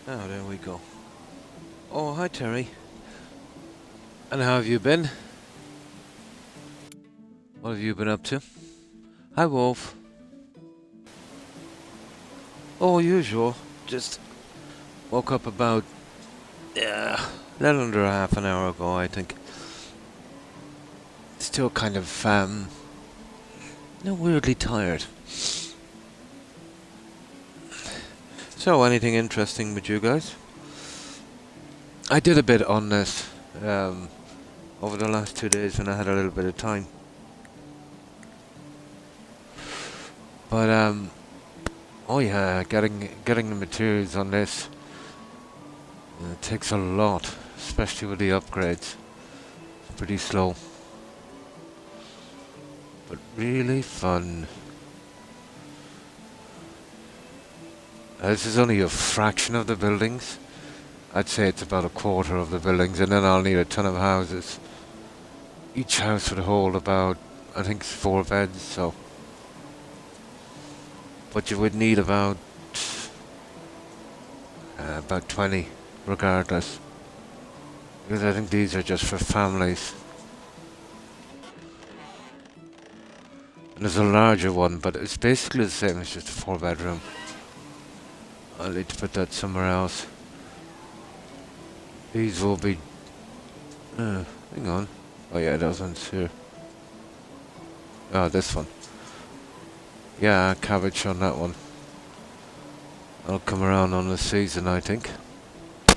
Oh, there we go. Oh, hi Terry. And how have you been? What have you been up to? Hi Wolf. Oh, usual. Just woke up about, a little under half an hour ago, I think. Still kind of, weirdly tired. So, anything interesting with you guys? I did a bit on this, over the last 2 days when I had a little bit of time. But, oh yeah, getting the materials on this, it takes a lot, especially with the upgrades. It's pretty slow. But really fun. This is only a fraction of the buildings. I'd say it's about a quarter of the buildings, and then I'll need a ton of houses. Each house would hold about, I think, 4 beds, so. But you would need about 20, regardless. Because I think these are just for families. And there's a larger one, but it's basically the same as just a 4-bedroom. I'll need to put that somewhere else. These will be... hang on. Oh yeah, those ones here. Oh, this one. Yeah, cabbage on that one. I'll come around on the season, I think.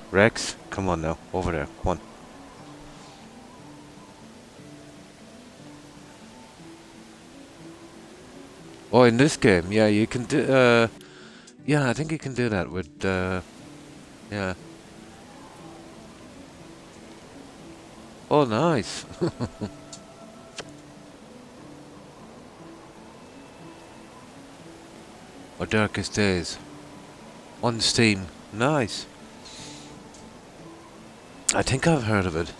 Rex, come on now. Over there. Come on. Oh, in this game, yeah, you can do... yeah, I think you can do that with... yeah. Oh, nice. Or Darkest Days. On Steam. Nice. I think I've heard of it.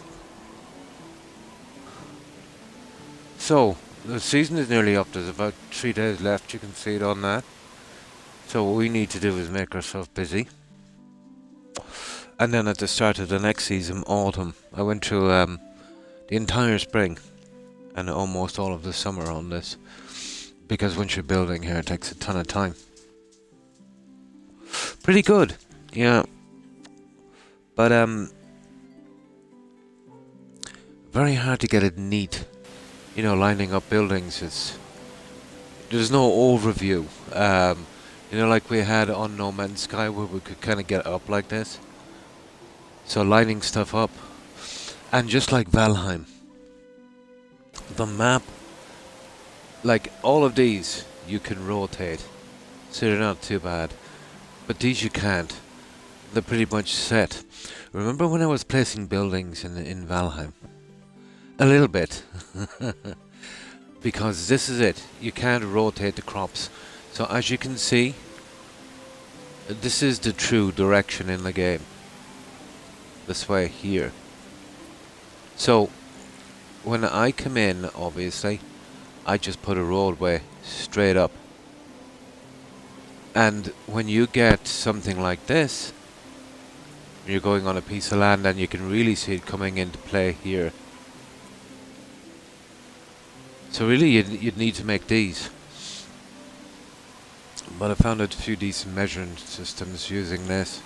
So, the season is nearly up. There's about 3 days left. You can see it on that. So what we need to do is make ourselves busy. And then at the start of the next season, autumn, I went through the entire spring and almost all of the summer on this. Because once you're building here, it takes a ton of time. Pretty good, yeah. But very hard to get it neat. You know, lining up buildings there's no overview. You know, like we had on No Man's Sky where we could kind of get up like this. So lining stuff up. And just like Valheim, the map, like all of these, you can rotate. So they're not too bad. But these you can't. They're pretty much set. Remember when I was placing buildings in Valheim? A little bit. Because this is it. You can't rotate the crops. So as you can see, this is the true direction in the game. This way here. So when I come in, obviously, I just put a roadway straight up. And when you get something like this, you're going on a piece of land and you can really see it coming into play here. So really you'd need to make these. But I found a few decent measuring systems using this.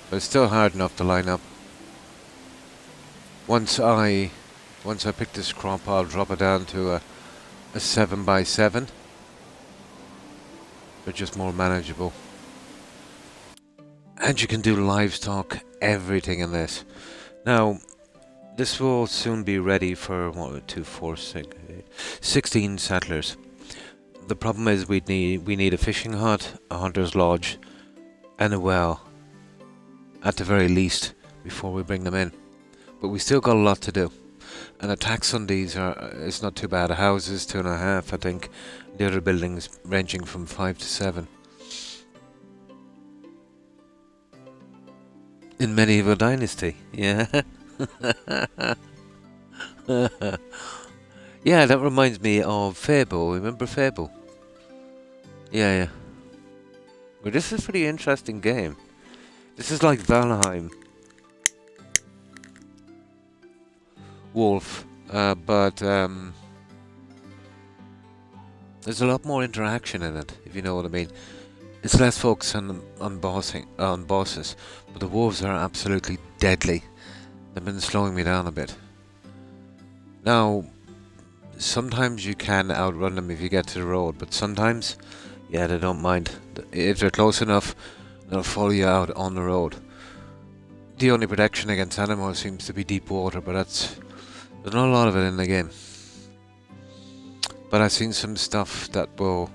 But it's still hard enough to line up. Once I pick this crop, I'll drop it down to a 7x7. They're just more manageable. And you can do livestock, everything in this. Now, this will soon be ready for 16 settlers. The problem is we need a fishing hut, a hunter's lodge, and a well, at the very least, before we bring them in. But we still got a lot to do. And the tax on these it's not too bad. A house is 2.5, I think. The other buildings ranging from 5 to 7. In medieval Dynasty, yeah. Yeah, that reminds me of Fable. Remember Fable? Yeah. Well, this is a pretty interesting game. This is like Valheim Wolf, but there's a lot more interaction in it, if you know what I mean. It's less focus on bosses, but the wolves are absolutely deadly. They've been slowing me down a bit. Now, sometimes you can outrun them if you get to the road, but sometimes, yeah, they don't mind. If they're close enough, they'll follow you out on the road. The only protection against animals seems to be deep water, but there's not a lot of it in the game. But I've seen some stuff that will,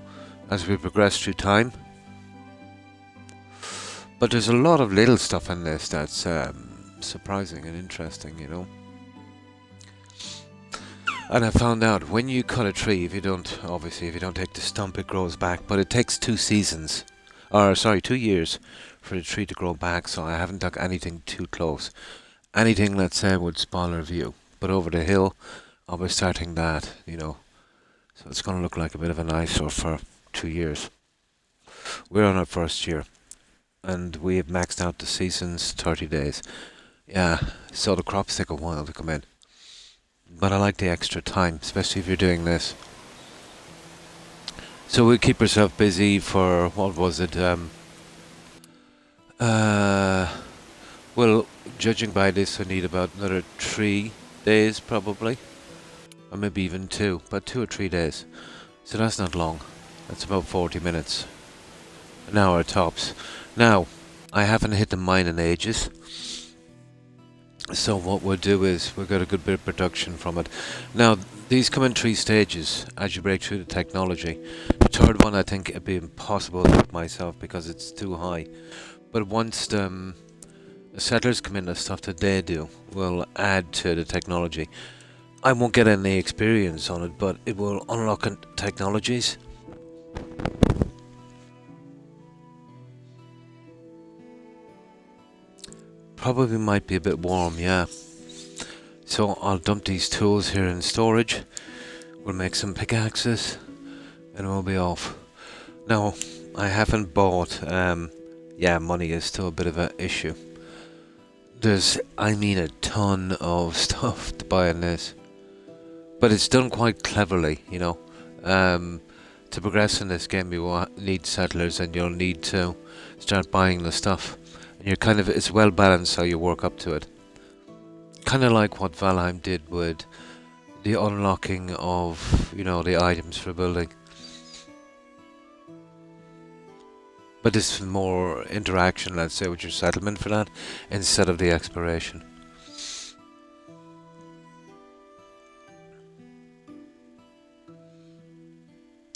as we progress through time. But there's a lot of little stuff in this that's surprising and interesting, you know. And I found out when you cut a tree, if you don't take the stump, it grows back. But it takes 2 years for the tree to grow back. So I haven't dug anything too close. Anything, let's say, would spoil our view. But over the hill, I'll be starting that, you know. So it's going to look like a bit of an eyesore for 2 years. We're on our first year. And we have maxed out the seasons 30 days. Yeah, so the crops take a while to come in. But I like the extra time, especially if you're doing this. So we keep ourselves busy for, what was it? Well, judging by this, I need about another 3 days probably. Or maybe even 2, but 2 or 3 days. So that's not long. That's about 40 minutes. An hour tops. Now, I haven't hit the mine in ages. So what we'll do is we'll get a good bit of production from it. Now, these come in 3 stages as you break through the technology. The third one I think it'd be impossible to do myself because it's too high. But once the settlers come in, the stuff that they do will add to the technology. I won't get any experience on it, but it will unlock technologies. Probably might be a bit warm, yeah. So I'll dump these tools here in storage. We'll make some pickaxes and we'll be off. Now, I haven't bought, money is still a bit of an issue. There's, a ton of stuff to buy in this. But it's done quite cleverly, you know. To progress in this game, you will need settlers and you'll need to start buying the stuff. And you're it's well balanced how you work up to it. Kind of like what Valheim did with the unlocking of, the items for building. But this is more interaction, let's say, with your settlement for that, instead of the exploration.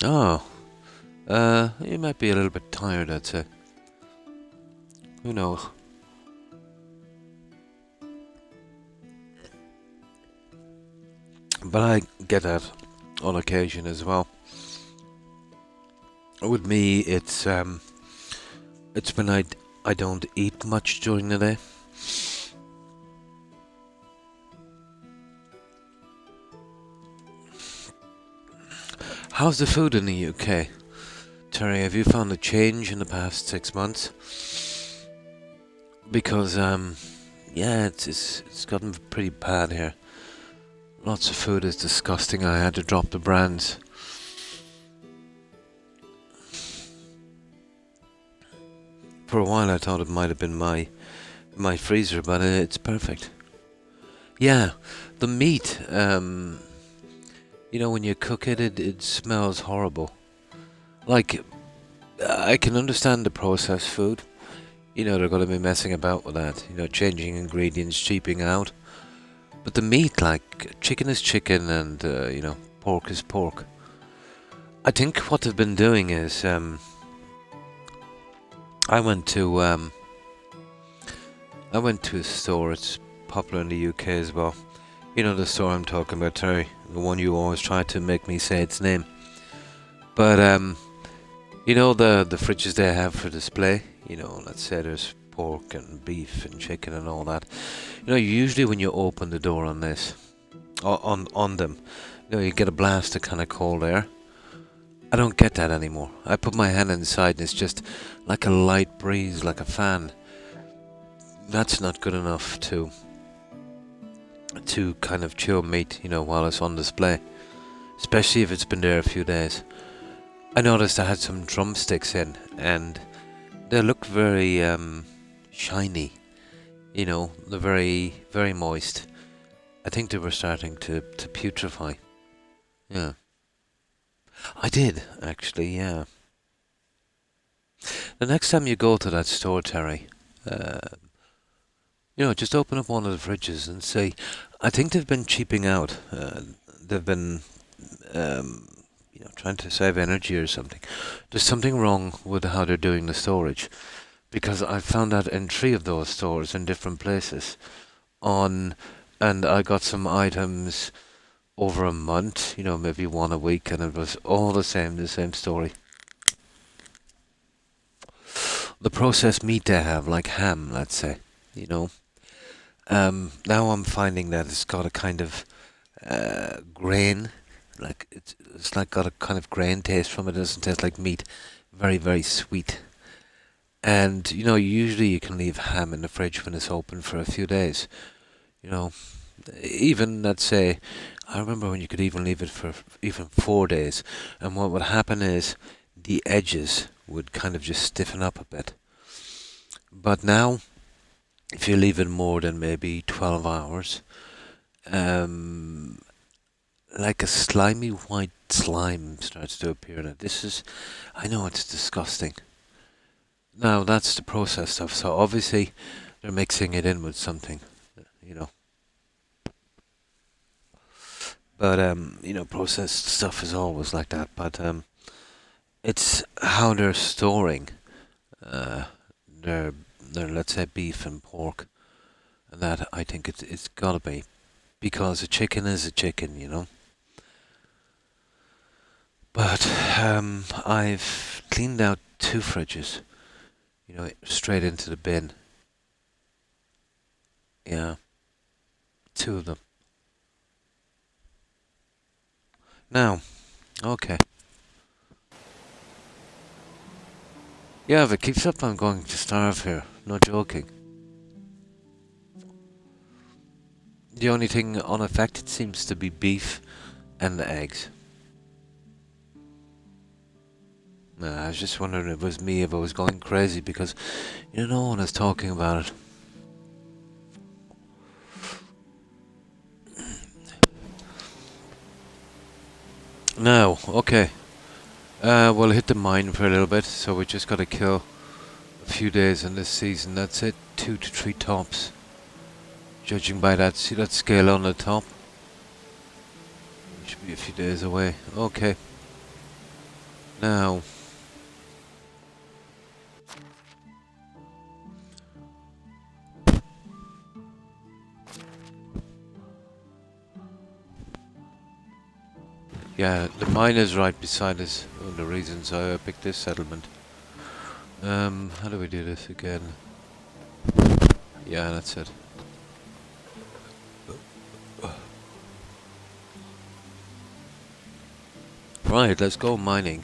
Oh, you might be a little bit tired, I'd say. Who knows? But I get that on occasion as well. With me, it's when I don't eat much during the day. How's the food in the UK? Terry, have you found a change in the past 6 months? Because, it's gotten pretty bad here. Lots of food is disgusting. I had to drop the brands. For a while I thought it might have been my freezer, but it's perfect. Yeah, the meat, when you cook it, it smells horrible. Like, I can understand the processed food. They're going to be messing about with that. Changing ingredients, cheaping out. But the meat, like, chicken is chicken and, pork is pork. I think what they've been doing is, I went to a store, it's popular in the UK as well. The store I'm talking about, Terry. The one you always try to make me say its name. But, the fridges they have for display? Let's say there's pork and beef and chicken and all that. Usually when you open the door on this, on them, you get a blast of kind of cold air. I don't get that anymore. I put my hand inside and it's just like a light breeze, like a fan. that's not good enough to kind of chew meat, while it's on display, especially if it's been there a few days. I noticed I had some drumsticks in, and they looked very shiny. They're very, very moist. I think they were starting to putrefy. Yeah. I did, actually, yeah. The next time you go to that store, Terry, uh, just open up one of the fridges and say, I think they've been cheaping out. They've been, trying to save energy or something. There's something wrong with how they're doing the storage. Because I found that in 3 of those stores in different places and I got some items over a month, maybe one a week, and it was all the same story. The processed meat they have, like ham, let's say, you know. Now I'm finding that it's got a kind of grain, like it's like got a kind of grain taste from it. It doesn't taste like meat. Very, very sweet. And usually you can leave ham in the fridge when it's open for a few days. You know, even let's say, I remember when you could even leave it for even 4 days, and what would happen is the edges would kind of just stiffen up a bit. But now, if you leave it more than maybe 12 hours, um, like a slimy white slime starts to appear in it. I know it's disgusting. Now that's the processed stuff. So obviously they're mixing it in with something, you know. But processed stuff is always like that. But it's how they're storing uh, their let's say beef and pork, and that I think it's gotta be because a chicken is a chicken. But I've cleaned out 2 fridges, straight into the bin. Yeah, 2 of them. Now, okay. Yeah, if it keeps up, I'm going to starve here. No joking. The only thing unaffected seems to be beef and the eggs. I was just wondering if it was me, if I was going crazy, because no one is talking about it. Now, okay. We'll hit the mine for a little bit, so we just got to kill a few days in this season. That's it, 2 to 3 tops. Judging by that, see that scale on the top? It should be a few days away. Okay. Now, yeah, the mine is right beside us. One of the reasons I picked this settlement. How do we do this again? Yeah, that's it. Right, let's go mining.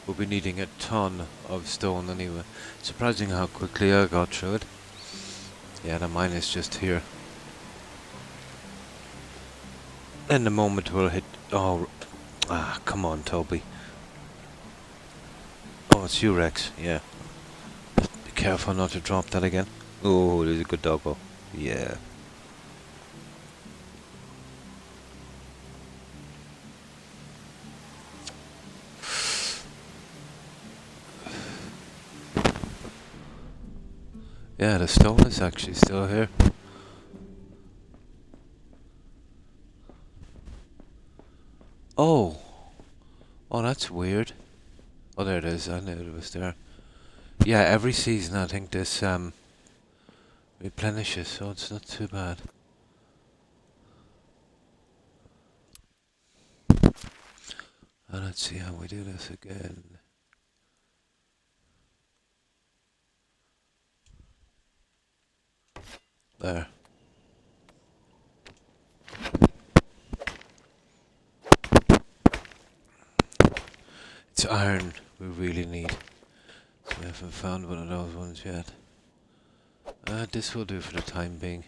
We'll be needing a ton of stone anyway. Surprising how quickly I got through it. Yeah, the mine is just here. In the moment we'll hit... Oh, come on, Toby. Oh, it's you, Rex. Yeah. Be careful not to drop that again. Oh, there's a good doggo. Yeah. Yeah, the stone is actually still here. Oh. Oh, that's weird. Oh, there it is. I knew it was there. Yeah, every season I think this replenishes, so it's not too bad. And let's see how we do this again. There. iron we really need. So we haven't found one of those ones yet. This will do for the time being.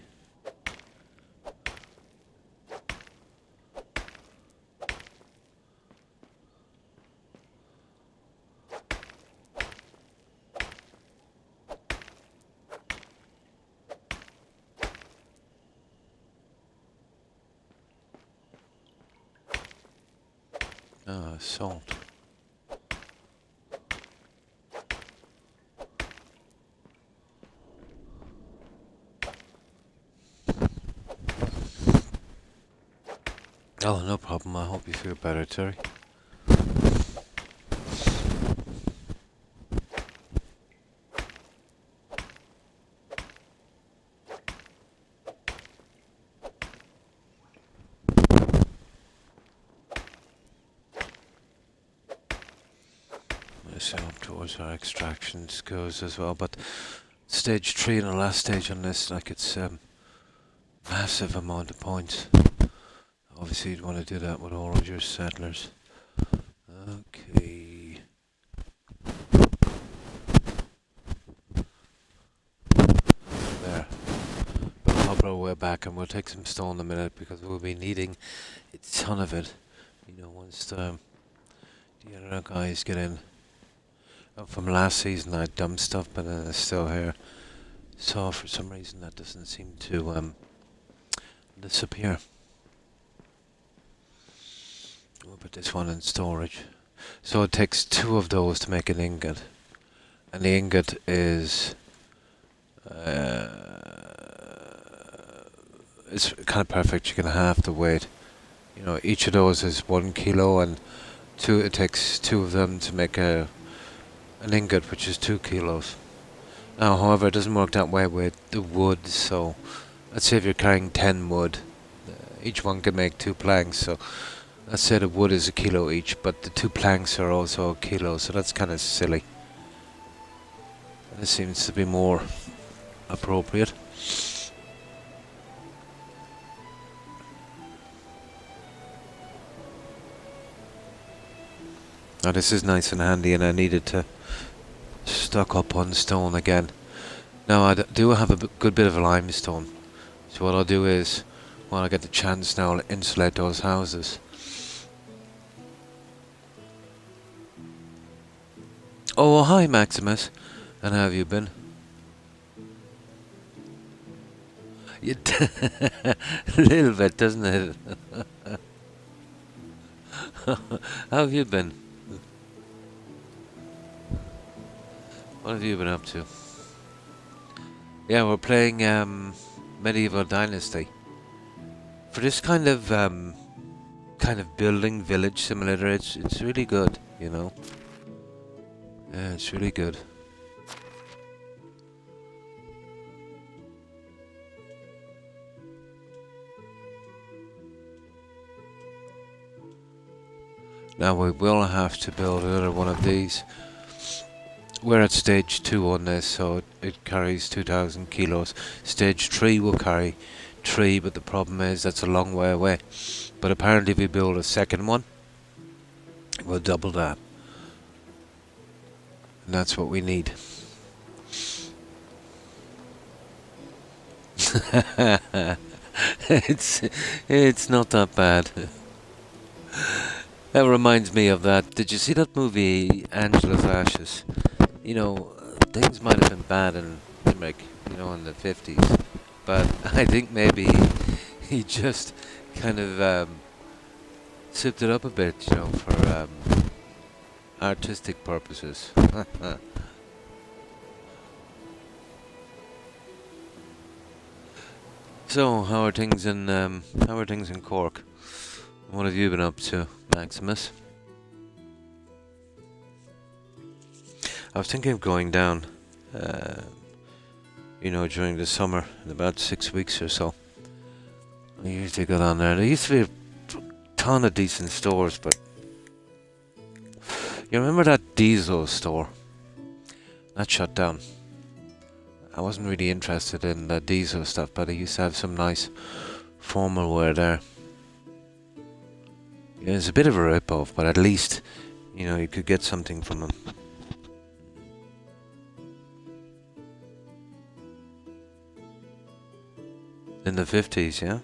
Salt. Oh, no problem. I hope you feel better, Terry. So up towards our extractions goes as well, but stage 3 and the last stage on this, like it's massive amount of points. Obviously you'd want to do that with all of your settlers. Okay. There. We'll hop our way back and we'll take some stone in a minute because we'll be needing a ton of it. You know, once the other guys get in. From last season I dumped stuff, but it's still here. So for some reason that doesn't seem to disappear. We'll put this one in storage. So it takes 2 of those to make an ingot. And the ingot is it's kind of perfect. You can half the weight. You know, each of those is 1 kilo, and it takes 2 of them to make an ingot, which is 2 kilos. Now, however, it doesn't work that way with the wood, so let's say if you're carrying 10 wood, each one can make 2 planks, so let's say the wood is 1 kilo each, but the 2 planks are also 1 kilo, so that's kind of silly. This seems to be more appropriate. Now this is nice and handy, and I needed to stock up on stone again. Now I do have a good bit of limestone, so what I'll do is, when I get the chance now, I'll insulate those houses. Oh, hi Maximus, and how have you been? A little bit, doesn't it? How have you been? What have you been up to? Yeah, we're playing Medieval Dynasty. For this kind of building village simulator, it's really good, you know. Yeah, it's really good. Now we will have to build another one of these. We're at stage 2 on this, so it carries 2,000 kilos. Stage 3 will carry 3, but the problem is that's a long way away. But apparently if we build a second one, we'll double that. And that's what we need. It's not that bad. That reminds me of that. Did you see that movie, Angela's Ashes? You know, things might have been bad in Limerick, you know, in the 50s. But I think maybe he just kind of sipped it up a bit, you know, for artistic purposes. So, how are things in Cork? What have you been up to, Maximus? I was thinking of going down, you know, during the summer, in about 6 weeks or so. I usually go down there. There used to be a ton of decent stores, but you remember that diesel store? That shut down. I wasn't really interested in the diesel stuff, but I used to have some nice formal wear there. Yeah, it's a bit of a rip-off, but at least, You could get something from them. In the 50s, yeah?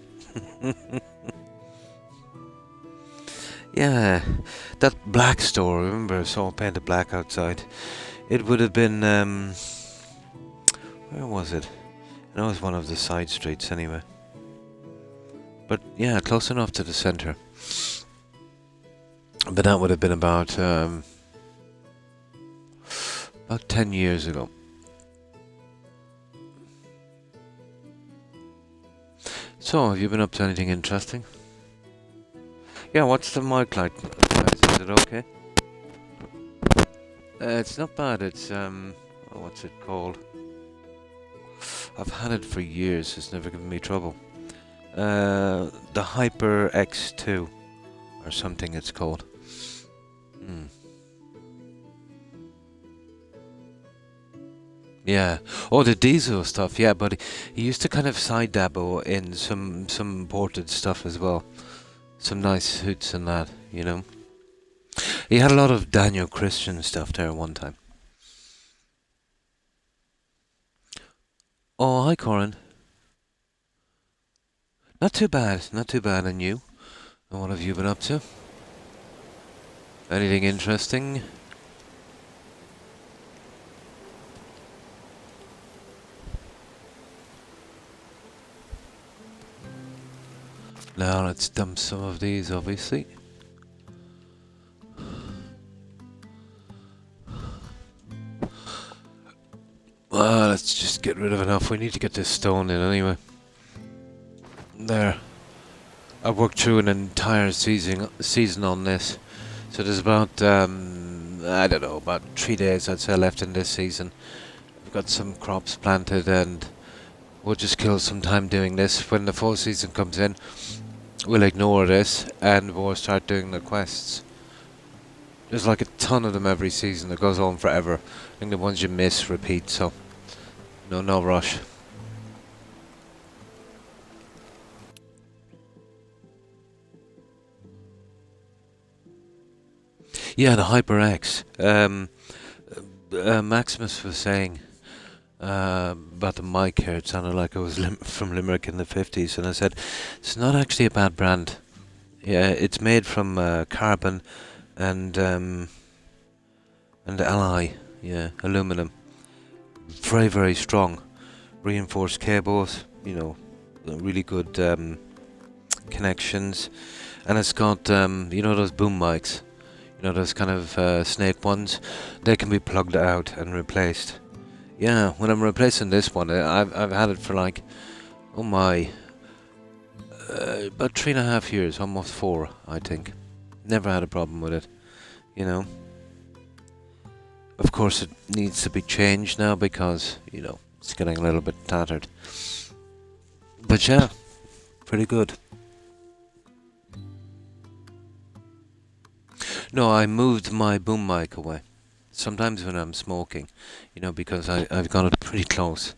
Yeah, that black store, remember, it's all painted black outside. It would have been, where was it? I know it was one of the side streets anyway. But yeah, close enough to the centre. But that would have been about 10 years ago. So, have you been up to anything interesting? Yeah, what's the mic like, guys? Is it okay? It's not bad. It's what's it called? I've had it for years. It's never given me trouble. The Hyper X2 or something it's called. Yeah. Oh, the diesel stuff. Yeah, but he used to kind of side dabble in some imported stuff as well. Some nice hoots and that, you know. He had a lot of Daniel Christian stuff there one time. Oh, hi, Corin. Not too bad. Not too bad. And you? And what have you been up to? Anything interesting? Now let's dump some of these, obviously. Let's just get rid of enough. We need to get this stone in anyway. There. I worked through an entire season on this. So there's about, I don't know, about 3 days I'd say left in this season. We've got some crops planted and we'll just kill some time doing this. When the fall season comes in, we'll ignore this and we'll start doing the quests. There's like a ton of them every season. It goes on forever. I think the ones you miss repeat, so no rush. Yeah, the HyperX. Maximus was saying about the mic here. It sounded like it was from Limerick in the 50s, and I said it's not actually a bad brand. Yeah, it's made from carbon and alloy. Yeah, aluminum. Very strong. Reinforced cables. You know, really good connections, and it's got you know those boom mics. You know those kind of snake ones. They can be plugged out and replaced. Yeah, when I'm replacing this one, I've had it for like, oh my, about 3.5 years, almost 4, I think. Never had a problem with it, you know. Of course, it needs to be changed now because, you know, it's getting a little bit tattered. But yeah, pretty good. No, I moved my boom mic away. Sometimes when I'm smoking, you know, because I've got it pretty close.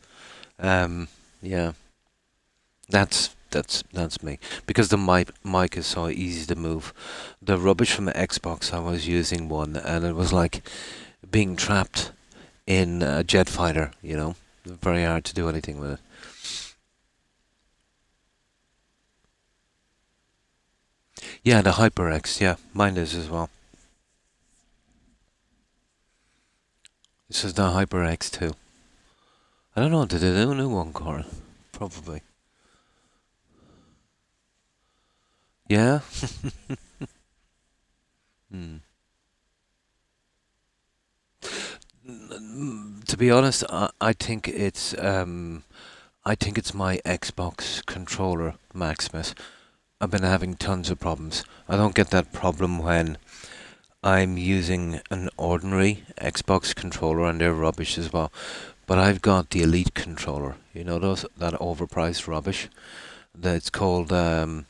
Yeah, that's me. Because the mic is so easy to move. The rubbish from the Xbox, I was using one, and it was like being trapped in a jet fighter. You know, very hard to do anything with it. Yeah, the HyperX. Yeah, mine is as well. This is the HyperX too. I don't know. Did they do a new one, Cora? Probably. Yeah. Hmm. To be honest, I think it's my Xbox controller, Maximus. I've been having tons of problems. I don't get that problem when I'm using an ordinary Xbox controller and they're rubbish as well. But I've got the Elite controller. You know those that overpriced rubbish. It's called the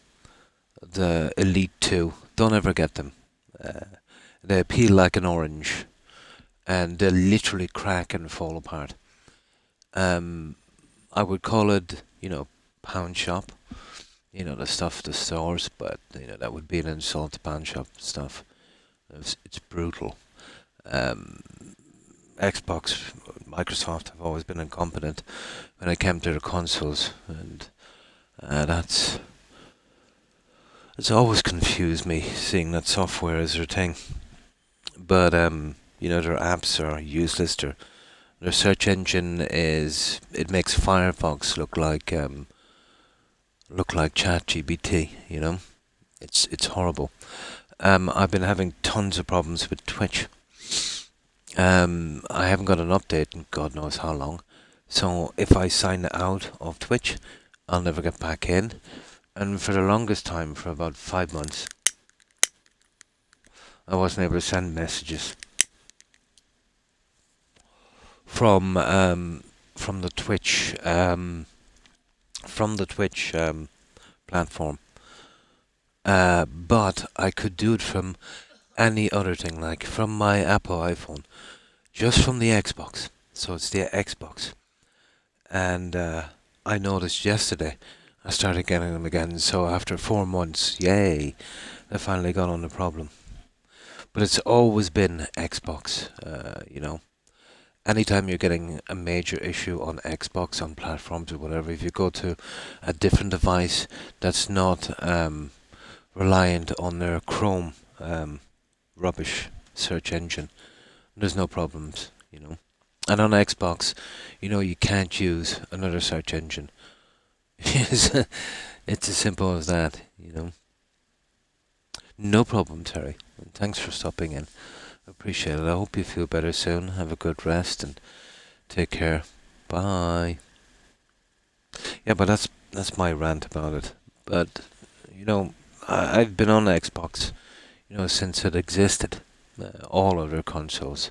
Elite 2. Don't ever get them. Uh, they peel like an orange, and they literally crack and fall apart. Um, I would call it, you know, pound shop. You know, the stuff the stores, but you know that would be an insult to pound shop stuff. It's brutal. Um, Xbox, Microsoft have always been incompetent when it came to their consoles, and that's it's always confused me seeing that software is their thing. But their apps are useless. Their search engine is it makes Firefox look like ChatGPT. It's horrible. I've been having tons of problems with Twitch. I haven't got an update in God knows how long. So if I sign out of Twitch, I'll never get back in. And for the longest time, for about 5 months, I wasn't able to send messages from the Twitch platform. But I could do it from any other thing, like from my Apple iPhone, just from the Xbox. So it's the Xbox. And I noticed yesterday I started getting them again. So after 4 months, yay, they finally got on the problem. But it's always been Xbox, Anytime you're getting a major issue on Xbox, on platforms or whatever, if you go to a different device that's not reliant on their Chrome rubbish search engine, there's no problems. And on Xbox, you can't use another search engine. It's as simple as that. No problem, Terry. And thanks for stopping in. Appreciate it. I hope you feel better soon. Have a good rest and take care. Bye. Yeah, but that's my rant about it. But I've been on Xbox, since it existed, all other consoles,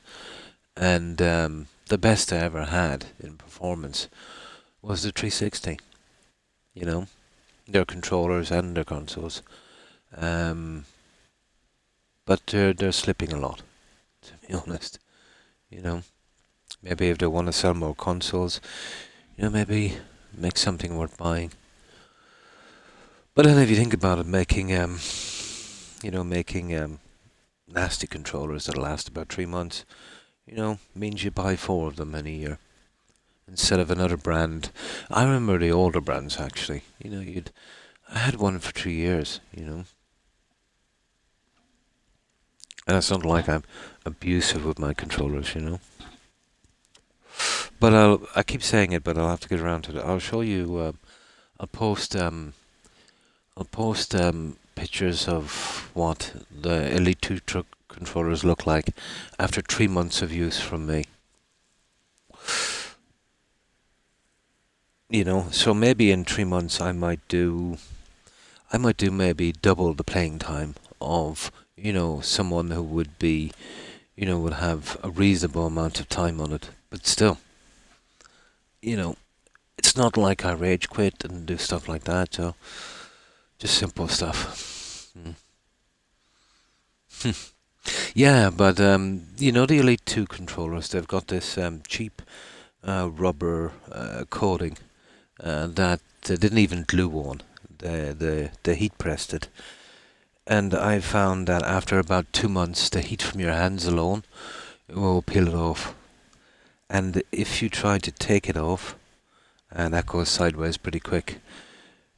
and the best I ever had in performance was the 360. Their controllers and their consoles, but they're slipping a lot, to be honest. Maybe if they want to sell more consoles, maybe make something worth buying. But then if you think about it, making nasty controllers that'll last about 3 months, means you buy 4 of them in a year instead of another brand. I remember the older brands actually. I had one for 3 years. And it's not like I'm abusive with my controllers. But I keep saying it, but I'll have to get around to it. I'll show you. I'll post. I'll post pictures of what the Elite 2 truck controllers look like after 3 months of use from me. So maybe in 3 months I might do maybe double the playing time of someone who would be would have a reasonable amount of time on it. But still, it's not like I rage quit and do stuff like that. So just simple stuff. Yeah, but the Elite 2 controllers, they've got this cheap rubber coating that they didn't even glue on. They heat pressed it. And I found that after about 2 months, the heat from your hands alone will peel it off. And if you try to take it off, and that goes sideways pretty quick.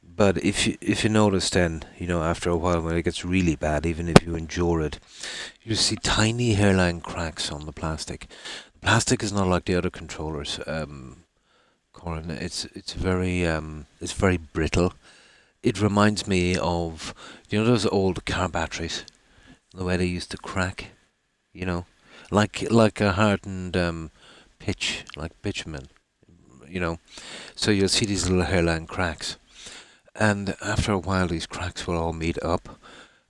But if you notice then, after a while when it gets really bad, even if you endure it, you see tiny hairline cracks on the plastic. The plastic is not like the other controllers, Corin. It's very brittle. It reminds me of those old car batteries, the way they used to crack, like a hardened pitch, like bitumen, So you'll see these little hairline cracks, and after a while these cracks will all meet up,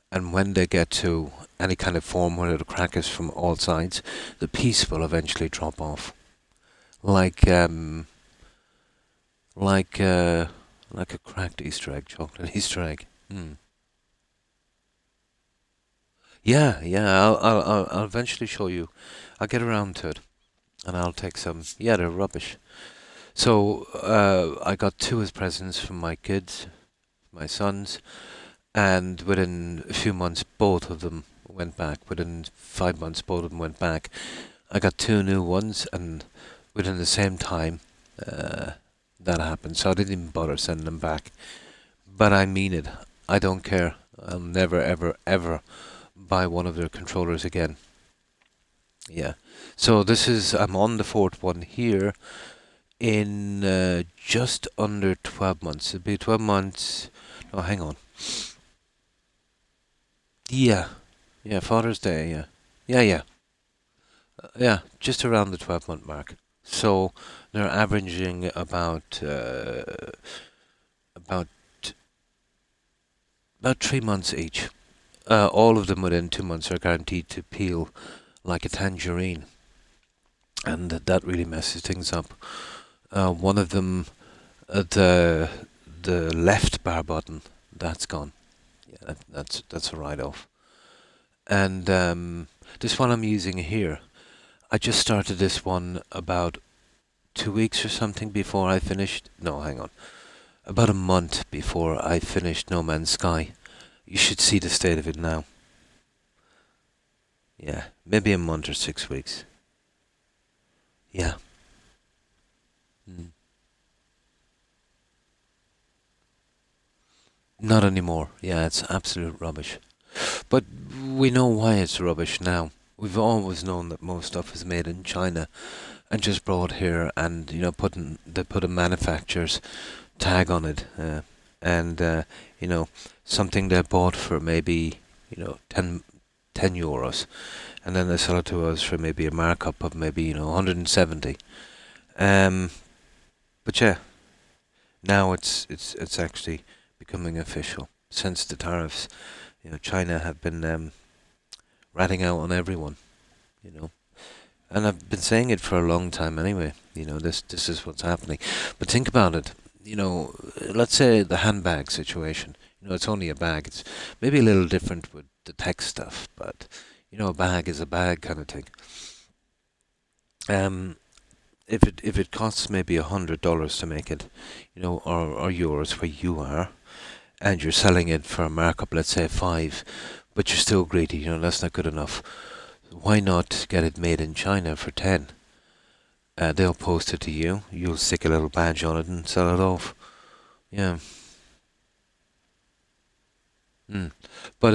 and when they get to any kind of form where the crack is from all sides, the piece will eventually drop off, like like a cracked Easter egg, chocolate Easter egg. Yeah, yeah. I'll eventually show you. I'll get around to it, and I'll take some. Yeah, they're rubbish. So I got 2 as presents from my kids, my sons, and within a few months, both of them went back. Within 5 months, both of them went back. I got two new ones, and within the same time, uh, that happened. So I didn't even bother sending them back. But I mean it. I don't care. I'll never, ever, ever buy one of their controllers again. Yeah. So I'm on the fourth one here in just under 12 months. It'll be 12 months. Oh, hang on. Yeah. Yeah, Father's Day, yeah. Yeah, yeah. Yeah, just around the 12-month mark. So they're averaging about about 3 months each. All of them within 2 months are guaranteed to peel like a tangerine, and that really messes things up. One of them, the left bar button, that's gone. Yeah, that's a write-off. And this one I'm using here, I just started this one about 2 weeks or something before I finished. No, hang on. About a month before I finished No Man's Sky. You should see the state of it now. Yeah, maybe a month or 6 weeks. Yeah. Mm. Not anymore. Yeah, it's absolute rubbish. But we know why it's rubbish now. We've always known that most stuff is made in China and just brought here, and they put a manufacturer's tag on it, and you know something they bought for maybe 10 euros, and then they sell it to us for maybe a markup of maybe 170. Um, but yeah, now it's actually becoming official since the tariffs. China have been ratting out on everyone. You know, and I've been saying it for a long time anyway. This is what's happening. But think about it. Let's say the handbag situation. It's only a bag. It's maybe a little different with the tech stuff, but a bag is a bag kind of thing. Um, if it costs maybe $100 to make it, or yours where you are, and you're selling it for a markup, let's say five, but you're still greedy. That's not good enough. Why not get it made in China for 10? They'll post it to you. You'll stick a little badge on it and sell it off. Yeah. Mm. But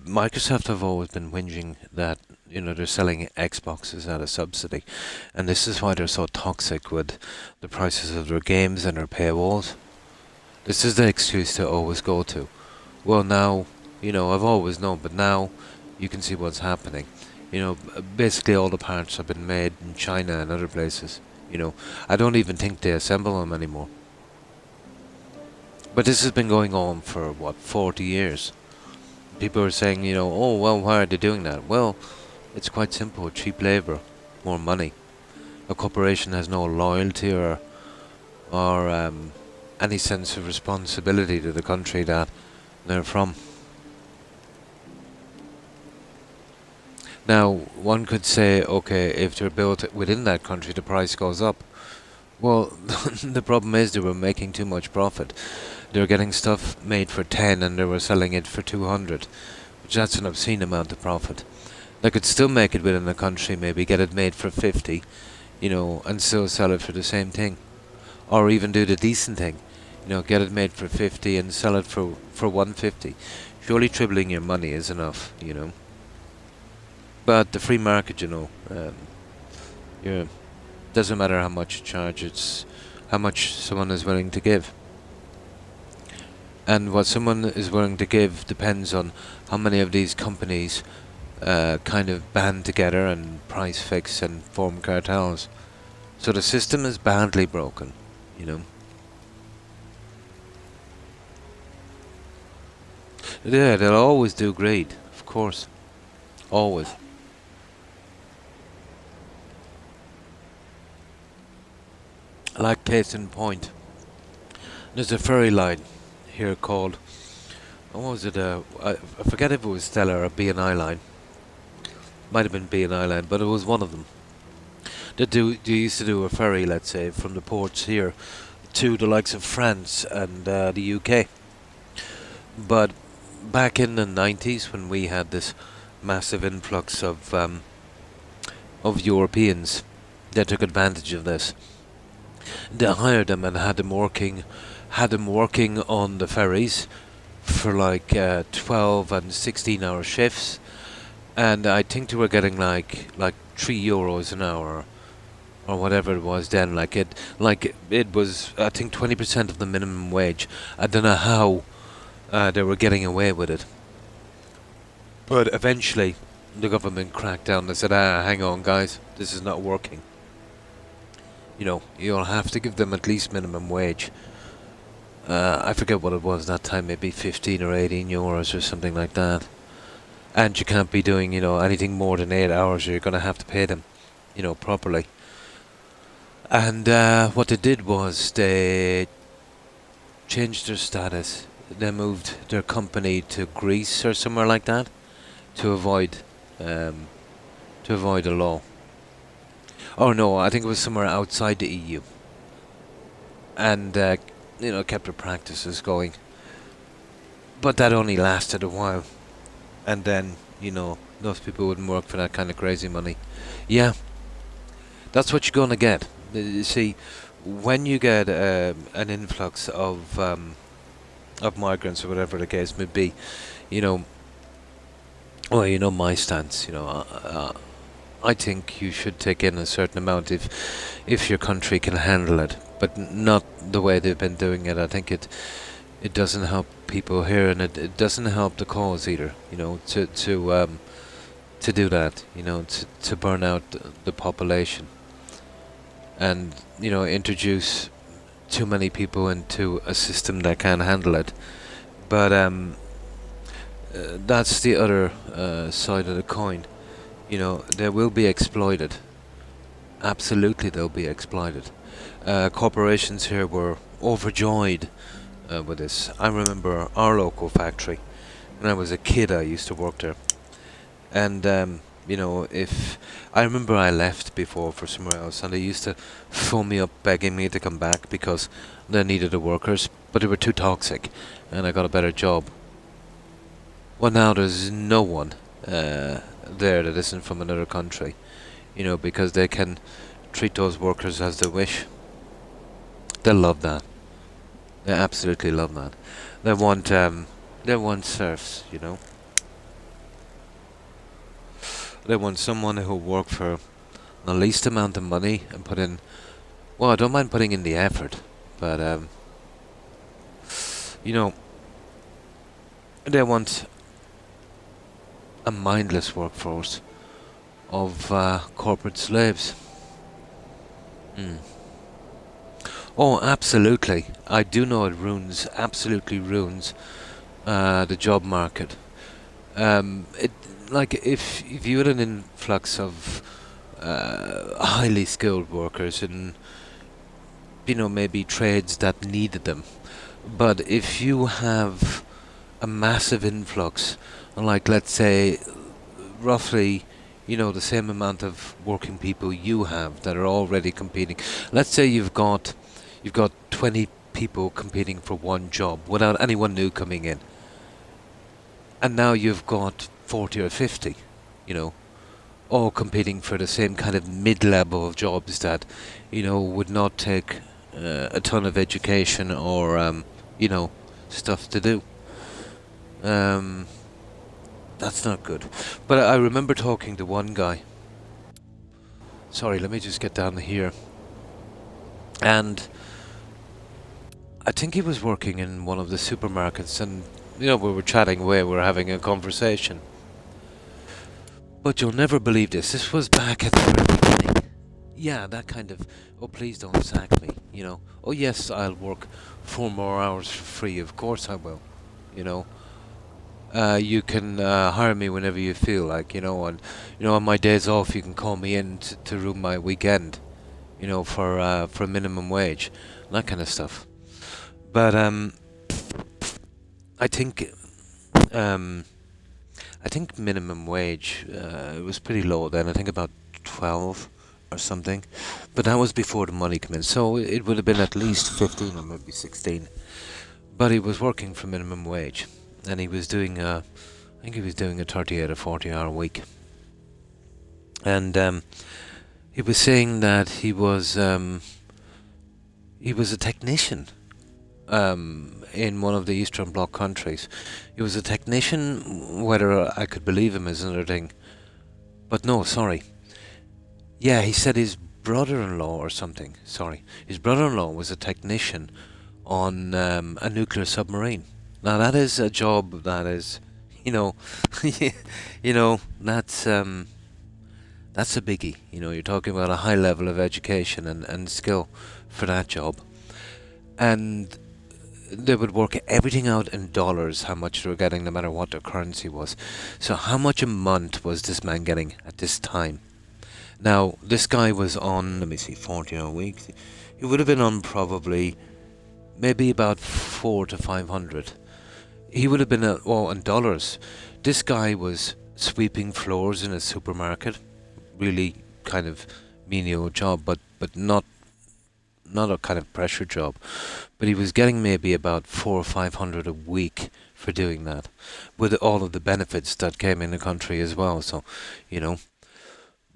Microsoft have always been whinging that they're selling Xboxes at a subsidy, and this is why they're so toxic with the prices of their games and their paywalls. This is the excuse to always go to. Well, now I've always known, but now you can see what's happening. Basically all the parts have been made in China and other places. I don't even think they assemble them anymore. But this has been going on for, what, 40 years? People are saying, oh, well, why are they doing that? Well, it's quite simple. Cheap labor, more money. A corporation has no loyalty or any sense of responsibility to the country that they're from. Now, one could say, okay, if they're built within that country, the price goes up. Well, the problem is they were making too much profit. They were getting stuff made for 10 and they were selling it for 200, which that's an obscene amount of profit. They could still make it within the country, maybe get it made for 50, and still sell it for the same thing. Or even do the decent thing, get it made for 50 and sell it for 150. Surely tripling your money is enough. But the free market, yeah, doesn't matter how much you charge, it's how much someone is willing to give. And what someone is willing to give depends on how many of these companies kind of band together and price fix and form cartels. So the system is badly broken. Yeah, they'll always do great, of course. Always. Like case in point. There's a ferry line here called, what was it? I forget if it was Stella or B&I line. Might have been B&I line, but it was one of them. They used to do a ferry, let's say, from the ports here to the likes of France and the UK. But back in the 90s, when we had this massive influx of Europeans that took advantage of this. They hired them and had them working on the ferries for like 12 and 16-hour shifts, and I think they were getting like €3 an hour or whatever it was then. It was, I think, 20% of the minimum wage. I don't know how they were getting away with it, but eventually the government cracked down and said, hang on guys, this is not working. You'll have to give them at least minimum wage. I forget what it was that time, maybe 15 or 18 euros or something like that. And you can't be doing, anything more than 8 hours, or you're going to have to pay them, properly. And what they did was they changed their status. They moved their company to Greece or somewhere like that to avoid the law. Oh no, I think it was somewhere outside the EU. And kept their practices going. But that only lasted a while. And then, those people wouldn't work for that kind of crazy money. Yeah, that's what you're going to get. You see, when you get an influx of migrants or whatever the case may be, my stance. I think you should take in a certain amount if your country can handle it, but not the way they've been doing it. I think it doesn't help people here, and it doesn't help the cause either. To do that. To burn out the population, and introduce too many people into a system that can't handle it. But that's the other side of the coin. They will be exploited. Absolutely, they'll be exploited. Corporations here were overjoyed with this. I remember our local factory. When I was a kid, I used to work there. And, if... I remember I left before for somewhere else, and they used to phone me up begging me to come back because they needed the workers, but they were too toxic, and I got a better job. Well, now there's no one there that isn't from another country, because they can treat those workers as they wish. They love that. They absolutely love that. They want serfs, They want someone who'll work for the least amount of money and put in... Well, I don't mind putting in the effort, but, they want a mindless workforce of corporate slaves. Oh, absolutely. I do know it absolutely ruins the job market. If you had an influx of highly skilled workers in, maybe trades that needed them, but if you have a massive influx, like let's say roughly, the same amount of working people you have that are already competing. Let's say you've got 20 people competing for one job without anyone new coming in. And now you've got 40 or 50, all competing for the same kind of mid-level of jobs that, would not take a ton of education or, stuff to do. That's not good. But I remember talking to one guy. Sorry, let me just get down here. And I think he was working in one of the supermarkets, and, we were chatting away, we were having a conversation. But you'll never believe this. This was back at the very beginning. Yeah, that kind of, oh, please don't sack me, Oh, yes, I'll work 4 more hours for free. Of course I will, You can hire me whenever you feel like, and, on my days off you can call me in to ruin my weekend, for minimum wage, that kind of stuff. But, I think minimum wage was pretty low then. I think about 12 or something. But that was before the money came in. So it would have been at least 15 or maybe 16. But he was working for minimum wage. And he was doing a I think he was doing a 38 or 40-hour week, and he was saying that he was a technician in one of the Eastern Bloc countries. He was a technician. Whether I could believe him is another thing. But no, sorry. Yeah, he said his brother-in-law or something. Sorry, his brother-in-law was a technician on a nuclear submarine. Now that is a job that is, you know, you know, that's a biggie. You know, you're talking about a high level of education and skill for that job. And they would work everything out in dollars, how much they were getting, no matter what their currency was. So how much a month was this man getting at this time? Now, this guy was on, let me see, 40-hour weeks. He would have been on probably, maybe about 4 to 500. He would have been, in dollars. This guy was sweeping floors in a supermarket. Really kind of menial job, but not a kind of pressure job. But he was getting maybe about 4 or 500 a week for doing that, with all of the benefits that came in the country as well. So, you know,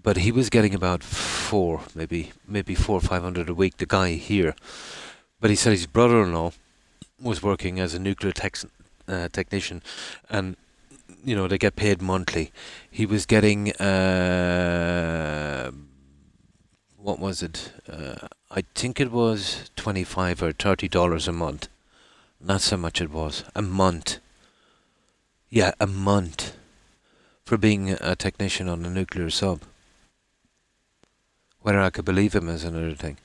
but he was getting about maybe 4 or 500 a week. The guy here, but he said his brother-in-law was working as a nuclear technician, and you know they get paid monthly. He was getting what was it? I think it was $25 or $30 a month. That's how much it was a month. Yeah, a month for being a technician on a nuclear sub. Whether I could believe him is another thing.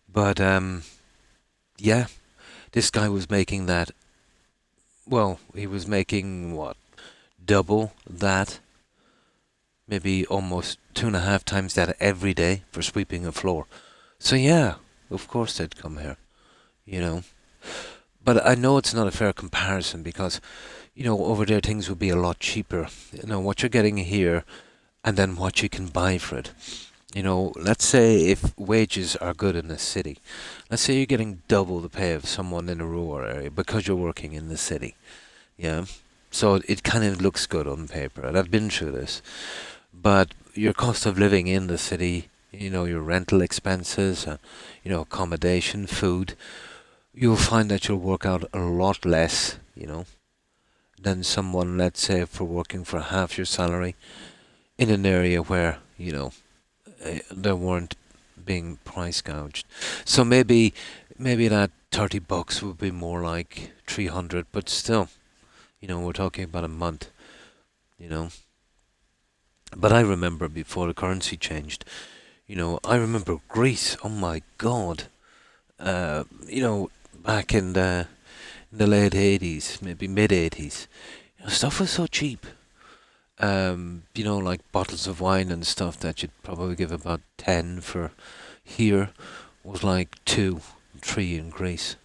But yeah, this guy was making that. Well, he was making what, double that, maybe almost 2.5 times that every day for sweeping a floor. So yeah, of course they'd come here, you know. But I know it's not a fair comparison because, you know, over there things would be a lot cheaper. You know, what you're getting here and then what you can buy for it. You know, let's say if wages are good in the city, let's say you're getting double the pay of someone in a rural area because you're working in the city. Yeah. So it kind of looks good on paper, and I've been through this. But your cost of living in the city, you know, your rental expenses, you know, accommodation, food, you'll find that you'll work out a lot less, you know, than someone, let's say, for working for half your salary in an area where, you know, they weren't being price gouged. So maybe that $30 would be more like 300, but still, you know, we're talking about a month, you know. But I remember before the currency changed, you know, I remember Greece. Oh my God, you know, back in the late '80s, maybe mid '80s, you know, stuff was so cheap. You know, like bottles of wine and stuff that you'd probably give about 10 for here was like 2, 3 in Greece.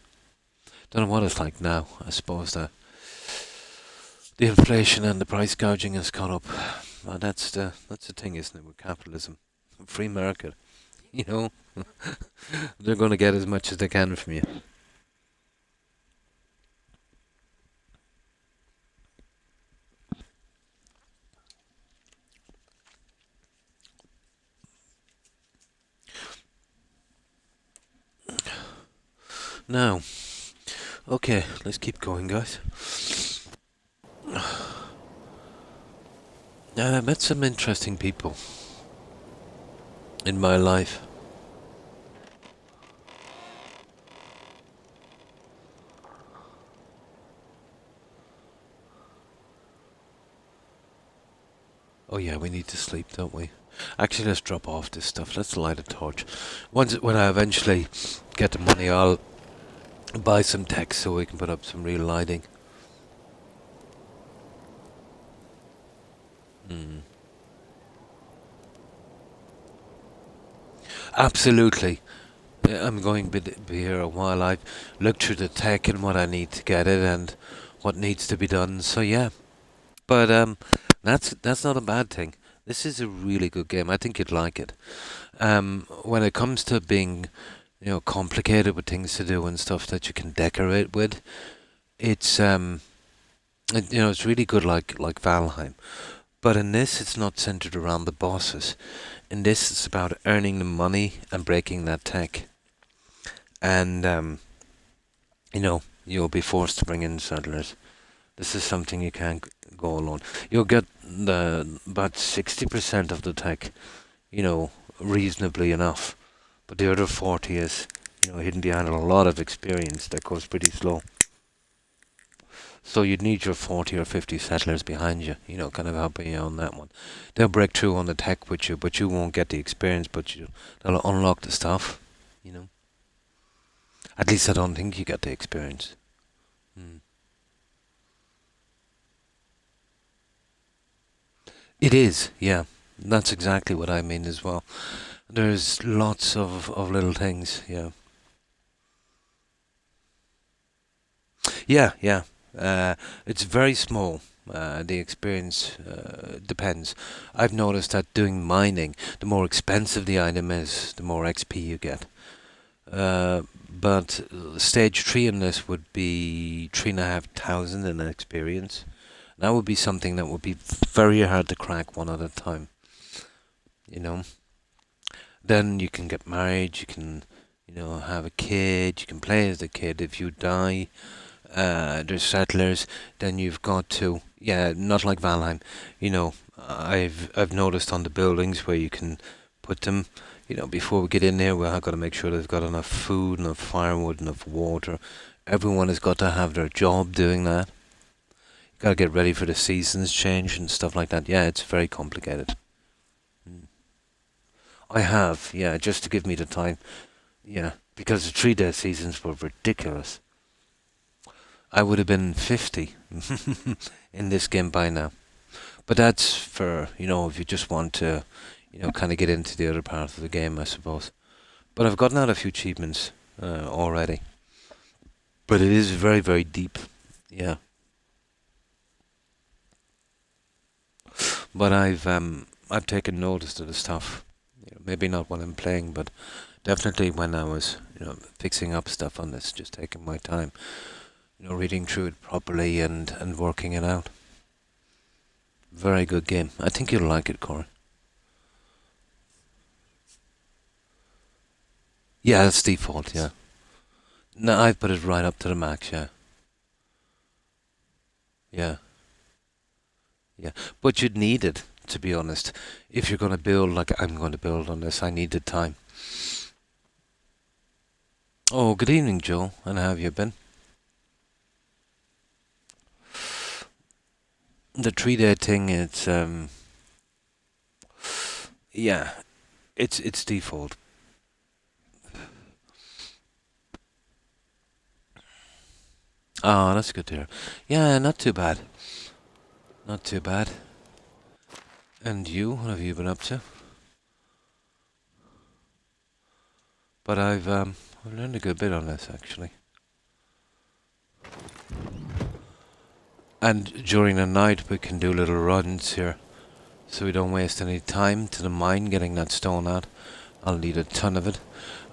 Don't know what it's like now. I suppose the inflation and the price gouging has caught up. Well, that's the thing, isn't it, with capitalism, free market. You know, they're going to get as much as they can from you. Now, okay, let's keep going, guys. I met some interesting people in my life. Oh yeah, we need to sleep, don't we? Actually, let's drop off this stuff. Let's light a torch. When I eventually get the money, I'll buy some tech so we can put up some real lighting. Mm. Absolutely. I'm going to be here a while. I've looked through the tech and what I need to get it and what needs to be done. So yeah, but that's not a bad thing. This is a really good game. I think you'd like it. When it comes to being, you know, complicated with things to do and stuff that you can decorate with, it's It's really good like Valheim. But in this, it's not centered around the bosses. In this, it's about earning the money and breaking that tech. And you'll be forced to bring in settlers. This is something you can't go alone. You'll get the about 60% of the tech, you know, reasonably enough. But the other 40 is, hidden behind a lot of experience that goes pretty slow. So you'd need your 40 or 50 settlers behind you, kind of helping you on that one. They'll break through on the tech with you, but you won't get the experience, but they'll unlock the stuff, you know. At least I don't think you get the experience. Mm. It is, yeah. That's exactly what I mean as well. There's lots of little things, yeah. Yeah, yeah. It's very small. The experience depends. I've noticed that doing mining, the more expensive the item is, the more XP you get. But stage 3 in this would be 3,500 in experience. That would be something that would be very hard to crack one at a time, you know. Then you can get married, you can, have a kid, you can play as the kid. If you die, there's settlers, then you've got to, yeah, not like Valheim, I've noticed on the buildings where you can put them, before we get in there, we've got to make sure they've got enough food, enough firewood, enough water. Everyone has got to have their job doing that. You got to get ready for the seasons change and stuff like that. Yeah, it's very complicated. Mm. I have, yeah, just to give me the time. Yeah, because the 3-day seasons were ridiculous. I would have been 50 in this game by now. But that's for, if you just want to, kind of get into the other part of the game, I suppose. But I've gotten out a few achievements already. But it is very, very deep. Yeah. But I've taken notice of the stuff. Maybe not when I'm playing, but definitely when I was, fixing up stuff on this, just taking my time, reading through it properly and working it out. Very good game. I think you'll like it, Corey. Yeah, it's default, yeah. No, I've put it right up to the max, yeah. Yeah, yeah. But you'd need it, to be honest. If you're going to build like I'm going to build on this, I need the time. Oh, good evening, Joe. And how have you been? The 3-day thing, yeah, it's default. Oh, that's good to hear. Yeah, not too bad. Not too bad. And you? What have you been up to? But I've learned a good bit on this actually. And during the night we can do little runs here, so we don't waste any time to the mine getting that stone out. I'll need a ton of it.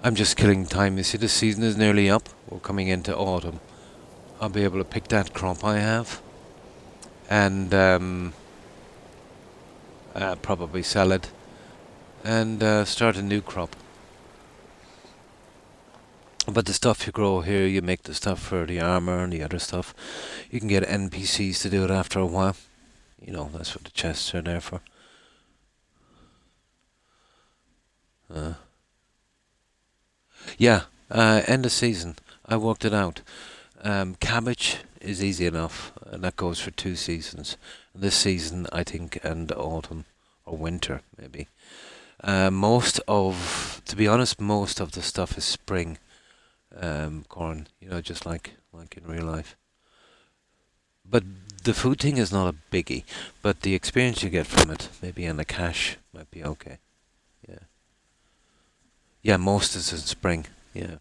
I'm just killing time. You see, the season is nearly up. We're coming into autumn. I'll be able to pick that crop I have and probably sell it and start a new crop. But the stuff you grow here, you make the stuff for the armor and the other stuff. You can get NPCs to do it after a while. That's what the chests are there for. Uh, yeah, end of season. I worked it out. Cabbage is easy enough, and that goes for 2 seasons. This season, I think, and autumn or winter, maybe. To be honest, most of the stuff is spring corn. Just like in real life. But the food thing is not a biggie. But the experience you get from it, maybe, and the cash might be okay. Yeah, yeah. Most is in spring. Yeah.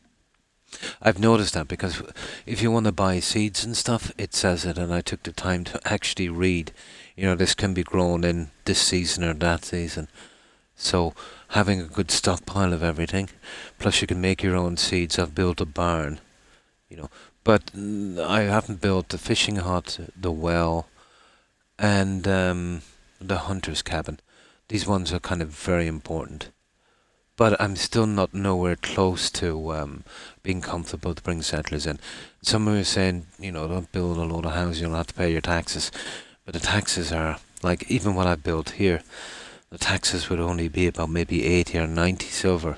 I've noticed that because if you want to buy seeds and stuff, it says it, and I took the time to actually read. This can be grown in this season or that season. So having a good stockpile of everything, plus you can make your own seeds. I've built a barn, you know, But I haven't built the fishing hut, the well, and the hunter's cabin. These ones are kind of very important. But I'm still not nowhere close to being comfortable to bring settlers in. Some are saying, don't build a load of houses, you'll have to pay your taxes. But the taxes are, like, even what I built here, the taxes would only be about maybe 80 or 90 silver.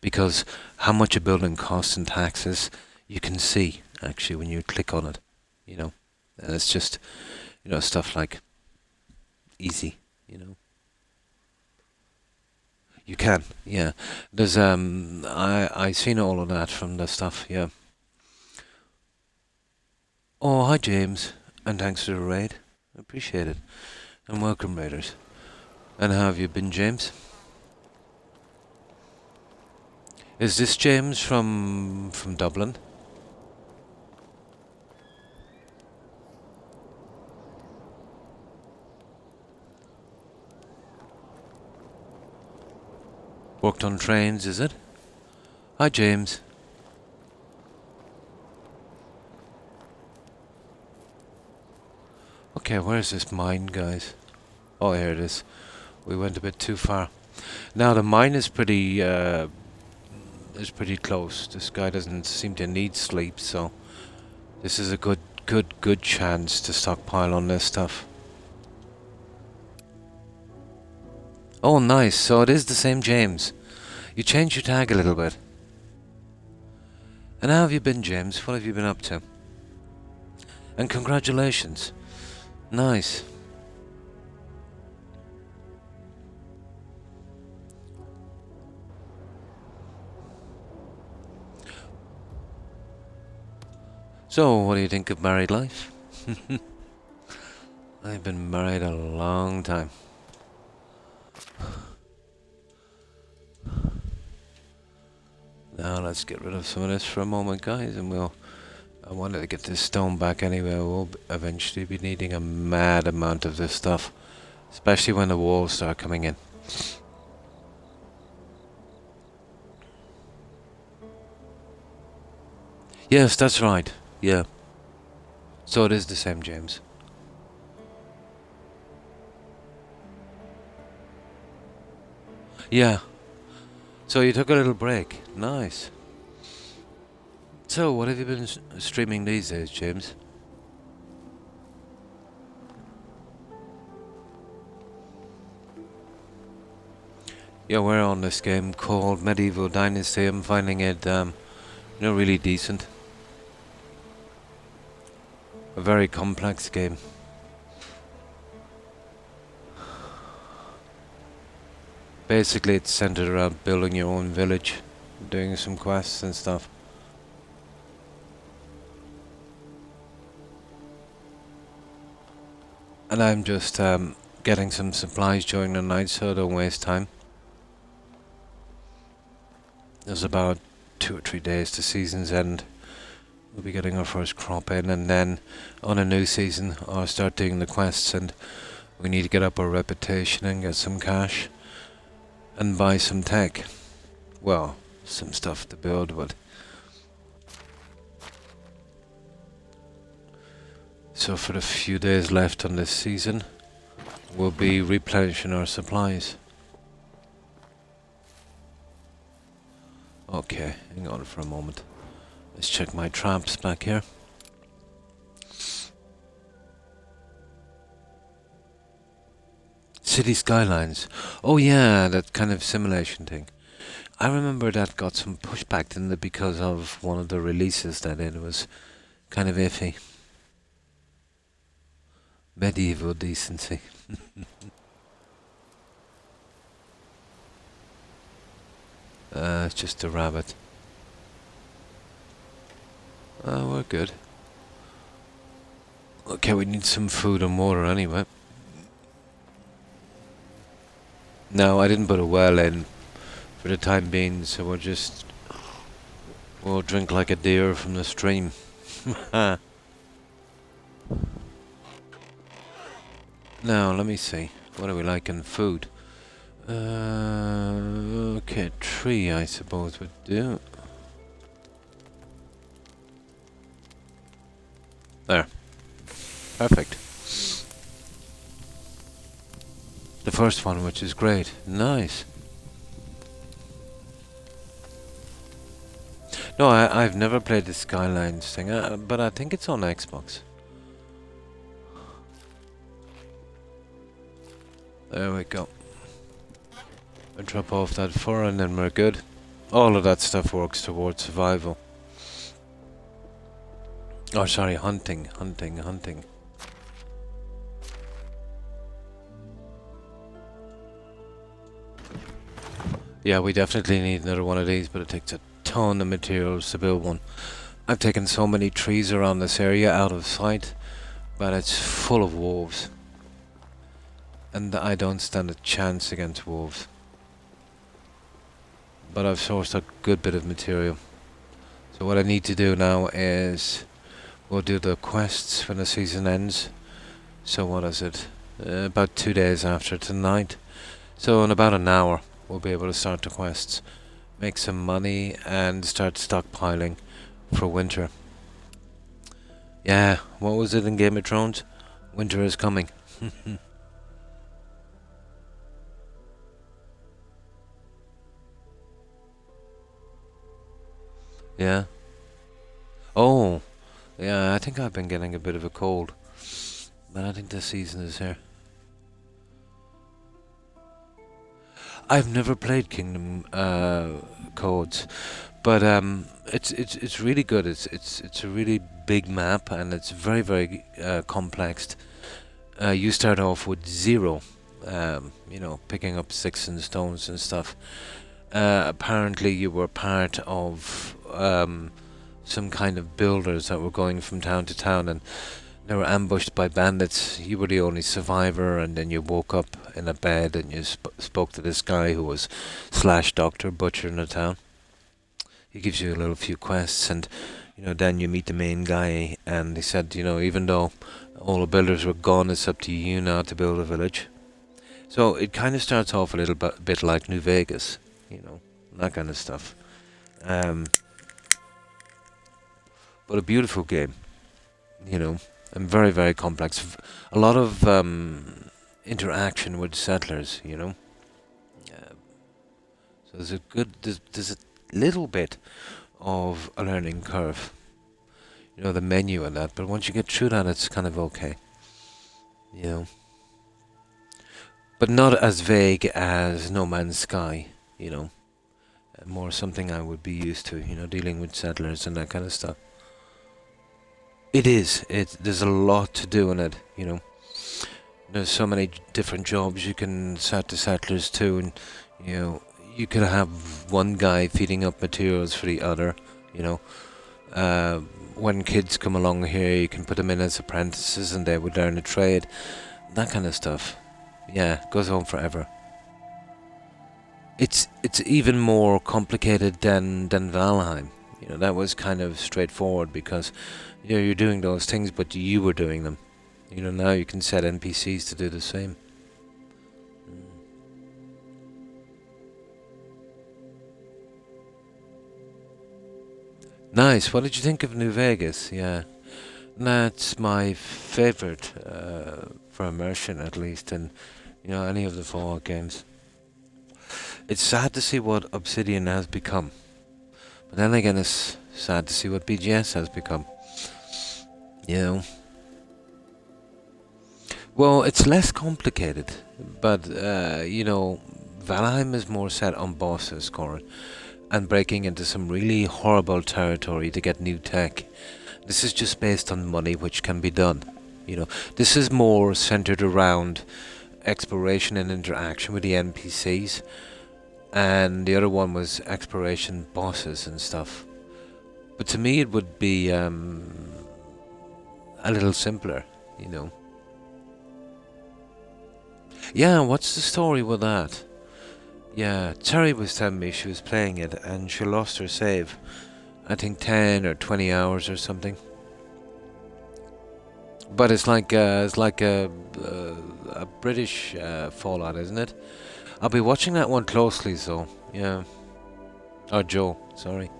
Because how much a building costs in taxes, you can see, actually, when you click on it, And it's just, stuff like easy, You can, yeah. There's I seen all of that from the stuff, yeah. Oh, hi James, and thanks for the raid. I appreciate it. And welcome raiders. And how have you been, James? Is this James from Dublin? Worked on trains, is it? Hi James. Okay, where's this mine, guys? Oh, here it is. We went a bit too far. Now the mine is pretty close. This guy doesn't seem to need sleep, so this is a good chance to stockpile on this stuff. Oh, nice. So it is the same James. You changed your tag a little bit. And how have you been, James? What have you been up to? And congratulations. Nice. So, what do you think of married life? I've been married a long time. Now let's get rid of some of this for a moment, guys, and I wanted to get this stone back anyway. We'll eventually be needing a mad amount of this stuff, especially when the walls start coming in. Yes, that's right. Yeah. So it is the same, James. Yeah. So you took a little break. Nice. So, what have you been streaming these days, James? Yeah, we're on this game called Medieval Dynasty. I'm finding it, really decent. A very complex game. Basically, it's centered around building your own village, doing some quests and stuff. And I'm just getting some supplies during the night so I don't waste time. There's about 2 or 3 days to season's end. We'll be getting our first crop in, and then on a new season I'll start doing the quests, and we need to get up our reputation and get some cash and buy some tech. Well, some stuff to build with. So for the few days left on this season, we'll be replenishing our supplies. Okay, hang on for a moment. Let's check my traps back here. City Skylines. Oh yeah, that kind of simulation thing. I remember that got some pushback, didn't it, because of one of the releases that it was kind of iffy. Medieval decency. It's just a rabbit. We're good. Okay, we need some food and water anyway. No, I didn't put a well in for the time being, so we'll drink like a deer from the stream. Now, let me see. What do we like in food? Okay, tree I suppose would do. Perfect. The first one, which is great. Nice. No, I've never played the Skylines thing, but I think it's on Xbox. There we go. I drop off that fur and then we're good. All of that stuff works towards survival. Oh, sorry, hunting. Yeah, we definitely need another one of these, but it takes a ton of materials to build one. I've taken so many trees around this area out of sight, but it's full of wolves. And I don't stand a chance against wolves. But I've sourced a good bit of material. So what I need to do now is we'll do the quests when the season ends. So what is it? About 2 days after tonight. So in about an hour we'll be able to start the quests, make some money and start stockpiling for winter. Yeah, what was it in Game of Thrones? Winter is coming. Yeah. Oh, yeah, I think I've been getting a bit of a cold. But I think the season is here. I've never played Kingdom Codes, but it's really good. It's a really big map and it's very complex. You start off with 0, picking up sticks and stones and stuff. Apparently, you were part of some kind of builders that were going from town to town, and they were ambushed by bandits. You were the only survivor, and then you woke up in a bed and you spoke to this guy who was slash doctor, butcher in the town. He gives you a little few quests, and then you meet the main guy, and he said, even though all the builders were gone, it's up to you now to build a village. So it kind of starts off a little bit like New Vegas, that kind of stuff. But a beautiful game, and very complex. A lot of interaction with settlers, so there's a little bit of a learning curve, the menu and that. But once you get through that, it's kind of okay, But not as vague as No Man's Sky, more something I would be used to, dealing with settlers and that kind of stuff. It is. There's a lot to do in it, There's so many different jobs you can set the settlers to, and you could have one guy feeding up materials for the other. When kids come along here, you can put them in as apprentices, and they would learn a trade. That kind of stuff. Yeah, goes on forever. It's even more complicated than Valheim. That was kind of straightforward because you're doing those things, but you were doing them. Now you can set NPCs to do the same. Nice. What did you think of New Vegas? Yeah, that's my favorite for immersion, at least, in any of the Fallout games. It's sad to see what Obsidian has become, but then again, it's sad to see what BGS has become. Well, it's less complicated, but Valheim is more set on bosses, Corin, and breaking into some really horrible territory to get new tech. This is just based on money, which can be done. This is more centered around exploration and interaction with the NPCs, and the other one was exploration bosses and stuff. But to me, it would be a little simpler, Yeah, what's the story with that? Yeah, Terry was telling me she was playing it and she lost her save. I think 10 or 20 hours or something. But it's like a British Fallout, isn't it? I'll be watching that one closely, so yeah. Oh, Joe, sorry.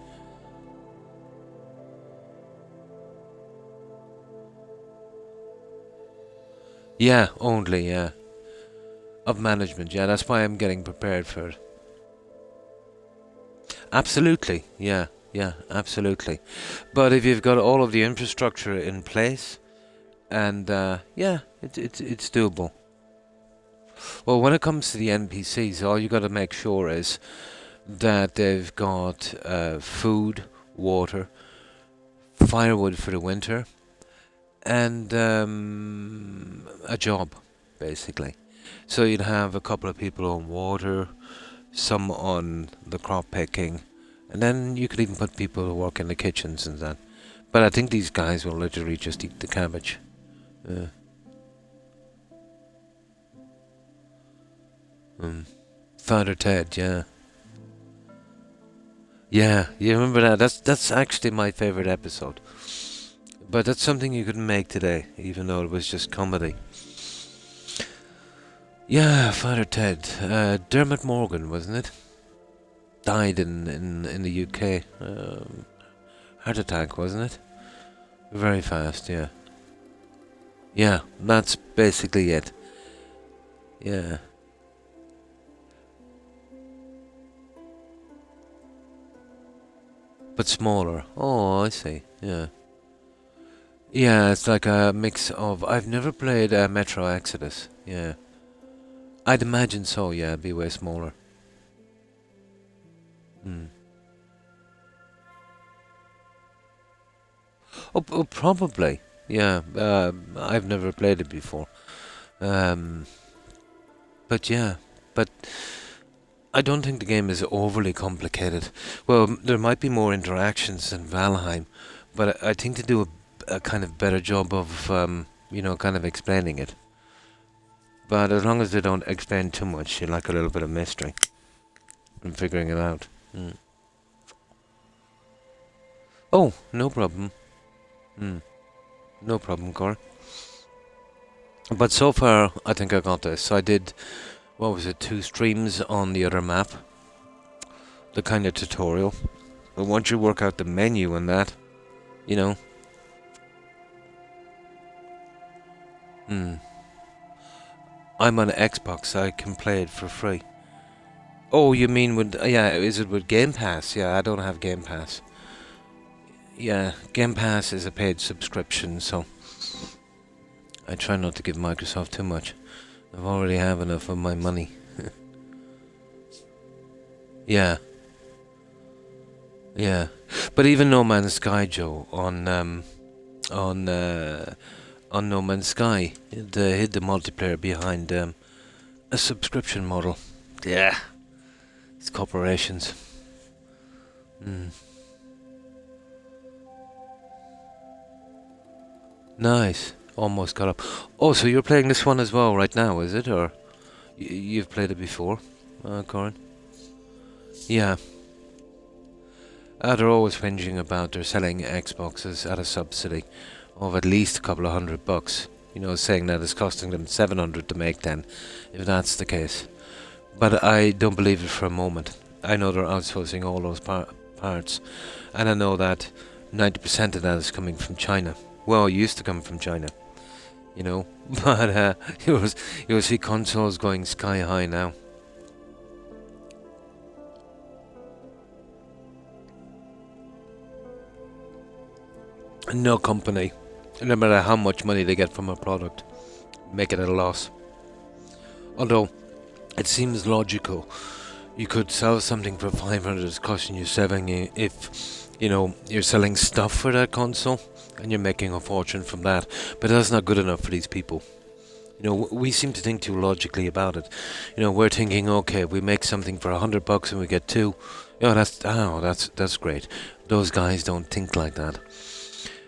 Yeah, only, yeah. Of management, yeah, that's why I'm getting prepared for it. Absolutely, yeah, yeah, absolutely. But if you've got all of the infrastructure in place, and yeah, it's doable. Well, when it comes to the NPCs, all you got to make sure is that they've got food, water, firewood for the winter, and a job, basically. So you'd have a couple of people on water, some on the crop picking, and then you could even put people who work in the kitchens and that. But I think these guys will literally just eat the cabbage. Uh, mm. Father Ted, yeah. Yeah, you remember that? That's actually my favorite episode. But that's something you couldn't make today, even though it was just comedy. Yeah, Father Ted. Dermot Morgan, wasn't it? Died in the UK. Heart attack, wasn't it? Very fast, yeah. Yeah, that's basically it. Yeah. But smaller. Oh, I see. Yeah. Yeah, it's like a mix of. I've never played Metro Exodus. Yeah. I'd imagine so, yeah. It'd be way smaller. Hmm. Oh, probably. Yeah. I've never played it before. Um, but yeah. But I don't think the game is overly complicated. Well, there might be more interactions than Valheim, but I think to do a kind of better job of, kind of explaining it. But as long as they don't explain too much, you like a little bit of mystery and figuring it out. Mm. Oh, no problem. Mm. No problem, Cor. But so far, I think I got this. So I did, what was it, 2 streams on the other map. The kind of tutorial. But once you work out the menu and that, you know. Hmm. I'm on Xbox, so I can play it for free. Oh, you mean with, yeah, is it with Game Pass? Yeah, I don't have Game Pass. Yeah, Game Pass is a paid subscription, so I try not to give Microsoft too much. I've already have enough of my money. Yeah, yeah. But even No Man's Sky, Joe, on No Man's Sky, they hid the multiplayer behind a subscription model. Yeah, it's corporations. Mm. Nice. Almost got up. Oh, so you're playing this one as well right now, is it? Or you've played it before, Corin? Yeah. They're always whinging about they're selling Xboxes at a subsidy of at least a couple of $100. You know, saying that it's costing them 700 to make 10, if that's the case. But I don't believe it for a moment. I know they're outsourcing all those parts, and I know that 90% of that is coming from China. Well, it used to come from China, you know. But you'll see consoles going sky high now. No company, no matter how much money they get from a product, make it at a loss. Although it seems logical, you could sell something for 500 it's costing you 7 if you're selling stuff for that console and you're making a fortune from that. But that's not good enough for these people. We seem to think too logically about it. We're thinking, okay, we make something for $100 and we get two. That's great. Those guys don't think like that.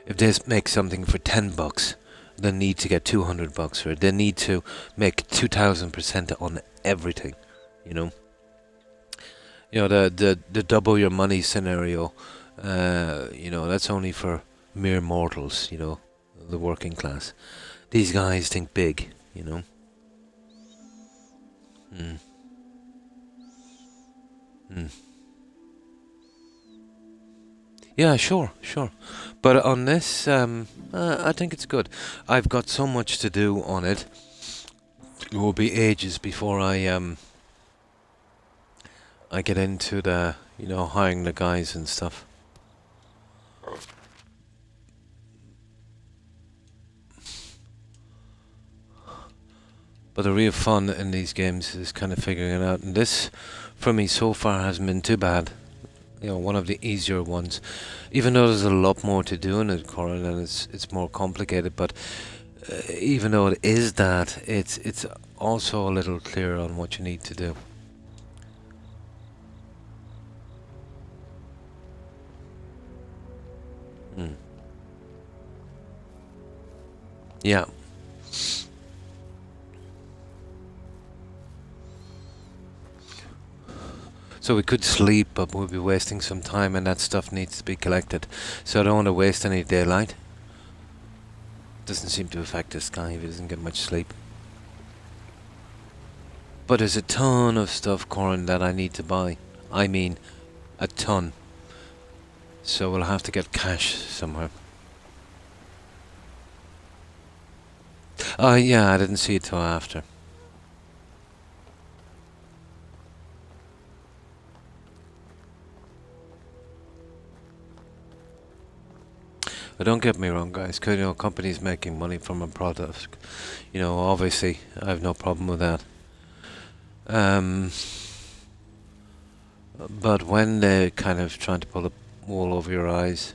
If they make something for $10, they need to get $200 for it. They need to make 2,000% on everything. You know. The double your money scenario. That's only for mere mortals. The working class. These guys think big. Hmm. Yeah, sure, sure. But on this, I think it's good. I've got so much to do on it. It will be ages before I get into the, hiring the guys and stuff. But the real fun in these games is kind of figuring it out. And this, for me, so far hasn't been too bad. One of the easier ones. Even though there's a lot more to do in it, Corin, and it's more complicated. But even though it is that, it's also a little clearer on what you need to do. Mm. Yeah. So we could sleep, but we'll be wasting some time, and that stuff needs to be collected. So I don't want to waste any daylight. Doesn't seem to affect this guy if he doesn't get much sleep. But there's a ton of stuff, Corin, that I need to buy. I mean, a ton. So we'll have to get cash somewhere. Yeah, I didn't see it till after. But don't get me wrong, guys, because, companies making money from a product. Obviously, I have no problem with that. But when they're kind of trying to pull a wool over your eyes,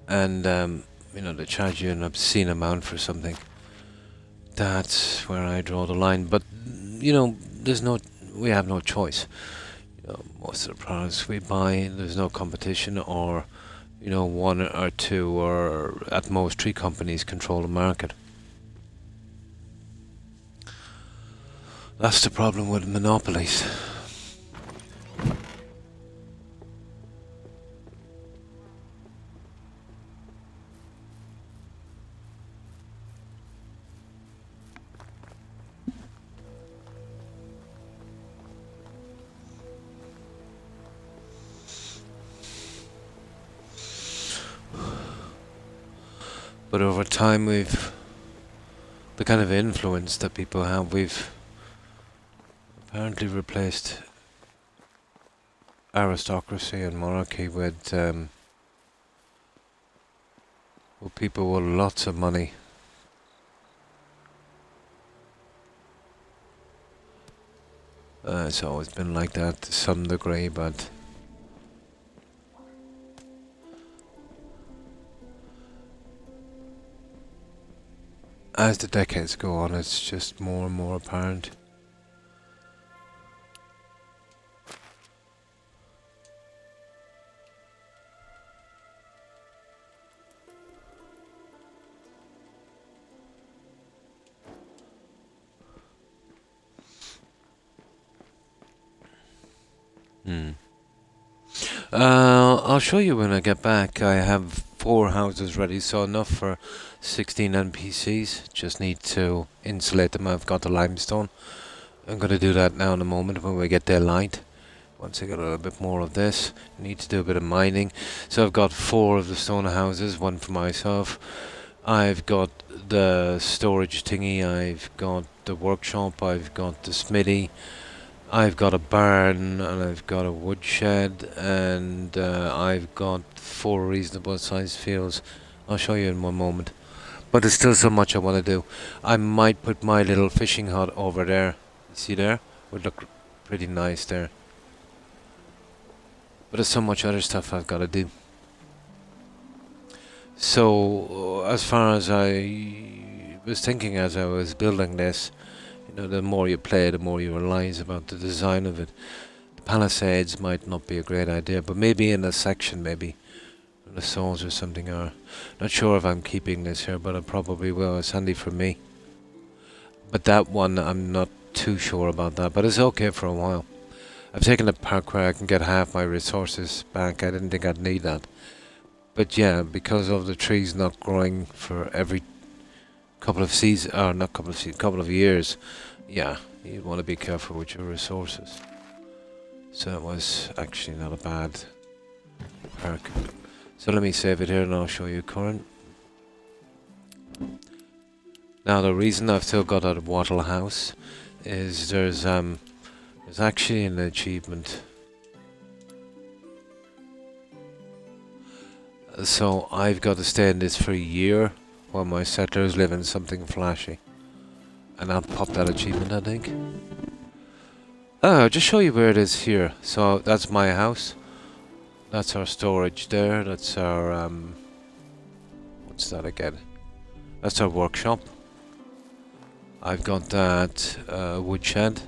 and, they charge you an obscene amount for something, that's where I draw the line. But, we have no choice. Most of the products we buy, there's no competition, or one or two or at most three companies control the market. That's the problem with monopolies. But over time, the kind of influence that people have, we've apparently replaced aristocracy and monarchy with people with lots of money. It's always been like that to some degree, but as the decades go on, it's just more and more apparent. I'll show you when I get back. I have 4 houses ready, so enough for 16 NPCs. Just need to insulate them. I've got the limestone. I'm going to do that now in a moment when we get daylight. Once I get a little bit more of this, I need to do a bit of mining. So I've got 4 of the stone houses, 1 for myself. I've got the storage thingy, I've got the workshop, I've got the smithy, I've got a barn, and I've got a woodshed, and I've got 4 reasonable sized fields. I'll show you in one moment. But there's still so much I want to do. I might put my little fishing hut over there. You see there? Would look pretty nice there. But there's so much other stuff I've got to do. So, as far as I was thinking as I was building this, the more you play, the more you realize about the design of it. The palisades might not be a great idea, but maybe in a section, maybe the souls or something are. Not sure if I'm keeping this here, but I probably will. It's handy for me. But that one, I'm not too sure about that, but it's okay for a while. I've taken a park where I can get half my resources back. I didn't think I'd need that. But yeah, because of the trees not growing for every couple of seasons, or not couple of seasons, couple of years, yeah, you want to be careful with your resources. So that was actually not a bad park. So let me save it here and I'll show you current. Now the reason I've still got that wattle house is there's actually an achievement. So I've got to stay in this for a year while my settlers live in something flashy. And I'll pop that achievement, I think. Oh, I'll just show you where it is here. So that's my house. That's our storage there. That's our what's that again? That's our workshop. I've got that woodshed.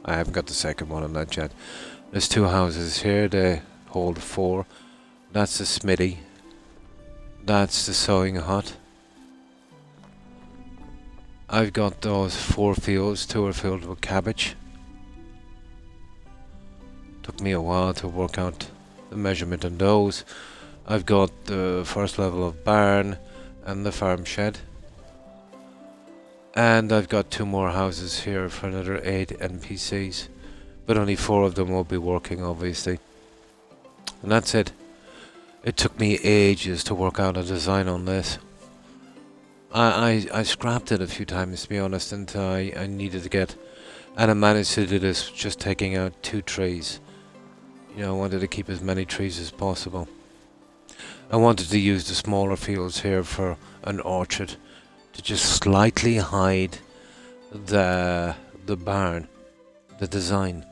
I haven't got the second one on that yet. There's two houses here. They hold 4. That's the smithy. That's the sewing hut. I've got those 4 fields. 2 are filled with cabbage. Took me a while to work out the measurement on those. I've got the first level of barn and the farm shed. And I've got 2 more houses here for another 8 NPCs. But only 4 of them will be working, obviously. And that's it. It took me ages to work out a design on this. I scrapped it a few times, to be honest, until I needed to get... And I managed to do this just taking out 2 trees. You know, I wanted to keep as many trees as possible. I wanted to use the smaller fields here for an orchard. To just slightly hide the barn. The design.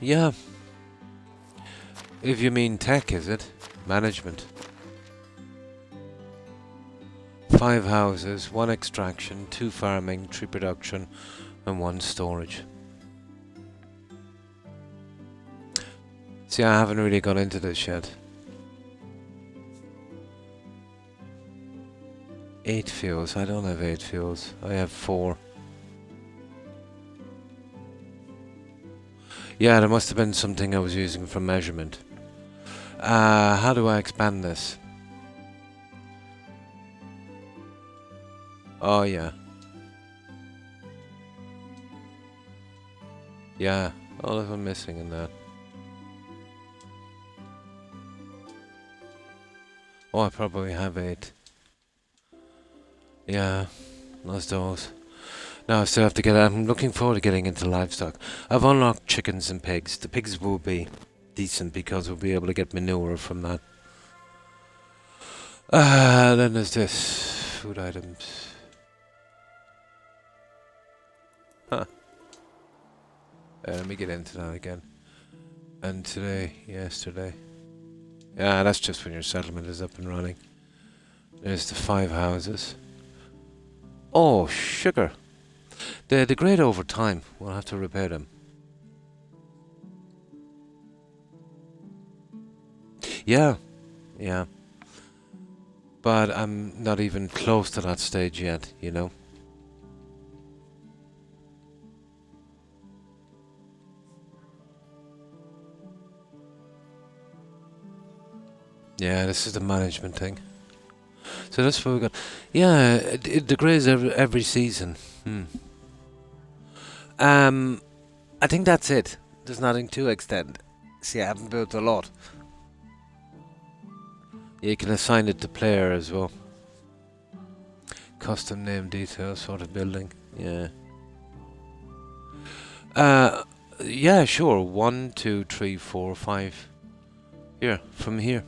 Yeah. If you mean tech, is it? Management. 5 houses, 1 extraction, 2 farming, 3 production, and 1 storage. See, I haven't really got into this yet. 8 fields. I don't have 8 fields. I have 4. Yeah, there must have been something I was using for measurement. How do I expand this? Oh, yeah. Yeah. Oh, there's one missing in that. Oh, I probably have 8. Yeah, that's those. Now I still have to get... I'm looking forward to getting into livestock. I've unlocked chickens and pigs. The pigs will be decent because we'll be able to get manure from that. Then there's this. Food items. Huh. Let me get into that again. And today, yesterday. Yeah, that's just when your settlement is up and running. There's the 5 houses. Oh, sugar. They degrade over time. We'll have to repair them. Yeah. Yeah. But I'm not even close to that stage yet, you know. Yeah, this is the management thing. So that's what we got. Yeah, it degrades every season. I think that's it. There's nothing to extend. See, I haven't built a lot. Yeah, you can assign it to player as well. Custom name details for the building. Yeah. Yeah, sure. 1, 2, 3, 4, 5. Here, from here.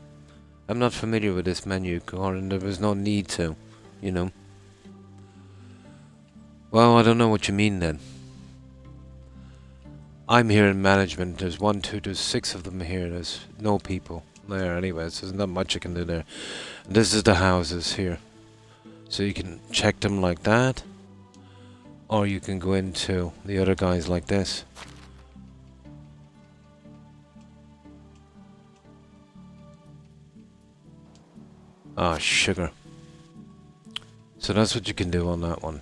I'm not familiar with this menu, and there was no need to, you know. Well, I don't know what you mean then. I'm here in management. There's 1, 2, there's 6 of them here. There's no people there anyway, so there's not much you can do there. And this is the houses here. So you can check them like that. Or you can go into the other guys like this. Ah, sugar. So that's what you can do on that one.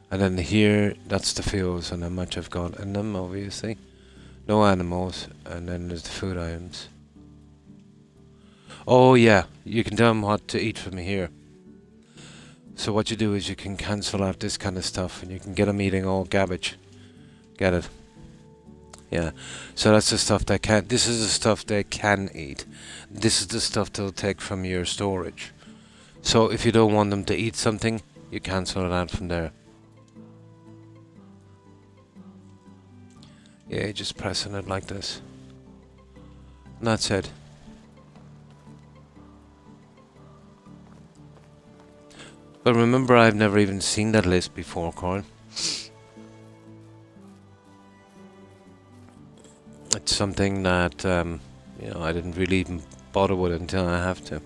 And then here, that's the fields and how much I've got in them, obviously. No animals, and then there's the food items. Oh yeah, you can tell them what to eat from here. So what you do is you can cancel out this kind of stuff and you can get them eating all garbage. Get it? Yeah. So that's the stuff they can. This is the stuff they can eat. This is the stuff they'll take from your storage. So if you don't want them to eat something, you cancel it out from there. Yeah, you're just pressing it like this. And that's it. But remember, I've never even seen that list before, Corin. It's something that, I didn't really even bother with until I have to.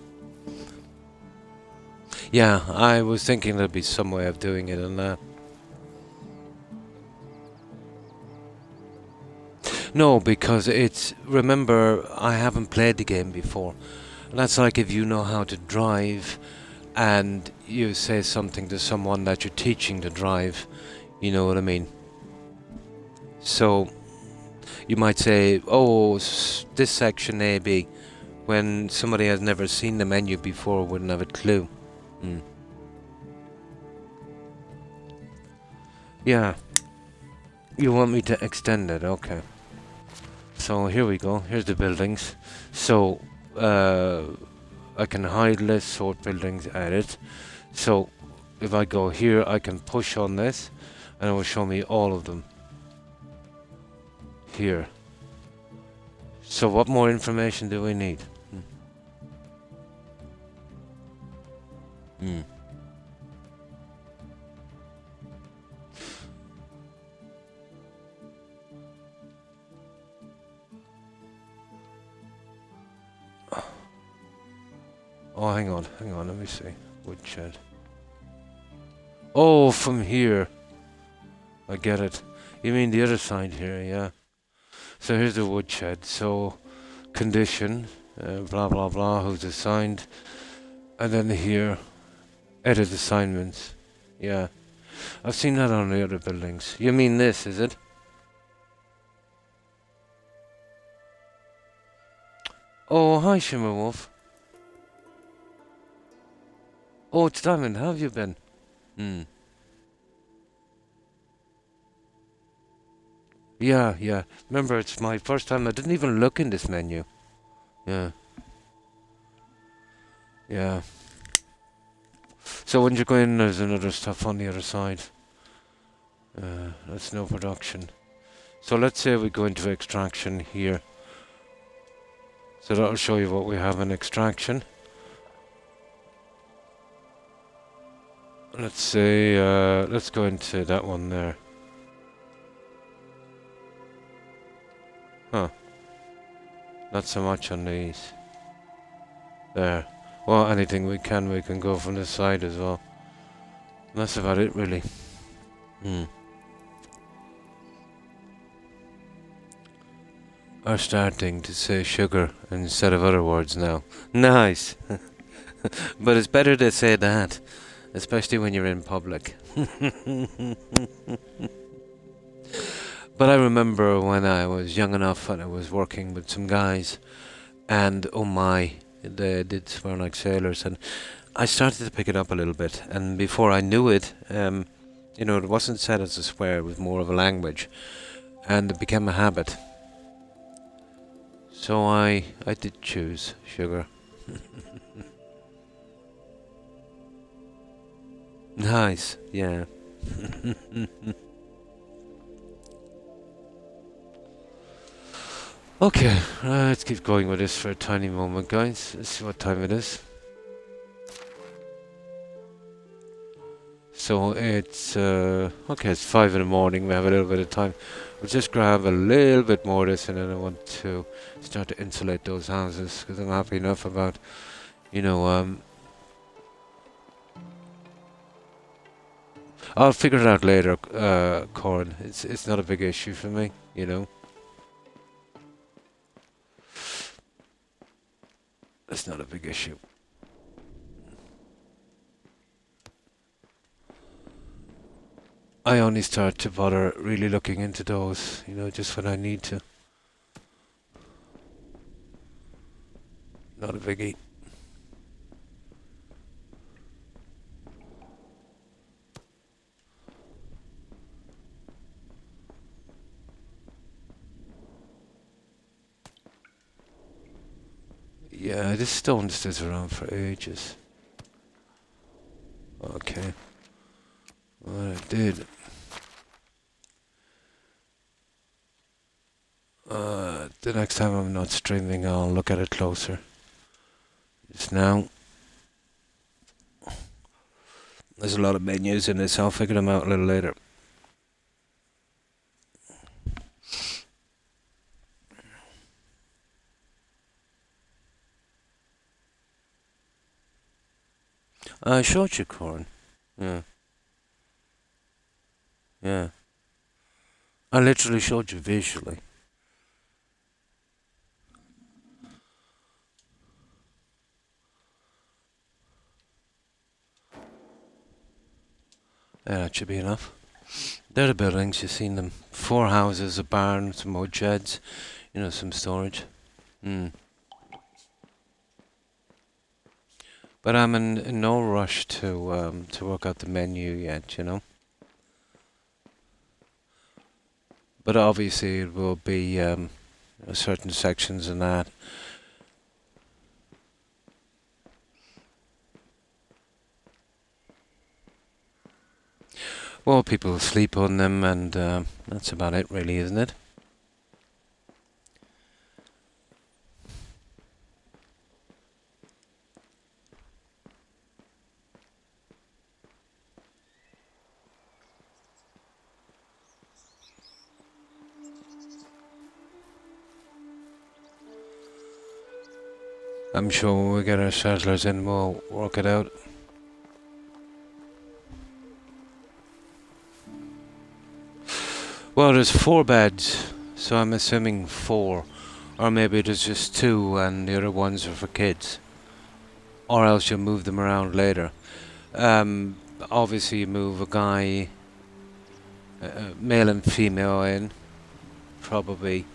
Yeah, I was thinking there'd be some way of doing it, and no, because it's... Remember, I haven't played the game before. And that's like if you know how to drive and you say something to someone that you're teaching to drive, you know what I mean? So, you might say, oh, this section A, B, when somebody has never seen the menu before, wouldn't have a clue. Yeah. You want me to extend it, okay. So here we go, here's the buildings. So, I can hide list, sort buildings, edit. So, if I go here, I can push on this, and it will show me all of them. Here. So what more information do we need? Oh, hang on, let me see. Woodshed. Oh, from here. I get it. You mean the other side here, yeah. So here's the woodshed. So, condition, blah blah blah, who's assigned. And then here, edit assignments. Yeah. I've seen that on the other buildings. You mean this, is it? Oh, hi, Shimmerwolf. Oh, it's Diamond. How have you been? Yeah. Remember, it's my first time. I didn't even look in this menu. Yeah. So when you go in, there's another stuff on the other side. That's no production. So let's say we go into extraction here. So that'll show you what we have in extraction. Let's say, let's go into that one there. Huh. Not so much on these. There. Well, anything we can go from this side as well. And that's about it, really. Are starting to say sugar instead of other words now. Nice. But it's better to say that, especially when you're in public. But I remember when I was young enough and I was working with some guys, and oh my, they did swear like sailors, and I started to pick it up a little bit, and before I knew it, it wasn't said as a swear, it was more of a language, and it became a habit. So I did choose sugar. Nice, yeah. Okay, let's keep going with this for a tiny moment, guys. Let's see what time it is. So it's, okay, it's 5 in the morning, we have a little bit of time. We'll just grab a little bit more of this, and then I want to start to insulate those houses, because I'm happy enough about, I'll figure it out later, Corin. It's not a big issue for me, It's not a big issue. I only start to bother really looking into those, just when I need to. Not a biggie. Yeah, this stone stays around for ages. Okay. What I did. The next time I'm not streaming, I'll look at it closer. Just now, there's a lot of menus in this. I'll figure them out a little later. I showed you corn. Yeah. Yeah. I literally showed you visually. Yeah, that should be enough. They're the buildings, you've seen them. 4 houses, a barn, some wood sheds, some storage. But I'm in no rush to work out the menu yet, But obviously it will be certain sections and that. Well, people sleep on them, and that's about it, really, isn't it? I'm sure when we get our settlers in, we'll work it out. Well, there's 4 beds, so I'm assuming 4. Or maybe there's just 2 and the other ones are for kids. Or else you'll move them around later. Obviously you move a guy, male and female in. Probably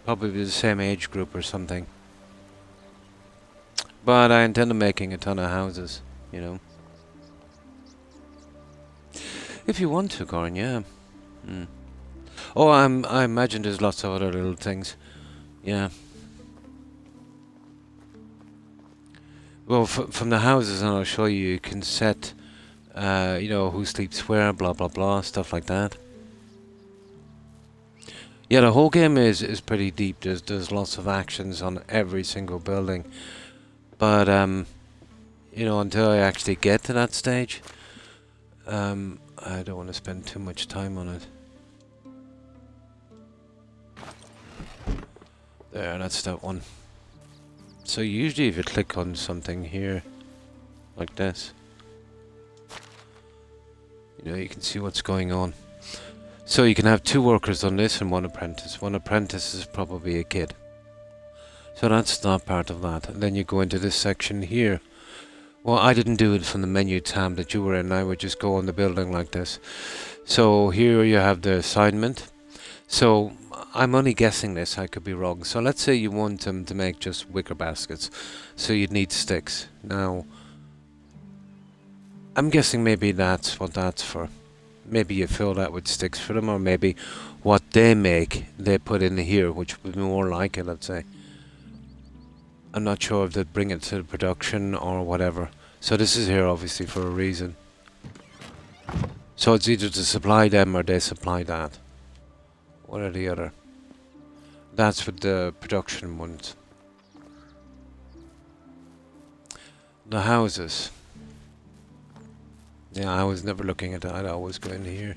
the same age group or something. But I intend on making a ton of houses, If you want to, Corin, yeah. Oh, I imagine there's lots of other little things. Yeah. Well, from the houses, and I'll show you, you can set, who sleeps where, blah, blah, blah, stuff like that. Yeah, the whole game is pretty deep. There's lots of actions on every single building. But, until I actually get to that stage, I don't want to spend too much time on it. There, that's that one. So usually if you click on something here, like this, you can see what's going on. So you can have 2 workers on this and 1 apprentice. 1 apprentice is probably a kid. So that's not part of that. And then you go into this section here. Well, I didn't do it from the menu tab that you were in. I would just go on the building like this. So here you have the assignment. So I'm only guessing this, I could be wrong. So let's say you want them to make just wicker baskets. So you'd need sticks. Now, I'm guessing maybe that's what that's for. Maybe you fill that with sticks for them, or maybe what they make, they put in here, which would be more like it, I'd say. I'm not sure if they'd bring it to the production or whatever. So this is here obviously for a reason. So it's either to supply them or they supply that. One or the other. That's what the production ones. The houses. Yeah, I was never looking at that. I'd always go in here.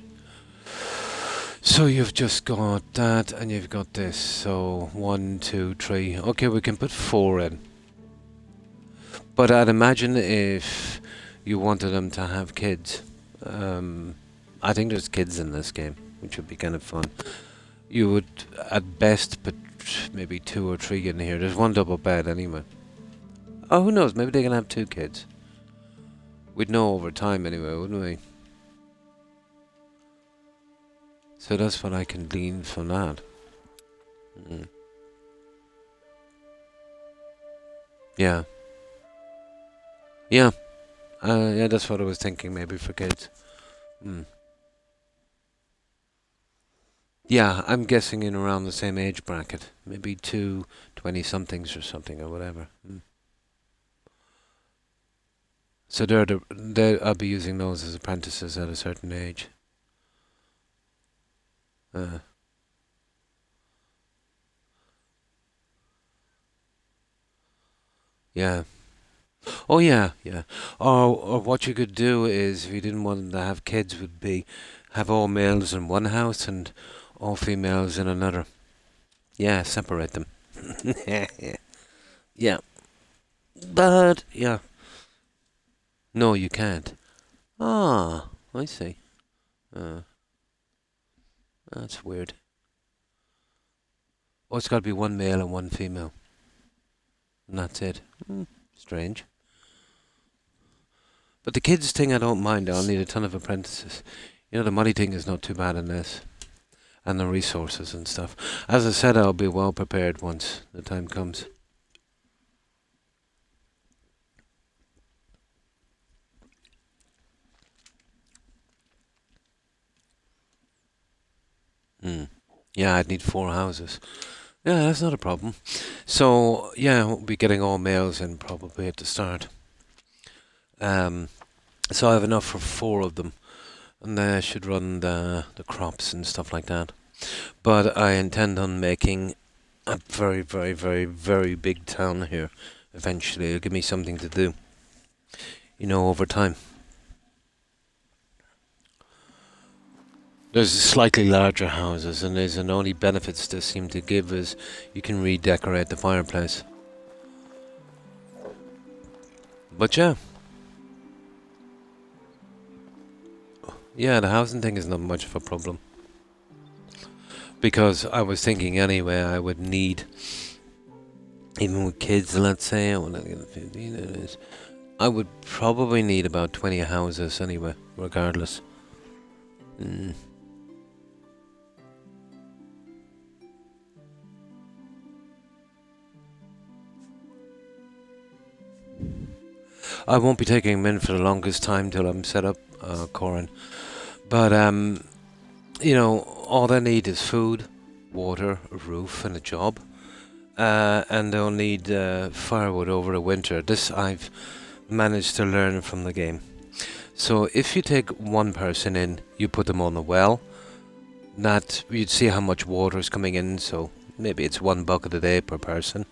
So you've just got that and you've got this. So 1, 2, 3. Okay, we can put 4 in. But I'd imagine if you wanted them to have kids. I think there's kids in this game, which would be kind of fun. You would at best put maybe 2 or 3 in here. There's 1 double bed anyway. Oh, who knows? Maybe they can have 2 kids. We'd know over time anyway, wouldn't we? So that's what I can glean from that. Yeah. Yeah. Yeah, that's what I was thinking, maybe for kids. Yeah, I'm guessing in around the same age bracket. Maybe 2 to 20-somethings or something or whatever. So I'll be using those as apprentices at a certain age. Yeah. Oh yeah, yeah. Or what you could do is, if you didn't want them to have kids, would be have all males in one house and all females in another. Yeah, separate them. Yeah. But yeah. No, you can't. Ah, I see. Uh, that's weird. Oh, it's got to be one male and one female. And that's it. Strange. But the kids thing I don't mind. I'll need a ton of apprentices. You know, the money thing is not too bad in this. And the resources and stuff. As I said, I'll be well prepared once the time comes. Yeah, I'd need 4 houses. Yeah, that's not a problem. So, yeah, we'll be getting all males in probably at the start. So I have enough for 4 of them. And they should run the crops and stuff like that. But I intend on making a very, very, very, very big town here. Eventually, it'll give me something to do. You know, over time. There's slightly larger houses, and there's an only benefits they seem to give is you can redecorate the fireplace. But yeah. Yeah, the housing thing is not much of a problem. Because I was thinking anyway, I would need, even with kids, let's say, I want to get 15, it is. I would probably need about 20 houses anyway, regardless. I won't be taking them in for the longest time till I'm set up, Corin. But, you know, all they need is food, water, a roof, and a job. And they'll need firewood over the winter. This I've managed to learn from the game. So if you take one person in, you put them on a well. That you'd see how much water is coming in. So maybe it's 1 bucket a day per person.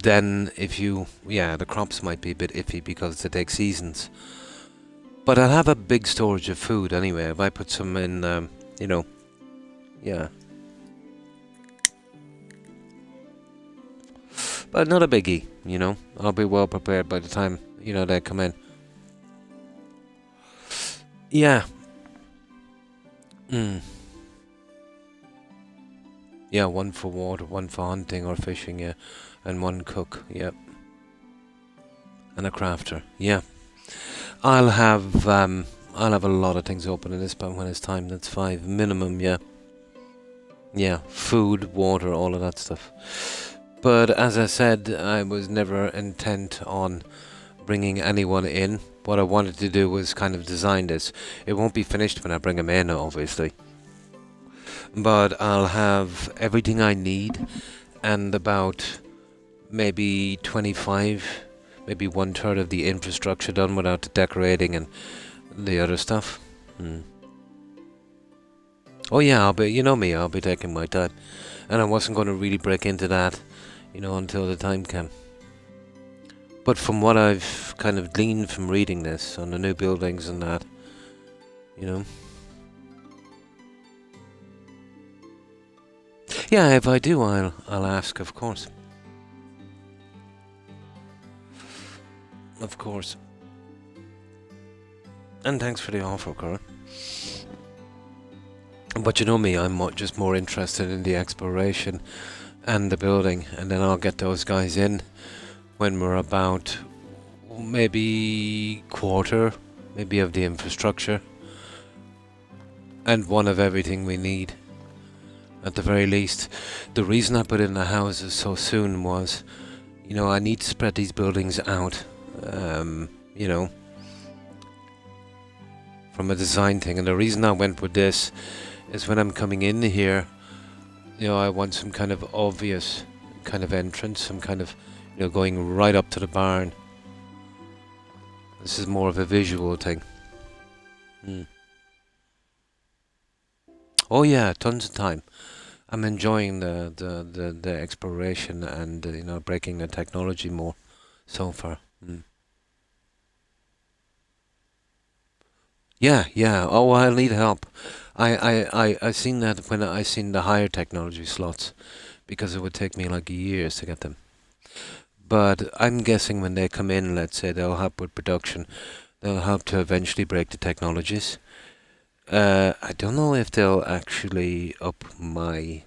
Then if the crops might be a bit iffy because they take seasons. But I'll have a big storage of food anyway. If I put some in, yeah. But not a biggie, you know. I'll be well prepared by the time, they come in. Yeah. Yeah, 1 for water, 1 for hunting or fishing, yeah. And 1 cook, yep. And a crafter, yeah. I'll have a lot of things open in this, but when it's time, that's 5 minimum, yeah. Yeah, food, water, all of that stuff. But as I said, I was never intent on bringing anyone in. What I wanted to do was kind of design this. It won't be finished when I bring them in, obviously. But I'll have everything I need and about maybe 25, maybe 1/3 of the infrastructure done without the decorating and the other stuff. Oh yeah, you know me, I'll be taking my time. And I wasn't going to really break into that, until the time came. But from what I've kind of gleaned from reading this on the new buildings and that, Yeah, if I do, I'll ask, of course. Of course. And thanks for the offer, Corin. But you know me, I'm just more interested in the exploration and the building, and then I'll get those guys in when we're about maybe quarter, maybe of the infrastructure, and 1 of everything we need. At the very least, the reason I put in the houses so soon was, I need to spread these buildings out, from a design thing. And the reason I went with this is when I'm coming in here, I want some kind of obvious kind of entrance. Some kind of, going right up to the barn. This is more of a visual thing. Oh yeah, tons of time. I'm enjoying the exploration and breaking the technology more so far. Yeah, yeah. Oh, I'll need help. I seen that when I seen the higher technology slots, because it would take me like years to get them. But I'm guessing when they come in, let's say they'll help with production, they'll help to eventually break the technologies. I don't know if they'll actually up my.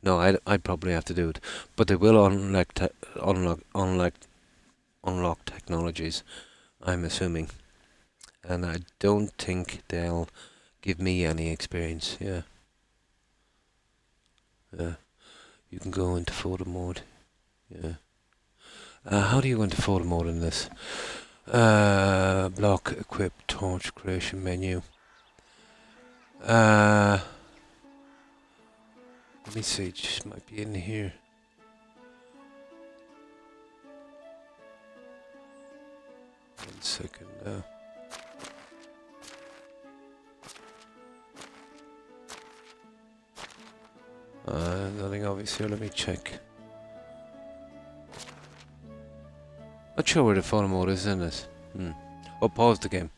No, I'd probably have to do it, but they will unlock technologies. I'm assuming, and I don't think they'll give me any experience. Yeah, yeah. You can go into photo mode. Yeah. How do you go into photo mode in this? Block, equip, torch, creation menu. Let me see. It just might be in here. One second now. Nothing obvious here. Let me check. Not sure where the photo mode is in this. Oh, pause the game.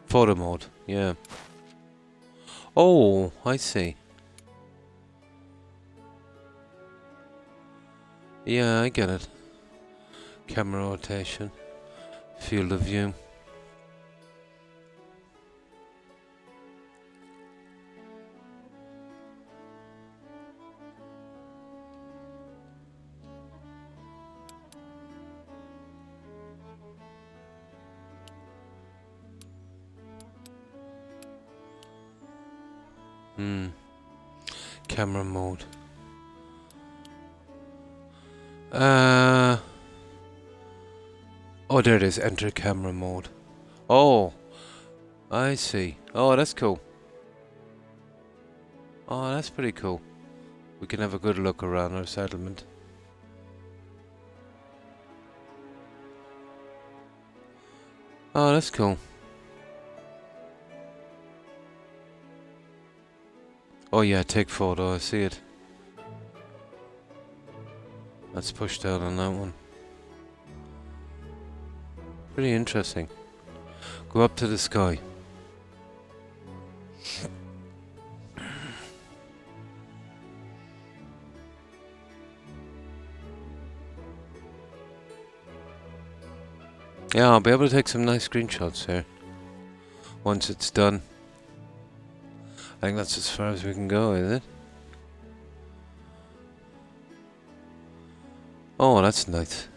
Photo mode, yeah. Oh, I see. Yeah, I get it. Camera rotation. Field of view. Camera mode. Oh, there it is. Enter camera mode. Oh, I see. Oh, that's cool. Oh, that's pretty cool. We can have a good look around our settlement. Oh, that's cool. Oh yeah, take photo. I see it. That's pushed out on that one. Pretty interesting. Go up to the sky. Yeah, I'll be able to take some nice screenshots here once it's done. I think that's as far as we can go, is it? Oh, that's nice.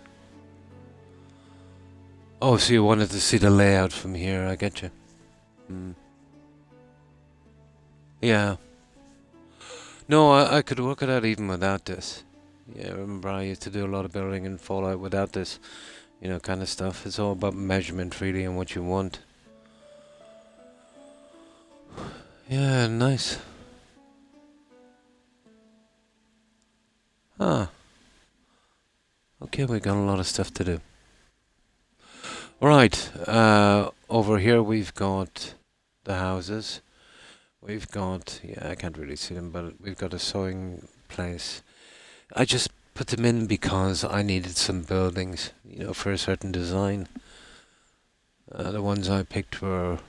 Oh, so you wanted to see the layout from here, I get you. Yeah. No, I could work it out even without this. Yeah, remember I used to do a lot of building in Fallout without this, kind of stuff. It's all about measurement really and what you want. Yeah, nice. Ah. Okay, we got a lot of stuff to do. Right, over here we've got the houses. We've got, I can't really see them, but we've got a sewing place. I just put them in because I needed some buildings, for a certain design. The ones I picked were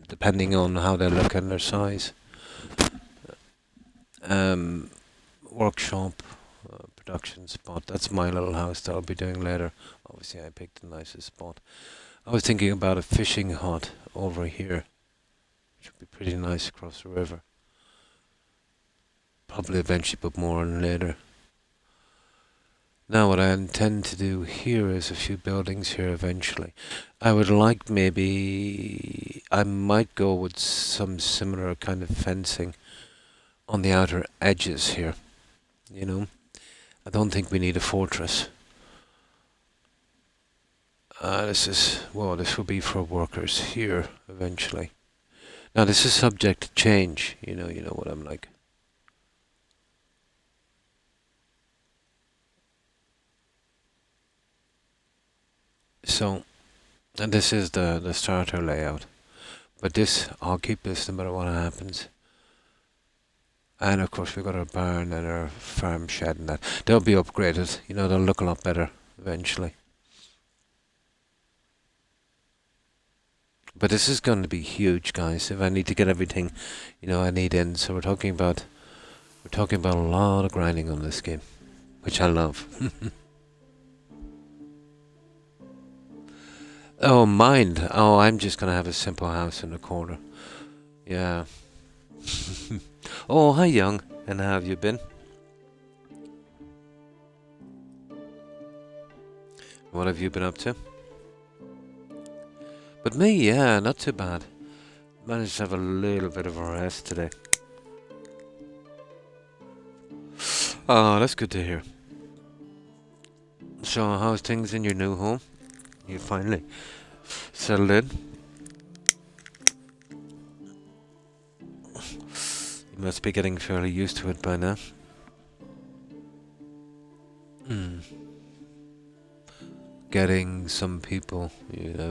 depending on how they look and their size. Workshop, production spot. That's my little house that I'll be doing later. Obviously, I picked the nicest spot. I was thinking about a fishing hut over here, which would be pretty nice across the river. Probably eventually put more on later. Now what I intend to do here is a few buildings here eventually. I would like I might go with some similar kind of fencing on the outer edges here. I don't think we need a fortress. This will be for workers here eventually. Now this is subject to change. You know what I'm like. So, and this is the starter layout. But this, I'll keep this no matter what happens. And of course we've got our barn and our farm shed and that. They'll be upgraded. They'll look a lot better eventually. But this is going to be huge, guys. If I need to get everything, I need in. So we're talking about a lot of grinding on this game, which I love. Oh, mind. Oh, I'm just gonna have a simple house in the corner. Yeah. Oh, hi, young. And how have you been? What have you been up to? But me, yeah, not too bad. Managed to have a little bit of a rest today. Oh, that's good to hear. So, how's things in your new home? You finally settled in? You must be getting fairly used to it by now. Getting some people,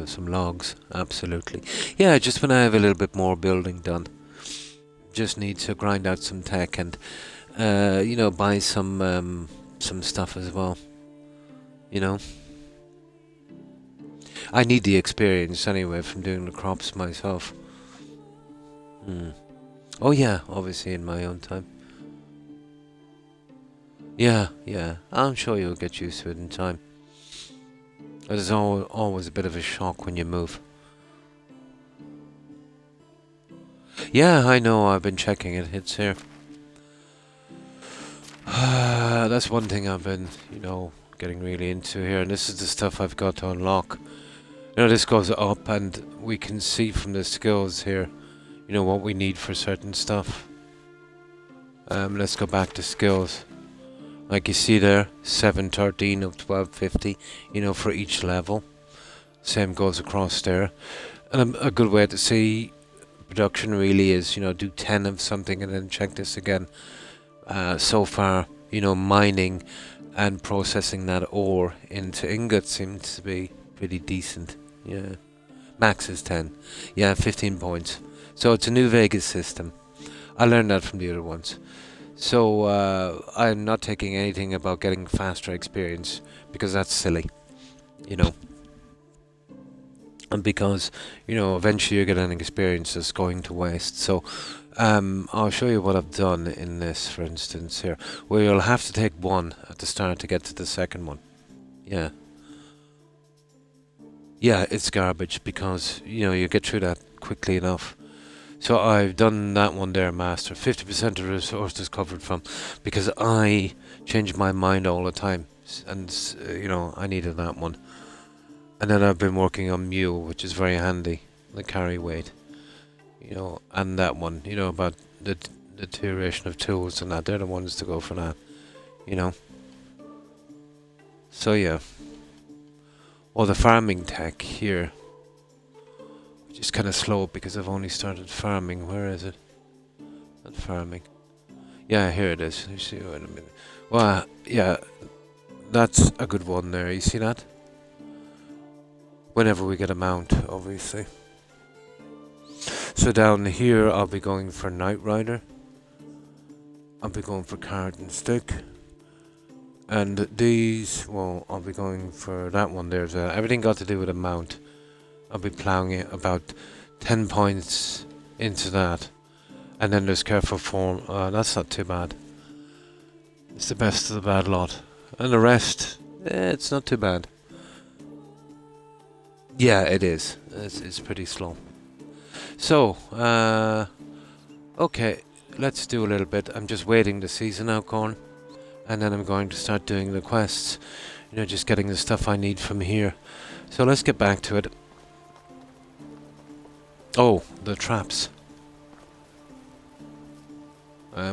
some logs, absolutely. Yeah, just when I have a little bit more building done. Just need to grind out some tech and, buy some stuff as well. I need the experience anyway from doing the crops myself. Oh yeah, obviously in my own time. Yeah, I'm sure you'll get used to it in time. There's always a bit of a shock when you move. Yeah, I know, I've been checking it, it's here. That's one thing I've been, getting really into here, and this is the stuff I've got to unlock. This goes up, and we can see from the skills here, what we need for certain stuff. Let's go back to skills. Like you see there, 713 of 1250, for each level. Same goes across there. And a good way to see production really is, do 10 of something and then check this again. So far, mining and processing that ore into ingots seems to be pretty decent. Yeah. Max is 10. Yeah, 15 points. So it's a new Vegas system. I learned that from the other ones. So I'm not taking anything about getting faster experience because that's silly, and because eventually you're getting experience that's going to waste. So I'll show you what I've done in this, for instance, here, where you'll have to take one at the start to get to the second one. Yeah, it's garbage because you get through that quickly enough. So I've done that one there, master. 50% of the resources covered from, because I change my mind all the time, and I needed that one. And then I've been working on mule, which is very handy, the carry weight, and that one, about the deterioration of tools and that. They're the ones to go for that, So yeah. Or the farming tech here. Just kind of slow because I've only started farming. Where is it? Not farming. Yeah, here it is. You see, wait a minute. Well, yeah, that's a good one there. You see that? Whenever we get a mount, obviously. So down here, I'll be going for Night Rider. I'll be going for Card and Stick. And these, well, I'll be going for that one. There's everything got to do with a mount. I'll be ploughing it about 10 points into that. And then there's careful form. That's not too bad. It's the best of the bad lot. And the rest, it's not too bad. Yeah, it is. It's pretty slow. So, okay, let's do a little bit. I'm just waiting to season out corn. And then I'm going to start doing the quests. Just getting the stuff I need from here. So let's get back to it. Oh, the traps.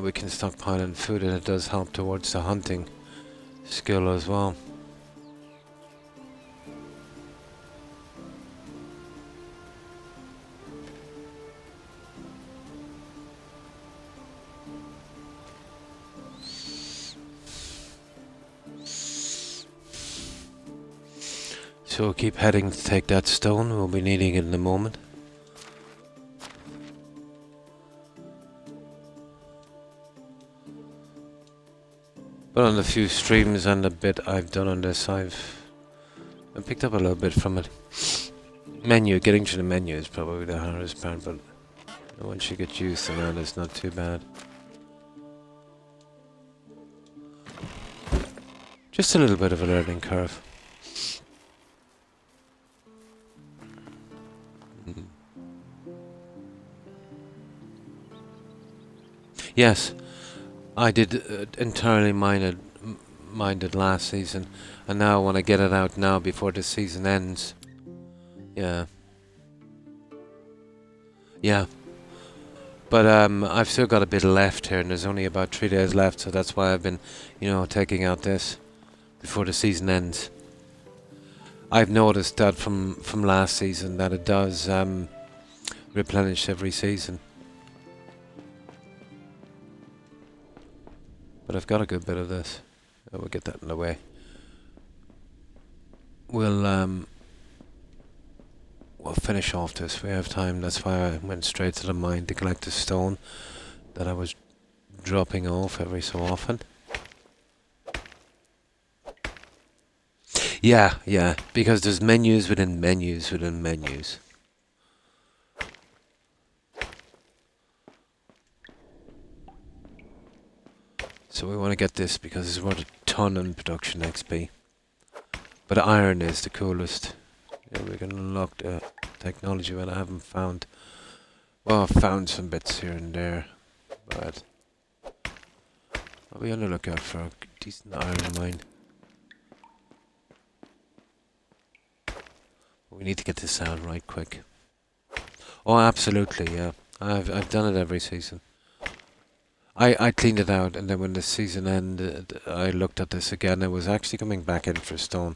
We can stockpile in food, and it does help towards the hunting skill as well. So we'll keep heading to take that stone. We'll be needing it in a moment. But on the few streams and the bit I've done on this, I've picked up a little bit from it. Menu, getting to the menu is probably the hardest part, but once you get used to that, it's not too bad. Just a little bit of a learning curve. Yes, I did entirely mind it last season, and now I want to get it out now before the season ends. Yeah. Yeah. But I've still got a bit left here, and there's only about 3 days left, so that's why I've been, taking out this before the season ends. I've noticed that from last season that it does replenish every season. But I've got a good bit of this. We'll get that in the way. We'll finish off this. We have time. That's why I went straight to the mine to collect the stone that I was dropping off every so often. Yeah, because there's menus within menus within menus. So we want to get this because it's worth a ton in production XP. But iron is the coolest. Yeah, we can unlock the technology that I haven't found. Well, I've found some bits here and there, but I'll be on the lookout for a decent iron mine. We need to get this out right quick. Oh, absolutely, yeah. I've done it every season. I cleaned it out, and then when the season ended, I looked at this again. I was actually coming back in for stone,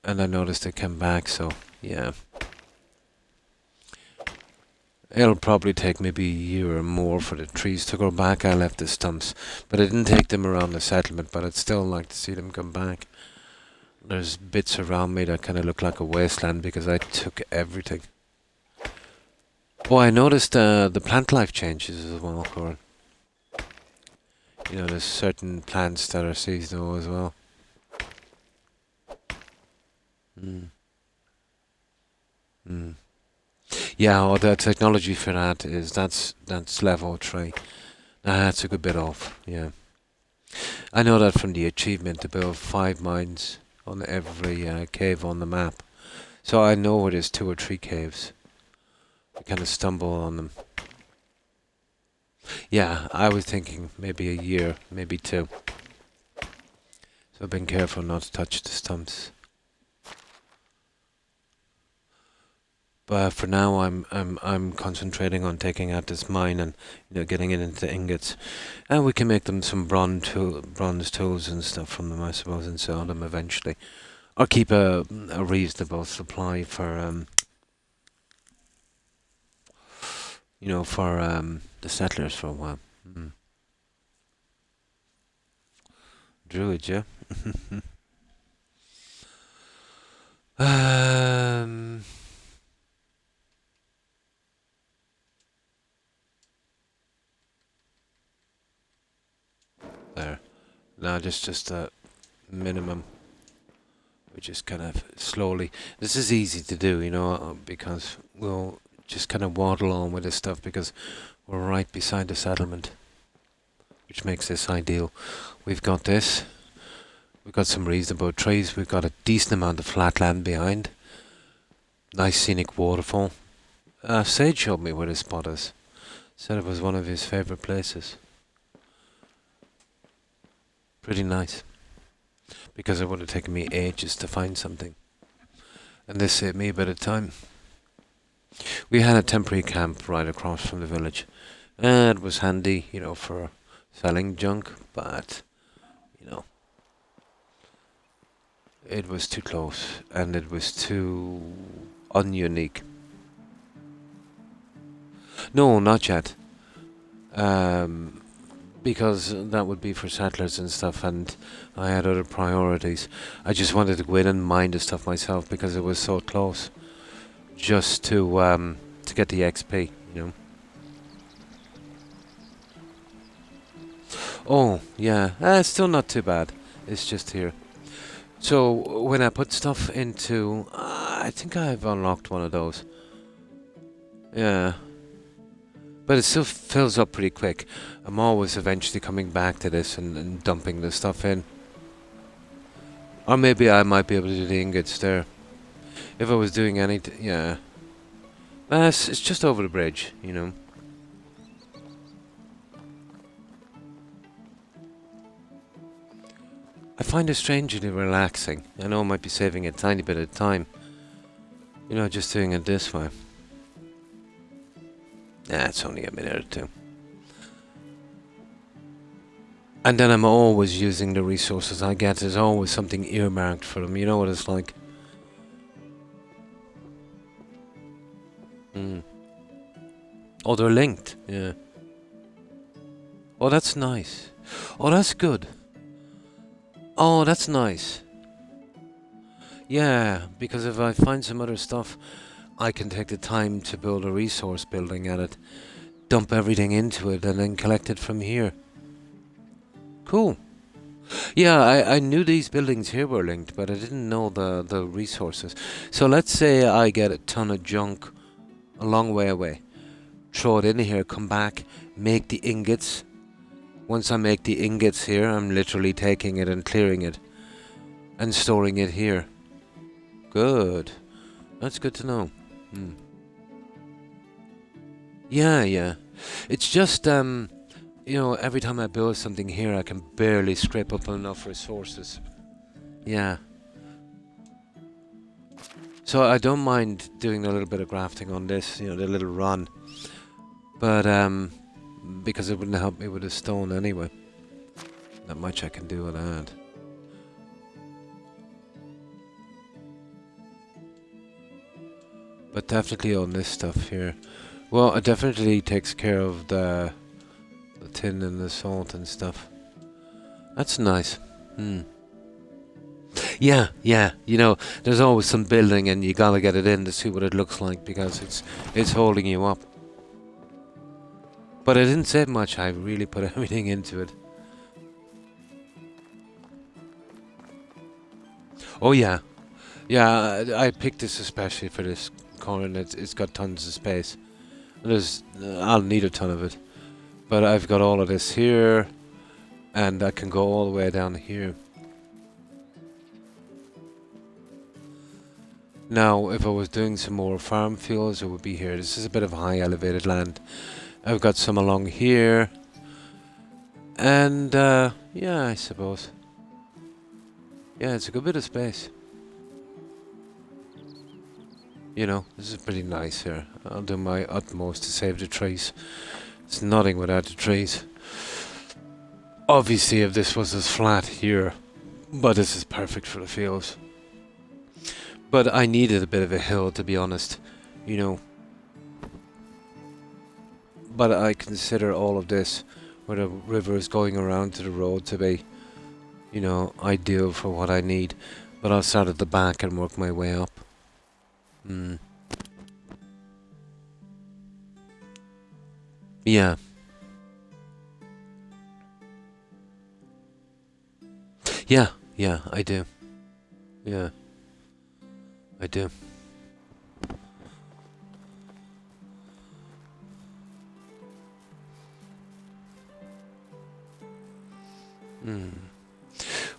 and I noticed it came back, so yeah. It'll probably take maybe a year or more for the trees to grow back. I left the stumps, but I didn't take them around the settlement, but I'd still like to see them come back. There's bits around me that kind of look like a wasteland because I took everything. Oh, I noticed the plant life changes as well, Corin. There's certain plants that are seasonal as well. Yeah, well, the technology for that is that's level 3. That's a good bit off, yeah. I know that from the achievement to build 5 mines on every cave on the map. So I know where there's 2 or 3 caves. I kind of stumble on them. Yeah, I was thinking maybe a year, maybe 2. So I've been careful not to touch the stumps. But for now, I'm concentrating on taking out this mine and getting it into ingots, and we can make them some bronze tools and stuff from them, I suppose, and sell them eventually, or keep a reasonable supply for the settlers for a while. Druid, yeah. There. Now just a minimum. We just kind of slowly. This is easy to do, because we'll just kind of waddle on with this stuff because we're right beside the settlement, which makes this ideal. We've got this. We've got some reasonable trees. We've got a decent amount of flat land behind. Nice scenic waterfall. Sage showed me where this spot is. Said it was one of his favourite places. Pretty nice. Because it would have taken me ages to find something. And this saved me a bit of time. We had a temporary camp right across from the village. And it was handy, for selling junk, but, it was too close and it was too ununique. No, not yet. because that would be for settlers and stuff, and I had other priorities. I just wanted to go in and mine the stuff myself because it was so close, just to get the XP, you know. Oh yeah, still not too bad. It's just here. So when I put stuff into, I think I've unlocked one of those. Yeah. But it still fills up pretty quick. I'm always eventually coming back to this and dumping the stuff in. Or maybe I might be able to do the ingots there. If I was doing anything, yeah. It's just over the bridge, you know. I find it strangely relaxing. I know I might be saving a tiny bit of time. You know, just doing it this way. It's only a minute or two. And then I'm always using the resources I get. There's always something earmarked for them. You know what it's like. Oh, they're linked. Yeah. Oh, that's nice. Oh, that's good. Oh, that's nice. Yeah, because if I find some other stuff, I can take the time to build a resource building at it, dump everything into it, and then collect it from here. Cool. Yeah, I knew these buildings here were linked, but I didn't know the resources. So let's say I get a ton of junk a long way away. Throw it in here, come back, make the ingots. Once I make the ingots here, I'm literally taking it and clearing it and storing it here. Good. That's good to know. Yeah. It's just, you know, every time I build something here, I can barely scrape up enough resources. Yeah. So I don't mind doing a little bit of grafting on this, you know, the little run. But, because it wouldn't help me with the stone anyway. Not much I can do with that. But definitely on this stuff here. Well, it definitely takes care of the tin and the salt and stuff. That's nice. Yeah. You know, there's always some building and you gotta get it in to see what it looks like because it's holding you up. But I didn't save much. I really put everything into it. Oh yeah. Yeah, I picked this especially for this corner. It's got tons of space. I'll need a ton of it. But I've got all of this here. And I can go all the way down here. Now, if I was doing some more farm fields, it would be here. This is a bit of high elevated land. I've got some along here. And, yeah, I suppose. Yeah, it's a good bit of space. You know, this is pretty nice here. I'll do my utmost to save the trees. It's nothing without the trees. Obviously, if this was as flat here, but this is perfect for the fields. But I needed a bit of a hill, to be honest. You know. But I consider all of this, where the river is going around to the road, to be, you know, ideal for what I need. But I'll start at the back and work my way up. Yeah. Yeah, I do. Yeah. I do.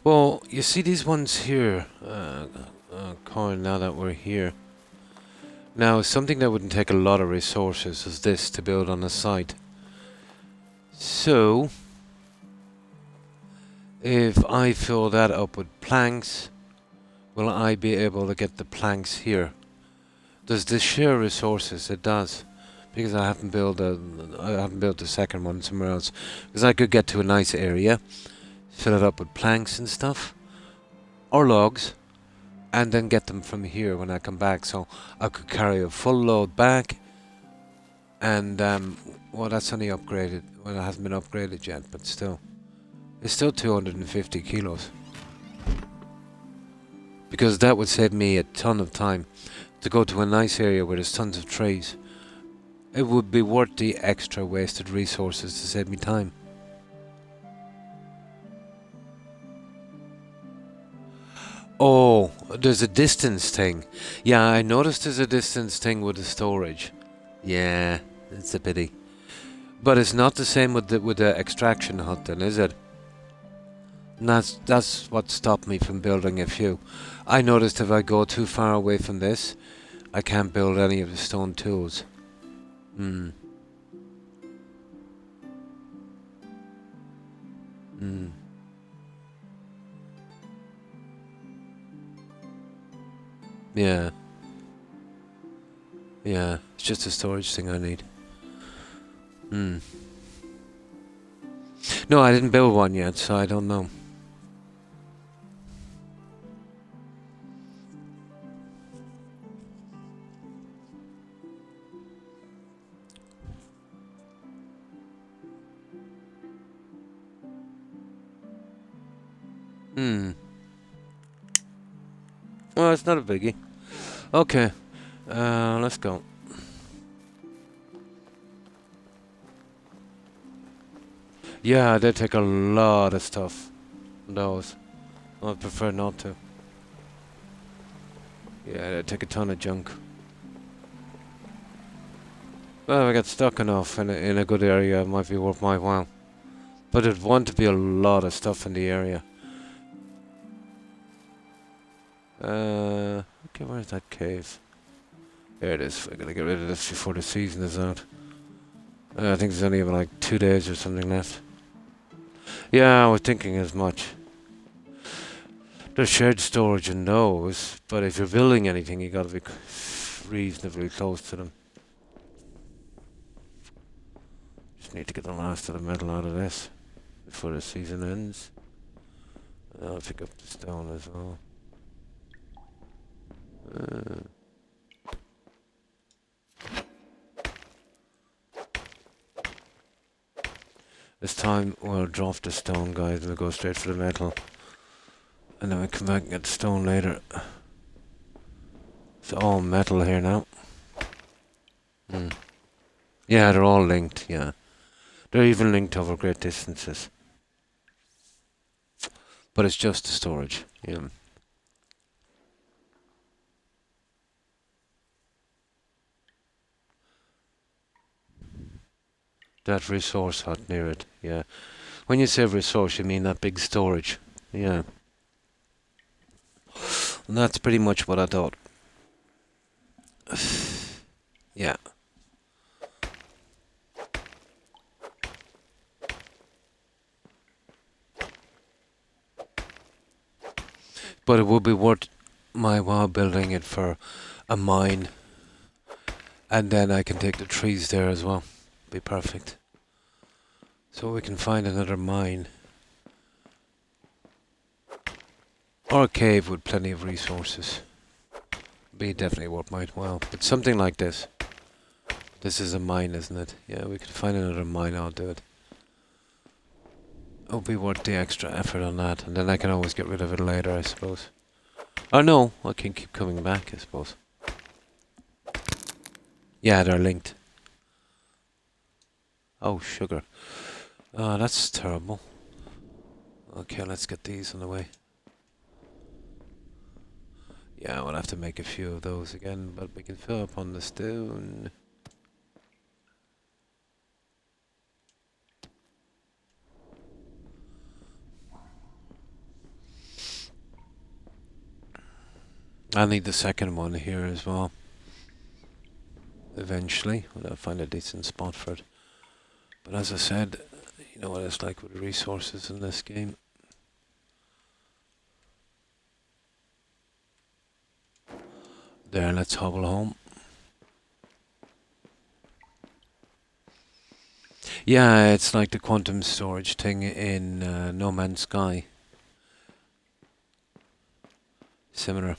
Well, you see these ones here, corn, now that we're here. Now, something that wouldn't take a lot of resources is this to build on a site. So, if I fill that up with planks, will I be able to get the planks here? Does this share resources? It does. Because I haven't built the second one somewhere else. Because I could get to a nice area, fill it up with planks and stuff, or logs, and then get them from here when I come back. So I could carry a full load back, And, well, that's only upgraded. Well, it hasn't been upgraded yet, but still. It's still 250 kilos. Because that would save me a ton of time to go to a nice area where there's tons of trees. It would be worth the extra wasted resources to save me time. Oh, there's a distance thing. Yeah, I noticed there's a distance thing with the storage. Yeah, it's a pity. But it's not the same with the extraction hut then, is it? And that's what stopped me from building a few. I noticed if I go too far away from this, I can't build any of the stone tools. Hmm. Hmm. Yeah. Yeah. It's just a storage thing I need. Hmm. No, I didn't build one yet, so I don't know. Hmm. Well, it's not a biggie. Okay. Let's go. Yeah, they take a lot of stuff. Those. I prefer not to. Yeah, they take a ton of junk. Well, if I get stuck enough in a good area, it might be worth my while. But it'd want to be a lot of stuff in the area. Okay, where's that cave? There it is. I gotta get rid of this before the season is out. I think there's only about like 2 days or something left. Yeah, I was thinking as much. There's shared storage in those, but if you're building anything, you gotta be reasonably close to them. Just need to get the last of the metal out of this before the season ends. And I'll pick up the stone as well. This time we'll drop the stone, guys, and we'll go straight for the metal. And then we'll come back and get the stone later. It's all metal here now. Yeah, they're all linked, yeah. They're even linked over great distances. But it's just the storage, yeah. That resource hut near it, yeah. When you say resource, you mean that big storage, yeah. And that's pretty much what I thought. Yeah. But it would be worth my while building it for a mine. And then I can take the trees there as well. Be perfect. So we can find another mine. Or a cave with plenty of resources. Be definitely worth my while. But something like this. This is a mine, isn't it? Yeah, we could find another mine, I'll do it. It'll be worth the extra effort on that. And then I can always get rid of it later, I suppose. Or no, I can keep coming back, I suppose. Yeah, they're linked. Oh, sugar. Oh, that's terrible. Okay, let's get these on the way. Yeah, we'll have to make a few of those again, but we can fill up on the stone. I'll need the second one here as well. Eventually, when I find a decent spot for it. But as I said, you know what it's like with resources in this game. There, let's hobble home. Yeah, it's like the quantum storage thing in No Man's Sky. Similar.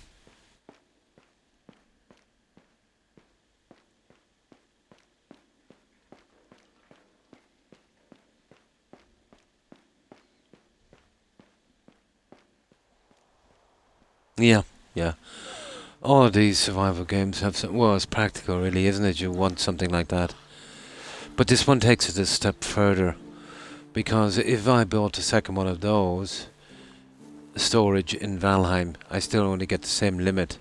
Yeah, yeah. All of these survival games have some. Well, it's practical, really, isn't it? You want something like that. But this one takes it a step further. Because if I built a second one of those, storage in Valheim, I still only get the same limit.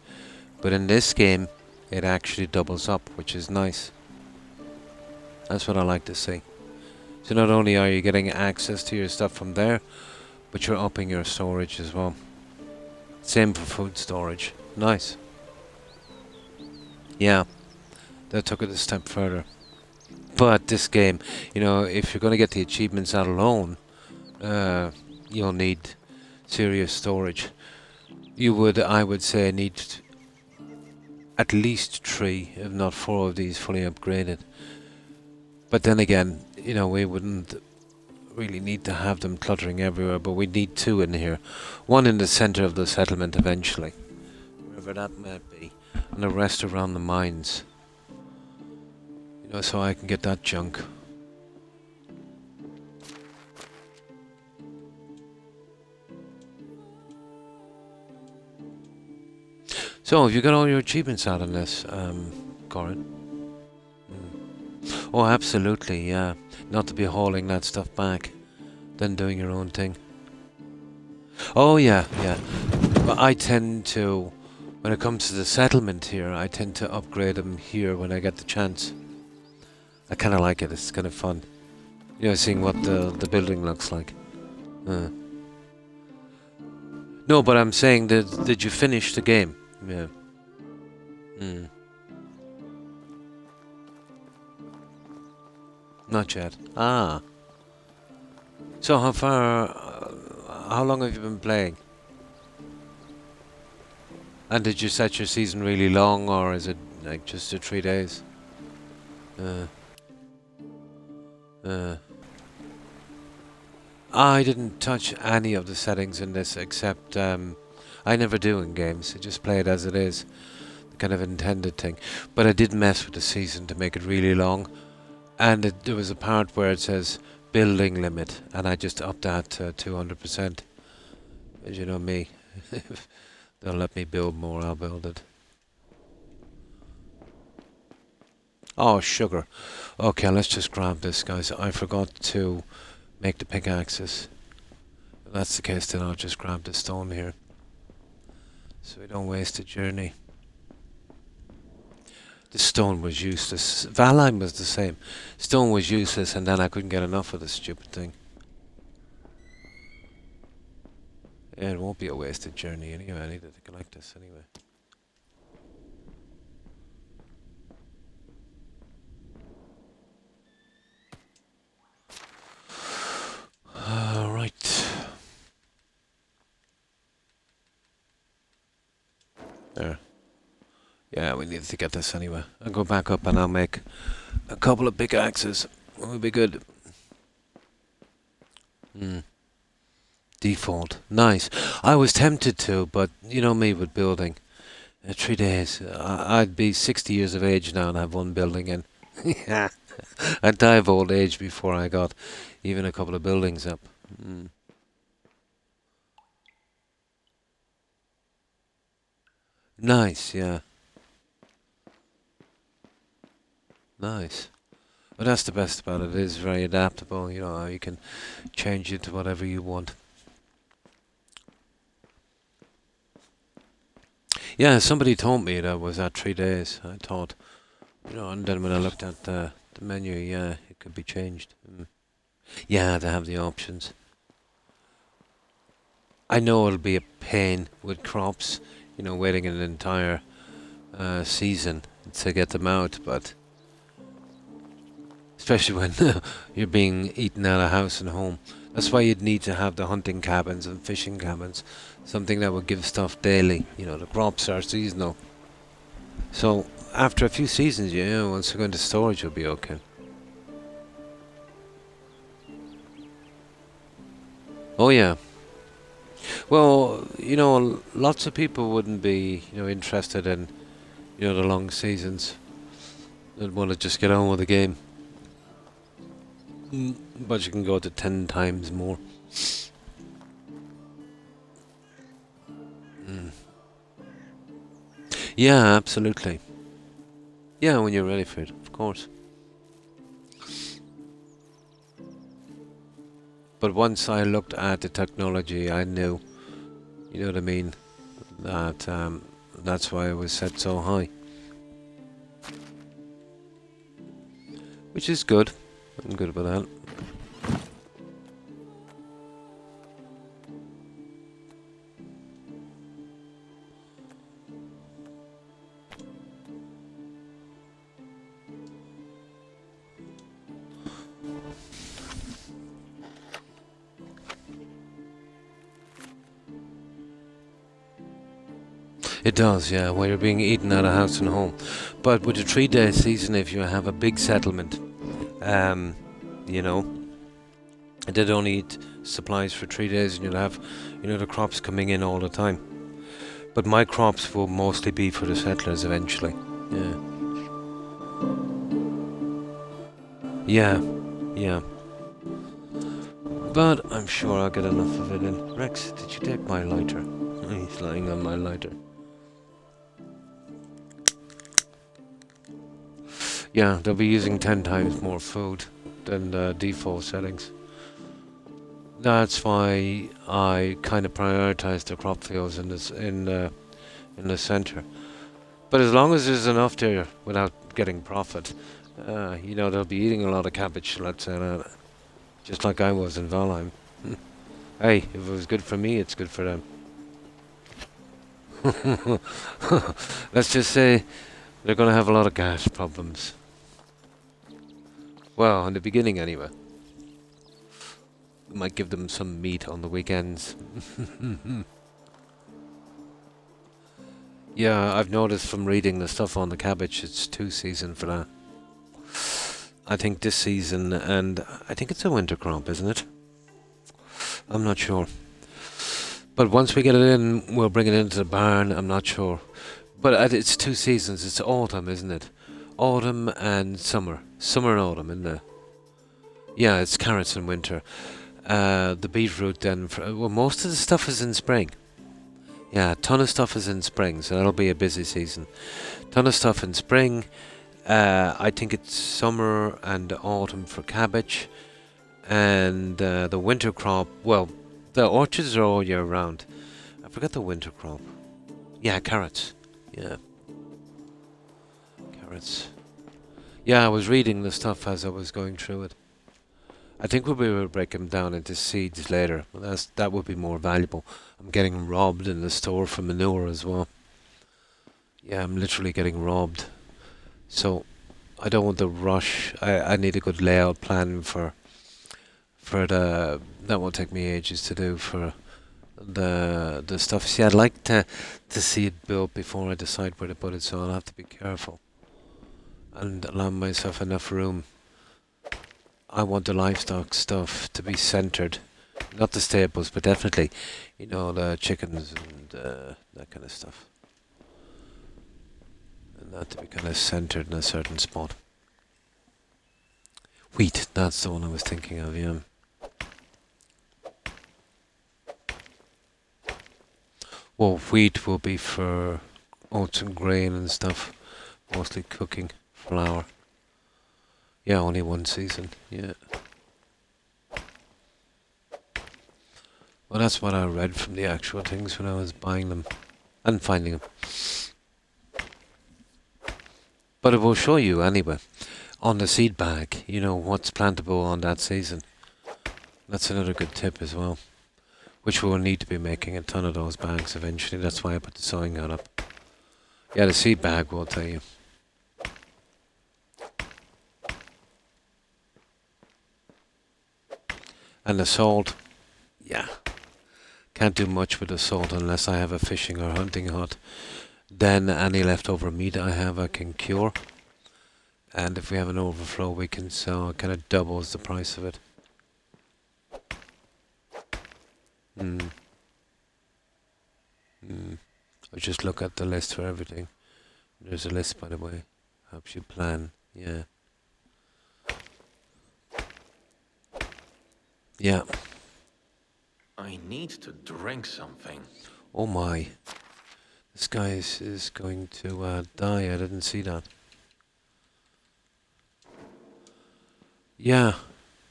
But in this game, it actually doubles up, which is nice. That's what I like to see. So not only are you getting access to your stuff from there, but you're upping your storage as well. Same for food storage. Nice. Yeah, that took it a step further. But this game, if you're going to get the achievements out alone, you'll need serious storage. You would, I would say, need at least 3, if not 4 of these fully upgraded. But then again, we wouldn't really need to have them cluttering everywhere, but we need 2 in here. One in the center of the settlement eventually, wherever that might be, and the rest around the mines. So I can get that junk. So, have you got all your achievements out on this, Corin? Oh, absolutely, yeah. Not to be hauling that stuff back, then doing your own thing. Oh, yeah, yeah. But I tend to, when it comes to the settlement here, I tend to upgrade them here when I get the chance. I kind of like it. It's kind of fun. Seeing what the building looks like. No, but I'm saying that did you finish the game? Yeah. Not yet. Ah. So how long have you been playing? And did you set your season really long, or is it like just 3 days? I didn't touch any of the settings in this except I never do in games. I just play it as it is, the kind of intended thing. But I did mess with the season to make it really long, and there was a part where it says building limit, and I just upped that to 200%. As you know me, if they'll let me build more, I'll build it. Oh, sugar. Okay, let's just grab this, guys. I forgot to make the pickaxes. If that's the case, then I'll just grab the stone here, so we don't waste a journey. The stone was useless. Valheim was the same. Stone was useless, and then I couldn't get enough of the stupid thing. Yeah, it won't be a wasted journey anyway. I needed to collect this anyway. Right. There. Yeah, we need to get this anyway. I'll go back up and I'll make a couple of pickaxes. It will be good. Default. Nice. I was tempted to, but you know me with building. 3 days. I'd be 60 years of age now and have one building in. Yeah. I'd die of old age before I got even a couple of buildings up. Nice, yeah. Nice. But that's the best about it. It is very adaptable. You can change it to whatever you want. Yeah, somebody told me that was at 3 days. I thought, and then when I looked at the menu, yeah, it could be changed. Yeah, they have the options. I know it'll be a pain with crops, waiting an entire season to get them out, but especially when you're being eaten out of house and home. That's why you'd need to have the hunting cabins and fishing cabins, something that would give stuff daily. The crops are seasonal. So after a few seasons, once you go into storage, you'll be okay. Oh yeah. Well, lots of people wouldn't be, interested in, the long seasons. They'd want to just get on with the game. But you can go to 10 times more. Yeah, absolutely. Yeah, when you're ready for it, of course. But once I looked at the technology, I knew, you know what I mean, that that's why it was set so high. Which is good. I'm good about that. It does, yeah, where you're being eaten out of house and home. But with the 3-day season, if you have a big settlement, um, you know, they'd only eat supplies for 3 days and you'll have, the crops coming in all the time. But my crops will mostly be for the settlers eventually. Yeah. Yeah, yeah. But I'm sure I'll get enough of it in. Rex, did you take my lighter? He's lying on my lighter. Yeah, they'll be using 10 times more food than the default settings. That's why I kind of prioritize the crop fields in the center. But as long as there's enough there without getting profit, they'll be eating a lot of cabbage, let's say that. Just like I was in Valheim. Hey, if it was good for me, it's good for them. Let's just say they're going to have a lot of gas problems. Well, in the beginning anyway. We might give them some meat on the weekends. Yeah, I've noticed from reading the stuff on the cabbage, it's 2 season for that. I think this season, and I think it's a winter crop, isn't it? I'm not sure. But once we get it in, we'll bring it into the barn, I'm not sure. But it's 2 seasons, it's autumn, isn't it? Autumn and summer. Summer and autumn, isn't it? Yeah, it's carrots in winter. The beetroot then, most of the stuff is in spring. Yeah, a ton of stuff is in spring, so that'll be a busy season. Ton of stuff in spring. I think it's summer and autumn for cabbage. And the winter crop, well, the orchards are all year round. I forgot the winter crop. Yeah, carrots. Yeah. Carrots. Yeah, I was reading the stuff as I was going through it. I think we'll be able to break them down into seeds later. That would be more valuable. I'm getting robbed in the store for manure as well. Yeah, I'm literally getting robbed. So I don't want to rush. I need a good layout plan for the. That will take me ages to do for the stuff. See, I'd like to see it built before I decide where to put it. So I'll have to be careful and allow myself enough room. I want the livestock stuff to be centered, not the staples, but definitely, the chickens and that kind of stuff. And that to be kind of centered in a certain spot. Wheat, that's the one I was thinking of, yeah. Well, wheat will be for oats and grain and stuff, mostly cooking, flour. Yeah, only 1 season, yeah. Well, that's what I read from the actual things when I was buying them and finding them. But it will show you anyway, on the seed bag, what's plantable on that season. That's another good tip as well, which we'll need to be making a ton of those bags eventually. That's why I put the sewing out up. Yeah, the seed bag will tell you. And the salt, yeah. Can't do much with the salt unless I have a fishing or hunting hut. Then any leftover meat I have I can cure. And if we have an overflow we can sell. It kind of doubles the price of it. I just look at the list for everything. There's a list, by the way. Helps you plan, yeah. Yeah. I need to drink something. Oh my. The This guy is going to die. I didn't see that. Yeah,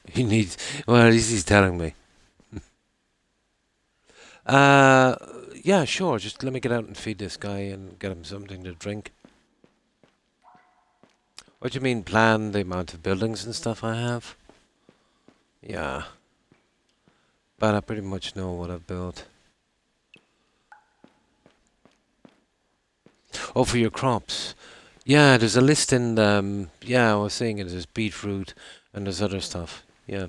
he needs. Well, at least he's telling me. Uh, yeah, sure. Just let me get out and feed this guy and get him something to drink. What do you mean, plan the amount of buildings and stuff I have? Yeah, but I pretty much know what I've built. Oh, for your crops. Yeah, there's a list in yeah, I was saying it. There's beetroot and there's other stuff. Yeah.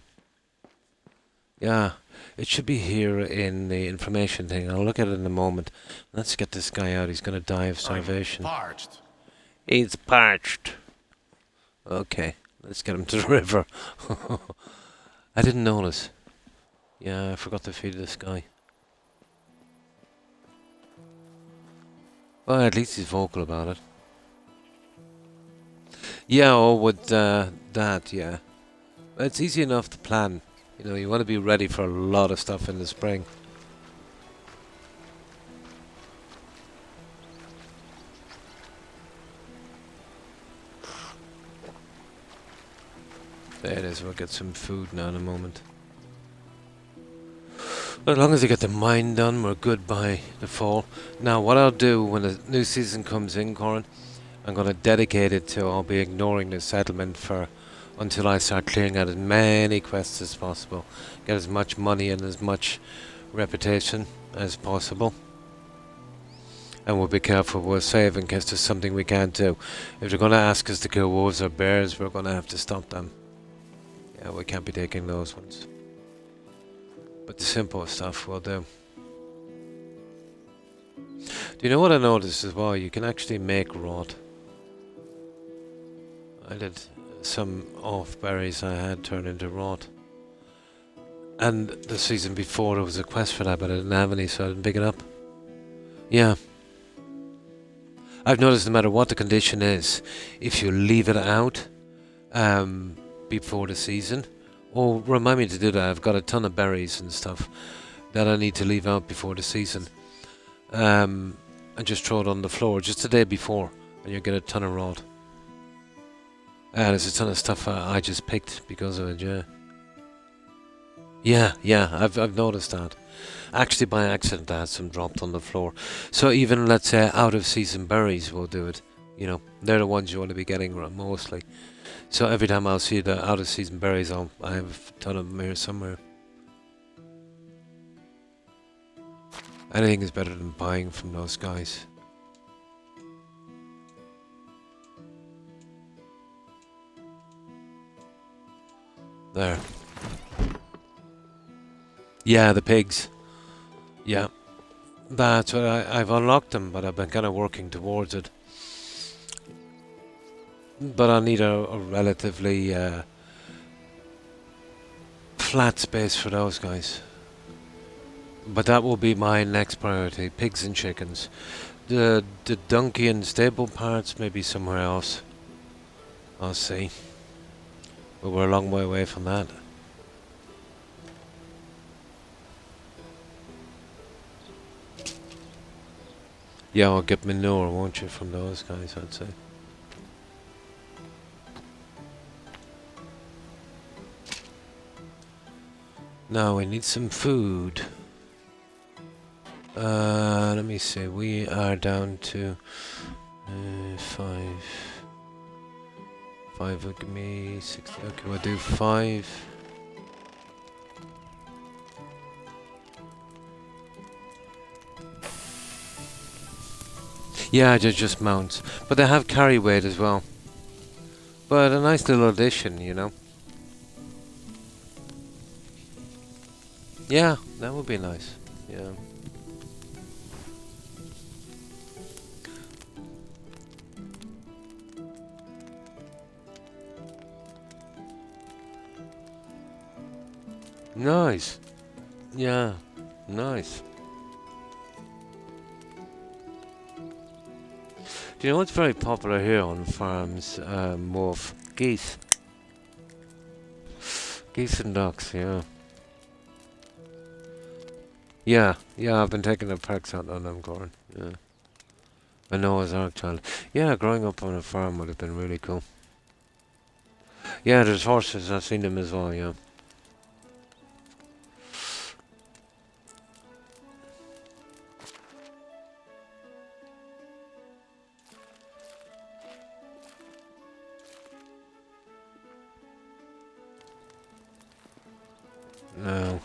Yeah. It should be here in the information thing. I'll look at it in a moment. Let's get this guy out. He's gonna die of starvation. Parched. He's parched. Okay. Let's get him to the river. I didn't notice. Yeah, I forgot to feed this guy. Well, at least he's vocal about it. Yeah, or with that, yeah. It's easy enough to plan. You know, you want to be ready for a lot of stuff in the spring. There it is, we'll get some food now in a moment. As long as I get the mine done, we're good by the fall. Now, what I'll do when the new season comes in, Corin, I'm going to dedicate it to, I'll be ignoring the settlement for until I start clearing out as many quests as possible. Get as much money and as much reputation as possible. And we'll be careful, we'll save in case there's something we can't do. If they're going to ask us to kill wolves or bears, we're going to have to stop them. Yeah, we can't be taking those ones. But the simple stuff will do. Do you know what I noticed as well? You can actually make rot. I did some off berries I had turned into rot. And the season before there was a quest for that, but I didn't have any, so I didn't pick it up. Yeah. I've noticed no matter what the condition is, if you leave it out before the season, oh, remind me to do that. I've got a ton of berries and stuff that I need to leave out before the season. And just throw it on the floor just the day before, and you get a ton of rot. There's a ton of stuff I just picked because of it, yeah. Yeah, I've noticed that. Actually, by accident, I had some dropped on the floor. So even, let's say, out-of-season berries will do it. You know, they're the ones you want to be getting mostly. So every time I'll see the out-of-season berries, I have a ton of them here somewhere. Anything is better than buying from those guys. There. Yeah, the pigs. Yeah. That's what I've unlocked them, but I've been kind of working towards it. But I need a relatively flat space for those guys. But that will be my next priority, pigs and chickens. The donkey and stable parts may be somewhere else. I'll see. But we're a long way away from that. Yeah, I'll get manure, won't you, from those guys, I'd say. Now we need some food. Let me see, we are down to 5. 5 will give me 60. Okay, we'll do 5. Yeah, just mounts. But they have carry weight as well. But a nice little addition, you know. Yeah, that would be nice. Yeah. Nice. Yeah, nice. Do you know what's very popular here on farms? Wolf. Geese. Geese and ducks, yeah. Yeah, I've been taking the perks out on them, Gordon. Yeah. I know as our child. Yeah, growing up on a farm would have been really cool. Yeah, there's horses. I've seen them as well. Yeah. No,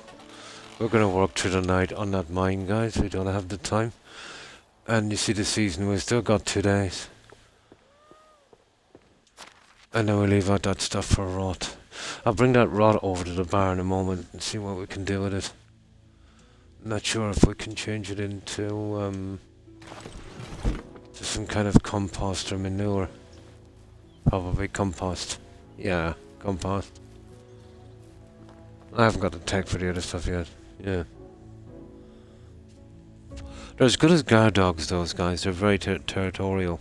we're gonna work through the night on that mine, guys. We don't have the time. And you see the season. We've still got 2 days. And then we leave out that stuff for rot. I'll bring that rot over to the bar in a moment and see what we can do with it. Not sure if we can change it into to some kind of compost or manure. Probably compost. Yeah, compost. I haven't got the tech for the other stuff yet. Yeah. They're as good as guard dogs, those guys. They're very territorial.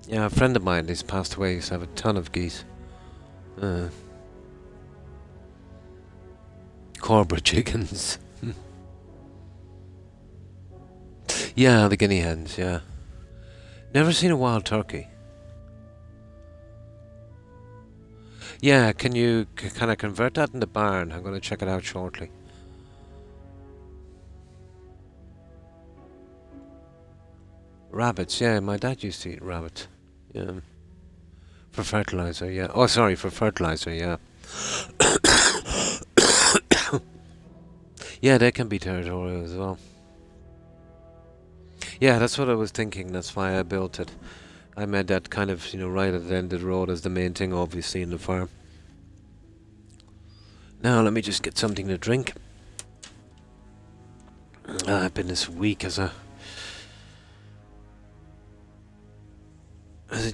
Yeah, a friend of mine, he's passed away, used to have a ton of geese. Cobra chickens. Yeah, the guinea hens, yeah. Never seen a wild turkey. Yeah, can you kind of convert that in the barn? I'm going to check it out shortly. Rabbits, yeah, my dad used to eat rabbits. Yeah. For fertilizer, yeah. Oh, sorry, for fertilizer, yeah. Yeah, they can be territorial as well. Yeah, that's what I was thinking. That's why I built it. I made that kind of, right at the end of the road as the main thing, obviously, in the farm. Now, let me just get something to drink. I've been this weak as a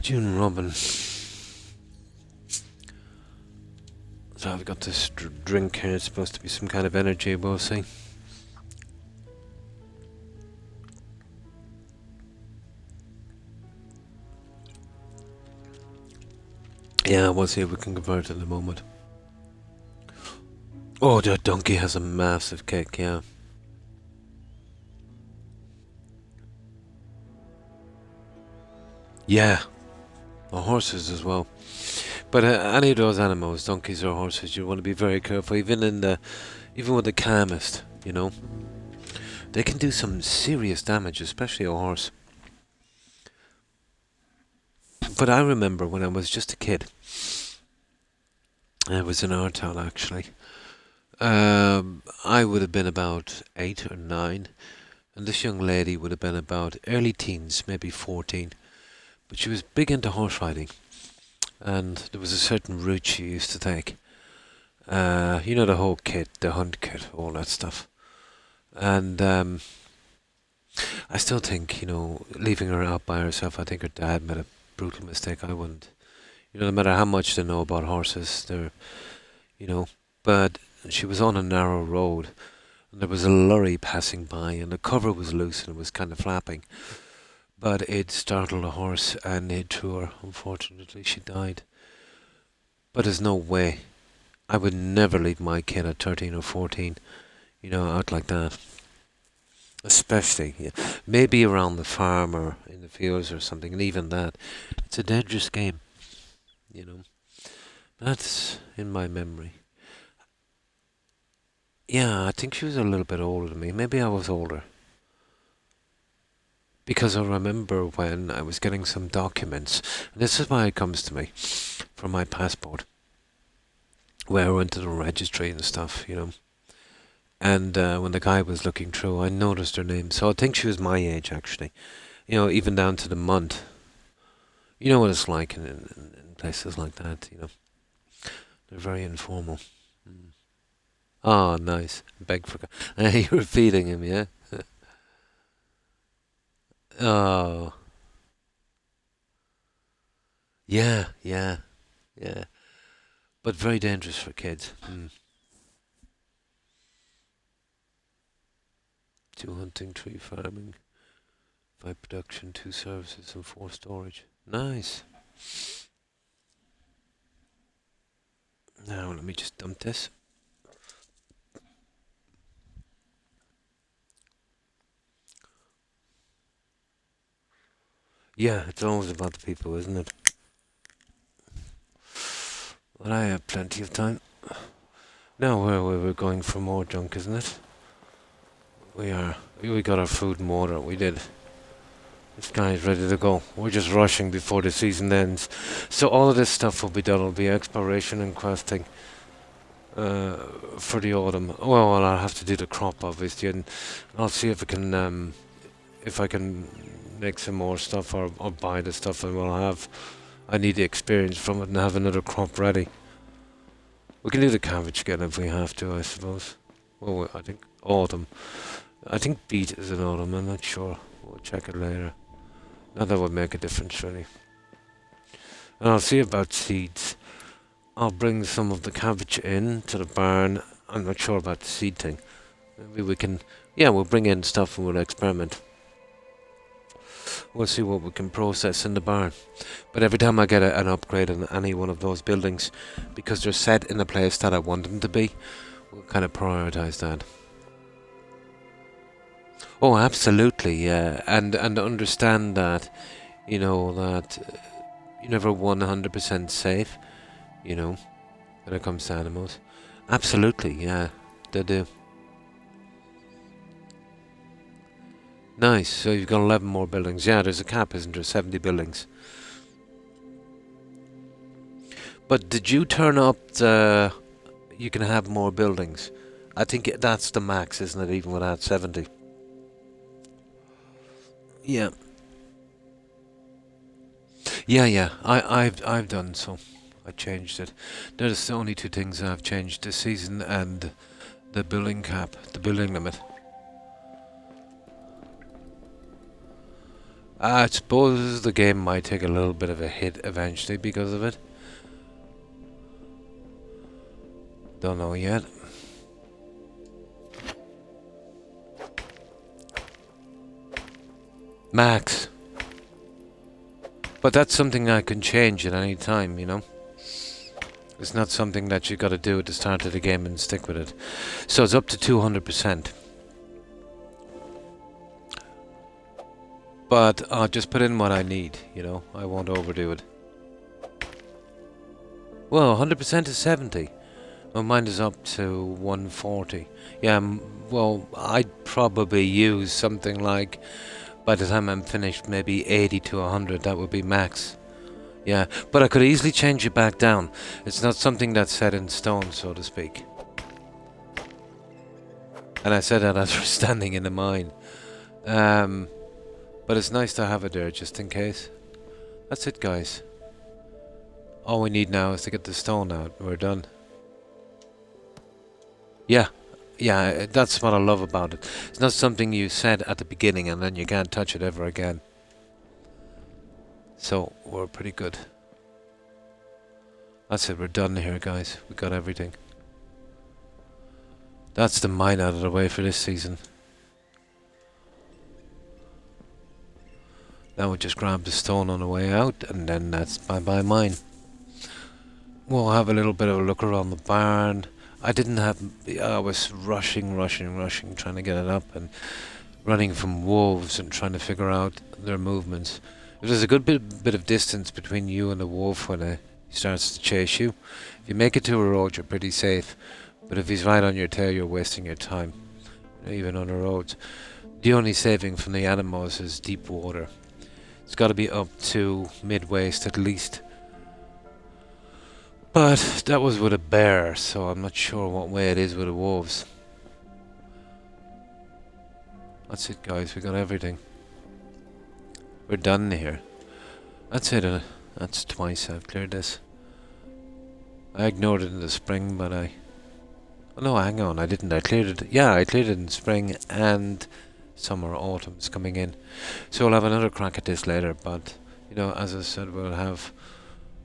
June robin. So I've got this drink here. It's supposed to be some kind of energy, we'll see. Yeah, we'll see if we can convert it in a moment. Oh, the donkey has a massive kick, yeah. Yeah, the horses as well. But any of those animals, donkeys or horses, you want to be very careful. Even with the calmest, they can do some serious damage, especially a horse. But I remember when I was just a kid. I was in our town actually. I would have been about 8 or 9, and this young lady would have been about early teens, maybe 14. But she was big into horse riding, and there was a certain route she used to take. The whole kit, the hunt kit, all that stuff. And I still think, leaving her out by herself, I think her dad made a brutal mistake. I wouldn't. No matter how much they know about horses, but she was on a narrow road, and there was a lorry passing by, and the cover was loose and it was kind of flapping. But it startled a horse and it threw her. Unfortunately, she died. But there's no way. I would never leave my kid at 13 or 14, out like that. Especially, yeah. Maybe around the farm or in the fields or something, and even that. It's a dangerous game, That's in my memory. Yeah, I think she was a little bit older than me. Maybe I was older. Because I remember when I was getting some documents, and this is why it comes to me, for my passport, where I went to the registry and stuff, And when the guy was looking through, I noticed her name. So I think she was my age, actually. Even down to the month. You know what it's like in places like that, They're very informal. Mm. Oh, nice. Beg for... You were feeding him, yeah? Oh. Yeah, yeah, yeah. But very dangerous for kids. 2 hunting, 3 farming, 5 production, 2 services, and 4 storage. Nice. Now let me just dump this. Yeah, it's always about the people, isn't it? But I have plenty of time. Now we're going for more junk, isn't it? We are. We got our food and water. We did. This guy's ready to go. We're just rushing before the season ends. So all of this stuff will be done. It'll be exploration and questing uh, for the autumn. Well, I'll have to do the crop, obviously, and I'll see if I can make some more stuff or buy the stuff I will have. I need the experience from it and have another crop ready. We can do the cabbage again if we have to, I suppose. Well, I think autumn. I think beet is in autumn. I'm not sure. We'll check it later. Not that would make a difference, really. And I'll see about seeds. I'll bring some of the cabbage in to the barn. I'm not sure about the seed thing. Maybe we can... Yeah, we'll bring in stuff and we'll experiment. We'll see what we can process in the barn. But every time I get an upgrade on any one of those buildings, because they're set in a place that I want them to be, we'll kind of prioritize that. Oh, absolutely, yeah. And understand that, you know, that you're never 100% safe, you know, when it comes to animals. Absolutely, yeah, they do. Nice, so you've got 11 more buildings. Yeah, there's a cap, isn't there? 70 buildings. But did you turn up the... You can have more buildings. I think that's the max, isn't it, even without 70? Yeah. Yeah. I've done so. I changed it. There's the only two things I've changed this season, and the building cap, the building limit. I suppose the game might take a little bit of a hit eventually because of it. Don't know yet. Max. But that's something I can change at any time, you know? It's not something that you gotta do at the start of the game and stick with it. So it's up to 200%. But I'll just put in what I need, you know? I won't overdo it. Well, 100% is 70. Well, mine is up to 140. Yeah, well, I'd probably use something like, by the time I'm finished, maybe 80 to 100. That would be max. Yeah, but I could easily change it back down. It's not something that's set in stone, so to speak. And I said that as we're standing in the mine. But it's nice to have it there, just in case. That's it, guys. All we need now is to get the stone out. We're done. Yeah, that's what I love about it. It's not something you said at the beginning and then you can't touch it ever again. So, we're pretty good. That's it, we're done here, guys. We got everything. That's the mine out of the way for this season. Now we just grab the stone on the way out, and then that's bye-bye mine. We'll have a little bit of a look around the barn. I was rushing, trying to get it up, and running from wolves and trying to figure out their movements. If there's a good bit of distance between you and the wolf when he starts to chase you, if you make it to a road, you're pretty safe. But if he's right on your tail, you're wasting your time, even on the roads. The only saving from the animals is deep water. It's got to be up to mid-waist at least. But that was with a bear, so I'm not sure what way it is with the wolves. That's it, guys. We got everything. We're done here. That's it. That's twice I've cleared this. I ignored it in the spring, but Oh no, hang on. I didn't. I cleared it. Yeah, I cleared it in spring and summer, autumn's coming in. So we'll have another crack at this later, but, you know, as I said, we'll have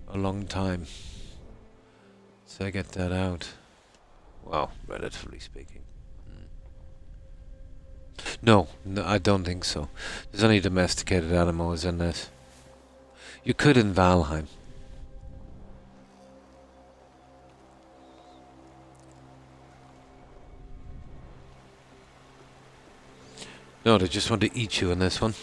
a long time. So I get that out. Well, relatively speaking. No, I don't think so. There's only domesticated animals in this. You could in Valheim. No, they just want to eat you in this one.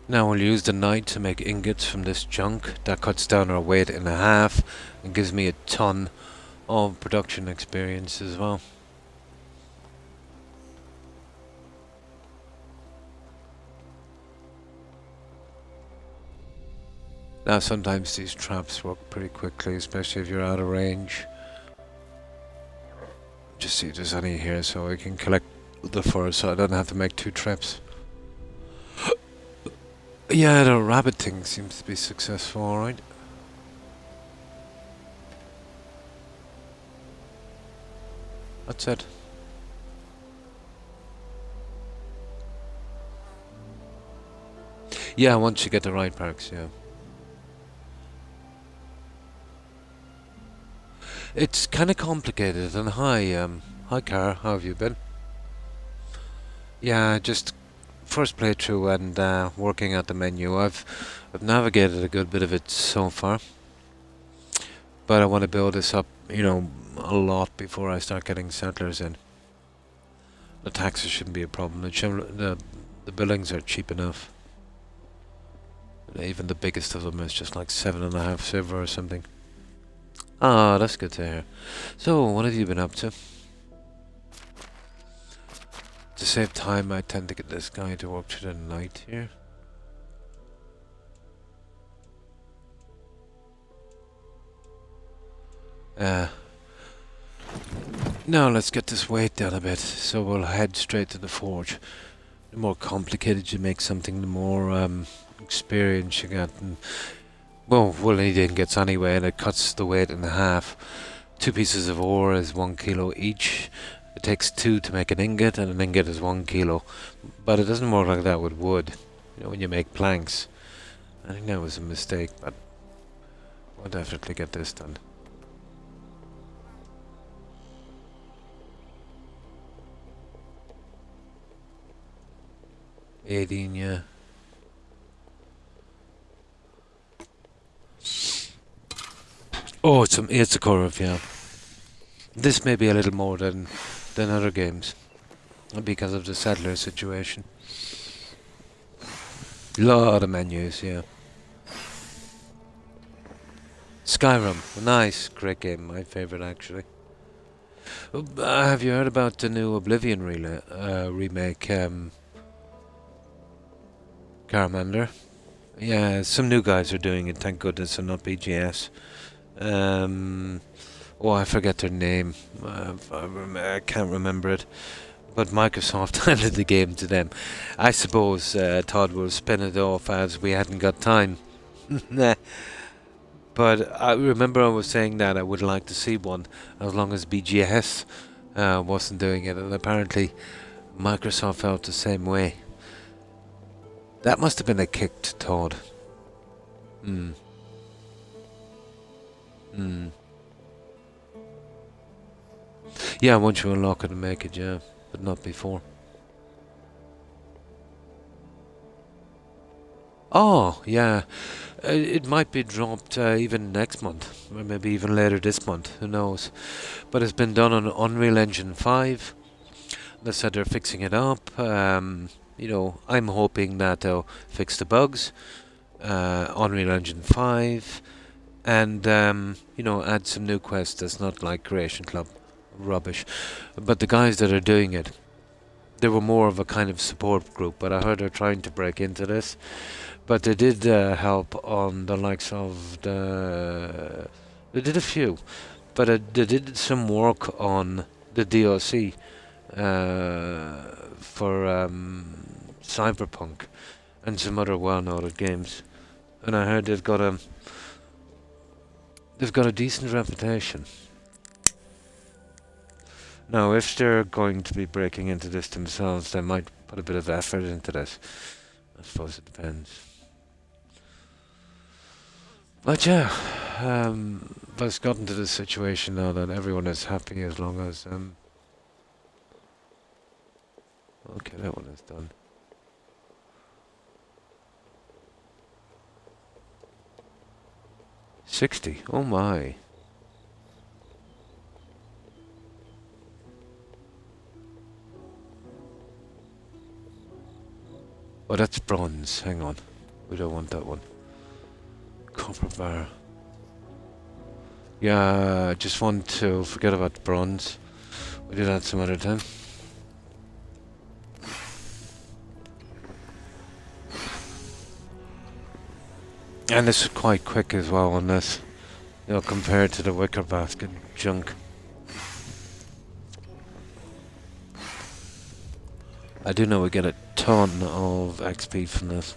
Now we'll use the knight to make ingots from this junk. That cuts down our weight in half and gives me a ton of production experience as well. Now sometimes these traps work pretty quickly, especially if you're out of range. Just see if there's any here so I can collect the fur so I don't have to make 2 trips. Yeah, the rabbit thing seems to be successful, alright. That's it. Yeah, once you get the right perks, yeah. It's kind of complicated. And hi Cara, how have you been? Yeah, just first playthrough and working at the menu. I've navigated a good bit of it so far, but I want to build this up, you know, a lot before I start getting settlers in. The taxes shouldn't be a problem. The buildings are cheap enough. Even the biggest of them is just like 7.5 silver or something. Ah, that's good to hear. So, what have you been up to? To save time, I tend to get this guy to work through the night here. Now let's get this weight down a bit, so we'll head straight to the forge. The more complicated you make something, the more experience you get. And, well, we'll need ingots anyway, and it cuts the weight in half. 2 pieces of ore is 1 kilo each. It takes 2 to make an ingot, and an ingot is 1 kilo. But it doesn't work like that with wood, you know, when you make planks. I think that was a mistake, but we'll definitely get this done. Yeah. Oh, it's a curve, yeah. This may be a little more than other games, because of the settler situation. Lot of menus, yeah. Skyrim, nice, great game, my favorite actually. Have you heard about the new Oblivion remake, Caramander? Yeah, some new guys are doing it, thank goodness, and not BGS. Oh, I forget their name. I can't remember it. But Microsoft handed the game to them. I suppose Todd will spin it off as we hadn't got time. Nah. But I remember I was saying that I would like to see one as long as BGS wasn't doing it, and apparently Microsoft felt the same way. That must have been a kick to Todd. Yeah, once you unlock it and make it, yeah, but not before. Oh, yeah. It might be dropped even next month, or maybe even later this month, who knows. But it's been done on Unreal Engine 5. They said they're fixing it up. You know, I'm hoping that they'll fix the bugs. Unreal Engine 5. And, you know, add some new quests that's not like Creation Club rubbish. But the guys that are doing it, they were more of a kind of support group, but I heard they're trying to break into this. But they did help on the likes of the... They did a few, but they did some work on the DLC for Cyberpunk and some other well-noted games. And I heard they've got a decent reputation. Now, if they're going to be breaking into this themselves, they might put a bit of effort into this. I suppose it depends. But yeah, but it's gotten to this situation now that everyone is happy as long as... Okay, that one is done. $60, oh my. Oh, that's bronze, hang on. We don't want that one. Copper bar. Yeah, I just want to forget about bronze. We do that some other time. And this is quite quick as well on this. You know, compared to the wicker basket junk. I do know we get a ton of XP from this.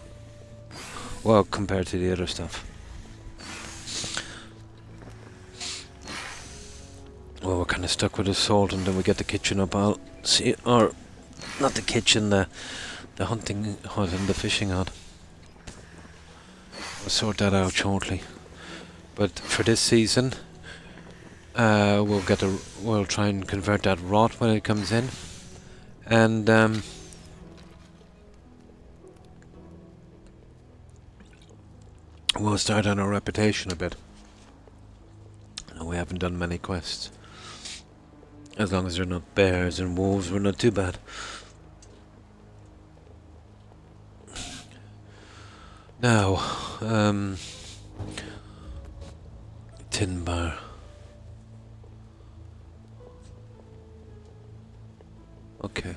Well, compared to the other stuff. Well, we're kind of stuck with the salt, and then we get the kitchen up. I'll see, or not the kitchen, the hunting hut and the fishing hut. We'll sort that out shortly. But for this season, we'll try and convert that rot when it comes in, and we'll start on our reputation a bit. We haven't done many quests. As long as they're not bears and wolves, we're not too bad. Now, tin bar. Okay.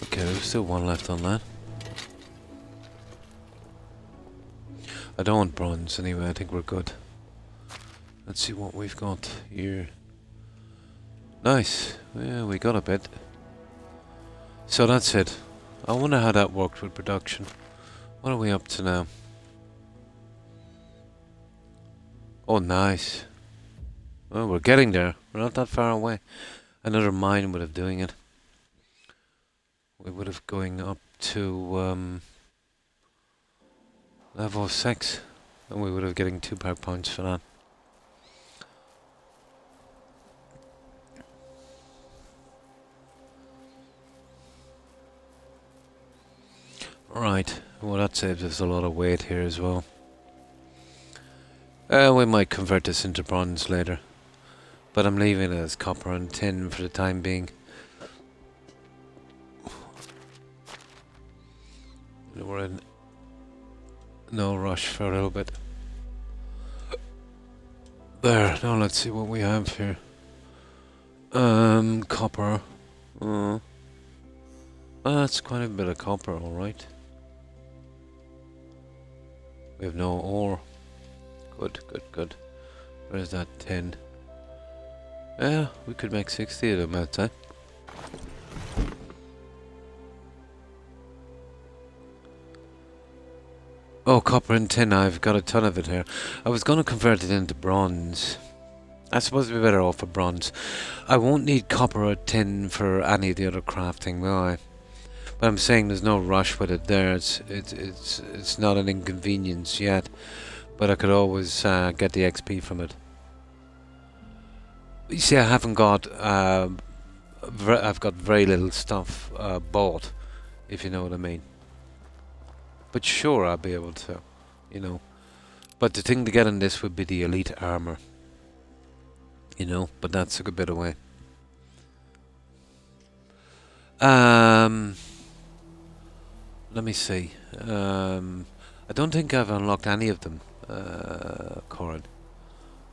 Okay, there's still one left on that. I don't want bronze anyway, I think we're good. Let's see what we've got here. Nice. Yeah, we got a bit. So that's it. I wonder how that worked with production. What are we up to now? Oh, nice. Well, we're getting there. We're not that far away. Another mine would have doing it. We would have going up to level 6. And we would have getting 2 power points for that. Right, well that saves us a lot of weight here as well. We might convert this into bronze later. But I'm leaving it as copper and tin for the time being. We're in no rush for a little bit. There, now let's see what we have here. Copper. That's quite a bit of copper, alright. We have no ore. Good, good, good. Where's that 10? Yeah, we could make 60 of them outside. Oh, copper and tin, I've got a ton of it here. I was going to convert it into bronze. I suppose we'd be better off for bronze. I won't need copper or tin for any of the other crafting, will I? But I'm saying there's no rush with it there. It's not an inconvenience yet. But I could always get the XP from it. You see, I haven't got... I've got very little stuff bought, if you know what I mean. But sure, I'll be able to, you know. But the thing to get in this would be the elite armor. You know, but that's a good bit away. Let me see. I don't think I've unlocked any of them, Corin.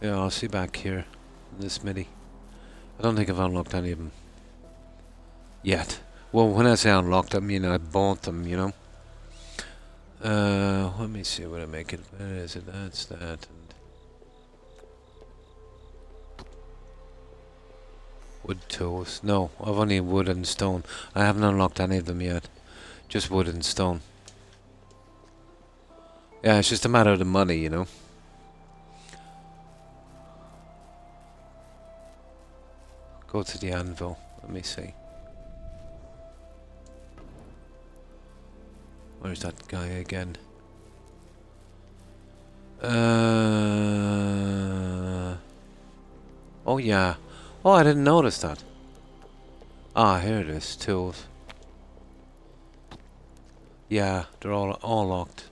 Yeah, I'll see back here in this MIDI. I don't think I've unlocked any of them yet. Well, when I say unlocked, I mean I bought them, you know. Let me see what I make it. Where is it? That's that. And wood tools. No, I've only wood and stone. I haven't unlocked any of them yet. Just wood and stone. Yeah, it's just a matter of the money, you know. Go to the anvil. Let me see. Where's that guy again? Oh yeah. Oh, I didn't notice that. Ah, here it is. Tools. Yeah, they're all locked.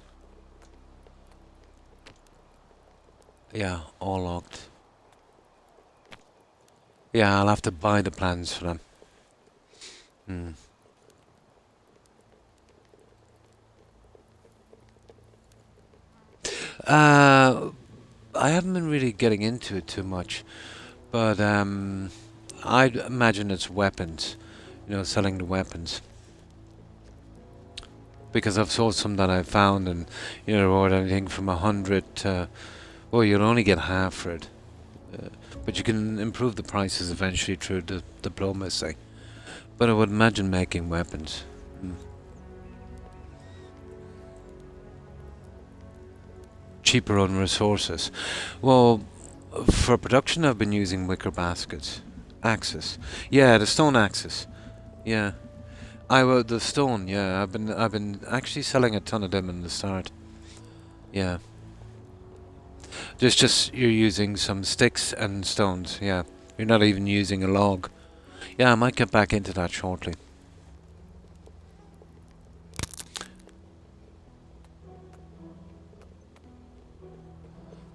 Yeah, all locked. Yeah, I'll have to buy the plans for them. I haven't been really getting into it too much, but I'd imagine it's weapons. You know, selling the weapons. Because I've sold some that I found, and you know, reward anything from 100 to, well, you'll only get half for it. But you can improve the prices eventually through the diplomacy. But I would imagine making weapons. Cheaper on resources. Well, for production I've been using wicker baskets. Axes. Yeah, the stone axes. Yeah. The stone, yeah. I've been actually selling a ton of them in the start. Yeah. Just you're using some sticks and stones, yeah. You're not even using a log. Yeah, I might get back into that shortly.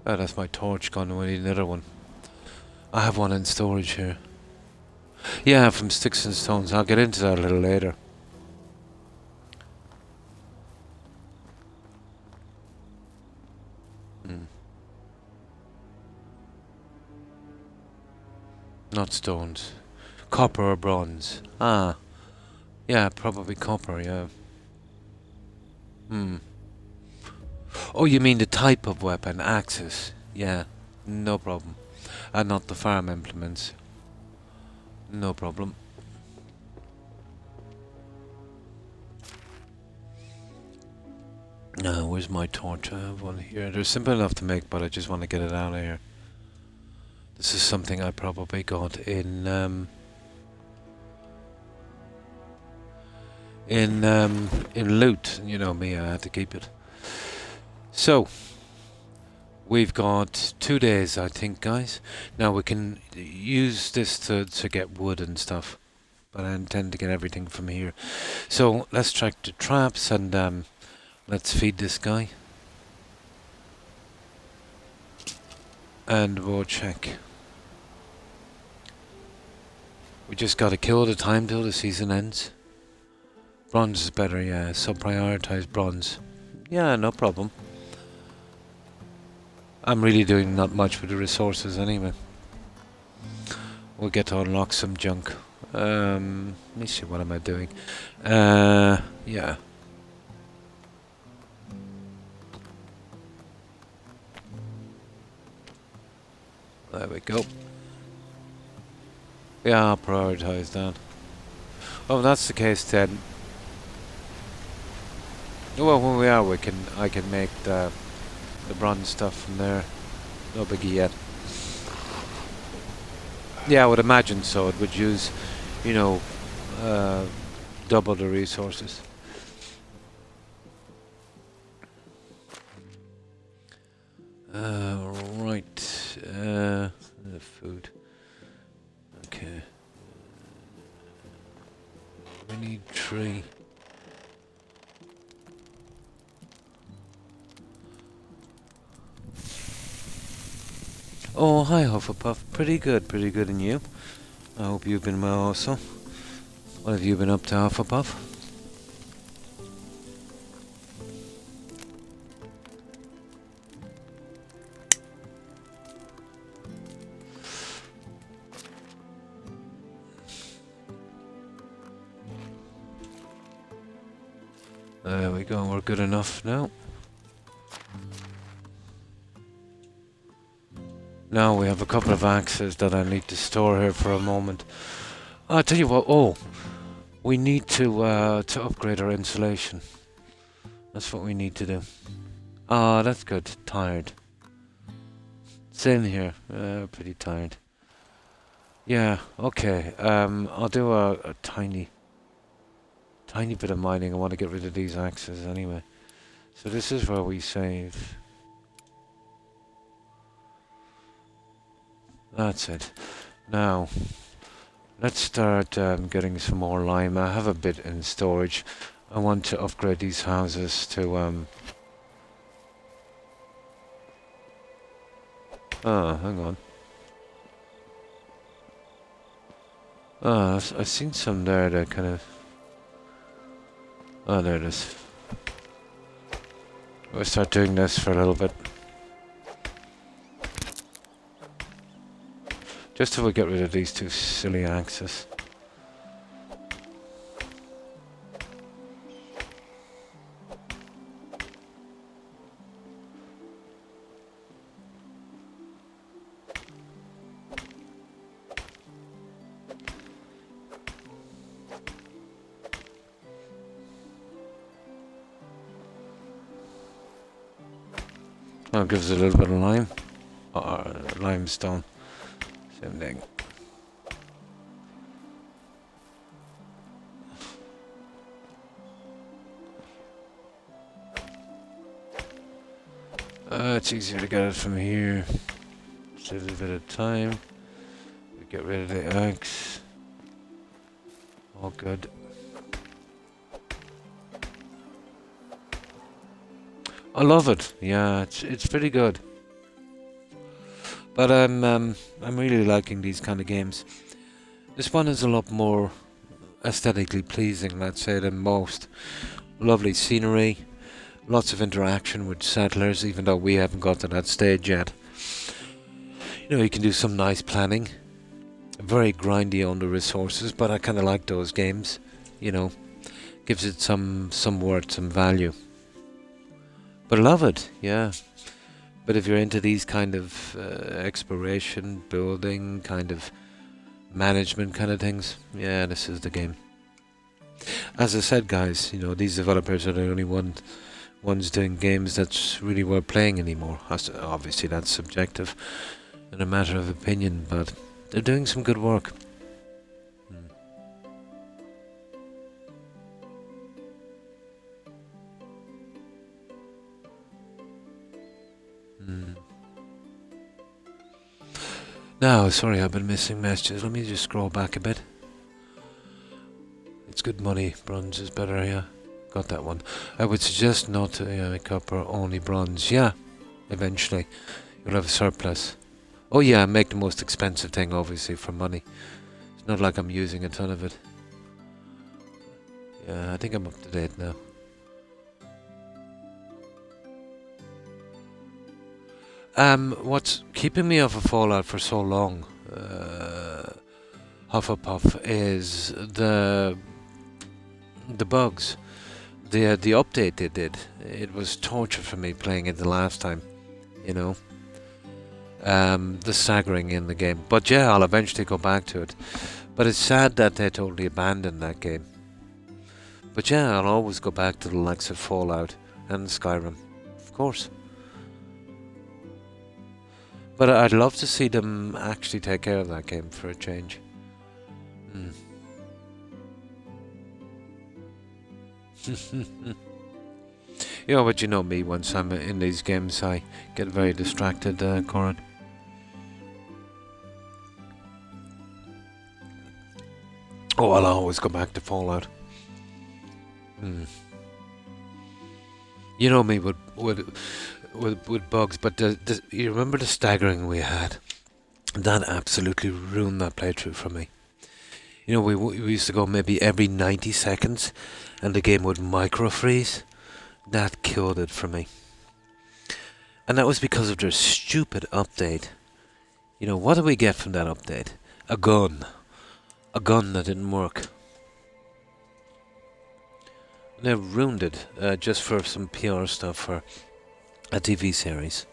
Oh, that's my torch gone. We need another one. I have one in storage here. Yeah, from sticks and stones. I'll get into that a little later. Not stones. Copper or bronze. Ah. Yeah, probably copper, yeah. Oh, you mean the type of weapon? Axes. Yeah. No problem. And not the farm implements. No problem. Now, where's my torch? I have one here. They're simple enough to make, but I just want to get it out of here. This is something I probably got in loot. You know me, I had to keep it. So, we've got 2 days, I think, guys. Now we can use this to get wood and stuff, but I intend to get everything from here. So let's track the traps and let's feed this guy. And we'll check. We just gotta kill the time till the season ends. Bronze is better, yeah. So prioritize bronze. Yeah, no problem. I'm really doing not much with the resources anyway. We'll get to unlock some junk. Let me see, what am I doing? Yeah. There we go. Yeah, I'll prioritize that. Oh, if that's the case then. Well, when we are, I can make the bronze stuff from there. No biggie yet. Yeah, I would imagine so. It would use, you know, double the resources. Right. The food. Okay. We need 3. Oh, hi Hufflepuff. Pretty good in you. I hope you've been well also. What have you been up to, Hufflepuff? There we go, we're good enough now. Now we have a couple of axes that I need to store here for a moment. I'll tell you what, we need to upgrade our insulation. That's what we need to do. Ah, that's good. Tired. Same here. Pretty tired. Yeah, okay. I'll do a tiny bit of mining. I want to get rid of these axes anyway. So this is where we save. That's it. Now, let's start getting some more lime. I have a bit in storage. I want to upgrade these houses to oh, hang on. I've seen some there that kind of... Oh, there it is. We'll start doing this for a little bit. Just till we get rid of these two silly axes. Oh, gives it a little bit of lime. Or limestone. Same thing. It's easier to get it from here. Saves a bit of time. We get rid of the axe. All good. I love it. Yeah, it's pretty good. But I'm really liking these kind of games. This one is a lot more aesthetically pleasing, let's say, than most. Lovely scenery, lots of interaction with settlers, even though we haven't got to that stage yet. You know, you can do some nice planning. Very grindy on the resources, but I kind of like those games. You know, gives it some worth, some value. But I love it, yeah. But if you're into these kind of exploration, building, kind of management kind of things, yeah, this is the game. As I said, guys, you know, these developers are the only ones doing games that's really worth playing anymore. Obviously, that's subjective and a matter of opinion, but they're doing some good work. Now, sorry, I've been missing messages. Let me just scroll back a bit. It's good money. Bronze is better, yeah. Got that one. I would suggest not copper, only bronze. Yeah, eventually. You'll have a surplus. Oh yeah, make the most expensive thing, obviously, for money. It's not like I'm using a ton of it. Yeah, I think I'm up to date now. What's keeping me off of Fallout for so long, Hufflepuff, is the bugs. The update they did. It was torture for me playing it the last time, you know. The staggering in the game. But yeah, I'll eventually go back to it. But it's sad that they totally abandoned that game. But yeah, I'll always go back to the likes of Fallout and Skyrim, of course. But I'd love to see them actually take care of that game for a change. Yeah, but you know me, once I'm in these games I get very distracted, Corin. Oh, I'll always go back to Fallout. You know me with bugs, but you remember the staggering we had? That absolutely ruined that playthrough for me. You know, we used to go maybe every 90 seconds and the game would micro-freeze. That killed it for me. And that was because of their stupid update. You know, what did we get from that update? A gun. A gun that didn't work. They ruined it just for some PR stuff for a TV series.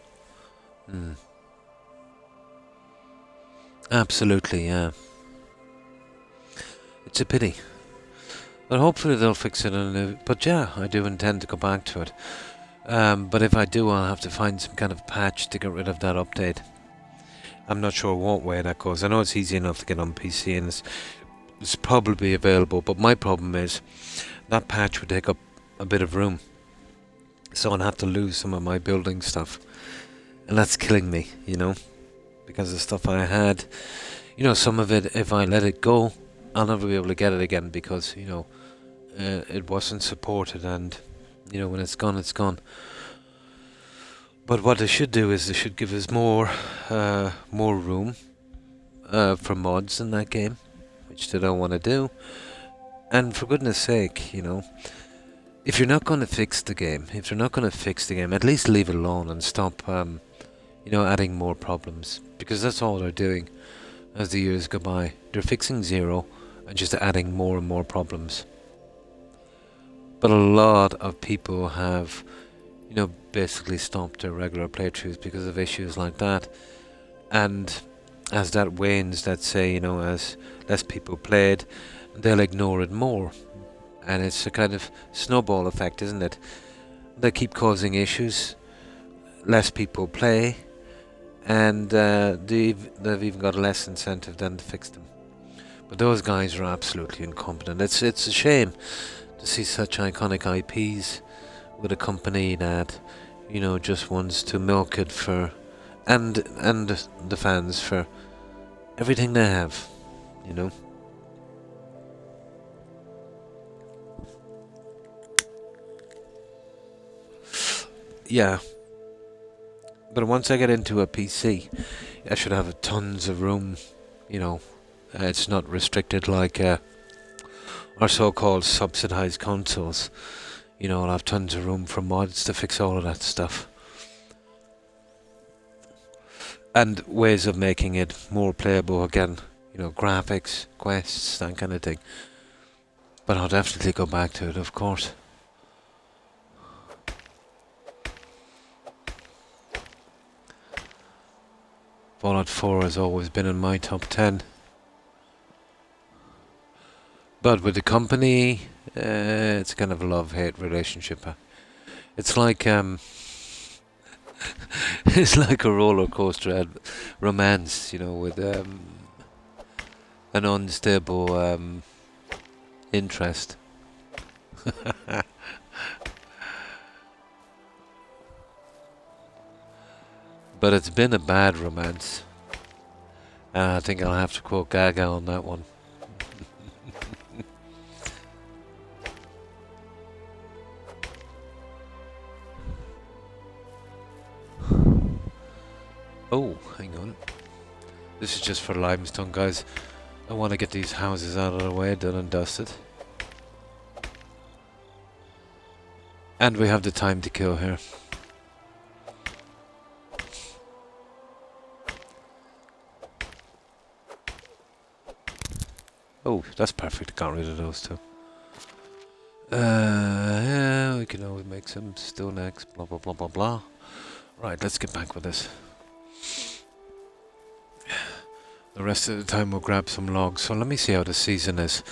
Absolutely, yeah. It's a pity. But hopefully they'll fix it. But yeah, I do intend to go back to it. But if I do, I'll have to find some kind of patch to get rid of that update. I'm not sure what way that goes. I know it's easy enough to get on PC and it's probably available. But my problem is that patch would take up a bit of room. So I'd have to lose some of my building stuff. And that's killing me, you know. Because the stuff I had, you know, some of it, if I let it go, I'll never be able to get it again because, you know, it wasn't supported and, you know, when it's gone, it's gone. But what they should do is they should give us more room for mods in that game, which they don't want to do. And for goodness sake, you know, if you're not going to fix the game, at least leave it alone and stop, you know, adding more problems. Because that's all they're doing. as the years go by. They're fixing zero and just adding more and more problems. But a lot of people have, basically stopped their regular playthroughs because of issues like that. And as that wanes, let's say, as less people played, they'll ignore it more. And it's a kind of snowball effect, isn't it? They keep causing issues, less people play, and they've even got less incentive then to fix them. But those guys are absolutely incompetent. It's a shame to see such iconic IPs with a company that, just wants to milk it for, and the fans for everything they have, Yeah. But once I get into a PC, I should have tons of room, it's not restricted like our so-called subsidized consoles. I'll have tons of room for mods to fix all of that stuff. And ways of making it more playable again, graphics, quests, that kind of thing. But I'll definitely go back to it, of course. Fallout 4 has always been in my top 10. But with the company, it's kind of a love-hate relationship. It's like it's like a roller coaster romance, with an unstable interest. But it's been a bad romance. I think I'll have to quote Gaga on that one. Oh, hang on. This is just for limestone, guys. I want to get these houses out of the way, done and dusted. And we have the time to kill here. Oh, that's perfect. Got rid of those two. Yeah, we can always make some stone axe, blah, blah, blah, blah, blah. Right, let's get back with this. The rest of the time we'll grab some logs. So let me see how the season is.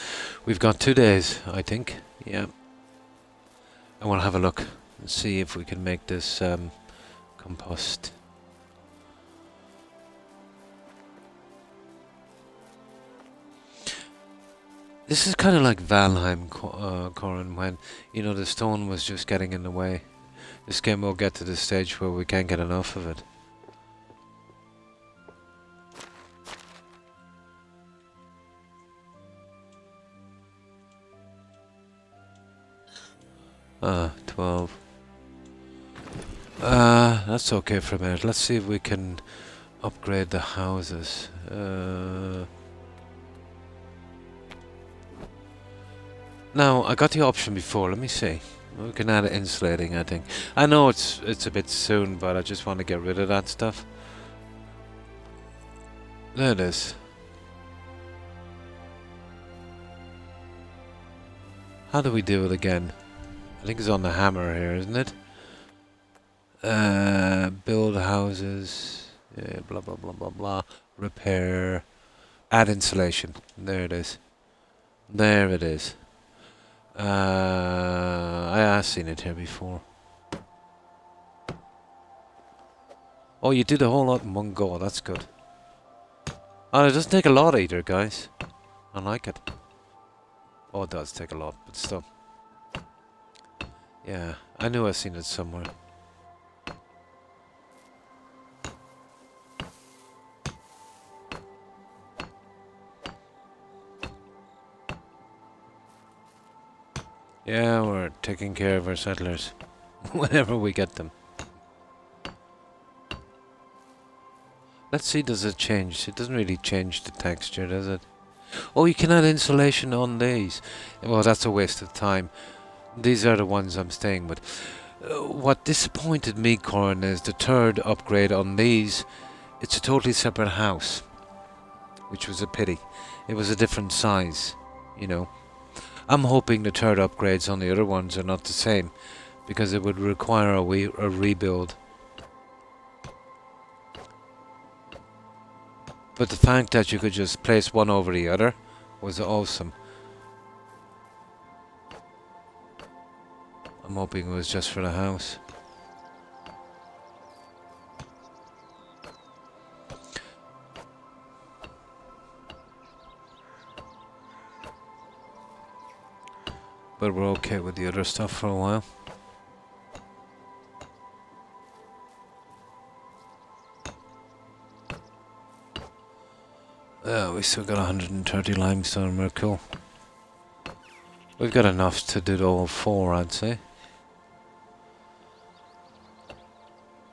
We've got 2 days, I think. Yeah. And we'll have a look and see if we can make this compost. This is kind of like Valheim, Corin, when, the stone was just getting in the way. This game will get to the stage where we can't get enough of it. 12. That's okay for a minute. Let's see if we can upgrade the houses. Now, I got the option before. Let me see. We can add insulating, I think. I know it's a bit soon, but I just want to get rid of that stuff. There it is. How do we do it again? I think it's on the hammer here, isn't it? Build houses. Yeah, blah, blah, blah, blah, blah. Repair. Add insulation. There it is. There it is. I have seen it here before. Oh, you did a whole lot in one go. That's good. Oh, it doesn't take a lot either, guys. I like it. Oh, it does take a lot, but still. Yeah, I knew I'd seen it somewhere. Yeah, we're taking care of our settlers whenever we get them. Let's see, does it change? It doesn't really change the texture, does it? Oh, you can add insulation on these. Well, that's a waste of time. These are the ones I'm staying with. What disappointed me, Corin, is the third upgrade on these. It's a totally separate house. which was a pity. It was a different size, you know. I'm hoping the third upgrades on the other ones are not the same, because it would require a rebuild. But the fact that you could just place one over the other was awesome. I'm hoping it was just for the house. But we're okay with the other stuff for a while. Oh, we still got 130 limestone, we're cool. We've got enough to do all 4, I'd say.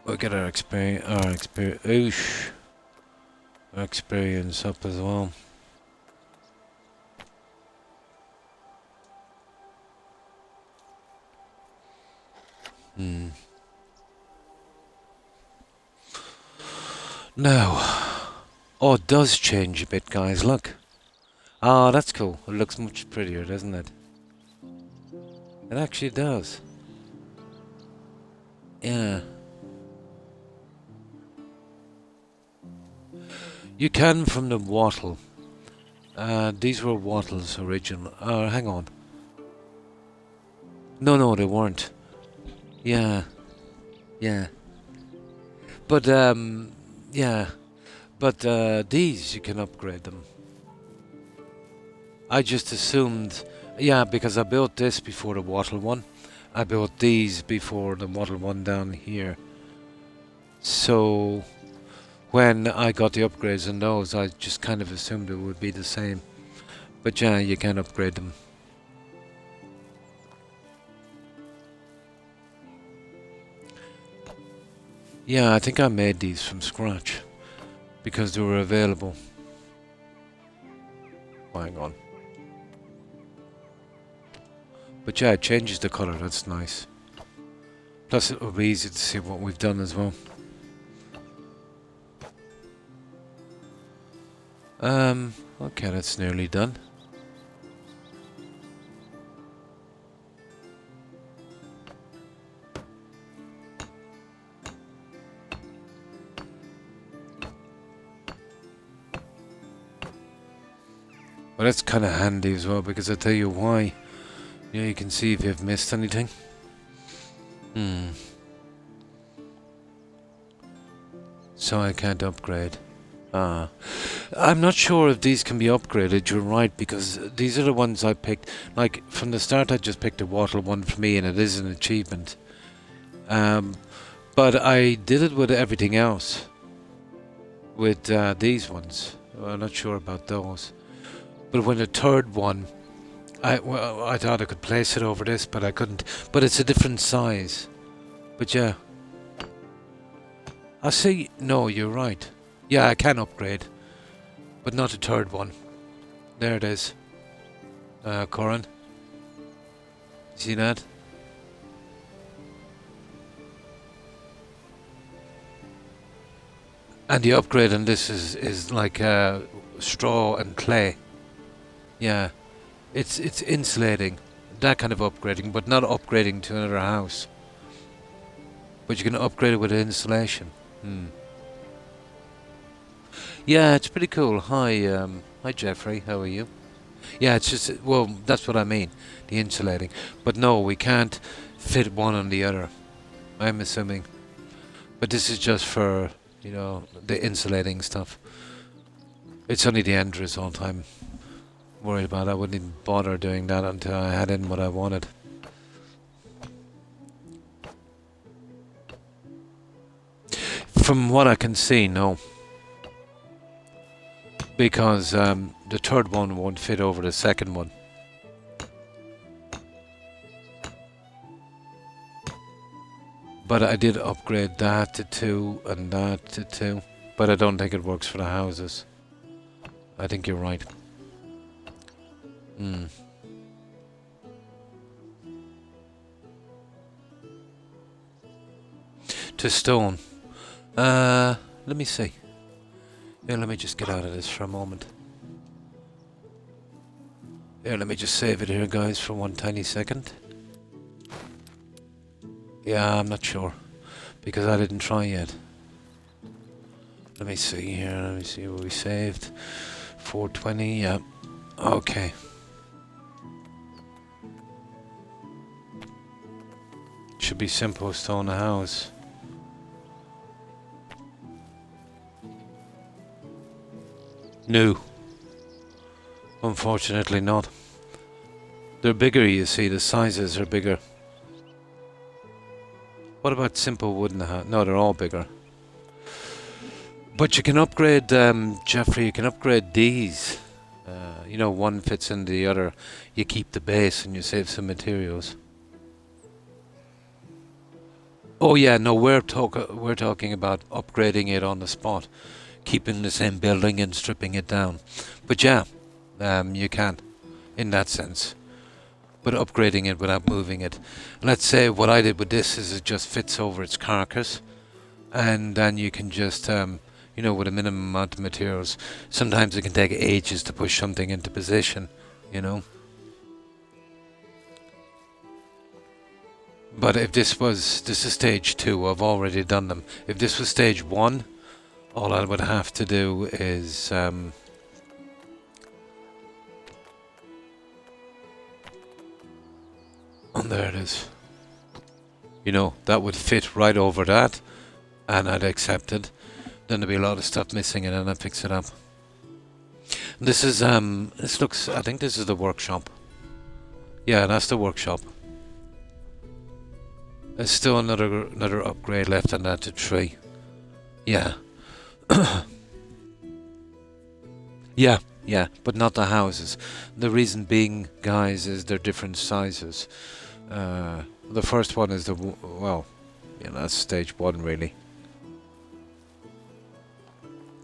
We'll get our experience up as well. Now, oh, it does change a bit, guys, look. Ah, that's cool. It looks much prettier, doesn't it? It actually does. Yeah. You can from the wattle. These were wattles original. Hang on. No, they weren't. Yeah. Yeah. But, yeah. But, these, you can upgrade them. I just assumed... Yeah, because I built this before the wattle one. I built these before the wattle one down here. So... when I got the upgrades on those, I just kind of assumed it would be the same. But yeah, you can upgrade them. Yeah, I think I made these from scratch. Because they were available. Hang on. But yeah, it changes the colour, that's nice. Plus it will be easy to see what we've done as well. Okay, that's nearly done. Well, that's kind of handy as well, because I'll tell you why. Yeah, you can see if you've missed anything. So I can't upgrade. I'm not sure if these can be upgraded, you're right, because these are the ones I picked. Like, from the start I just picked a wattle one for me, and it is an achievement. But I did it with everything else. With these ones. I'm not sure about those. But when the third one, I thought I could place it over this, but I couldn't. But it's a different size. But yeah. I see. No, you're right. Yeah, I can upgrade. But not the third one. There it is. Corin. See that? And the upgrade on this is like straw and clay. Yeah. It's insulating. That kind of upgrading, but not upgrading to another house. But you can upgrade it with insulation. Yeah, it's pretty cool. Hi Jeffrey, how are you? Yeah, it's just, well, that's what I mean, the insulating. But no, we can't fit one on the other, I'm assuming. But this is just for, you know, the insulating stuff. It's only the end result I'm worried about. I wouldn't even bother doing that until I had in what I wanted. From what I can see, no. Because the third one won't fit over the second one. But I did upgrade that to 2 and that to 2. But I don't think it works for the houses. I think you're right. To stone. Let me see. Here, let me just get out of this for a moment. Here, let me just save it here, guys, for one tiny second. Yeah, I'm not sure, because I didn't try yet. Let me see here, let me see what we saved. 420, yeah. Okay. Should be simple to own a house. No. Unfortunately not. They're bigger, you see, the sizes are bigger. What about simple wooden house? No, they're all bigger. But you can upgrade, Jeffrey, you can upgrade these. You know, one fits in the other. You keep the base and you save some materials. Oh yeah, no, we're talking about upgrading it on the spot. Keeping the same building and stripping it down. But yeah, you can, in that sense. But upgrading it without moving it. Let's say what I did with this is it just fits over its carcass. And then you can just, you know, with a minimum amount of materials. Sometimes it can take ages to push something into position, you know. But if this is stage 2, I've already done them. If this was stage 1, all I would have to do is, and there it is. You know, that would fit right over that, and I'd accept it. Then there'd be a lot of stuff missing, and then I'd fix it up. This is, this looks, I think this is the workshop. Yeah, that's the workshop. There's still another upgrade left on that to 3. Yeah. Yeah, but not the houses. The reason being, guys, is they're different sizes. The first one is well, yeah, that's stage 1 really.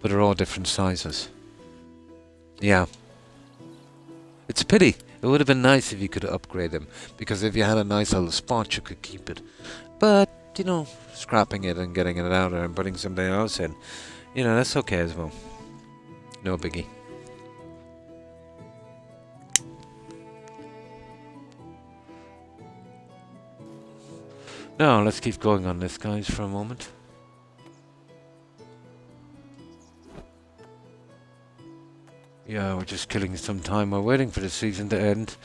But they're all different sizes. Yeah. It's a pity. It would have been nice if you could upgrade them, because if you had a nice little spot, you could keep it. But, you know, scrapping it and getting it out there and putting something else in, you know, that's okay as well. No biggie. Now, let's keep going on this, guys, for a moment. Yeah, we're just killing some time. We're waiting for the season to end,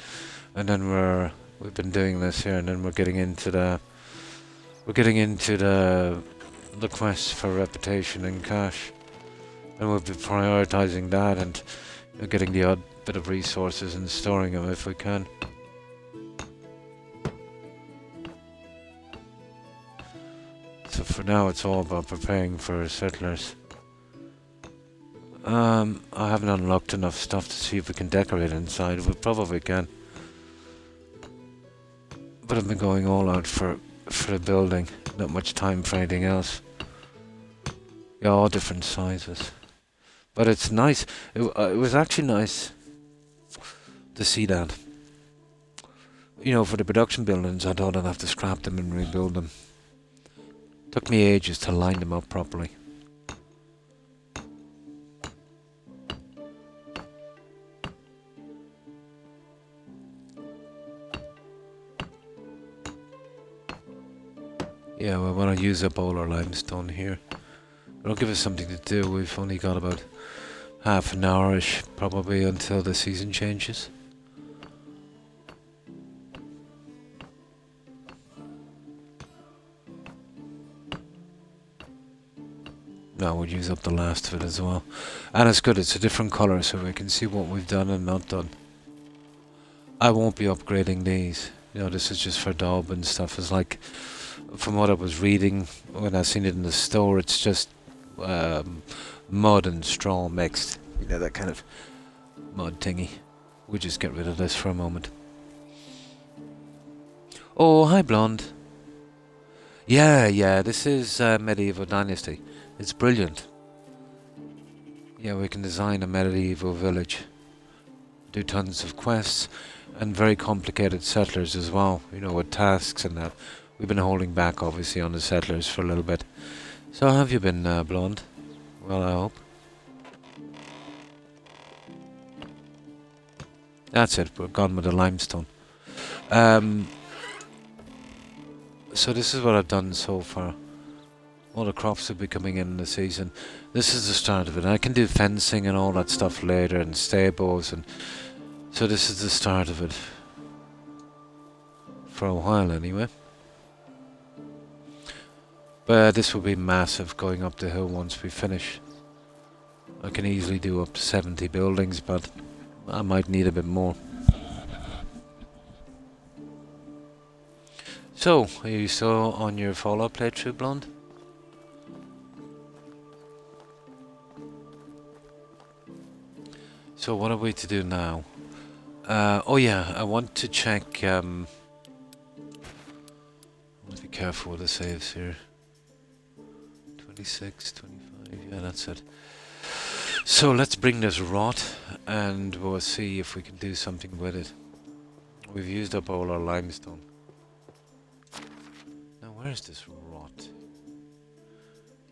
and then we've been doing this here, and then we're getting into the quest for reputation and cash, and we'll be prioritizing that and getting the odd bit of resources and storing them if we can. So for now, it's all about preparing for settlers. I haven't unlocked enough stuff to see if we can decorate inside. We probably can. But I've been going all out for the building. Not much time for anything else. Yeah, all different sizes. But it's nice. It was actually nice to see that. You know, for the production buildings, I thought I'd have to scrap them and rebuild them. Took me ages to line them up properly. Yeah, we want to use up all our limestone here. It'll give us something to do. We've only got about half an hour-ish, probably, until the season changes. Now we'll use up the last of it as well. And it's good, it's a different colour, so we can see what we've done and not done. I won't be upgrading these. You know, this is just for daub and stuff. It's like, from what I was reading, when I seen it in the store, it's just mud and straw mixed. You know, that kind of mud thingy. We'll just get rid of this for a moment. Oh, hi, Blonde. Yeah, this is Medieval Dynasty. It's brilliant. Yeah, we can design a medieval village. Do tons of quests, and very complicated settlers as well, you know, with tasks and that. We've been holding back, obviously, on the settlers for a little bit. So how have you been, Blonde? Well, I hope. That's it, we're gone with the limestone. Um, so this is what I've done so far. All the crops will be coming in the season. This is the start of it. I can do fencing and all that stuff later, and stables, and so this is the start of it. For a while anyway. But this will be massive going up the hill once we finish. I can easily do up to 70 buildings, but I might need a bit more. So, are you still on your Fallout playthrough, Blonde? So what are we to do now? Oh yeah, I want to check, I want to be careful with the saves here. 26, 25, yeah, that's it. So let's bring this rot and we'll see if we can do something with it. We've used up all our limestone. Now where's this rot?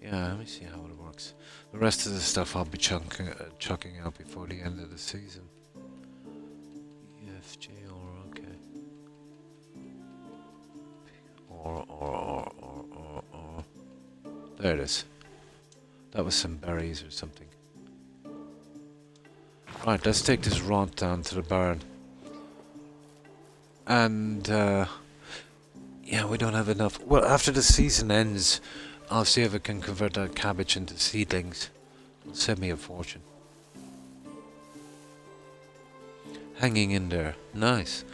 Yeah, let me see how it works. The rest of the stuff I'll be chucking out before the end of the season. EFJR, okay. Or. There it is. That was some berries or something. Right, let's take this rot down to the barn. And, yeah, we don't have enough. Well, after the season ends, I'll see if I can convert that cabbage into seedlings. It'll save me a fortune. Hanging in there. Nice.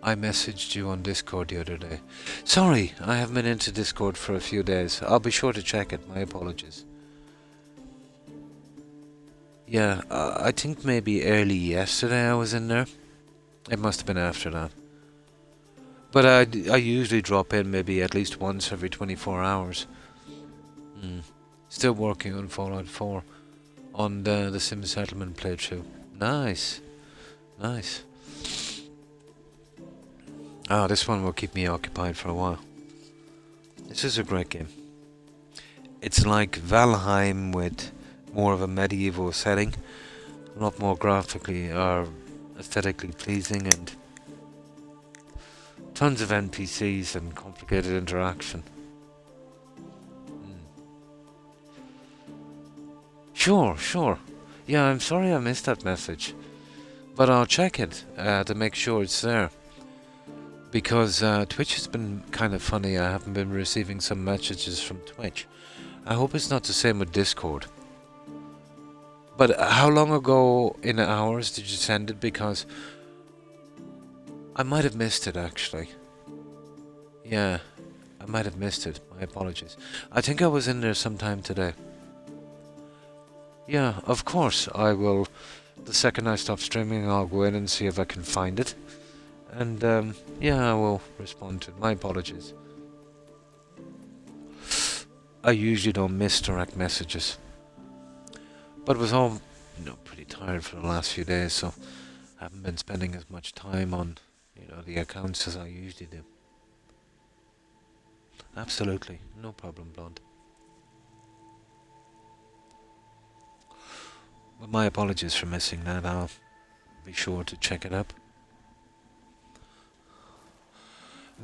I messaged you on Discord the other day. Sorry, I haven't been into Discord for a few days. I'll be sure to check it. My apologies. Yeah, I think maybe early yesterday I was in there. It must have been after that. But I usually drop in maybe at least once every 24 hours. Still working on Fallout 4 on the Sim Settlement playthrough. Nice. Nice. Ah, this one will keep me occupied for a while. This is a great game. It's like Valheim with more of a medieval setting. A lot more graphically or aesthetically pleasing, and tons of NPCs and complicated interaction. Sure. Yeah, I'm sorry I missed that message. But I'll check it to make sure it's there. Because Twitch has been kind of funny. I haven't been receiving some messages from Twitch. I hope it's not the same with Discord. But how long ago in hours did you send it? Because I might have missed it actually. Yeah, I might have missed it. My apologies. I think I was in there sometime today. Yeah, of course I will. The second I stop streaming, I'll go in and see if I can find it. And yeah, I will respond to it. My apologies. I usually don't miss direct messages. But was all, pretty tired for the last few days, so I haven't been spending as much time on, the accounts as I usually do. Absolutely, no problem, Blonde. But my apologies for missing that. I'll be sure to check it up.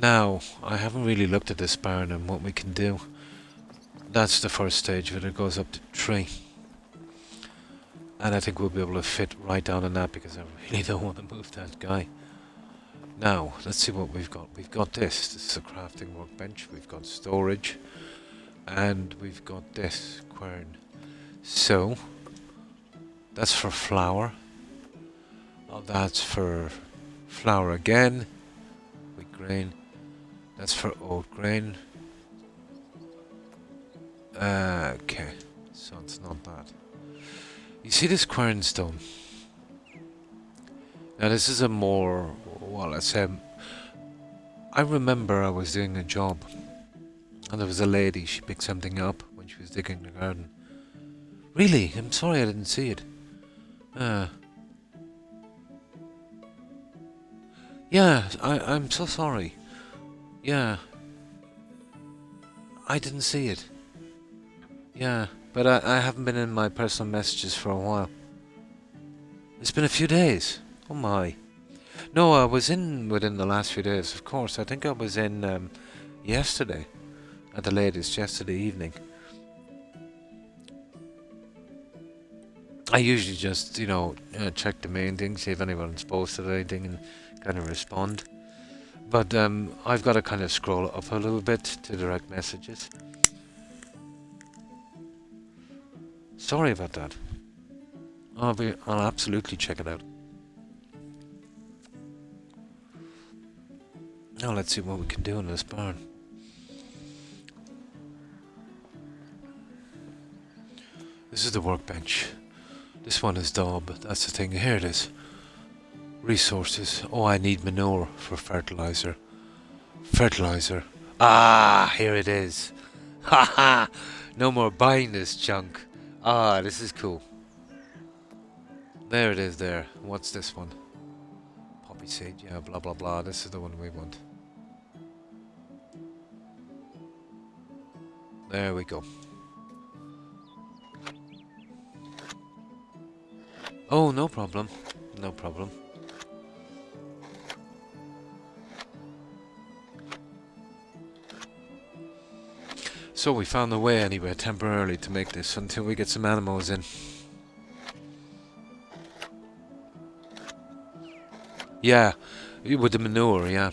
Now, I haven't really looked at this barn and what we can do. That's the first stage of it. It goes up to 3. And I think we'll be able to fit right down on that because I really don't want to move that guy. Now, let's see what we've got. We've got this. This is a crafting workbench. We've got storage. And we've got this quern. So, that's for flour. Oh, that's for flour again. Wheat grain. That's for oat grain. Okay, so it's not that. You see this quernstone? Now this is a more, well, let's say, I remember I was doing a job and there was a lady, she picked something up when she was digging the garden. Really? I'm sorry I didn't see it. Yeah, I'm so sorry. Yeah. I didn't see it. Yeah, but I haven't been in my personal messages for a while. It's been a few days. Oh my. No, I was in within the last few days, of course. I think I was in yesterday, at the latest, yesterday evening. I usually just, check the main things, see if anyone's posted anything and kind of respond. But I've got to kind of scroll up a little bit to direct messages. Sorry about that. I'll absolutely check it out. Now let's see what we can do in this barn. This is the workbench. This one is daub. That's the thing. Here it is. Resources. Oh, I need manure for fertilizer. Fertilizer. Ah, here it is. Haha! No more buying this junk. Ah, this is cool. There it is there. What's this one? Poppy seed. Yeah, blah blah blah. This is the one we want. There we go. Oh, no problem. No problem. So we found a way anyway, temporarily, to make this until we get some animals in. Yeah, with the manure, yeah.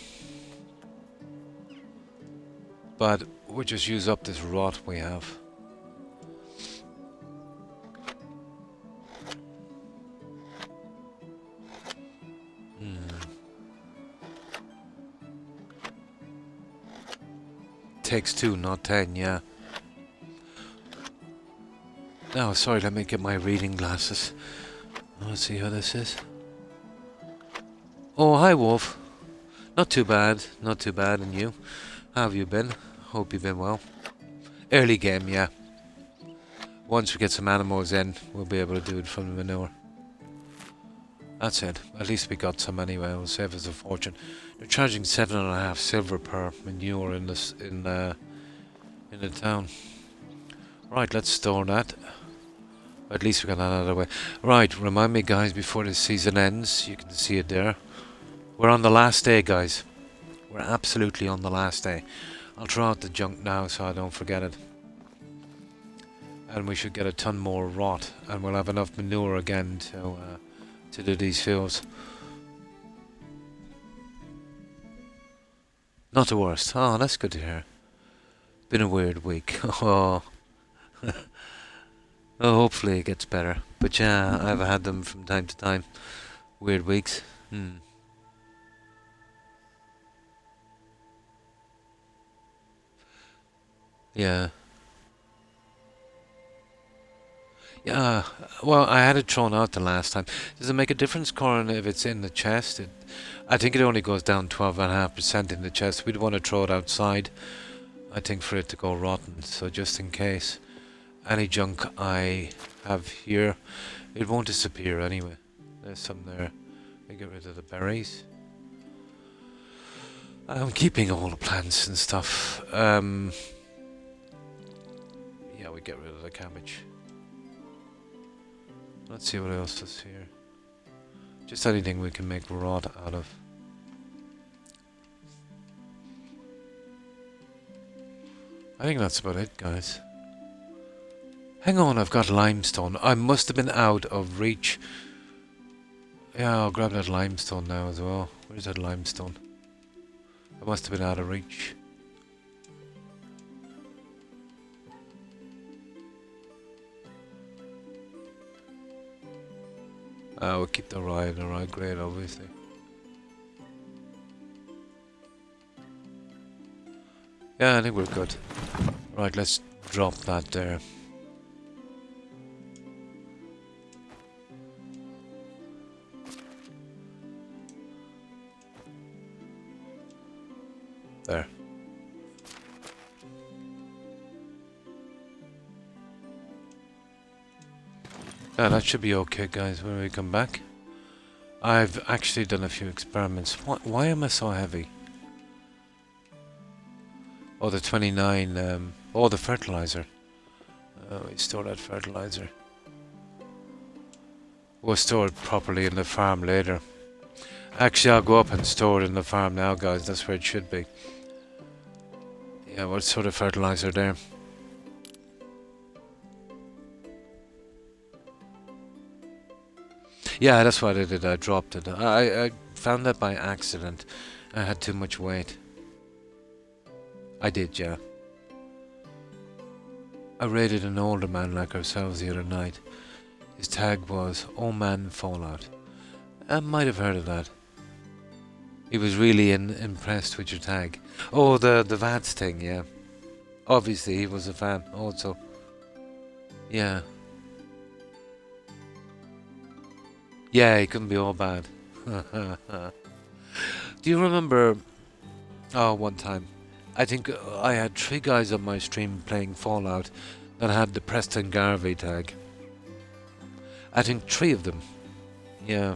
But we'll just use up this rot we have. Takes 2, not 10, yeah. Oh, sorry, let me get my reading glasses. Let's see how this is. Oh, hi, Wolf. Not too bad, and you? How have you been? Hope you've been well. Early game, yeah. Once we get some animals in, we'll be able to do it from the manure. That's it. At least we got some anyway. It'll save us a fortune. They're charging 7.5 silver per manure in the town. Right, let's store that. At least we got that out of the way. Right, remind me, guys, before the season ends. You can see it there. We're on the last day, guys. We're absolutely on the last day. I'll throw out the junk now so I don't forget it. And we should get a ton more rot, and we'll have enough manure again to do these fields. Not the worst. Oh, that's good to hear. Been a weird week. Oh. Oh, hopefully it gets better. But yeah, I've had them from time to time. Weird weeks. Yeah. Yeah, well, I had it thrown out the last time. Does it make a difference, Corin, if it's in the chest? I think it only goes down 12.5% in the chest. We'd want to throw it outside, I think, for it to go rotten. So just in case, any junk I have here, it won't disappear anyway. There's some there. I get rid of the berries. I'm keeping all the plants and stuff. Yeah, we get rid of the cabbage. Let's see what else is here. Just anything we can make rot out of. I think that's about it, guys. Hang on, I've got limestone. I must have been out of reach. Yeah, I'll grab that limestone now as well. Where's that limestone? I must have been out of reach. We'll keep the right grade, obviously. Yeah, I think we're good. Right, let's drop that there. There. Yeah, that should be okay, guys, when we come back. I've actually done a few experiments. Why am I so heavy? Oh, the 29, oh, the fertilizer. We store that fertilizer. We'll store it properly in the farm later. Actually, I'll go up and store it in the farm now, guys. That's where it should be. Yeah, what sort of fertilizer there? Yeah, that's what I did. I dropped it. I found that by accident. I had too much weight. I did, yeah. I raided an older man like ourselves the other night. His tag was "Oh Man Fallout." I might have heard of that. He was really impressed with your tag. Oh, the VATS thing, yeah. Obviously, he was a fan also. Yeah. Yeah, he couldn't be all bad. Do you remember... Oh, one time. I think I had 3 guys on my stream playing Fallout that had the Preston Garvey tag. I think 3 of them. Yeah.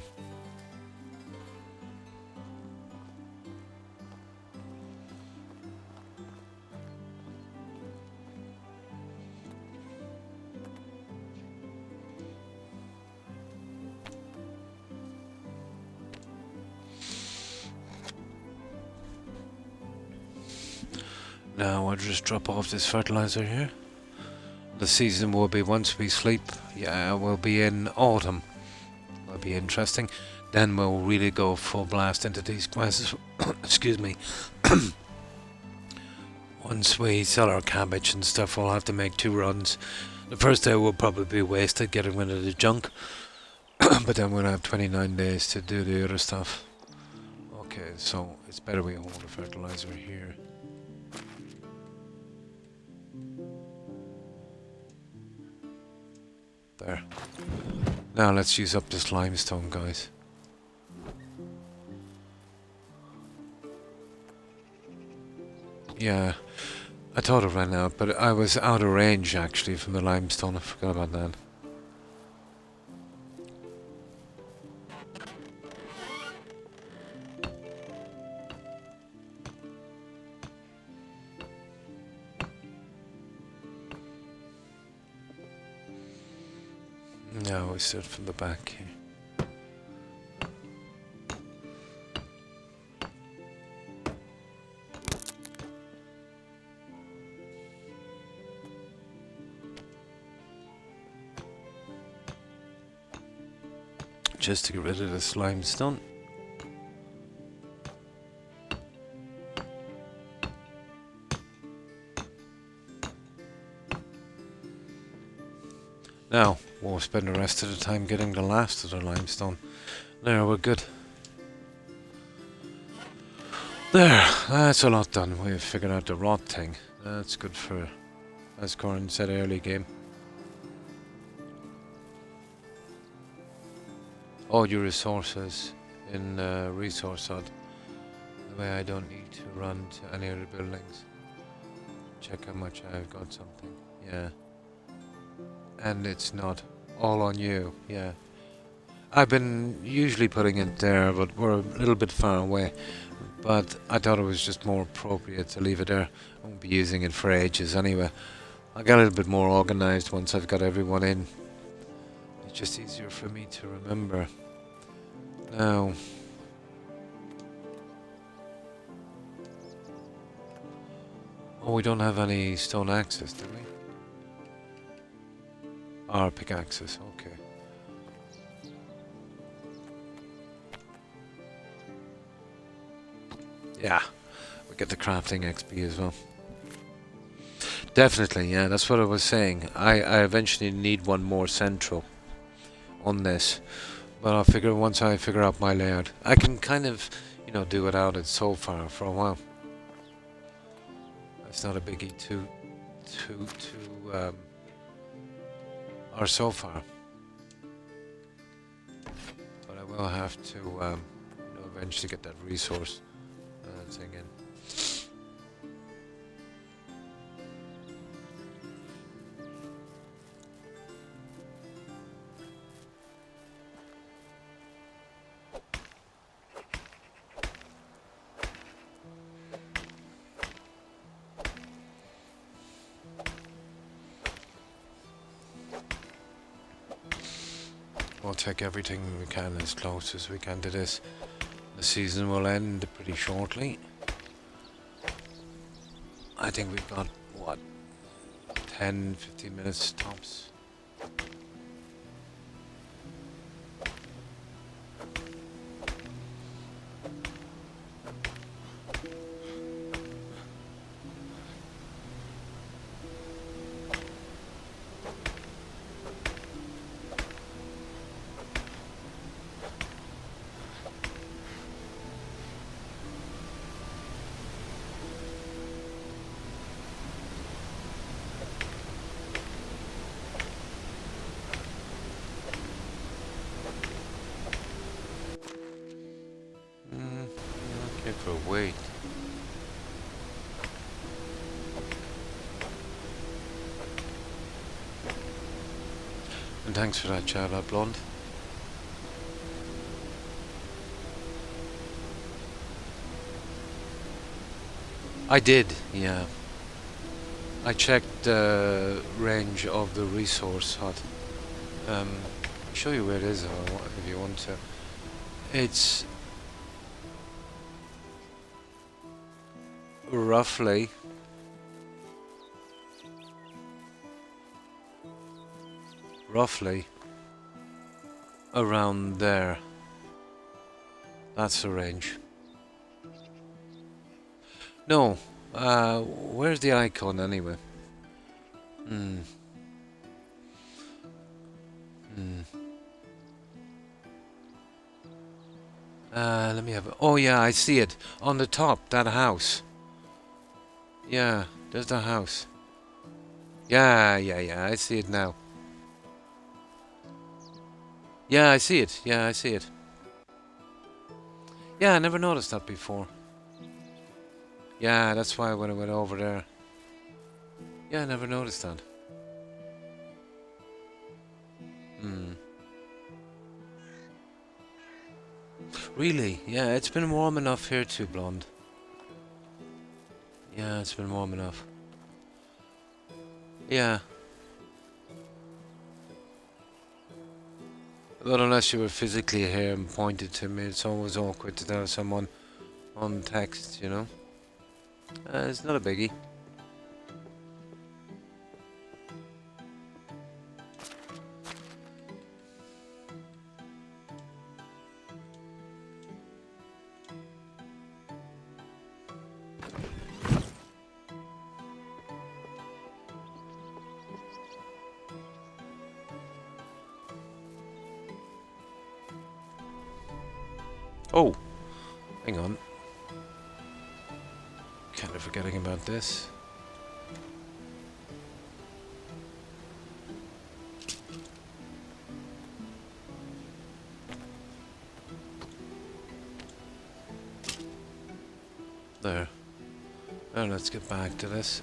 Now I'll just drop off this fertilizer here. The season will be once we sleep. Yeah, we'll be in autumn. Will be interesting. Then we'll really go full blast into these quests. Excuse me. Once we sell our cabbage and stuff, we'll have to make 2 runs. The first day will probably be wasted getting rid of the junk. But then we'll have 29 days to do the other stuff. Okay, so it's better we hold the fertilizer here. There. Now let's use up this limestone, guys. Yeah, I thought it ran out, but I was out of range actually from the limestone. I forgot about that. No, we start from the back here. Just to get rid of this limestone. Now, we'll spend the rest of the time getting the last of the limestone. There, we're good. There, that's a lot done. We've figured out the rot thing. That's good for, as Corin said, early game. All your resources in resource hub. The way I don't need to run to any other buildings. Check how much I've got something. Yeah. And it's not all on you. Yeah. I've been usually putting it there, but we're a little bit far away. But I thought it was just more appropriate to leave it there. I won't be using it for ages anyway. I'll get a little bit more organized once I've got everyone in. It's just easier for me to remember. Now, oh, we don't have any stone axes, do we? Or pickaxes, okay. Yeah, we get the crafting XP as well. Definitely, yeah, that's what I was saying. I eventually need one more central on this. But I'll figure once I figure out my layout. I can kind of, you know, do without it so far for a while. It's not a biggie or so far. But I will have to, you know, eventually get that resource thing in. we'll take everything we can as close as we can to this. The season will end pretty shortly. I think we've got, what, 10-15 minutes tops. Okay, for a wait. And thanks for that shout out, Blonde. I did, yeah. I checked the range of the resource hut. I'll show you where it is if you want to. It's roughly around there. That's the range. No, where's the icon anyway? Let me have it. Oh yeah, I see it. On the top, that house. Yeah, there's the house. Yeah, I see it now. Yeah, I see it. Yeah, I see it. Yeah, I never noticed that before. Yeah, that's why when I went over there. Yeah, I never noticed that. Really? Yeah, it's been warm enough here too, Blonde. Yeah, it's been warm enough. Yeah. But unless you were physically here and pointed to me, it's always awkward to tell someone on text, you know? It's not a biggie. Oh, hang on. Kind of forgetting about this. There. Now let's get back to this.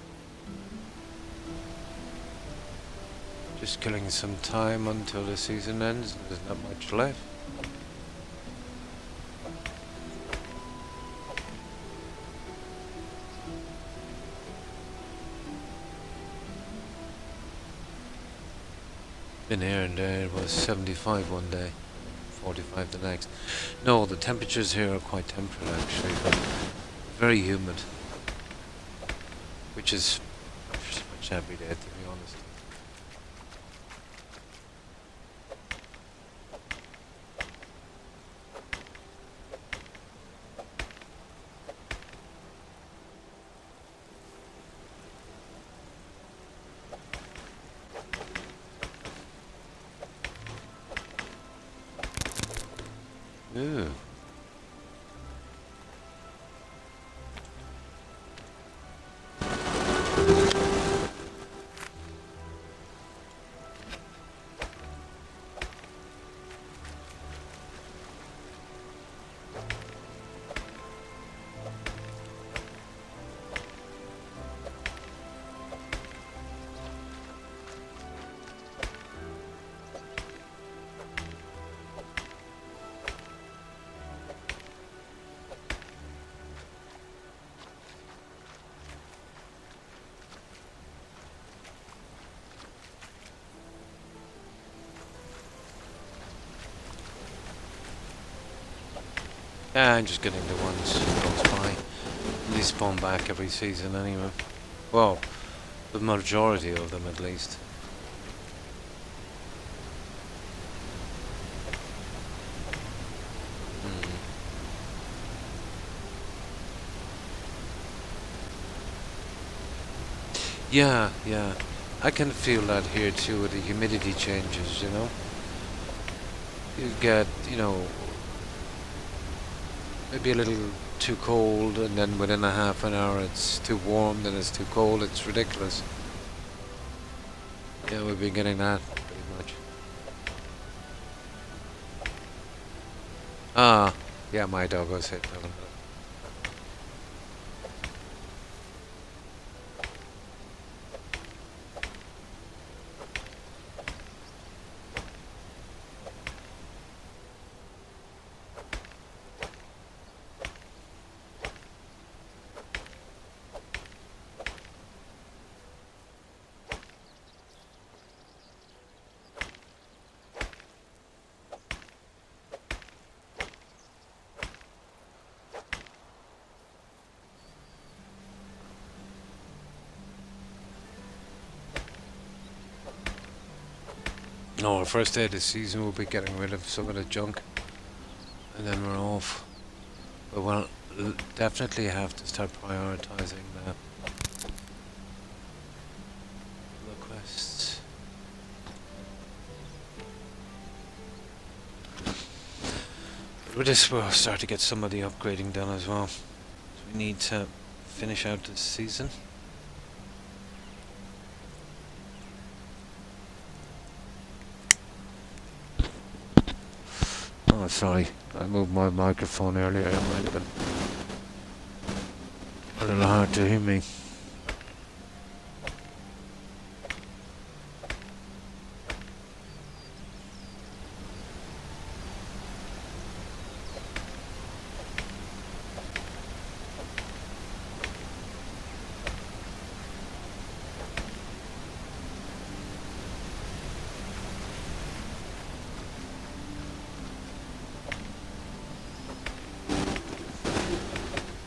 Just killing some time until the season ends. There's not much left. In here and there, it was 75 one day, 45 the next. No, the temperatures here are quite temperate actually, but very humid, which is pretty much every day, to be honest. Ooh. Yeah, I'm just getting the ones close by. They spawn back every season anyway. Well, the majority of them at least. Hmm. Yeah, yeah. I can feel that here too with the humidity changes, you know? You get, maybe a little too cold, and then within a half an hour it's too warm, then it's too cold. It's ridiculous. Yeah, we've been getting that pretty much. Ah, yeah, my dog was hit. No, our first day of the season we'll be getting rid of some of the junk, and then we're off. But we'll definitely have to start prioritizing the quests. With this we'll start to get some of the upgrading done as well. So we need to finish out this season. Oh, sorry, I moved my microphone earlier. It might have been a little hard to hear me.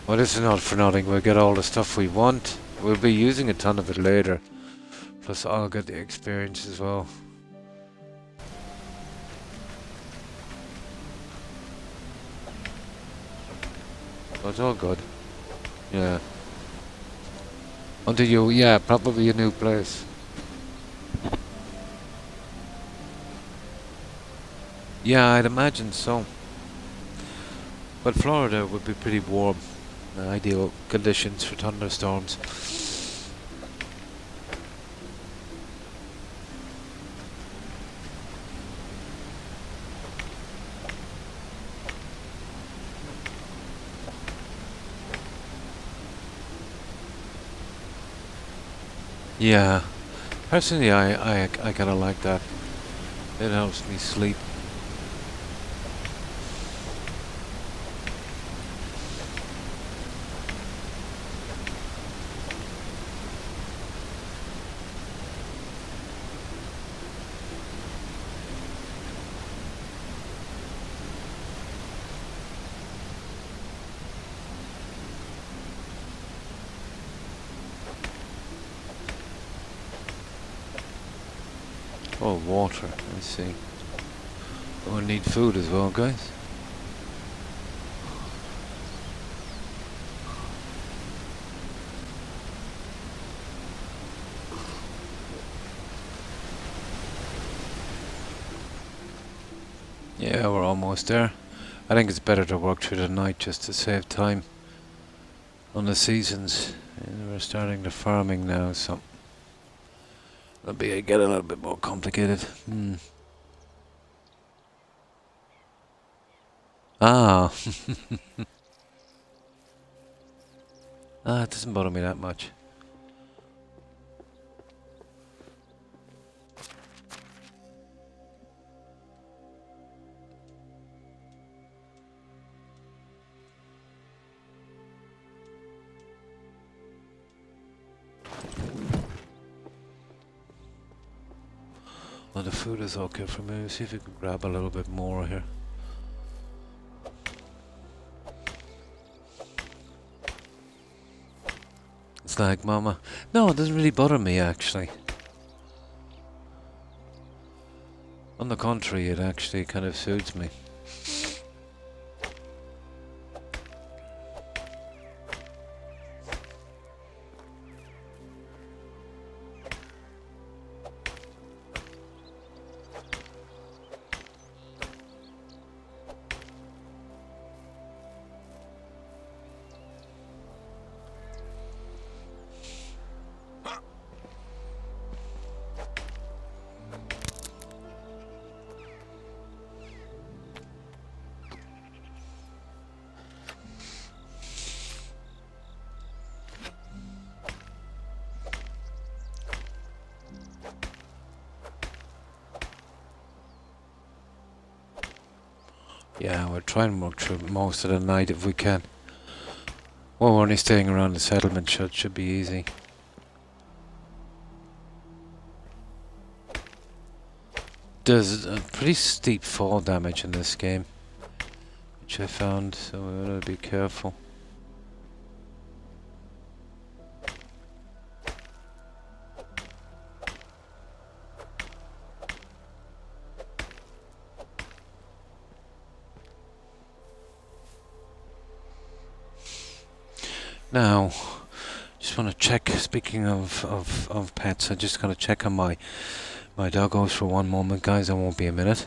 Well, this is not for nothing. We'll get all the stuff we want. We'll be using a ton of it later. Plus, I'll get the experience as well. So it's all good. Yeah. Until you, yeah, probably a new place. Yeah, I'd imagine so. But Florida would be pretty warm. Ideal conditions for thunderstorms. Yeah. Personally, I kind of like that. It helps me sleep. Oh, water. I see. We'll need food as well, guys. Yeah, we're almost there. I think it's better to work through the night just to save time on the seasons. And we're starting the farming now, so it'll be get a little bit more complicated. Ah. Ah, it doesn't bother me that much. Well, the food is okay for me. See if we can grab a little bit more here. lag, mama. No, it doesn't really bother me, actually. On the contrary, it actually kind of suits me. Yeah, we'll try and work through most of the night if we can. Well, we're only staying around the settlement, so it should be easy. There's a pretty steep fall damage in this game, which I found, so we gotta be careful. Now, just want to check, speaking of pets, I just gotta check on my doggos for one moment, guys. I won't be a minute.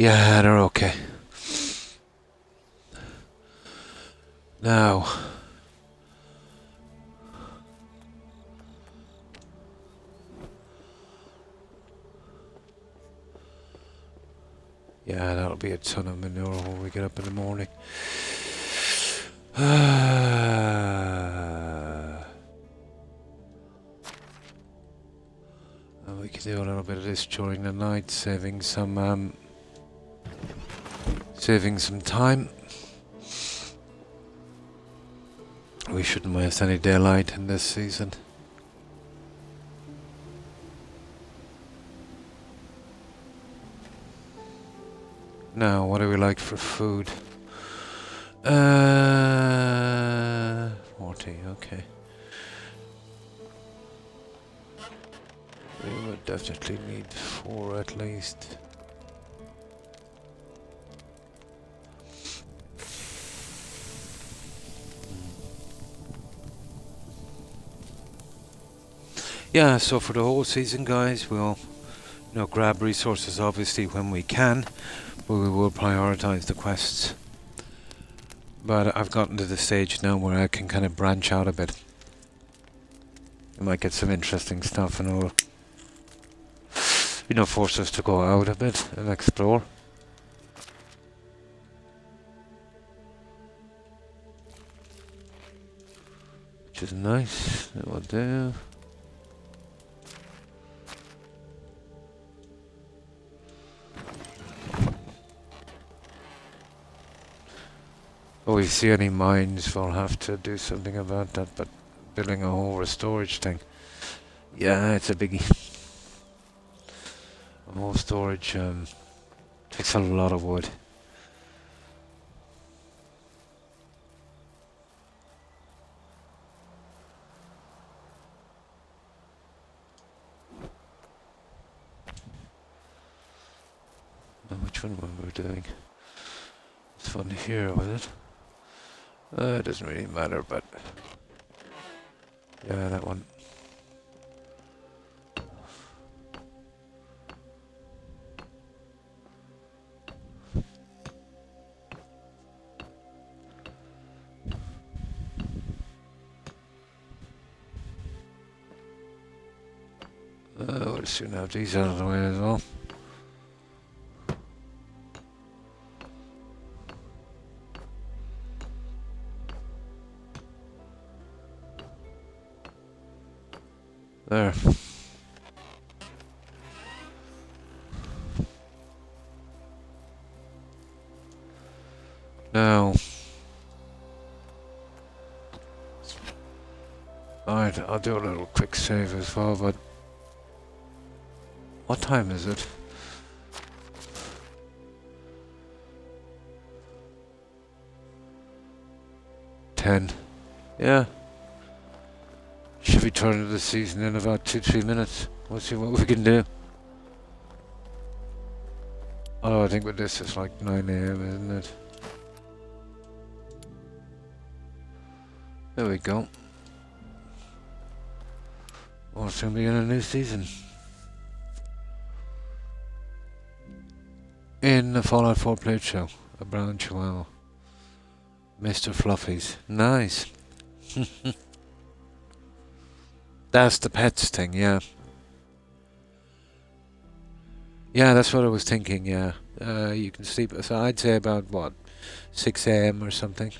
Yeah, they're okay. Now, yeah, that'll be a ton of manure when we get up in the morning. And we can do a little bit of this during the night, saving some time. We shouldn't waste any daylight in this season. Now, what do we like for food? 40, okay. We would definitely need 4 at least. Yeah, so for the whole season, guys, we'll grab resources obviously when we can, but we will prioritize the quests. But I've gotten to the stage now where I can kind of branch out a bit. I might get some interesting stuff and it'll, force us to go out a bit and explore. Which is nice, it will do. Oh, we see any mines, we'll have to do something about that, but building a whole storage thing. Yeah, it's a biggie. More storage takes a lot of wood. Now, which one were we doing? This one here, was it? It doesn't really matter, but yeah, that one. We'll soon have these out of the way as well. There. Now. Alright, I'll do a little quick save as well, but what time is it? 10. Yeah. Should be turning the season in about 2-3 minutes. We'll see what we can do. Oh, I think with this it's like 9 AM, isn't it? There we go. We'll soon be in a new season. In the Fallout 4 plate show, a brown chihuahua. Mr. Fluffy's. Nice. That's the pets thing, yeah. Yeah, that's what I was thinking, yeah. You can sleep, so I'd say about, what, 6 AM or something?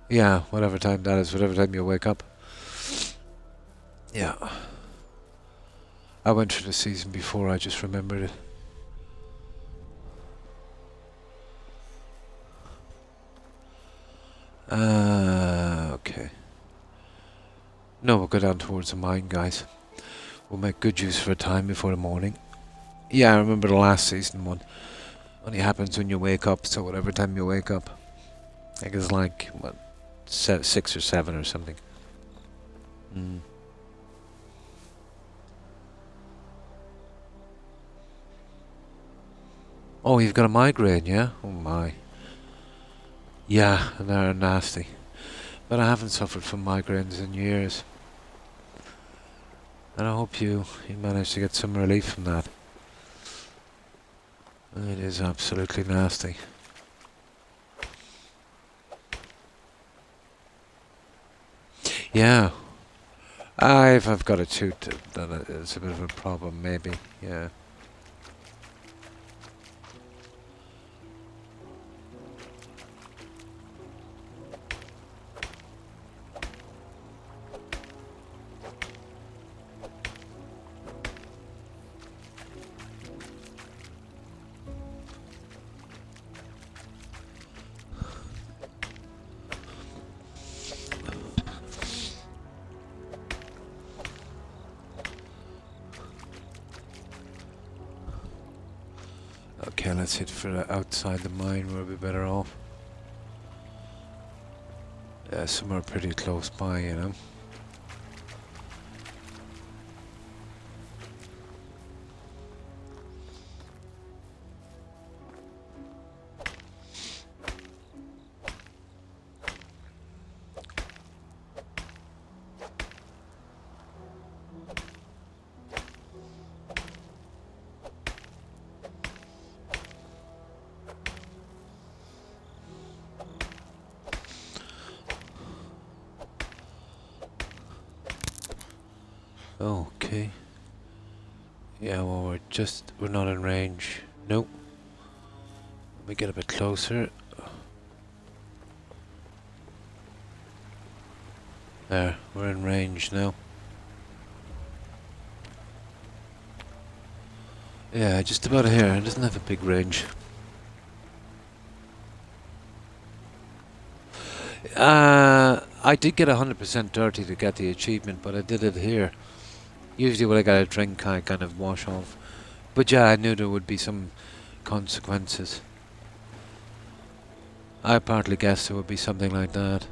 Yeah, whatever time that is, whatever time you wake up. Yeah. I went through the season before, I just remembered it. Okay. No, we'll go down towards the mine, guys. We'll make good use for a time before the morning. Yeah, I remember the last season one. Only happens when you wake up, so whatever time you wake up. I think it's like, what, 6 or 7 or something. Oh, you've got a migraine, yeah? Oh my. Yeah, and they're nasty. But I haven't suffered from migraines in years. And I hope you manage to get some relief from that. It is absolutely nasty. Yeah. I've got a tooth that is a bit of a problem, maybe. Yeah. Okay, let's hit for outside the mine, we'll be better off. Yeah, somewhere pretty close by, you know. Okay. Yeah, well, we're not in range. Nope. Let me get a bit closer. There, we're in range now. Yeah, just about here. It doesn't have a big range. I did get 100% dirty to get the achievement, but I did it here. Usually when I got a drink, I kind of wash off. But yeah, I knew there would be some consequences. I partly guessed it would be something like that.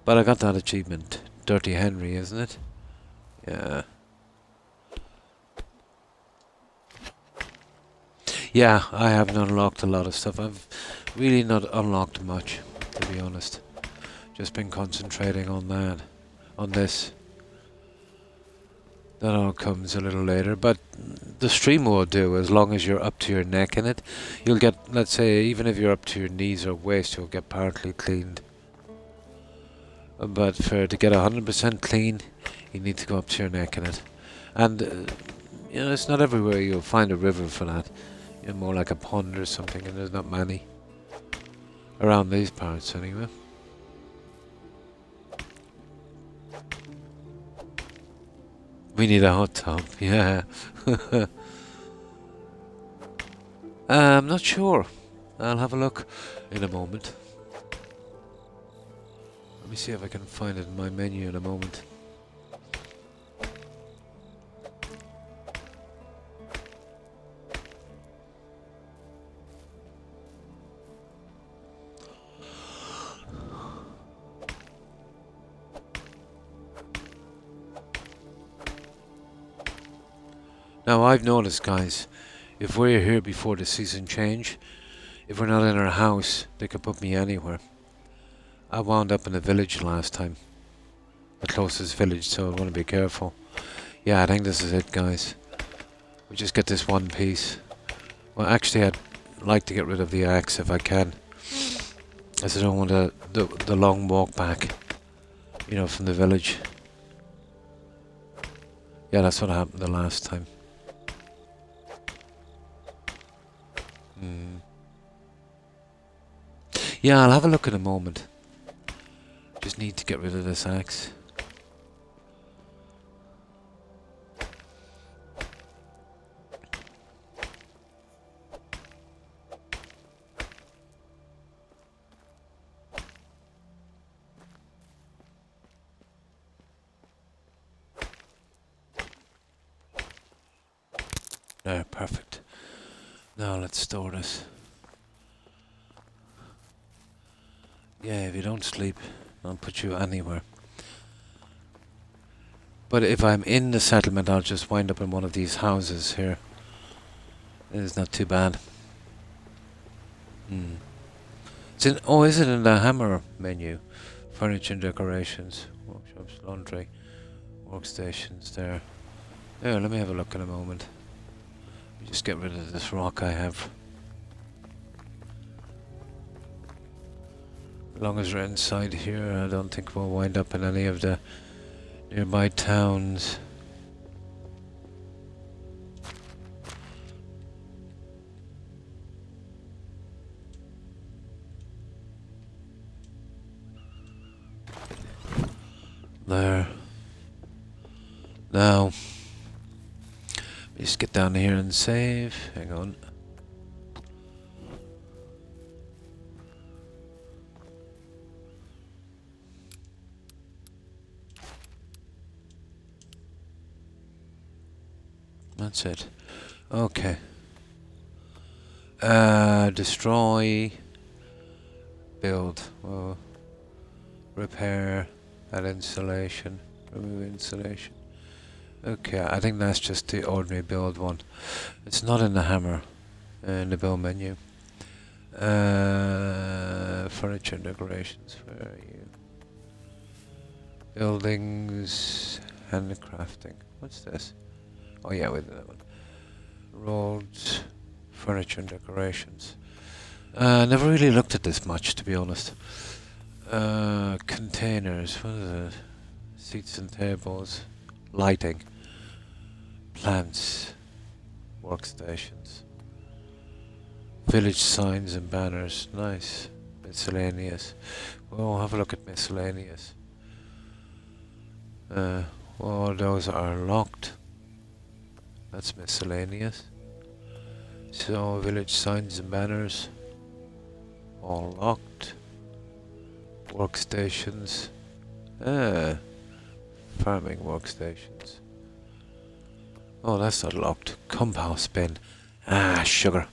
But I got that achievement. Dirty Henry, isn't it? Yeah. Yeah, I haven't unlocked a lot of stuff. I've really not unlocked much, to be honest. Just been concentrating on that. On this. That all comes a little later, but the stream will do as long as you're up to your neck in it. You'll get, let's say, even if you're up to your knees or waist, you'll get partly cleaned. But to get 100% clean, you need to go up to your neck in it. And, you know, it's not everywhere you'll find a river for that. You're more like a pond or something, and there's not many. Around these parts, anyway. We need a hot tub, yeah. I'm not sure. I'll have a look in a moment. Let me see if I can find it in my menu in a moment. Now I've noticed, guys, if we're here before the season change, if we're not in our house, they could put me anywhere. I wound up in a village last time. The closest village, so I want to be careful. Yeah, I think this is it, guys. We just get this one piece. Well, actually, I'd like to get rid of the axe if I can, as I don't want the long walk back, you know, from the village. Yeah, that's what happened the last time. Yeah, I'll have a look in a moment. Just need to get rid of this axe. There, perfect. Now let's store this. Yeah, if you don't sleep, I'll put you anywhere. But if I'm in the settlement, I'll just wind up in one of these houses here. It's not too bad. It's in, oh, is it in the hammer menu? Furniture and decorations, workshops, laundry, workstations there. There, let me have a look in a moment. Let me just get rid of this rock I have. As long as we're inside here, I don't think we'll wind up in any of the nearby towns. There. Now, just get down here and save. Hang on. That's it. Okay. Destroy. Build. Repair. Add insulation. Remove insulation. Okay, I think that's just the ordinary build one. It's not in the hammer. In the build menu. Furniture and decorations. Where are you? Buildings. Handcrafting. What's this? Oh yeah, we did that one. Roads, furniture and decorations. Never really looked at this much, to be honest. Containers, what is it? Seats and tables, lighting, plants, workstations, village signs and banners. Nice. Miscellaneous. Well, have a look at miscellaneous. Well, those are locked. That's miscellaneous. So, village signs and banners. All locked. Workstations. Ah, farming workstations. Oh, that's not locked. Compost bin. Ah, sugar.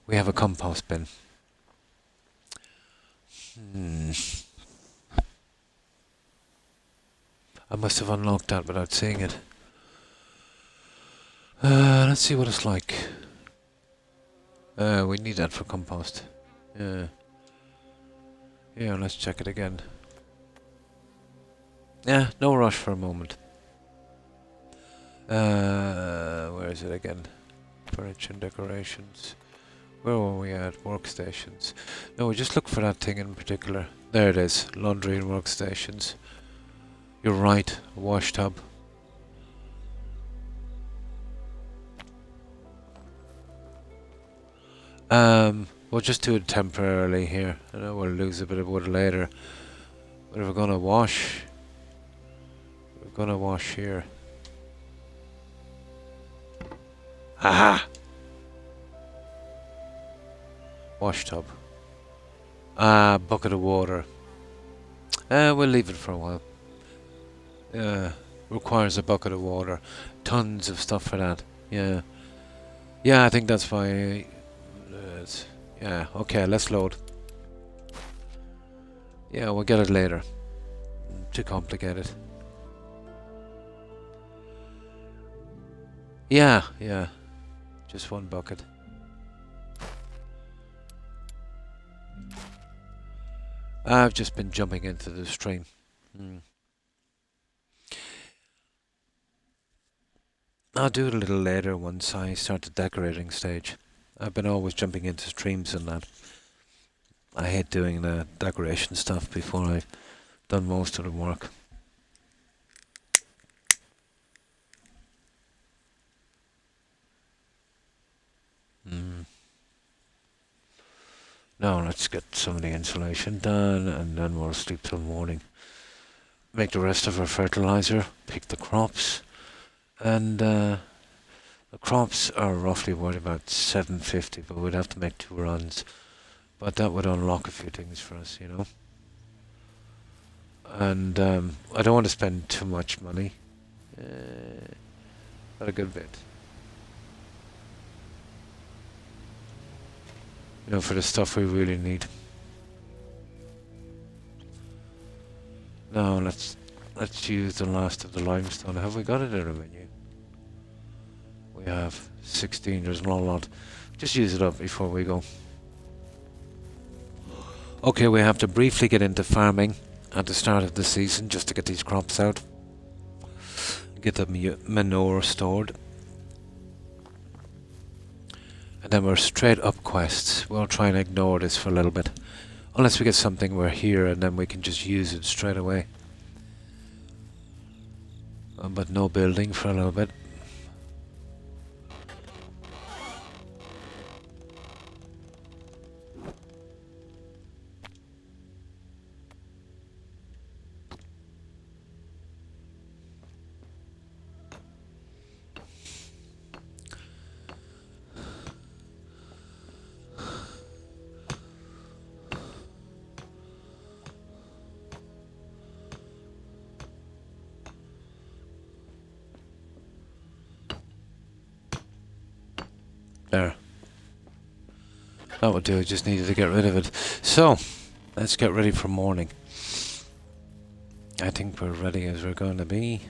We have a compost bin. I must have unlocked that without seeing it. Let's see what it's like. We need that for compost. Yeah. Yeah, let's check it again. Yeah, no rush for a moment. Where is it again? Furniture and decorations. Where were we at? Workstations. No, we just look for that thing in particular. There it is. Laundry and workstations. You're right. A wash tub. We'll just do it temporarily here. I know we'll lose a bit of wood later. But if we're gonna wash, we're gonna wash here. Aha! Wash tub. Bucket of water. We'll leave it for a while. Requires a bucket of water. Tons of stuff for that. Yeah. Yeah, I think that's why. Yeah, okay, let's load. Yeah, we'll get it later. Too complicated. Yeah. Just one bucket. I've just been jumping into the stream. I'll do it a little later once I start the decorating stage. I've been always jumping into streams and that. I hate doing the decoration stuff before I've done most of the work. Now let's get some of the insulation done and then we'll sleep till morning. Make the rest of our fertilizer, pick the crops, and the crops are roughly worth about 750, but we'd have to make 2 runs. But that would unlock a few things for us, you know. And I don't want to spend too much money. But a good bit. You know, for the stuff we really need. Now let's use the last of the limestone. Have we got it in our menu? We have 16. There's not a lot. Just use it up before we go. Okay, we have to briefly get into farming at the start of the season just to get these crops out. Get the manure stored. And then we're straight up quests. We'll try and ignore this for a little bit. Unless we get something we're here and then we can just use it straight away. But no building for a little bit. There. That would do, I just needed to get rid of it. So, let's get ready for morning. I think we're ready as we're going to be.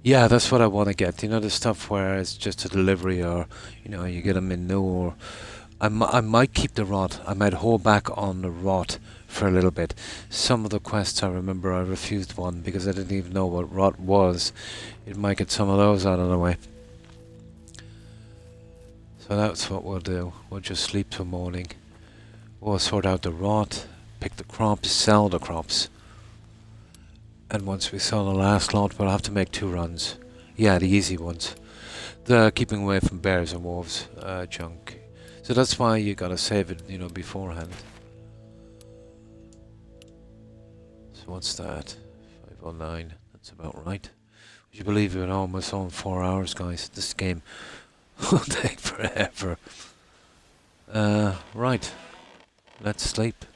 Yeah, that's what I want to get. You know, the stuff where it's just a delivery or, you know, you get them in new or... I might keep the rot. I might hold back on the rot for a little bit. Some of the quests I remember I refused one because I didn't even know what rot was. It might get some of those out of the way. So that's what we'll do. We'll just sleep till morning. We'll sort out the rot, pick the crops, sell the crops. And once we sell the last lot, we'll have to make 2 runs. Yeah, the easy ones. The keeping away from bears and wolves junk. So that's why you gotta save it, you know, beforehand. So what's that? 509. That's about right. We you believe it, almost on 4 hours, guys. This game will take forever. Right. Let's sleep.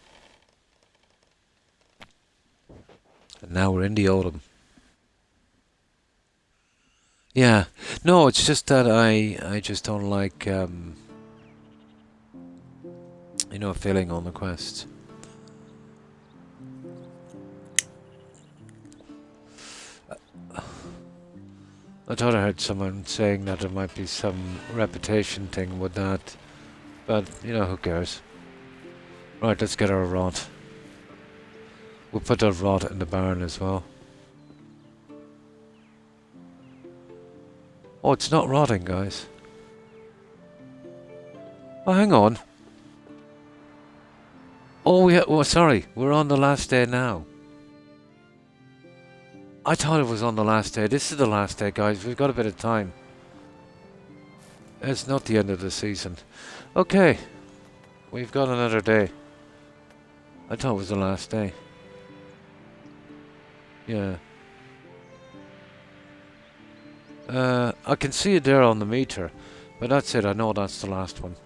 And now we're in the autumn. Yeah. No, it's just that I just don't like, failing on the quests. I thought I heard someone saying that there might be some reputation thing with that. But, who cares? Right, let's get our rod. We'll put our rod in the barn as well. Oh, it's not rotting, guys. Oh, hang on. Oh, sorry. We're on the last day now. I thought it was on the last day. This is the last day, guys. We've got a bit of time. It's not the end of the season. Okay. We've got another day. I thought it was the last day. Yeah. I can see it there on the meter. But that's it. I know that's the last one.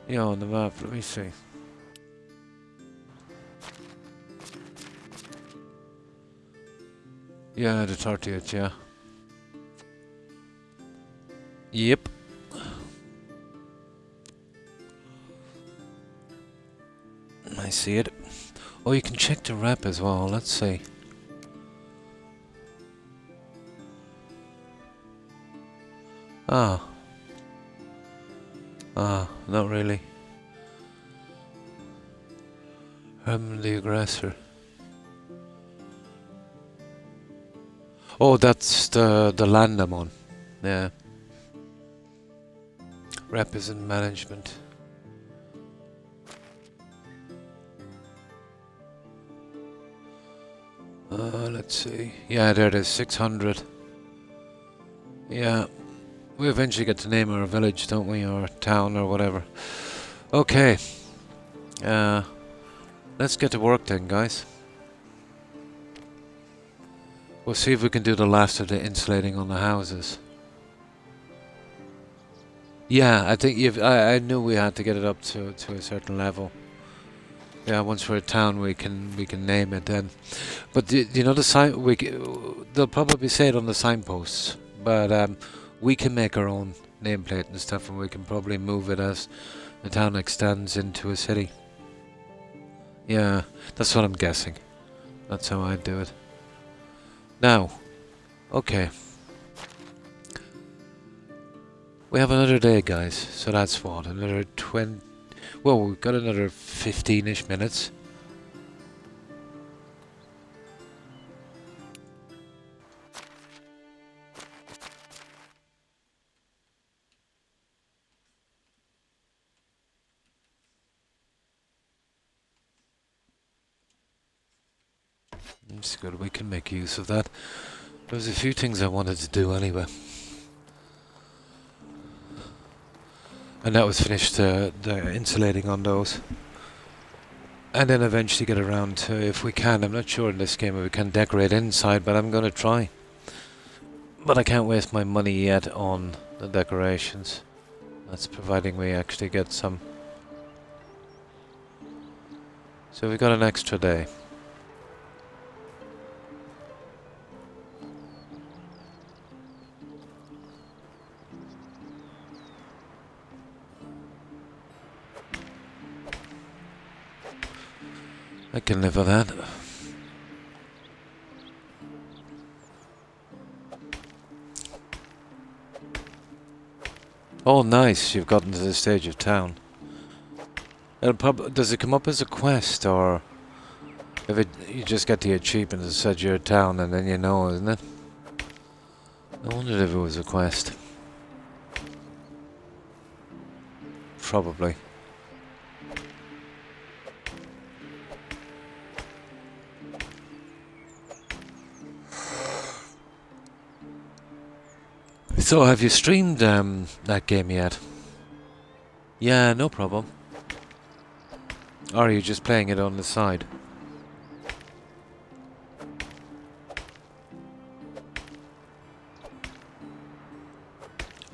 Yeah, on the map. Let me see. Yeah, the 30th, yeah. Yep. I see it. Oh, you can check the rep as well. Let's see. Ah, not really. I'm the aggressor. Oh, that's the land I'm on. Yeah. Rep is in management. Let's see. Yeah, there it is, 600. Yeah. We eventually get to name our village, don't we? Or town or whatever. Okay. Let's get to work then, guys. We'll see if we can do the last of the insulating on the houses. Yeah, I think I knew we had to get it up to a certain level. Yeah, once we're a town, we can name it then. But the sign they'll probably say it on the signposts. But we can make our own nameplate and stuff, and we can probably move it as the town extends into a city. Yeah, that's what I'm guessing. That's how I'd do it. Now, okay. We have another day, guys. So that's what, another 20... Well, we've got another 15-ish minutes. It's good, we can make use of that. There's a few things I wanted to do anyway. And that was finished the insulating on those. And then eventually get around to, if we can, I'm not sure in this game if we can decorate inside, but I'm going to try. But I can't waste my money yet on the decorations. That's providing we actually get some. So we've got an extra day. I can live with that. Oh, nice! You've gotten to the stage of town. Does it come up as a quest, or if you just get the achievement that said you're a town, and then you know, isn't it? I wondered if it was a quest. Probably. So, have you streamed that game yet? Yeah, no problem. Or are you just playing it on the side?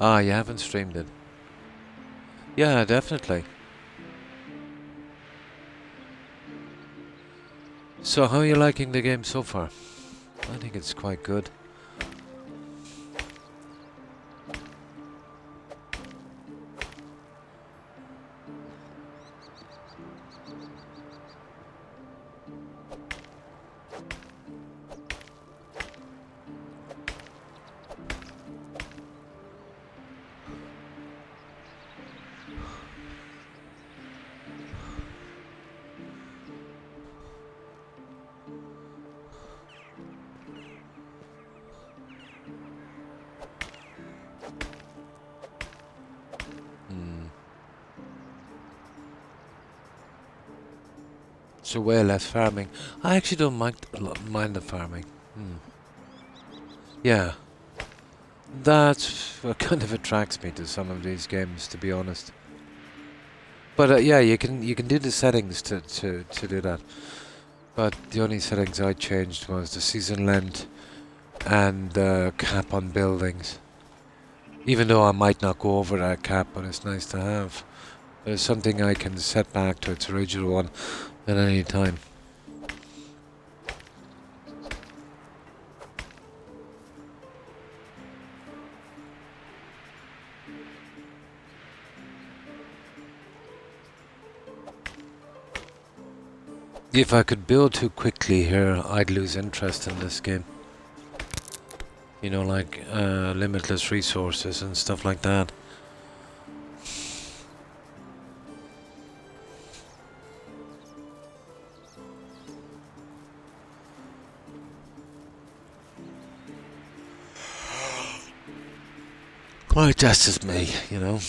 Ah, you haven't streamed it. Yeah, definitely. So how are you liking the game so far? I think it's quite good. Hmm. So way less farming. I actually don't mind the farming. Hmm. Yeah, that's what kind of attracts me to some of these games, to be honest. But yeah, you can do the settings to do that. But the only settings I changed was the season length and the cap on buildings. Even though I might not go over that cap, but it's nice to have. It's something I can set back to its original one at any time. If I could build too quickly here, I'd lose interest in this game. You know, like limitless resources and stuff like that. Well, that's just me, you know.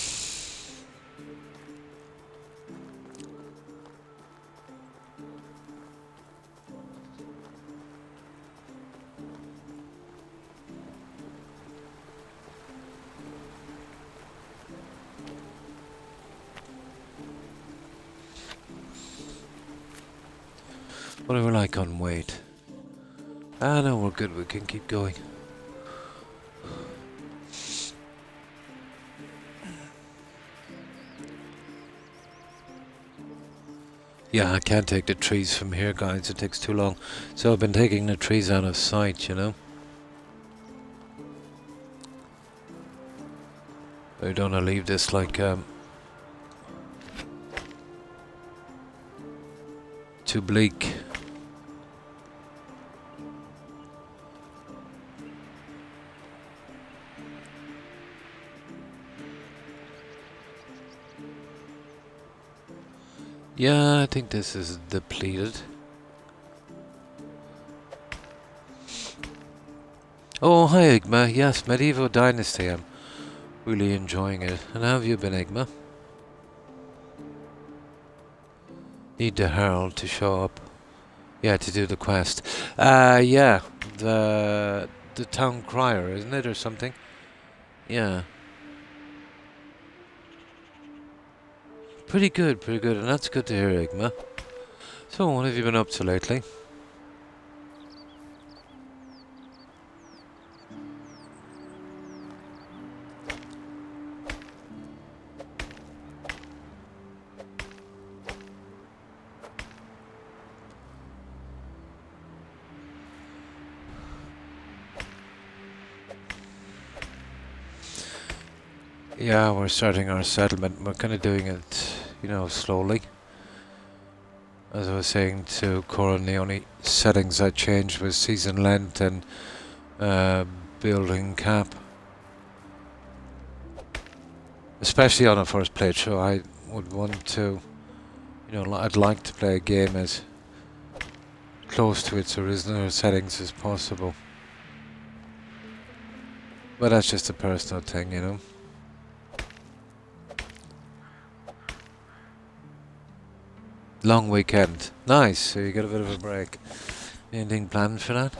What are we like on weight? Ah, no, we're good. We can keep going. Yeah, I can't take the trees from here, guys. It takes too long. So I've been taking the trees out of sight, you know. I don't want to leave this like too bleak. Yeah, I think this is depleted. Oh, hi, Igma. Yes, Medieval Dynasty. I'm really enjoying it. And how have you been, Igma? Need the Herald to show up. Yeah, to do the quest. Yeah. The town crier, isn't it, or something? Yeah. Pretty good, and that's good to hear, Igma. So, what have you been up to lately? Yeah, we're starting our settlement. We're kind of doing it, you know, slowly. As I was saying to Corin, the only settings I changed was season length and building cap. Especially on a first playthrough, I would want to, you know, I'd like to play a game as close to its original settings as possible. But that's just a personal thing, you know. Long weekend. Nice, so you get a bit of a break. Anything planned for that?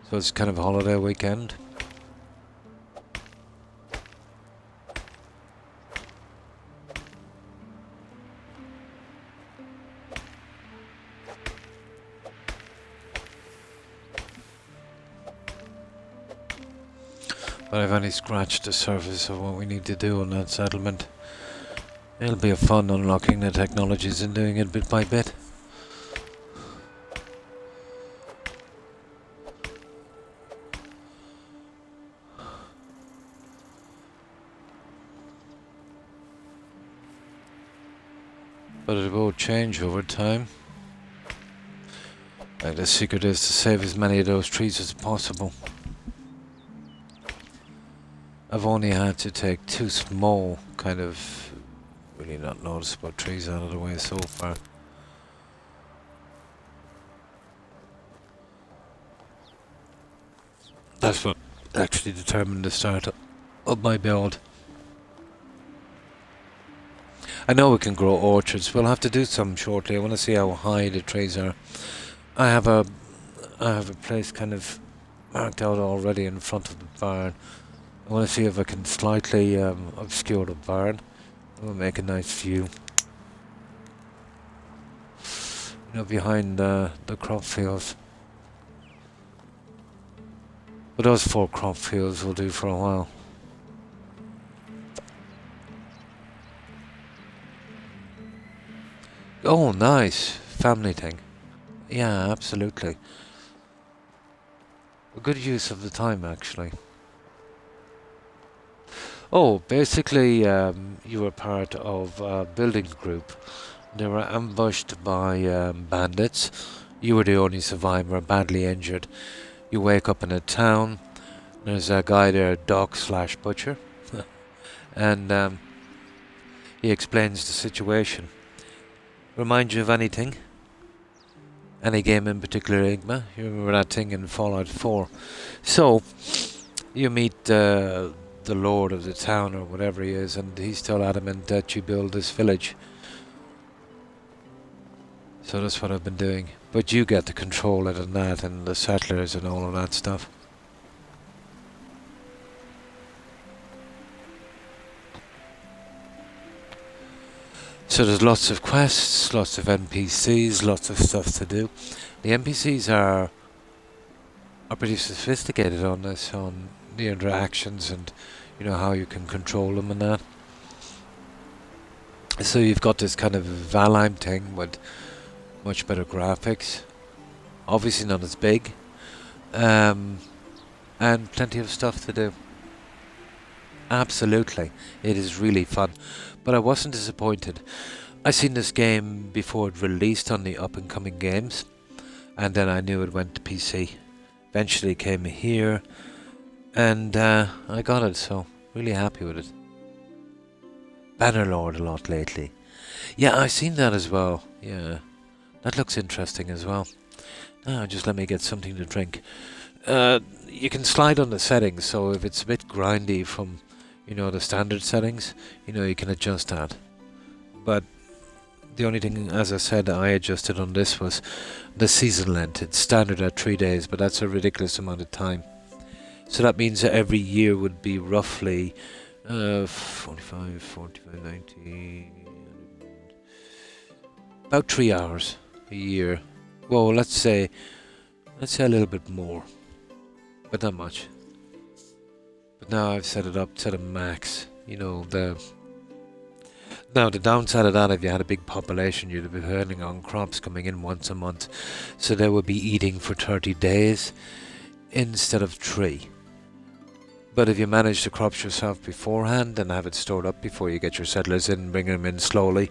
So it's kind of a holiday weekend. But I've only scratched the surface of what we need to do on that settlement. It'll be a fun unlocking the technologies and doing it bit by bit. But it will change over time. Like the secret is to save as many of those trees as possible. I've only had to take 2 small, kind of really not noticeable trees out of the way so far. That's what actually determined the start of my build. I know we can grow orchards. We'll have to do some shortly. I want to see how high the trees are. I have a place kind of marked out already in front of the barn. I want to see if I can slightly obscure the barn. It will make a nice view. You know, behind the crop fields. But those 4 crop fields will do for a while. Oh, nice. Family thing. Yeah, absolutely. A good use of the time, actually. Oh, basically, you were part of a building group. They were ambushed by bandits. You were the only survivor, badly injured. You wake up in a town. There's a guy there, Doc/Butcher. And he explains the situation. Remind you of anything? Any game in particular, Igma? You remember that thing in Fallout 4? So, you meet the lord of the town or whatever he is, and he's still adamant that you build this village. So that's what I've been doing. But you get to control it and that, and the settlers and all of that stuff. So there's lots of quests, lots of NPCs, lots of stuff to do. The NPCs are pretty sophisticated on this, on the interactions and, you know, how you can control them and that. So you've got this kind of Valheim thing with much better graphics. Obviously not as big. And plenty of stuff to do. Absolutely. It is really fun. But I wasn't disappointed. I seen this game before it released on the up-and-coming games. And then I knew it went to PC. Eventually came here. And I got it, so really happy with it. Bannerlord a lot lately. Yeah, I've seen that as well. Yeah. That looks interesting as well. Now just let me get something to drink. You can slide on the settings, so if it's a bit grindy from, you know, the standard settings, you know, you can adjust that. But the only thing, as I said, I adjusted on this was the season length. It's standard at 3 days, but that's a ridiculous amount of time. So that means that every year would be roughly 45, 90... about 3 hours a year. Well, let's say a little bit more, but not much. But now I've set it up to the max. You know, now the downside of that, if you had a big population, you'd be depending on crops coming in once a month, so they would be eating for 30 days instead of 3. But if you manage the crops yourself beforehand and have it stored up before you get your settlers in, bring them in slowly,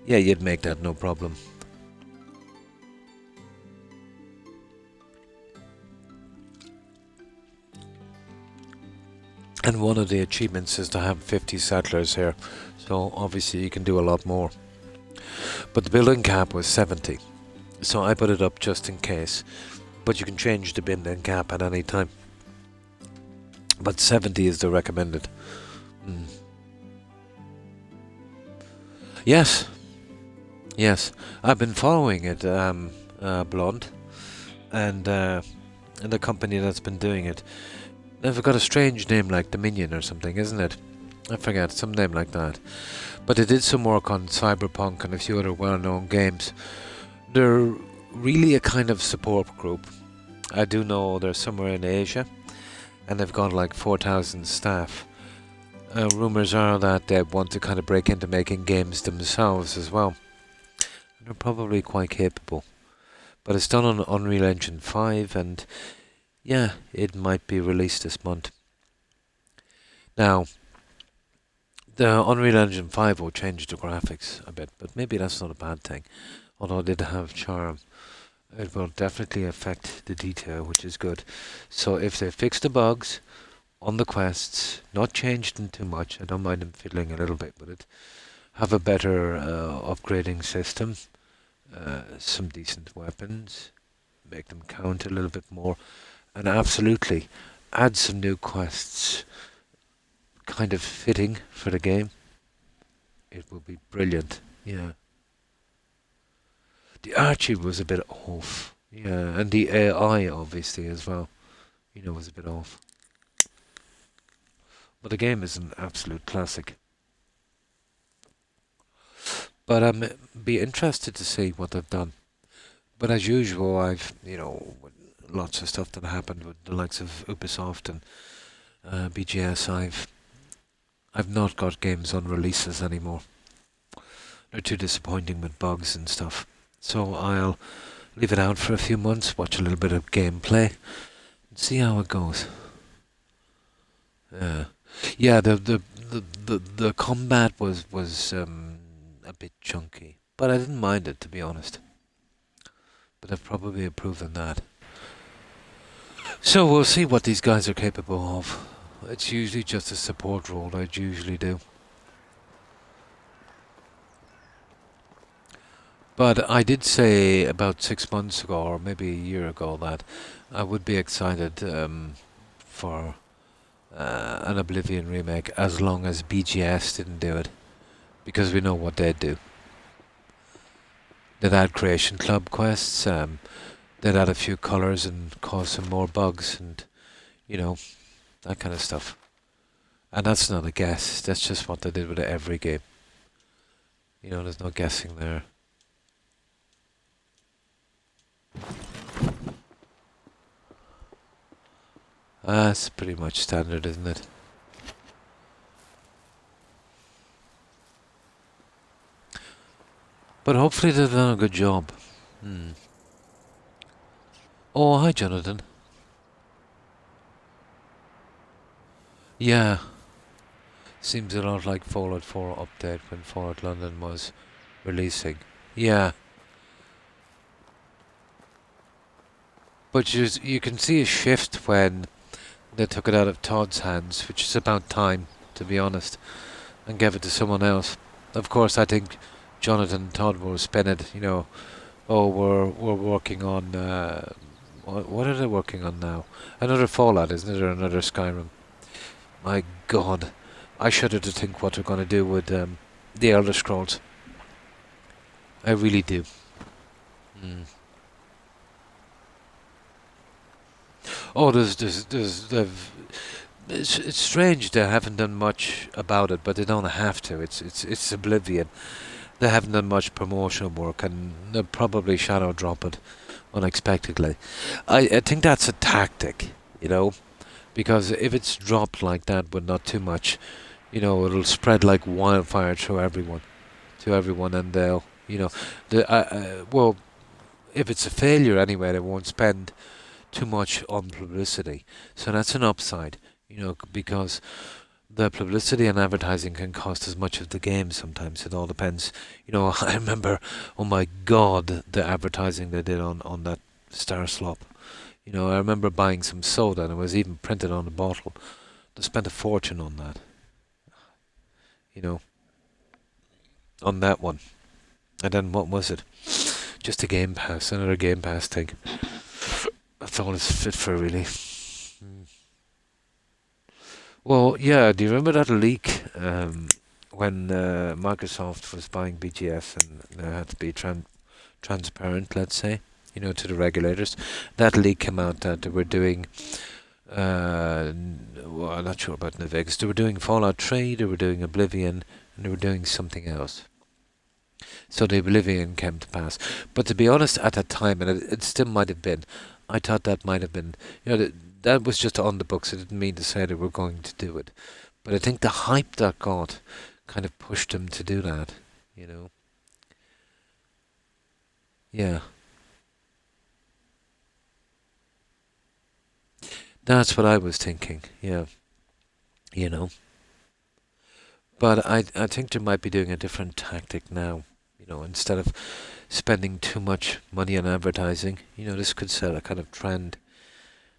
yeah, you'd make that no problem. And one of the achievements is to have 50 settlers here, so obviously you can do a lot more. But the building cap was 70, so I put it up just in case. But you can change the building cap at any time. But 70 is the recommended. Yes, I've been following it, Blonde, and the company that's been doing it. They've got a strange name like Dominion or something, isn't it? I forget, some name like that. But they did some work on Cyberpunk and a few other well-known games. They're really a kind of support group. I do know they're somewhere in Asia. and they've got like 4,000 staff. Rumors are that they want to kind of break into making games themselves as well. And they're probably quite capable. But it's done on Unreal Engine 5, and yeah, it might be released this month. Now, the Unreal Engine 5 will change the graphics a bit, but maybe that's not a bad thing. Although it did have charm, it will definitely affect the detail, which is good. So if they fix the bugs on the quests, not changed them too much, I don't mind them fiddling a little bit with it, have a better upgrading system, some decent weapons, make them count a little bit more, and absolutely add some new quests kind of fitting for the game, it will be brilliant. Yeah. The archery was a bit off. Yeah, and the AI obviously as well, was a bit off. But the game is an absolute classic. But I'm be interested to see what they've done. But as usual, I've, lots of stuff that happened with the likes of Ubisoft and BGS. I've not got games on releases anymore. They're too disappointing with bugs and stuff. So I'll leave it out for a few months, watch a little bit of gameplay, and see how it goes. Yeah, the combat was a bit chunky, but I didn't mind it, to be honest. But I've probably improved on that. So we'll see what these guys are capable of. It's usually just a support role, I usually do. But I did say about 6 months ago, or maybe a year ago, that I would be excited for an Oblivion remake as long as BGS didn't do it. Because we know what they'd do. They'd add Creation Club quests, they'd add a few colours and cause some more bugs and, that kind of stuff. And that's not a guess, that's just what they did with every game. There's no guessing there. That's pretty much standard, isn't it? But hopefully they've done a good job. Oh, hi Jonathan. Yeah. Seems a lot like Fallout 4 update when Fallout London was releasing. Yeah. But you can see a shift when they took it out of Todd's hands, which is about time, to be honest, and gave it to someone else. Of course, I think Jonathan and Todd will spin it, we're working on, what are they working on now? Another Fallout, isn't it, or another Skyrim? My God, I shudder to think what they're going to do with the Elder Scrolls. I really do. Oh, it's strange they haven't done much about it, but they don't have to. It's Oblivion. They haven't done much promotional work, and they'll probably shadow drop it unexpectedly. I think that's a tactic, because if it's dropped like that, but not too much, it'll spread like wildfire to everyone, and they'll, well, if it's a failure anyway, they won't spend too much on publicity. So that's an upside, because the publicity and advertising can cost as much as the game sometimes. It all depends. I remember, oh my God, the advertising they did on that Star Slop. I remember buying some soda and it was even printed on the bottle. They spent a fortune on that. On that one. And then what was it? Just a Game Pass, another Game Pass thing. That's all it's fit for, really. Well, yeah, do you remember that leak when Microsoft was buying BGS and they had to be transparent, let's say, to the regulators? That leak came out that they were doing, well, I'm not sure about New Vegas, they were doing Fallout 3, they were doing Oblivion, and they were doing something else. So the Oblivion came to pass. But to be honest, at that time, and it still might have been, I thought that might have been, that was just on the books. I didn't mean to say they were going to do it, but I think the hype that got kind of pushed them to do that. You know. Yeah, that's what I was thinking. Yeah, you know. But I think they might be doing a different tactic now. You know, instead of spending too much money on advertising, this could set a kind of trend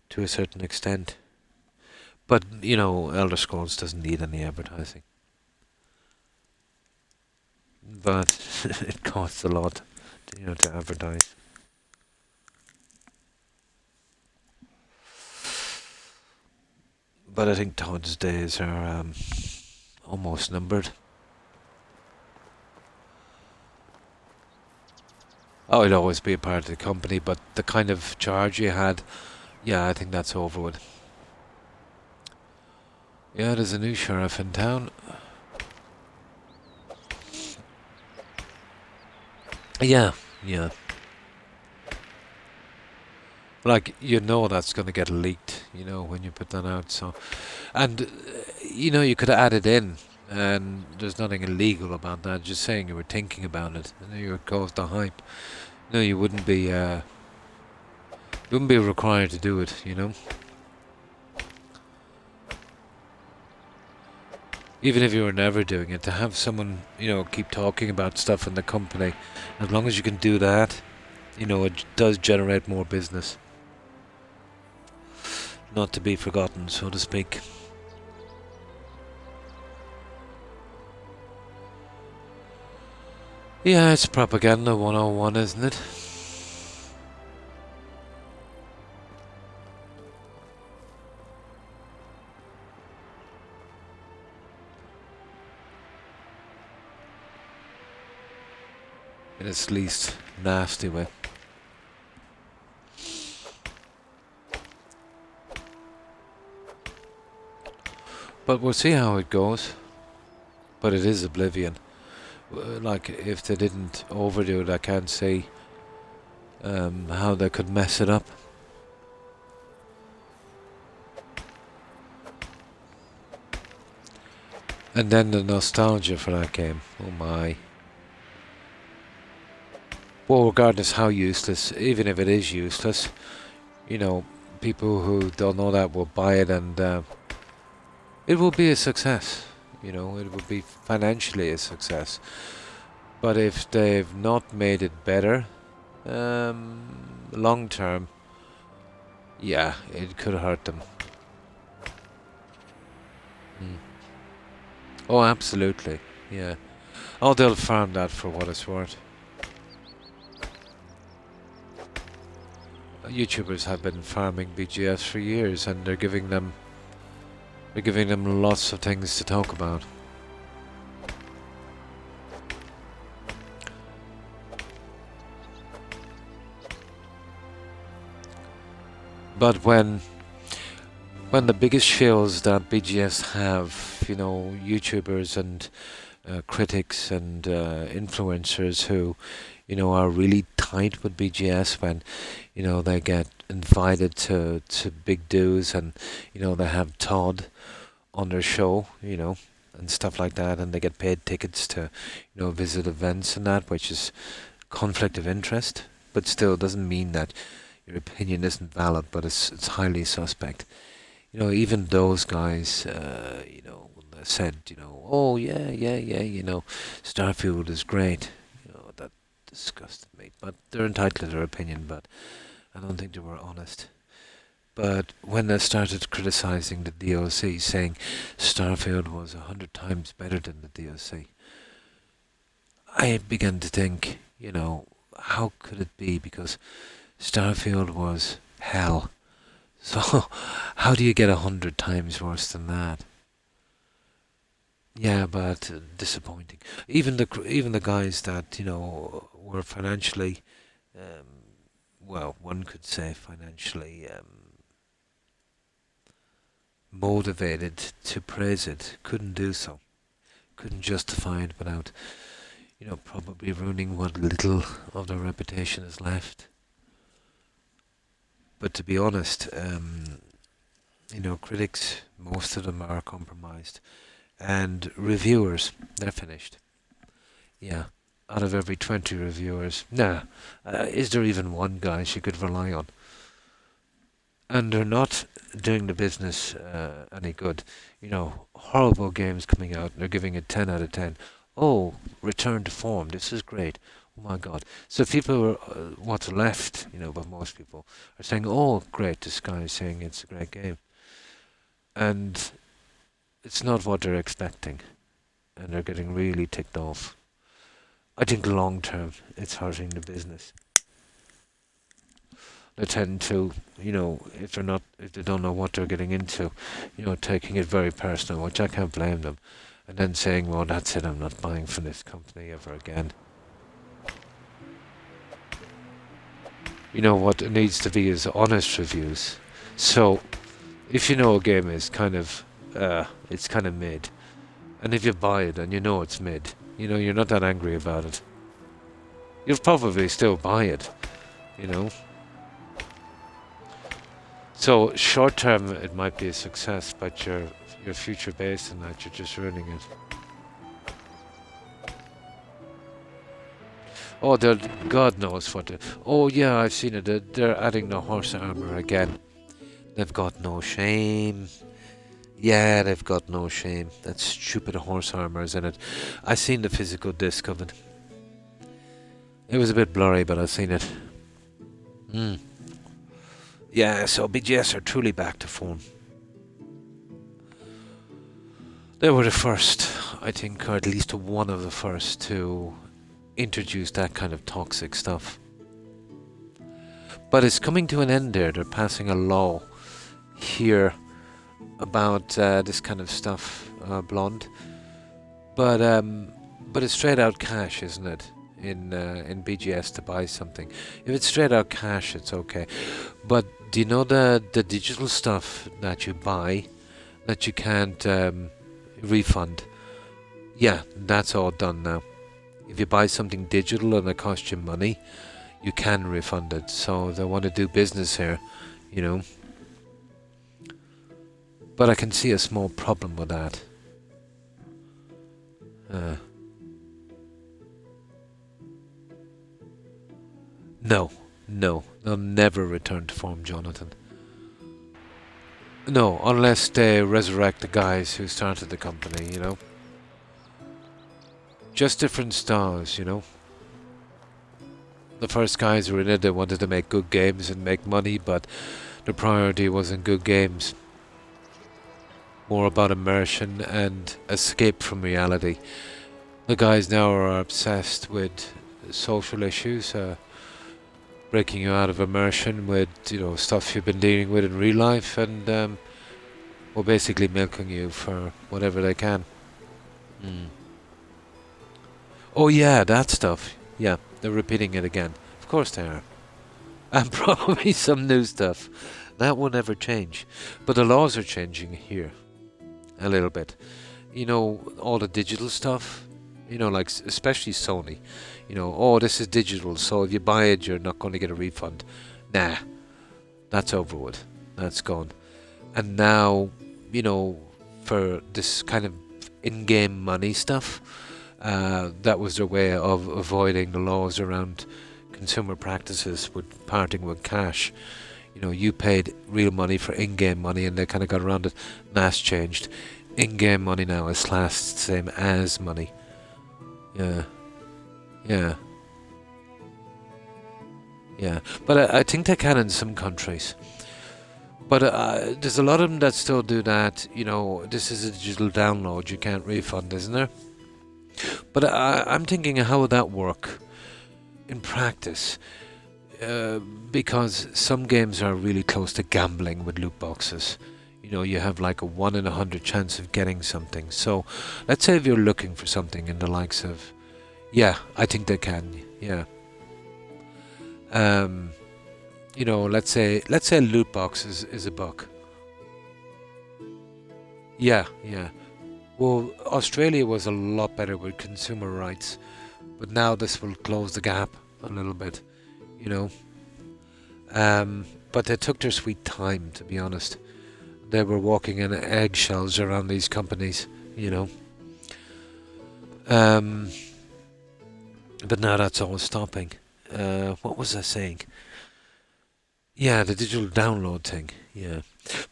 to a certain extent. But Elder Scrolls doesn't need any advertising. But it costs a lot, to advertise. But I think Todd's days are almost numbered. Oh, it'd always be a part of the company, but the kind of charge you had, yeah, I think that's over with. Yeah, there's a new sheriff in town. Yeah, yeah. Like, that's going to get leaked, when you put that out. So, and, you could add it in, and there's nothing illegal about that. Just saying you were thinking about it, and you would cause the hype. No, you wouldn't be required to do it. Even if you were never doing it, to have someone, keep talking about stuff in the company, as long as you can do that, it does generate more business. Not to be forgotten, so to speak. Yeah, it's propaganda 101, isn't it? In its least nasty way. But we'll see how it goes. But it is Oblivion. Like, if they didn't overdo it, I can't see how they could mess it up. And then the nostalgia for that game. Oh my. Well, regardless how useless, even if it is useless, people who don't know that will buy it, and it will be a success. It will be financially a success. But if they've not made it better, long term, yeah, it could hurt them. Mm. Oh, absolutely. Yeah. Oh, they'll farm that for what it's worth. YouTubers have been farming BGS for years, and they're giving them lots of things to talk about. But when the biggest shills that BGS have, YouTubers and critics and influencers who, are really tight with BGS, when, they get invited to big dues, and, they have Todd on their show, and stuff like that, and they get paid tickets to, visit events and that, which is conflict of interest, but still doesn't mean that your opinion isn't valid, but it's highly suspect. Even those guys, said, oh yeah, Starfield is great. That disgusted me. But they're entitled to their opinion, but I don't think they were honest. But when they started criticizing the DOC, saying Starfield was 100 times better than the DOC, I began to think, how could it be? Because Starfield was hell. So, how do you get 100 times worse than that? Yeah, but disappointing. Even the guys that were financially, well, one could say financially motivated to praise it, couldn't do so. Couldn't justify it without, probably ruining what little of their reputation is left. But to be honest, Critics, most of them are compromised. And reviewers, they're finished. Yeah. Out of every 20 reviewers, nah. Is there even one guy she could rely on? And they're not doing the business any good. Horrible games coming out, and they're giving it 10 out of 10. Oh, return to form. This is great. Oh my God. So people are, what's left, but most people are saying, oh, great, this guy is saying it's a great game. And it's not what they're expecting. And they're getting really ticked off. I think long term, it's hurting the business. They tend to, if they don't know what they're getting into, taking it very personal, which I can't blame them, and then saying, well, that's it, I'm not buying from this company ever again. What it needs to be is honest reviews. So, if a game is it's kind of mid, and if you buy it and it's mid, you're not that angry about it, you'll probably still buy it, So short term it might be a success, but your future based on that, you're just ruining it. Oh, God knows what. Oh yeah, I've seen it. They're adding the horse armor again. They've got no shame. Yeah, they've got no shame. That stupid horse armor is in it. I seen the physical disc of it. It was a bit blurry, but I've seen it. Yeah, so BGS are truly back to form. They were the first, I think, or at least one of the first to introduce that kind of toxic stuff. But it's coming to an end there. They're passing a law here about this kind of stuff, blonde. But it's straight out cash, isn't it? In BGS to buy something. If it's straight out cash, it's okay. But do you know the digital stuff that you buy that you can't refund? Yeah, that's all done now. If you buy something digital and it costs you money, you can refund it. So they want to do business here, But I can see a small problem with that. No, they'll never return to form, Jonathan. No, unless they resurrect the guys who started the company, Just different stars, The first guys who were in it, they wanted to make good games and make money, but the priority wasn't good games. More about immersion and escape from reality. The guys now are obsessed with social issues, breaking you out of immersion with, stuff you've been dealing with in real life, and well, basically milking you for whatever they can. Oh yeah, that stuff. Yeah, they're repeating it again. Of course they are. And probably some new stuff. That will never change. But the laws are changing here. A little bit. All the digital stuff, like especially Sony. Oh, this is digital, so if you buy it, you're not going to get a refund. Nah, that's over with. That's gone. And now, for this kind of in-game money stuff, that was their way of avoiding the laws around consumer practices with parting with cash. You paid real money for in-game money, and they kind of got around it. That's changed. In-game money now is classed the same as money. Yeah. But I think they can in some countries. But there's a lot of them that still do that. This is a digital download. You can't refund, isn't there? But I'm thinking, how would that work in practice? Because some games are really close to gambling with loot boxes. You have like a 1 in 100 chance of getting something. So let's say if you're looking for something in the likes of... Yeah, I think they can, yeah. Let's say loot box is a buck. Yeah. Well, Australia was a lot better with consumer rights, but now this will close the gap a little bit, But they took their sweet time, to be honest. they were walking in eggshells around these companies, you know. Um, but now that's all stopping. What was I saying? Yeah, the digital download thing. Yeah.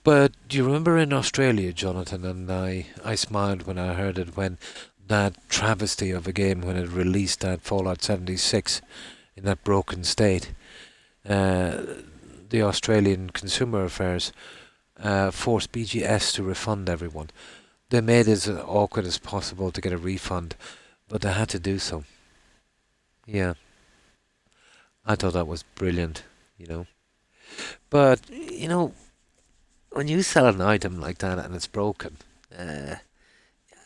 But do you remember in Australia, Jonathan, and I smiled when I heard it when that travesty of a game when it released that Fallout 76 in that broken state. Uh, the Australian Consumer Affairs forced BGS to refund everyone. They made it as awkward as possible to get a refund, but they had to do so. Yeah, I thought that was brilliant, you know. But, when you sell an item like that and it's broken, uh,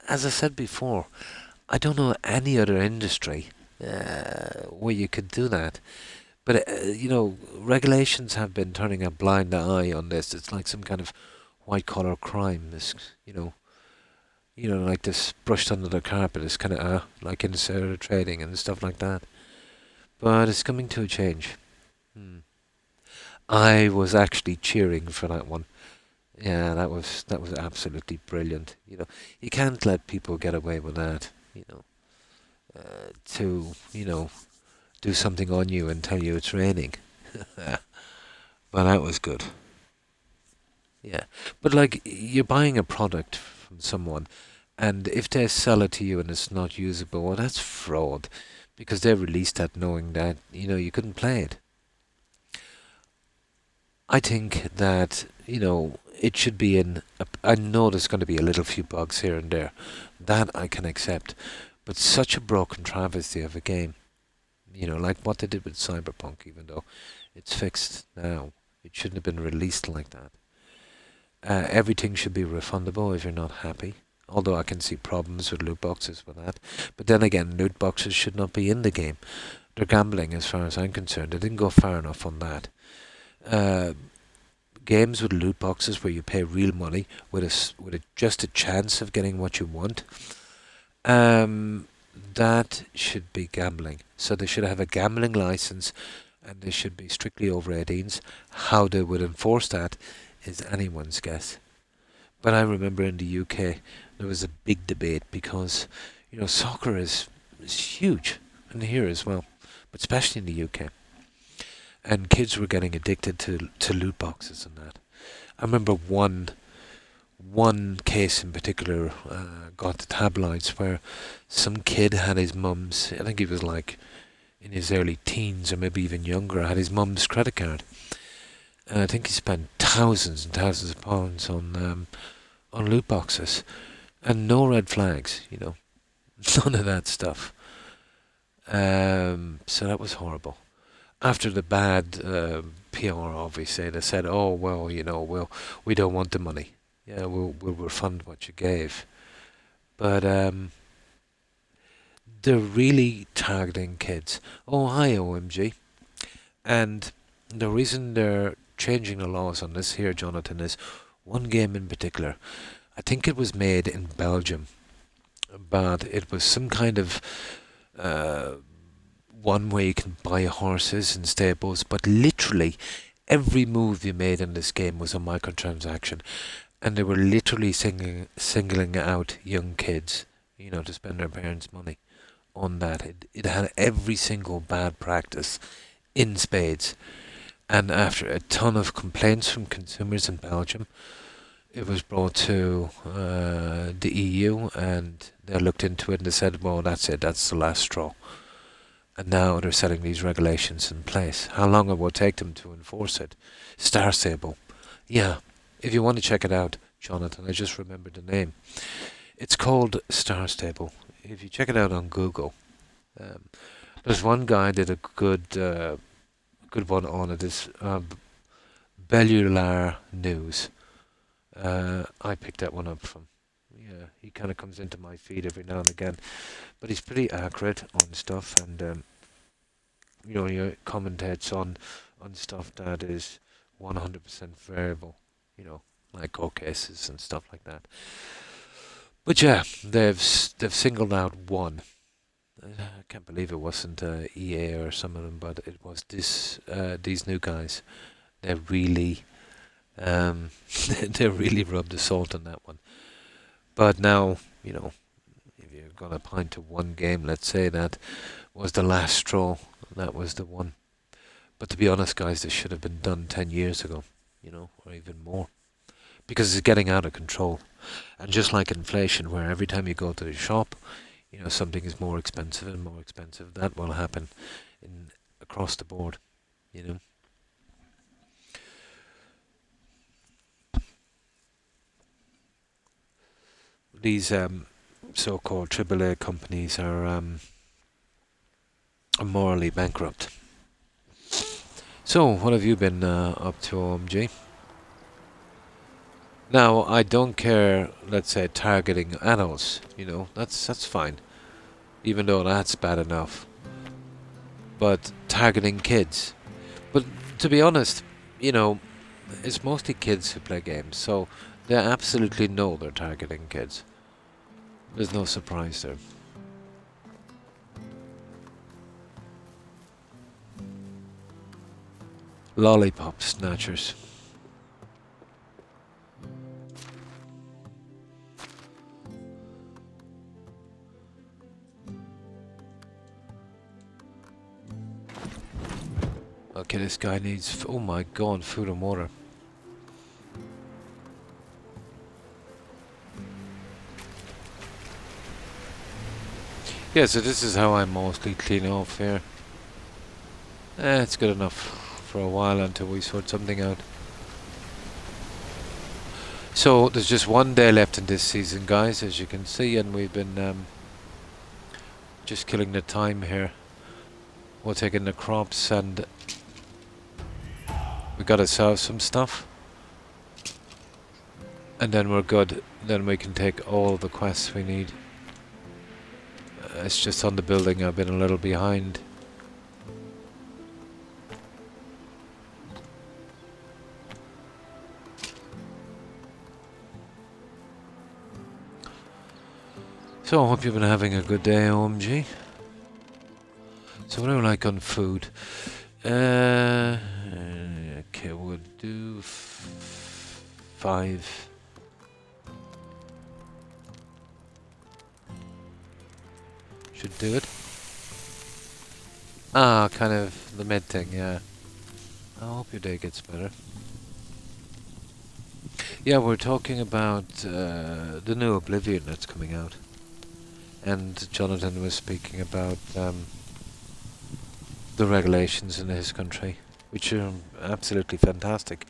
as I said before, I don't know any other industry where you could do that. But regulations have been turning a blind eye on this. It's like some kind of white collar crime. This, like this brushed under the carpet. It's kind of like insider trading and stuff like that. But it's coming to a change. Hmm. I was actually cheering for that one. Yeah, that was absolutely brilliant. You can't let people get away with that. To do something on you and tell you it's raining. But that was good. Yeah, but like you're buying a product from someone, and if they sell it to you and it's not usable, well, that's fraud, because they released that knowing that you couldn't play it. I think that it should be in. I know there's going to be a little few bugs here and there, that I can accept, but such a broken travesty of a game. Like what they did with Cyberpunk, even though it's fixed now, it shouldn't have been released like that. Everything should be refundable if you're not happy. Although I can see problems with loot boxes with that. But then again, loot boxes should not be in the game. They're gambling as far as I'm concerned. They didn't go far enough on that. Uh, Games with loot boxes where you pay real money with just a chance of getting what you want, that should be gambling. So they should have a gambling license, and they should be strictly over 18s. How they would enforce that is anyone's guess. But I remember in the UK there was a big debate because soccer is huge, and here as well, but especially in the UK. And kids were getting addicted to loot boxes and that. I remember one case in particular got the tabloids where some kid had his mum's, I think he was like in his early teens or maybe even younger, had his mum's credit card. And I think he spent thousands and thousands of pounds on loot boxes. And no red flags, none of that stuff. So that was horrible. After the bad PR, obviously, they said, "Oh well, we don't want the money. Yeah, we'll refund what you gave." But they're really targeting kids. Oh hi, OMG! And the reason they're changing the laws on this here, Jonathan, is one game in particular. I think it was made in Belgium, but it was some kind of uh, one where you can buy horses and stables, but literally every move you made in this game was a microtransaction, and they were literally singling out young kids, to spend their parents' money on that. It had every single bad practice in spades, and after a ton of complaints from consumers in Belgium, it was brought to the EU, and they looked into it and they said, well, that's it, that's the last straw. And now they're setting these regulations in place. How long it will take them to enforce it? Star Stable. Yeah, if you want to check it out, Jonathan, I just remembered the name. It's called Star Stable. If you check it out on Google, um, there's one guy did a good one on it. It's Bellular News. I picked that one up from. Yeah, he kind of comes into my feed every now and again, but he's pretty accurate on stuff, and he commentates on stuff that is 100% variable. Like court cases and stuff like that. But yeah, they've singled out one. I can't believe it wasn't EA or some of them, but it was these new guys. They're really Um, they really rubbed the salt on that one. But now, if you're gonna point to one game, let's say that was the last straw. That was the one. But to be honest, guys, this should have been done 10 years ago, or even more. Because it's getting out of control. And just like inflation, where every time you go to the shop, something is more expensive and more expensive, that will happen in across the board, you know. These so-called AAA companies are morally bankrupt. So, what have you been up to, OMG? Now, I don't care, let's say, targeting adults, that's fine, even though that's bad enough. But targeting kids. But to be honest, it's mostly kids who play games, so they absolutely know they're targeting kids. There's no surprise there. Lollipop snatchers. Okay, this guy needs, oh my god, food and water. Yeah, so this is how I mostly clean off here. It's good enough for a while until we sort something out. So there's just one day left in this season, guys, as you can see, and we've been just killing the time here. We're taking the crops and we gotta sell some stuff. And then we're good. Then we can take all the quests we need. It's just on the building I've been a little behind. So I hope you've been having a good day, OMG. So what do I like on food? Okay, we'll do 5. Should do it. Ah, kind of the mid thing, yeah. I hope your day gets better. Yeah, we're talking about the new Oblivion that's coming out. And Jonathan was speaking about the regulations in his country, which are absolutely fantastic,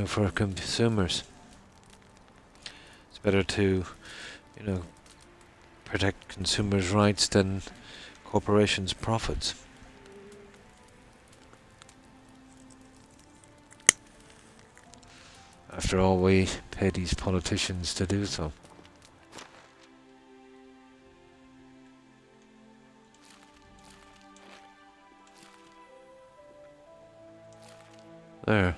for consumers. It's better to, protect consumers' rights than corporations' profits. After all, we pay these politicians to do so. There.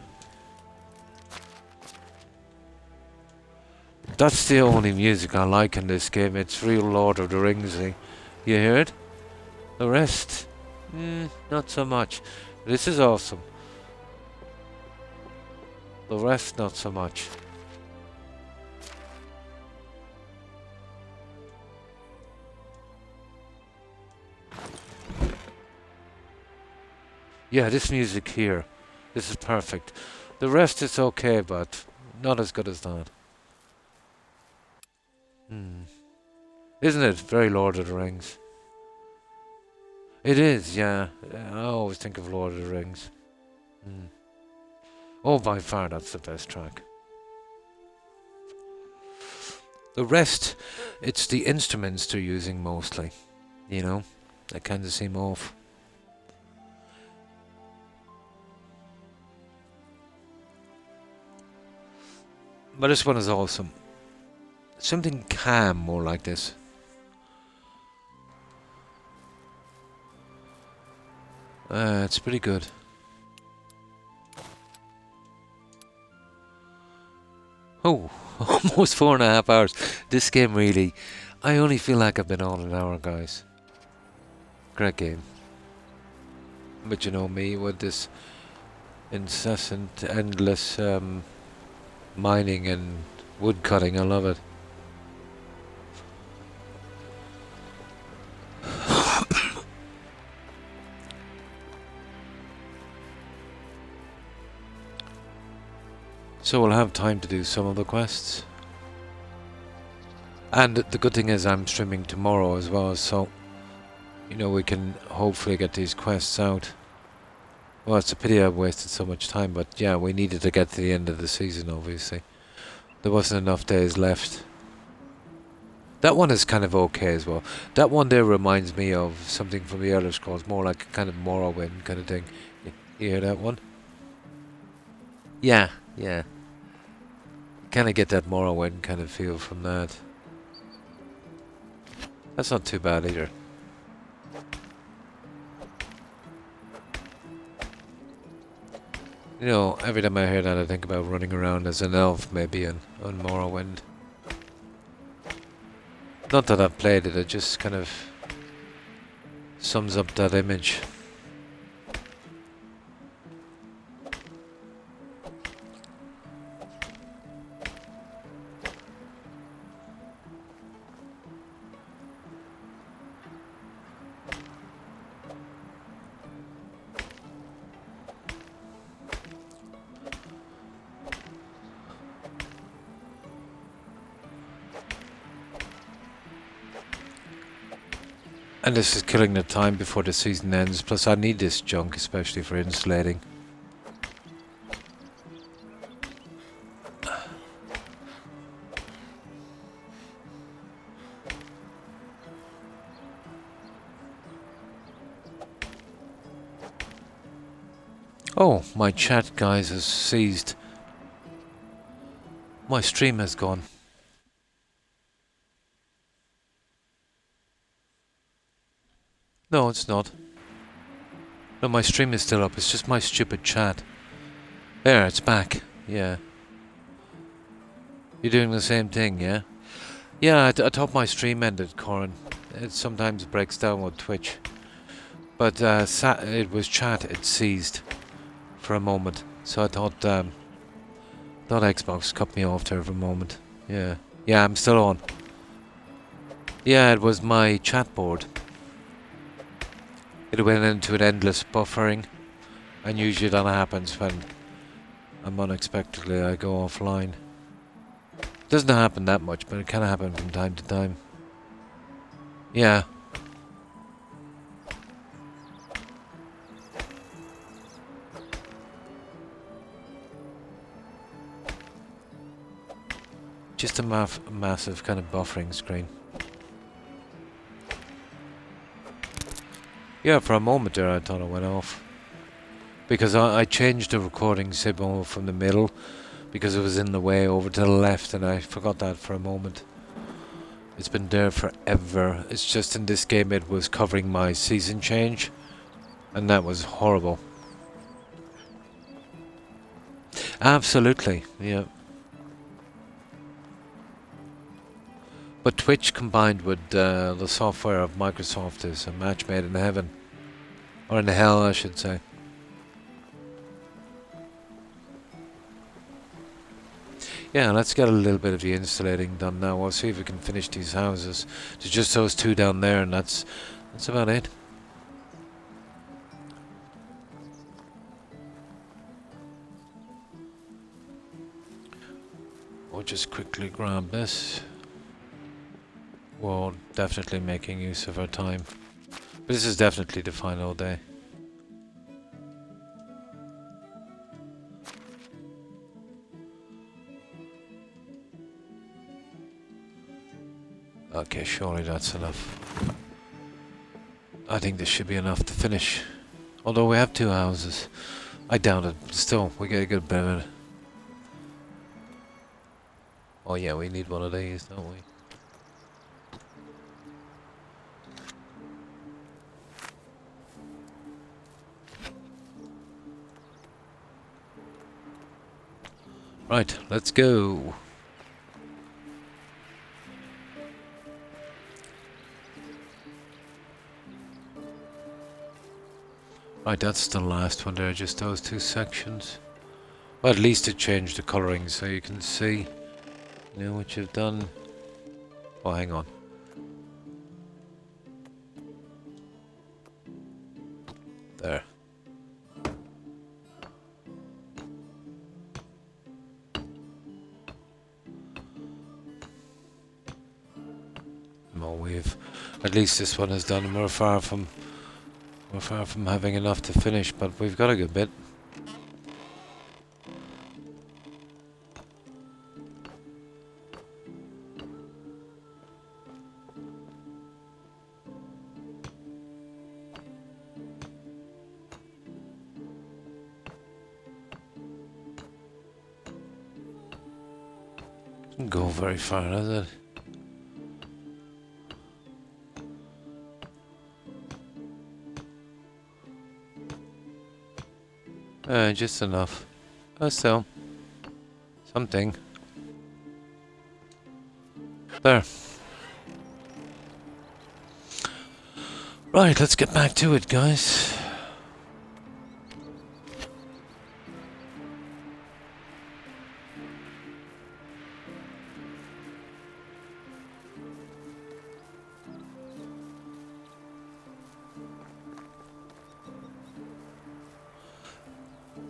That's the only music I like in this game. It's real Lord of the Ringsy. You hear it? The rest, not so much. This is awesome. The rest, not so much. Yeah, this music here. This is perfect. The rest is okay, but not as good as that. Isn't it? Very Lord of the Rings. It is, yeah. I always think of Lord of the Rings. Oh, by far, that's the best track. The rest, it's the instruments they're using mostly. They kind of seem off. But this one is awesome. Something calm more like this. It's pretty good. Oh, almost 4.5 hours. This game really, I only feel like I've been on an hour, guys. Great game. But you know me with this incessant, endless mining and wood cutting. I love it. So we'll have time to do some of the quests. And the good thing is I'm streaming tomorrow as well, so you know we can hopefully get these quests out. Well, it's a pity I wasted so much time, but yeah, we needed to get to the end of the season, obviously. There wasn't enough days left. That one is kind of okay as well. That one there reminds me of something from the Elder Scrolls, more like a kind of Morrowind kind of thing. You hear that one? Yeah, yeah. Kind of get that Morrowind kind of feel from that. That's not too bad either. You know, every time I hear that I think about running around as an elf maybe on Morrowind. Not that I've played it, it just kind of sums up that image. And this is killing the time before the season ends, plus I need this junk, especially for insulating. Oh, my chat, guys, has ceased. My stream has gone. No, it's not. No, my stream is still up. It's just my stupid chat. There, it's back. Yeah. You're doing the same thing, yeah? Yeah, I thought my stream ended, Corin. It sometimes breaks down with Twitch. But it was chat. It ceased for a moment. So I thought Xbox cut me off there for a moment. Yeah. Yeah, I'm still on. Yeah, it was my chat board. It went into an endless buffering, and usually that happens when I'm unexpectedly I go offline. Doesn't happen that much, but it can happen from time to time. Yeah. Just a massive kind of buffering screen. Yeah, for a moment there I thought it went off. Because I changed the recording signal from the middle because it was in the way over to the left, and I forgot that for a moment. It's been there forever. It's just in this game it was covering my season change, and that was horrible. Absolutely, yeah. But Twitch combined with the software of Microsoft is a match made in heaven. Or in hell, I should say. Yeah, let's get a little bit of the insulating done now. We'll see if we can finish these houses. There's just those two down there, and that's about it. We'll just quickly grab this. We're definitely making use of our time. But this is definitely the final day. Okay, surely that's enough. I think this should be enough to finish. Although we have two houses. I doubt it. Still, we get a good bit of it. Oh yeah, we need one of these, don't we? Right, let's go. Right, that's the last one there, just those two sections. Well, at least it changed the colouring so you can see, you know, what you've done. Oh, hang on. There. Well, at least this one is done, and we're far from having enough to finish, but we've got a good bit. Doesn't go very far, does it? Just enough. Oh, so something. There. Right, let's get back to it, guys.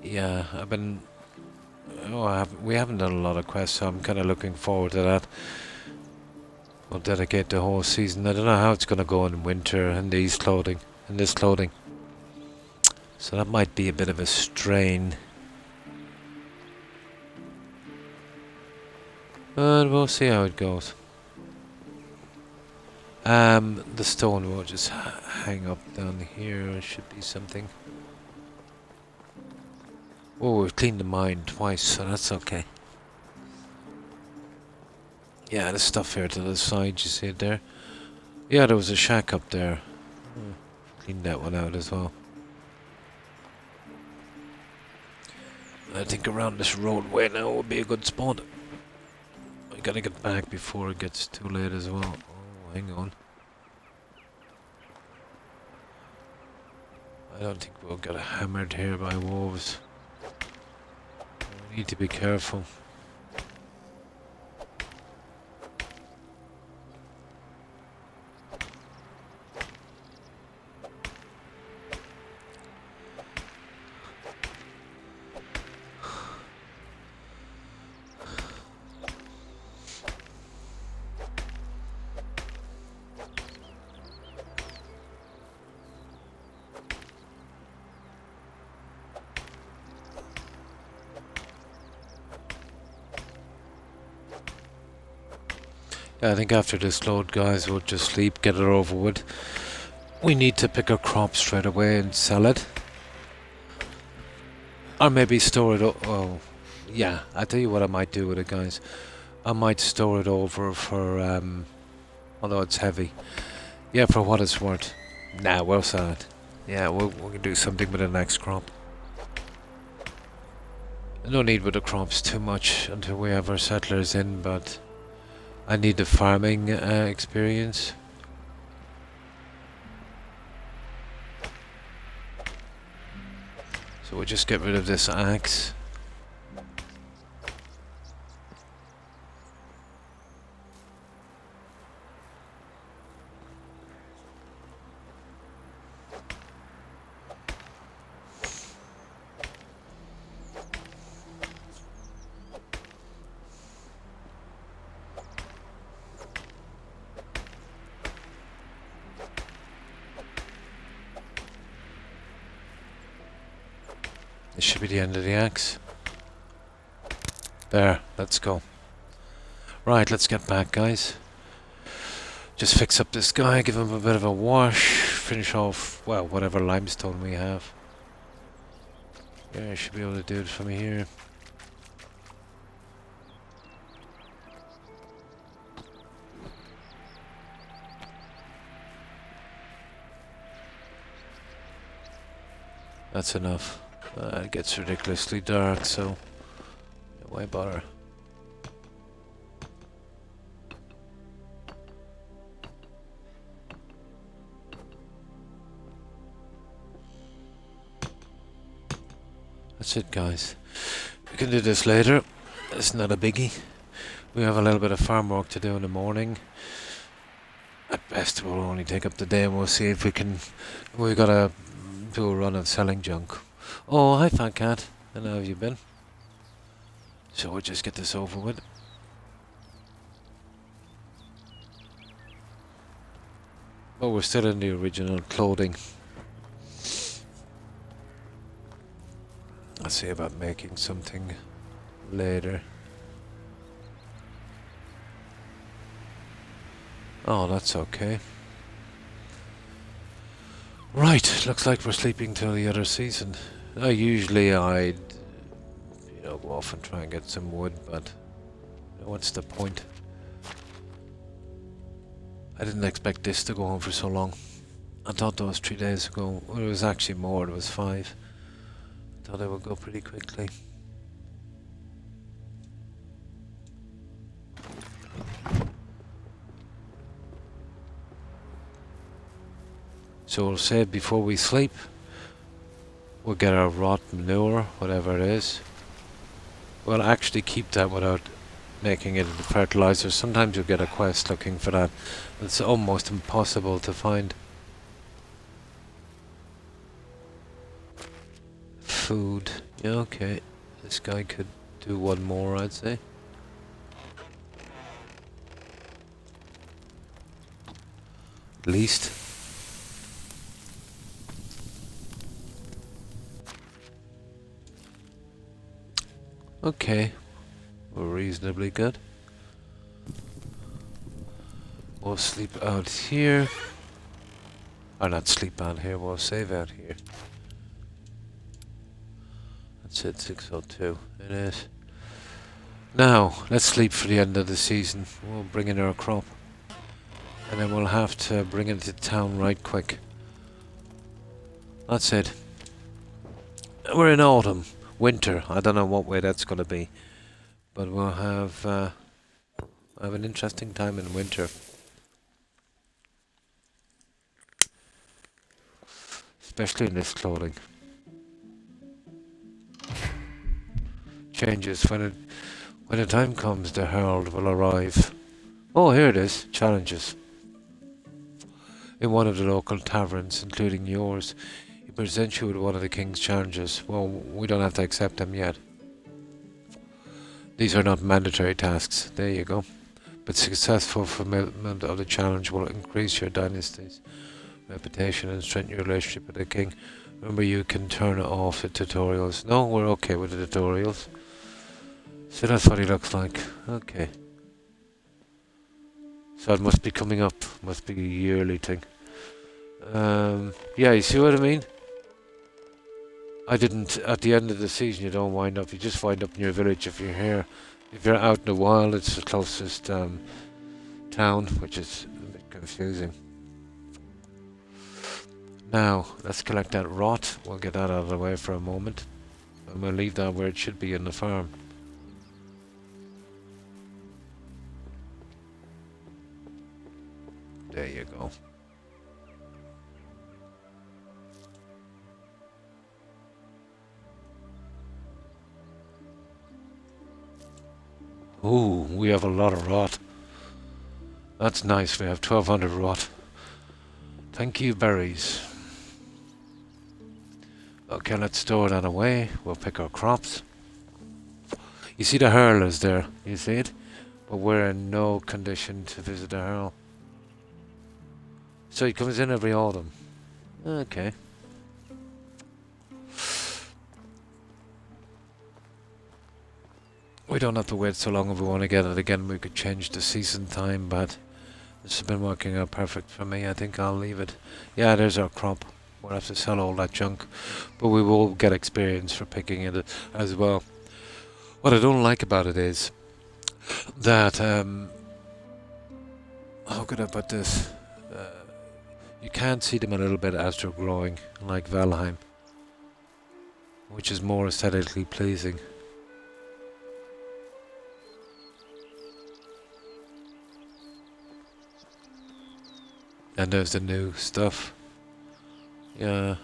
Yeah, I've been... Oh, we haven't done a lot of quests, so I'm kind of looking forward to that. We'll dedicate the whole season. I don't know how it's going to go in winter and this clothing. So that might be a bit of a strain. But we'll see how it goes. The stone will just hang up down here. There should be something. Oh, we've cleaned the mine twice, so that's okay. Yeah, there's stuff here to the side, you see it there? Yeah, there was a shack up there. Cleaned that one out as well. I think around this roadway now would be a good spot. I gotta get back before it gets too late as well. Oh, hang on. I don't think we'll get hammered here by wolves. We need to be careful. I think after this load, guys, we'll just sleep, get it over with. We need to pick our crop straight away and sell it. Or maybe store it... Oh, yeah, I'll tell you what I might do with it, guys. I might store it over for... although it's heavy. Yeah, for what it's worth. Nah, we'll sell it. Yeah, we can do something with the next crop. No need with the crops too much until we have our settlers in, but... I need the farming experience. So we'll just get rid of this axe. This should be the end of the axe. There, let's go. Right, let's get back, guys. Just fix up this guy, give him a bit of a wash, finish off, well, whatever limestone we have. Yeah, I should be able to do it from here. That's enough. It gets ridiculously dark, so why bother? That's it, guys. We can do this later. It's not a biggie. We have a little bit of farm work to do in the morning. At best, it will only take up the day, and we'll see if we can. We gotta do a run of selling junk. Oh, hi, Fat Cat. And how have you been? So we'll just get this over with. Oh, we're still in the original clothing. I'll see about making something later. Oh, that's okay. Right, looks like we're sleeping till the other season. Usually I'd, go off and try and get some wood, but what's the point? I didn't expect this to go on for so long. I thought that was 3 days ago. Well, it was actually more, it was 5. I thought it would go pretty quickly. So we'll say before we sleep, we'll get our rot manure, whatever it is. We'll actually keep that without making it into fertilizer. Sometimes you'll get a quest looking for that. It's almost impossible to find. Food. Yeah, okay. This guy could do one more, I'd say. At least. Okay. We're reasonably good. We'll sleep out here. Or not sleep out here, we'll save out here. That's it, 6:02. It is. Now, let's sleep for the end of the season. We'll bring in our crop. And then we'll have to bring it to town right quick. That's it. We're in autumn. Winter. I don't know what way that's going to be. But we'll have an interesting time in winter. Especially in this clothing. Changes when the time comes, the herald will arrive. Oh, here it is. Challenges. In one of the local taverns, including yours, he presents you with one of the king's challenges. Well, we don't have to accept them yet. These are not mandatory tasks. There you go. But successful fulfillment of the challenge will increase your dynasty's reputation and strengthen your relationship with the king. Remember, you can turn off the tutorials. No, we're okay with the tutorials. So that's what he looks like. Okay. So it must be coming up. Must be a yearly thing. Yeah, you see what I mean? I didn't. At the end of the season, you don't wind up. You just wind up in your village if you're here. If you're out in the wild, it's the closest town, which is a bit confusing. Now, let's collect that rot. We'll get that out of the way for a moment. And we'll leave that where it should be in the farm. There you go. Ooh, we have a lot of rot. That's nice, we have 1200 rot. Thank you, berries. Okay, let's store that away. We'll pick our crops. You see the hurlers there, you see it? But we're in no condition to visit the hurl. So he comes in every autumn. Okay. We don't have to wait so long if we want to get it again. We could change the season time, but this has been working out perfect for me. I think I'll leave it. Yeah, there's our crop. We'll have to sell all that junk, but we will get experience for picking it as well. What I don't like about it is that, how could I put this? You can't see them a little bit as they're growing, like Valheim, which is more aesthetically pleasing. And there's the new stuff. Yeah.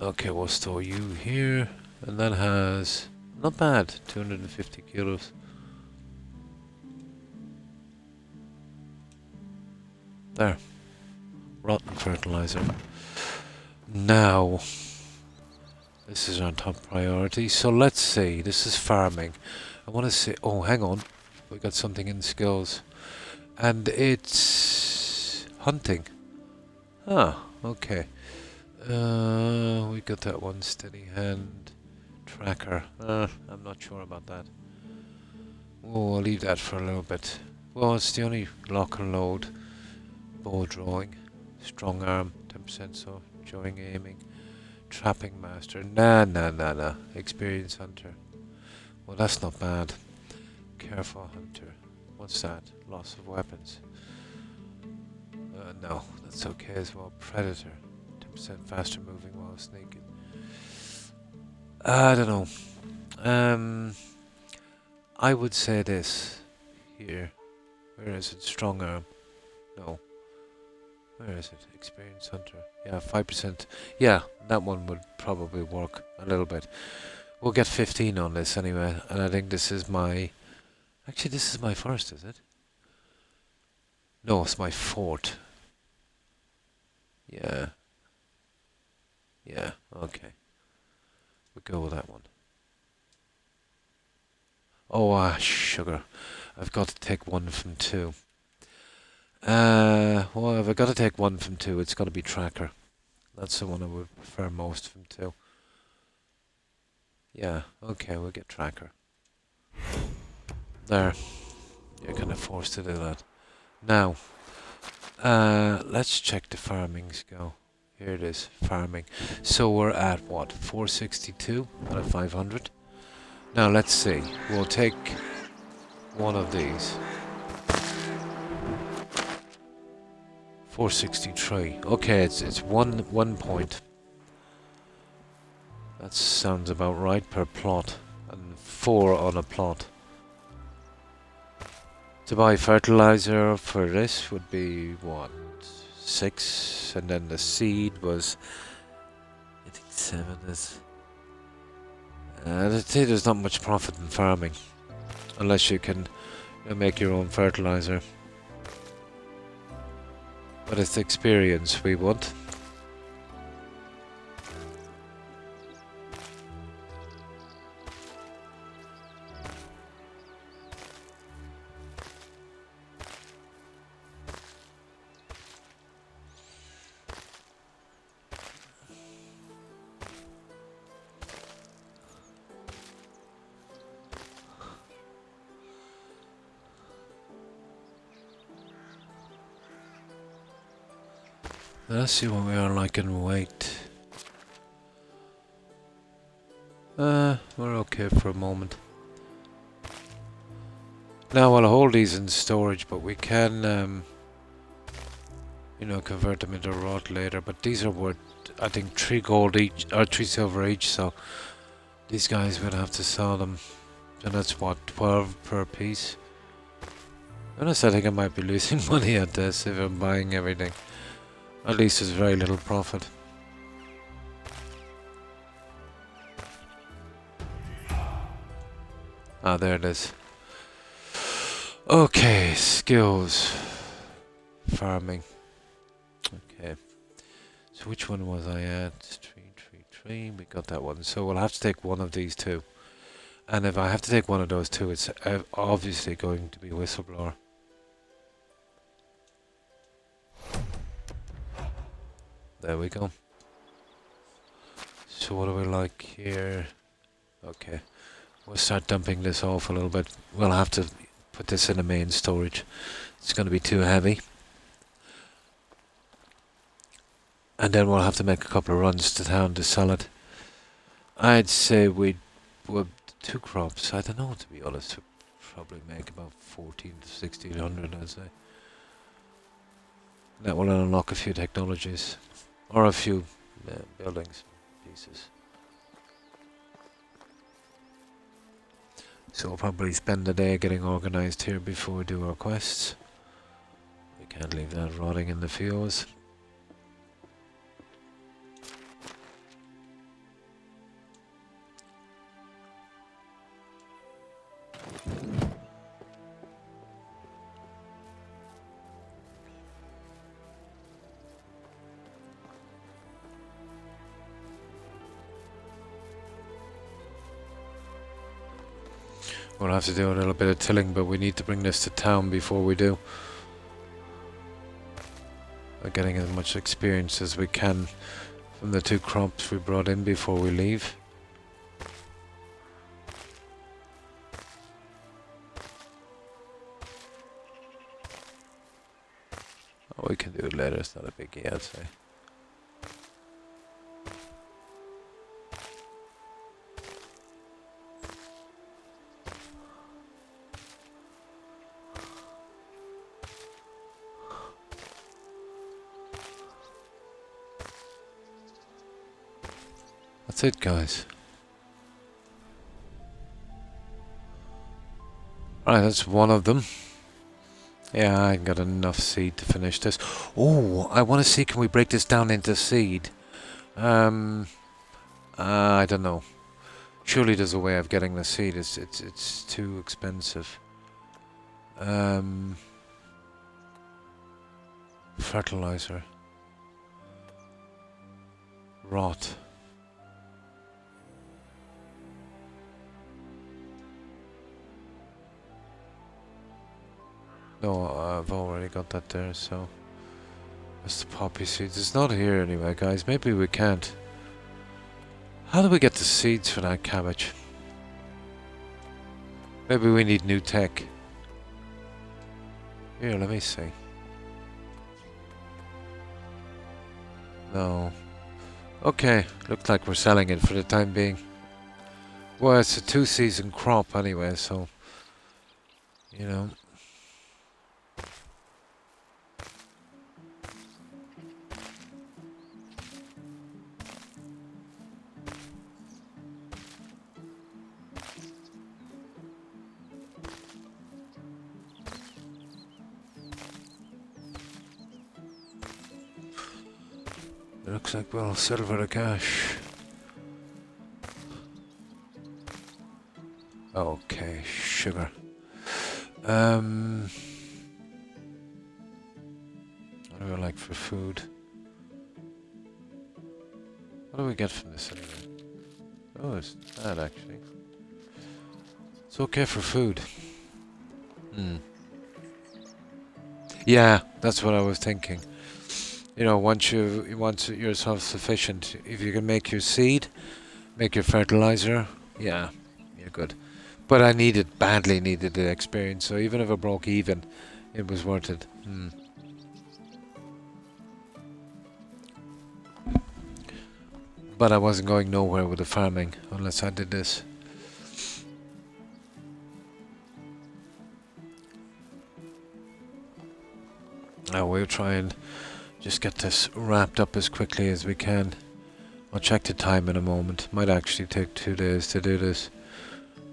Okay, we'll store you here. And that has... Not bad. 250 kilos. There. Rotten fertilizer. Now... This is our top priority. So let's see. This is farming. I want to say... Oh, hang on. We got something in skills. And it's... hunting. Ah, okay. We got that one. Steady hand. Tracker. I'm not sure about that. Oh, I'll leave that for a little bit. Well, it's the only lock and load. Bow drawing. Strong arm. 10% so. Drawing aiming. Trapping master. Nah. Experienced hunter. Well, that's not bad. Careful hunter. What's that? Loss of weapons. No, that's okay as well. Predator. 10% faster moving while sneaking. I don't know. I would say this. Here. Where is it? Strong arm. No. Where is it? Experienced hunter. Yeah, 5%. Yeah, that one would probably work a little bit. We'll get 15 on this anyway, and I think this is my... Actually, this is my first, is it? No, it's my fourth. Yeah. Yeah, okay. We'll go with that one. Oh, sugar. I've got to take one from two. Well, if I've got to take one from two, it's got to be tracker. That's the one I would prefer most from two. Yeah, okay, we'll get tracker. There. You're kind of forced to do that. Now, let's check the farmings go. Here it is, farming. So we're at what? 462 out of 500. Now let's see. We'll take one of these. 463. Okay, it's one point. That sounds about right per plot, and 4 on a plot. To buy fertilizer for this would be what, 6, and then the seed was, I think 7 is. I'd say there's not much profit in farming, unless you can make your own fertilizer. But it's experience we want. Let's see what we are like in weight. We're okay for a moment. Now I'll hold these in storage, but we can, you know, convert them into rot later. But these are worth, I think, 3 gold each, or 3 silver each. So these guys would have to sell them, and that's what, 12 per piece. Honestly, I think I might be losing money at this if I'm buying everything. At least there's very little profit. Ah, there it is. Okay, skills. Farming. Okay. So which one was I at? 333. We got that one. So we'll have to take one of these two. And if I have to take one of those two, it's obviously going to be whistleblower. There we go. So what do we like here? Okay. We'll start dumping this off a little bit. We'll have to put this in the main storage. It's going to be too heavy. And then we'll have to make a couple of runs to town to sell it. I'd say we'd 2 crops. I don't know, to be honest. We'd probably make about 14 to 1600, I'd say. That will unlock a few technologies. Or a few buildings, pieces. So we'll probably spend the day getting organised here before we do our quests. We can't leave that rotting in the fields. We'll have to do a little bit of tilling, but we need to bring this to town before we do. We're getting as much experience as we can from the 2 crops we brought in before we leave. Oh, we can do it later, it's not a biggie, I'd say. That's it, guys. Alright, that's one of them. Yeah, I got enough seed to finish this. Oh, I want to see, can we break this down into seed? I don't know. Surely there's a way of getting the seed. It's too expensive. Fertilizer. Rot. No, I've already got that there, so... That's the poppy seeds. It's not here anyway, guys. Maybe we can't. How do we get the seeds for that cabbage? Maybe we need new tech. Here, let me see. No. Okay, looks like we're selling it for the time being. Well, it's a 2-season crop anyway, so... You know... Looks like we'll silver the cash. Okay, sugar. What do I like for food? What do we get from this anyway? Oh, it's bad actually. It's okay for food. Yeah, that's what I was thinking. You know, once you're self-sufficient, if you can make your seed, make your fertilizer, yeah, you're good. But I badly needed the experience, so even if I broke even, it was worth it. But I wasn't going nowhere with the farming, unless I did this. Now we'll try and just get this wrapped up as quickly as we can. I'll check the time in a moment. Might actually take 2 days to do this.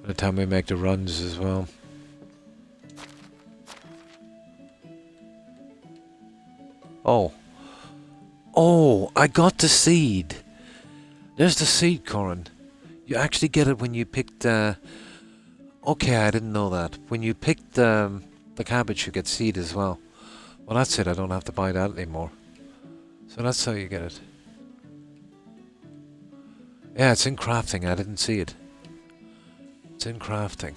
By the time we make the runs as well. Oh. Oh, I got the seed. There's the seed, Corin. You actually get it when you pick the... Okay, I didn't know that. When you pick the cabbage, you get seed as well. Well, that's it. I don't have to buy that anymore. So that's how you get it. Yeah, it's in crafting. I didn't see it. It's in crafting.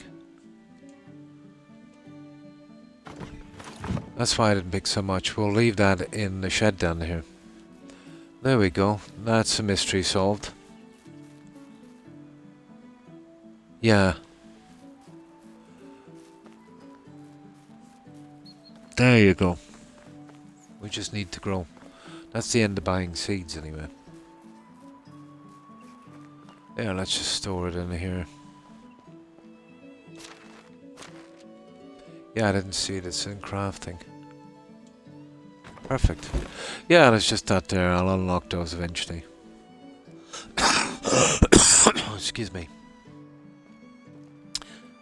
That's why I didn't pick so much. We'll leave that in the shed down here. There we go. That's a mystery solved. Yeah. There you go. We just need to grow. That's the end of buying seeds anyway. Yeah, let's just store it in here. Yeah, I didn't see it. It's in crafting. Perfect. Yeah, there's just that there. I'll unlock those eventually. Excuse me.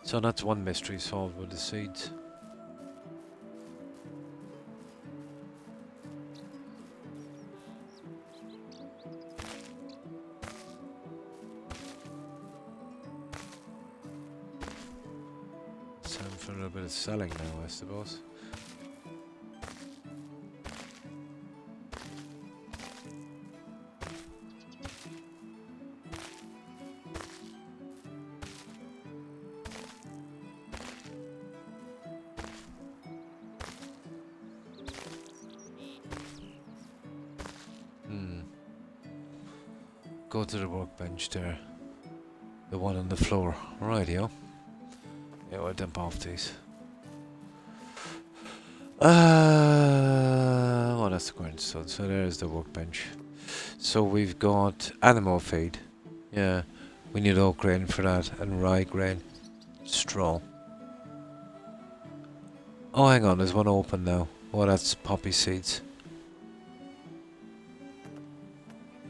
So that's one mystery solved with the seeds. Time for a little bit of selling now, I suppose. go to the workbench there. The one on the floor. Rightio. Yeah, we'll dump off these. Well, that's the grindstone. So there's the workbench. So we've got animal feed. Yeah, we need oat grain for that and rye grain. Straw. Oh, hang on, there's one open now. Oh, that's poppy seeds.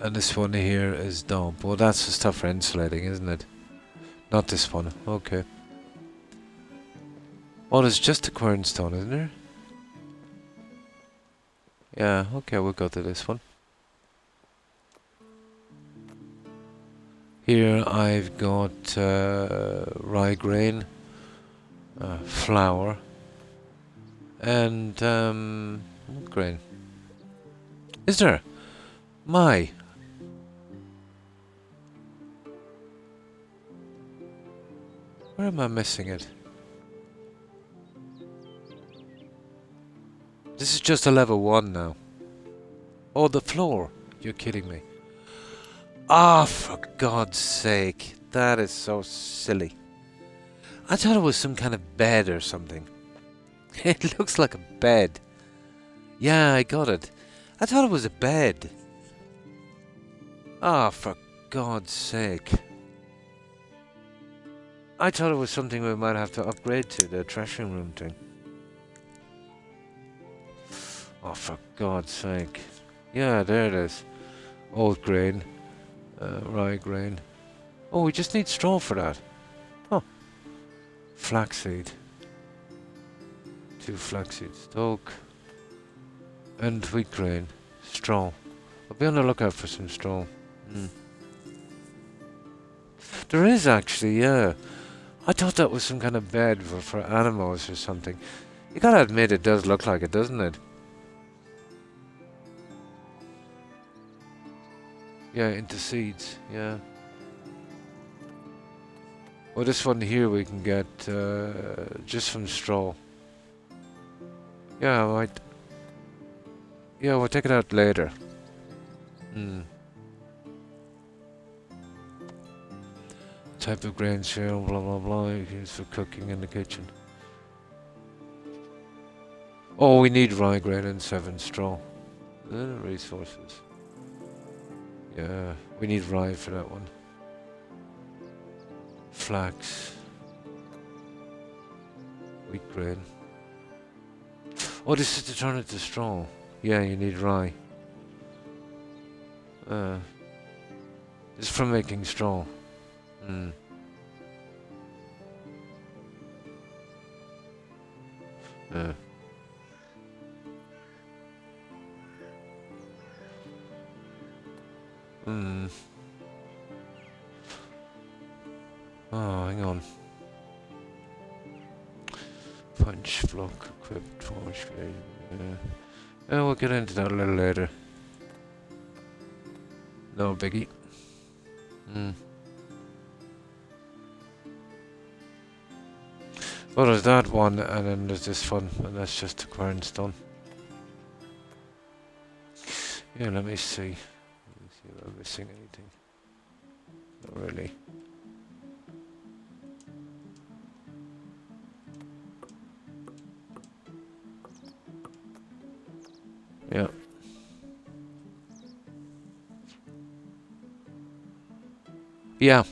And this one here is dump. Well, that's the stuff for insulating, isn't it? Not this one. Okay. Oh, there's just a quernstone, isn't there? Yeah, okay, we'll go to this one. Here I've got rye grain, flour, and what grain? Is there? My. Where am I missing it? This is just a level 1 now. Oh, the floor. You're kidding me. Ah, for God's sake. That is so silly. I thought it was some kind of bed or something. It looks like a bed. Yeah, I got it. I thought it was a bed. Ah, for God's sake. I thought it was something we might have to upgrade to, the threshing room thing. Oh, for God's sake. Yeah, there it is. Oat grain. Rye grain. Oh, we just need straw for that. Oh. Flaxseed. 2 flaxseed stoke. And wheat grain. Straw. I'll be on the lookout for some straw. There is actually, yeah. I thought that was some kind of bed for animals or something. You gotta admit it does look like it, doesn't it? Yeah, into seeds, yeah. Well, this one here we can get just from straw. Yeah, I might. Yeah, we'll take it out later. Type of grain shell, blah blah blah, used for cooking in the kitchen. Oh, we need rye grain and 7 straw. Resources. Yeah, we need rye for that one. Flax. Wheat grain. Oh, this is to turn it to straw. Yeah, you need rye. It's from making straw. Oh, hang on. Punch, block, equipped, forge, yeah, we'll get into that a little later. No biggie. Well, there's that one, and then there's this one, and that's just a quernstone. Yeah, let me see. Let me see if I'm missing anything. Not really. Yeah. Yeah,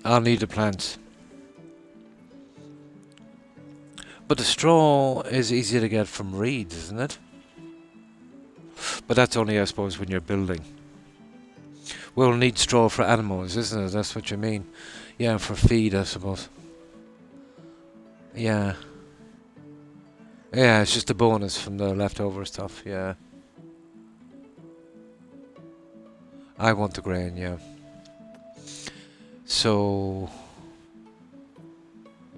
I'll need the plants. But the straw is easier to get from reeds, isn't it? But that's only, I suppose, when you're building. We'll need straw for animals, isn't it? That's what you mean. Yeah, for feed, I suppose. Yeah. Yeah, it's just a bonus from the leftover stuff, yeah. I want the grain, yeah. So...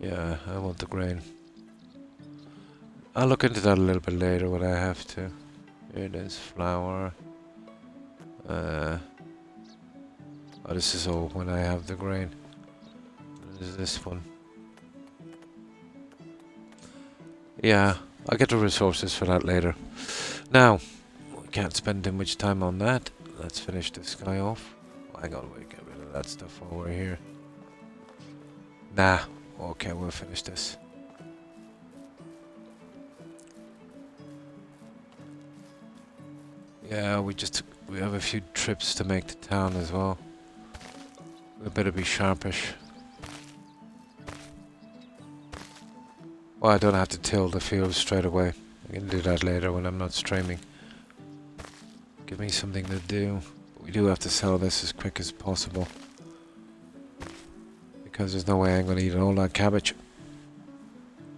yeah, I want the grain. I'll look into that a little bit later when I have to. Here it is, flour. Oh, this is all when I have the grain. There's this one. Yeah, I'll get the resources for that later. Now, we can't spend too much time on that. Let's finish this guy off. hang on, wait, get rid of that stuff while we're here. Nah, okay, we'll finish this. Yeah, we have a few trips to make to town as well. We better be sharpish. Well, I don't have to till the field straight away. I can do that later when I'm not streaming. Give me something to do. We do have to sell this as quick as possible. Because there's no way I'm going to eat all that cabbage.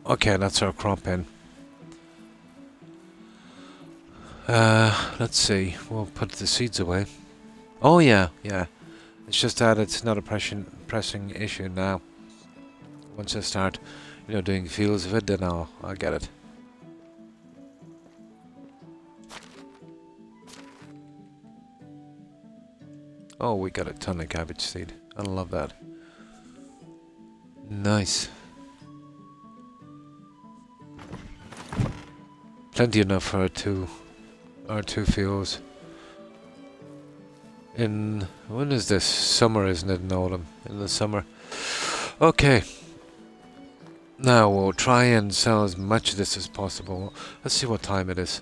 Okay, that's our crop in. Let's see. We'll put the seeds away. Oh yeah. It's just that it's not a pressing issue now. Once I start, doing fields of it, then I'll get it. Oh, we got a ton of cabbage seed. I love that. Nice. Plenty enough for our two fields. When is this? Summer, isn't it? In autumn. In the summer. Okay. Now we'll try and sell as much of this as possible. Let's see what time it is.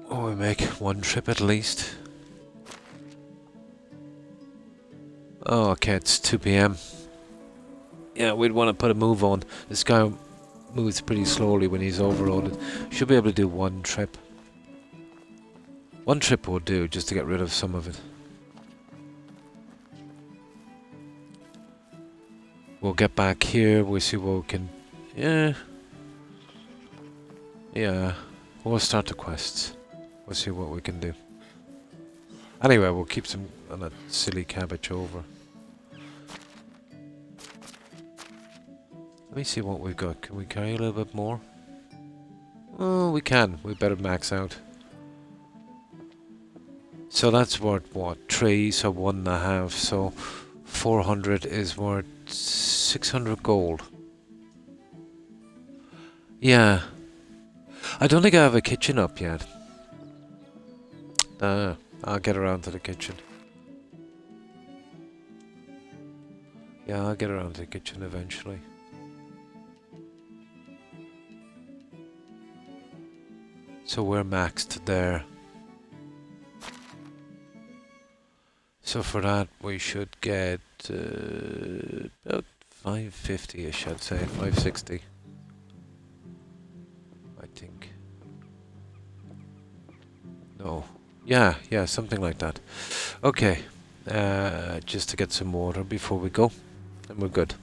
Oh, we make one trip at least. Oh, okay, it's 2 PM. Yeah, we'd want to put a move on. This guy moves pretty slowly when he's overloaded. Should be able to do one trip. One trip will do, just to get rid of some of it. We'll get back here, we'll see what we can... Yeah. We'll start the quests. We'll see what we can do. Anyway, we'll keep some of that silly cabbage over. Let me see what we've got. Can we carry a little bit more? Oh, we can. We better max out. So that's worth what? 3, so 1.5. So 400 is worth 600 gold. Yeah. I don't think I have a kitchen up yet. I'll get around to the kitchen. Yeah, I'll get around to the kitchen eventually. So we're maxed there. So for that we should get about 550-ish, I'd say, 560. I think. No. Yeah, something like that. Okay. Just to get some water before we go. And we're good.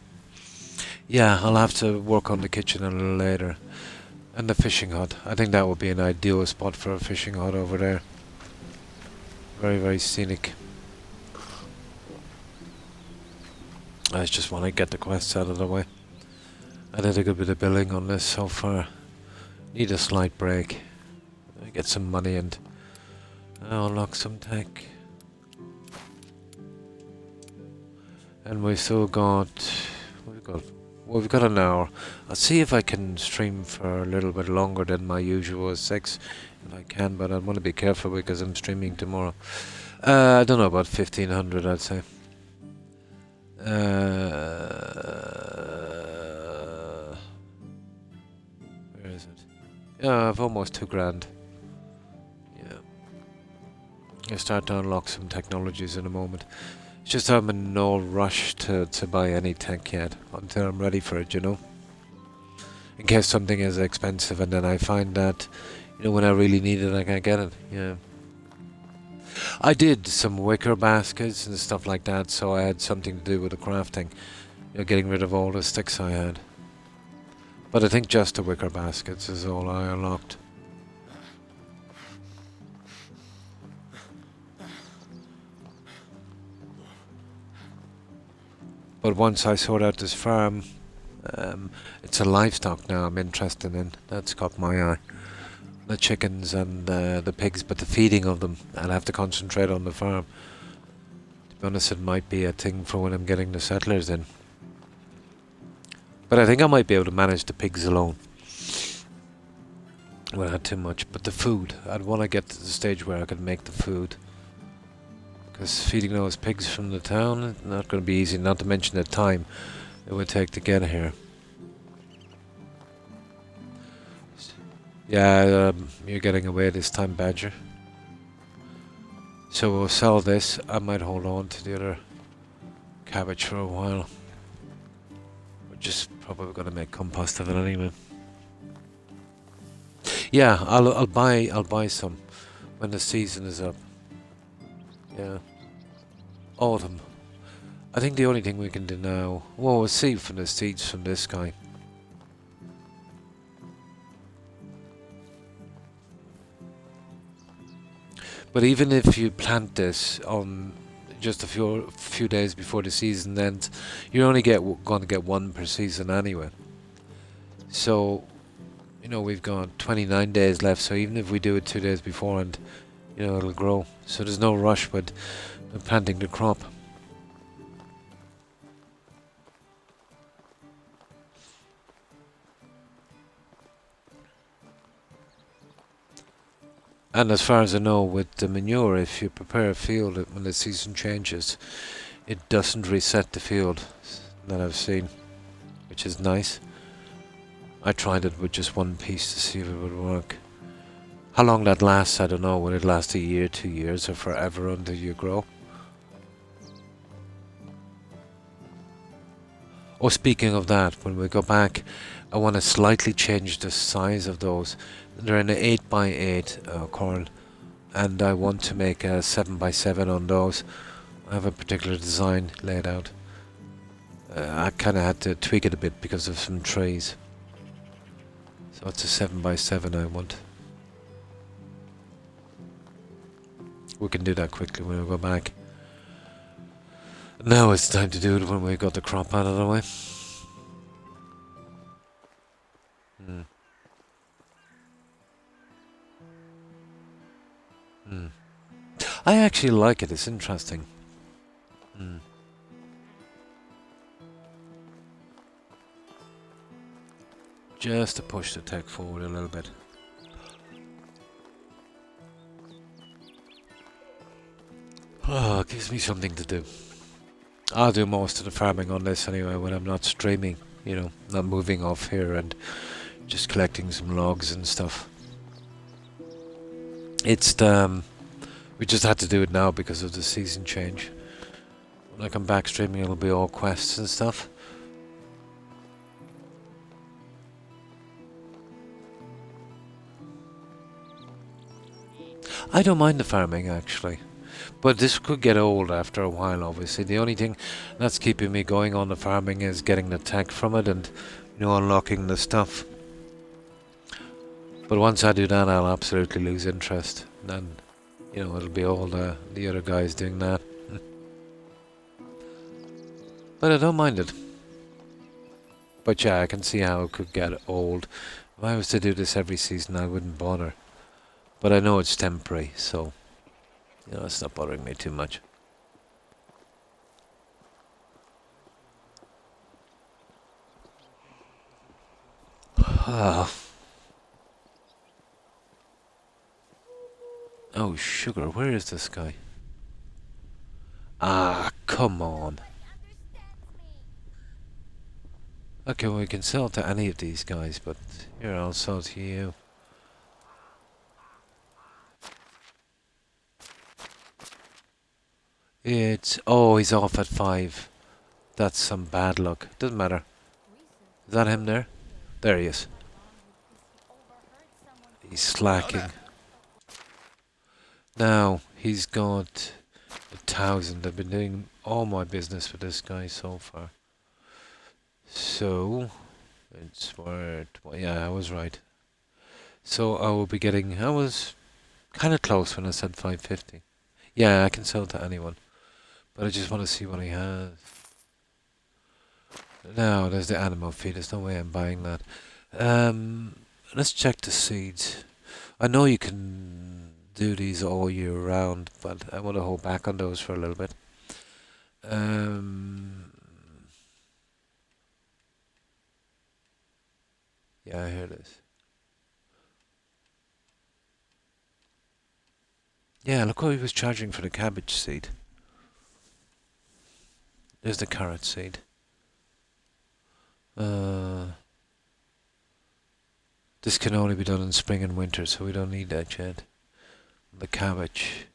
Yeah, I'll have to work on the kitchen a little later. And the fishing hut. I think that would be an ideal spot for a fishing hut over there. Very, very scenic. I just want to get the quests out of the way. I did a good bit of billing on this so far. Need a slight break. Get some money and unlock some tech. And we've still got... We've got an hour. I'll see if I can stream for a little bit longer than my usual 6. If I can, but I want to be careful because I'm streaming tomorrow. I don't know, about 1500 I'd say. Where is it? Yeah, I've almost 2 grand. Yeah. I'll start to unlock some technologies in a moment. It's just I'm in no rush to buy any tech yet until I'm ready for it, In case something is expensive and then I find that, when I really need it I can't get it, yeah. I did some wicker baskets and stuff like that, so I had something to do with the crafting. Getting rid of all the sticks I had. But I think just the wicker baskets is all I unlocked. But once I sort out this farm, it's a livestock now I'm interested in. That's caught my eye. The chickens and the pigs, but the feeding of them. I'll have to concentrate on the farm. To be honest, it might be a thing for when I'm getting the settlers in. But I think I might be able to manage the pigs alone. Without too much. But the food, I'd want to get to the stage where I could make the food. Because feeding those pigs from the town, not going to be easy, not to mention the time it would take to get here. Yeah, you're getting away this time, Badger. So we'll sell this. I might hold on to the other cabbage for a while. We're just probably going to make compost of it anyway. Yeah, I'll buy some when the season is up. Yeah. Autumn. I think the only thing we can do now... Well, we'll see from the seeds from this guy. But even if you plant this on just a few days before the season ends, you're only going to get one per season anyway. So, you know, we've got 29 days left, so even if we do it 2 days beforehand, you know, it'll grow. So there's no rush with planting the crop. And as far as I know, with the manure, if you prepare a field when the season changes, it doesn't reset the field that I've seen, which is nice. I tried it with just one piece to see if it would work. How long that lasts, I don't know. Will it last a year, 2 years, or forever until you grow? Oh, speaking of that, when we go back, I want to slightly change the size of those. They're in an 8x8 corn, and I want to make a 7x7 on those. I have a particular design laid out. I kind of had to tweak it a bit because of some trees. So it's a 7x7 I want. We can do that quickly when we go back. Now it's time to do it when we got the crop out of the way. I actually like it, it's interesting. Just to push the tech forward a little bit. Oh, it gives me something to do. I'll do most of the farming on this anyway when I'm not streaming, you know, not moving off here and just collecting some logs and stuff. It's we just had to do it now because of the season change. When I come back streaming, it'll be all quests and stuff. I don't mind the farming actually. But this could get old after a while, obviously. The only thing that's keeping me going on the farming is getting the tech from it and, you know, unlocking the stuff. But once I do that, I'll absolutely lose interest. Then, you know, it'll be all the other guys doing that. But I don't mind it. But yeah, I can see how it could get old. If I was to do this every season, I wouldn't bother. But I know it's temporary, so... You know, it's not bothering me too much. Oh, sugar, where is this guy? Ah, come on. Okay, well, we can sell to any of these guys, but here, I'll sell to you. Oh, he's off at 5. That's some bad luck. Doesn't matter. Is that him there? There he is. He's slacking. Now, he's got 1,000. I've been doing all my business with this guy so far. So, it's worth... Well, yeah, I was right. So, I will be getting... I was kind of close when I said 550. Yeah, I can sell to anyone. But I just want to see what he has. Now, there's the animal feed. There's no way I'm buying that. Let's check the seeds. I know you can do these all year round, but I want to hold back on those for a little bit. Yeah, here it is. Yeah, look what he was charging for the cabbage seed. There's the carrot seed. This can only be done in spring and winter, so we don't need that yet. The cabbage.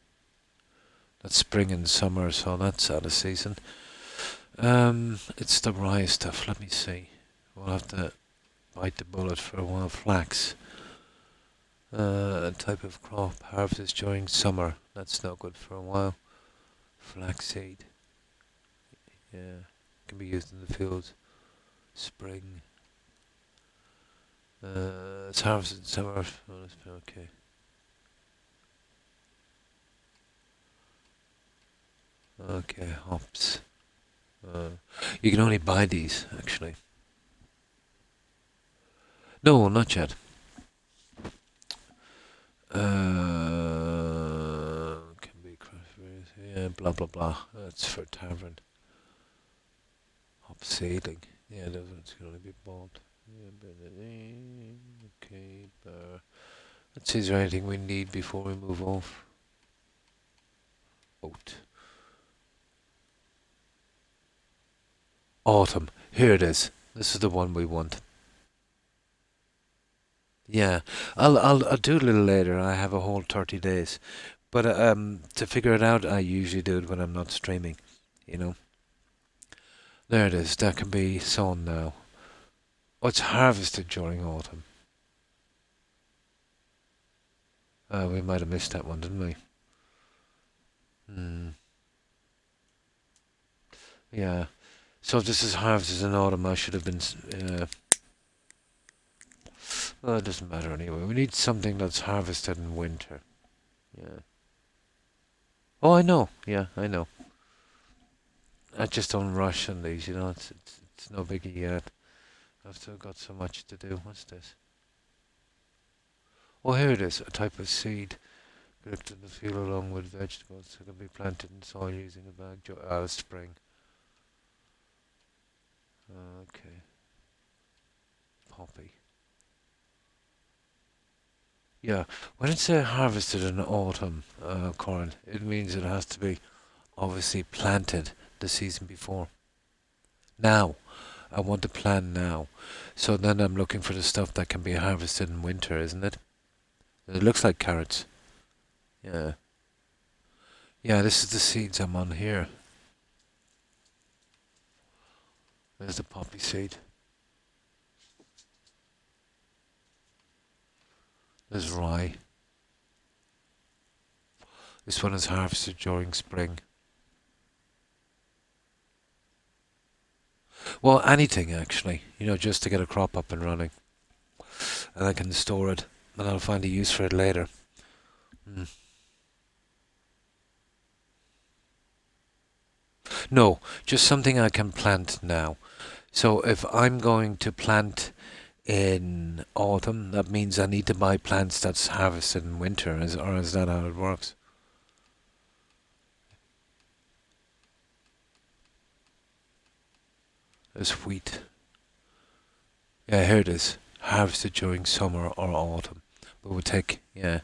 That's spring and summer, so that's out of season. It's the rye stuff. Let me see. We'll have to bite the bullet for a while. Flax. A type of crop harvested during summer. That's no good for a while. Flaxseed. Yeah, can be used in the fields. Spring. It's harvested in summer. Okay. Okay, hops. You can only buy these, actually. No, not yet. Can be crafted. Yeah, blah blah blah. That's for tavern. Hop seedling. Yeah, those ones can only be bought. Okay, let's see, is there anything we need before we move off? Oat. Autumn. Here it is. This is the one we want. Yeah, I'll do it a little later. I have a whole 30 days, but to figure it out, I usually do it when I'm not streaming. You know. There it is. That can be sown now. Oh, it's harvested during autumn. We might have missed that one, didn't we? Yeah. So if this is harvested in autumn, I should have been. Well, it doesn't matter anyway. We need something that's harvested in winter. Yeah. Oh, I know. Yeah, I know. I just don't rush on these, you know. It's no biggie yet. I've still got so much to do. What's this? Oh, here it is. A type of seed. Grouped in the field along with vegetables. It can be planted in soil using a bag. Spring. Okay. Poppy. Yeah, when it's harvested in autumn corn, it means it has to be obviously planted the season before. Now, I want to plan now. So then I'm looking for the stuff that can be harvested in winter, isn't it? It looks like carrots. Yeah. Yeah, this is the seeds I'm on here. There's the poppy seed. There's rye. This one is harvested during spring. Well, anything actually, you know, just to get a crop up and running. And I can store it, and I'll find a use for it later. No, just something I can plant now. So if I'm going to plant in autumn, that means I need to buy plants that's harvested in winter, or is that how it works? There's wheat. Yeah, here it is. Harvested during summer or autumn. But we'll take, yeah.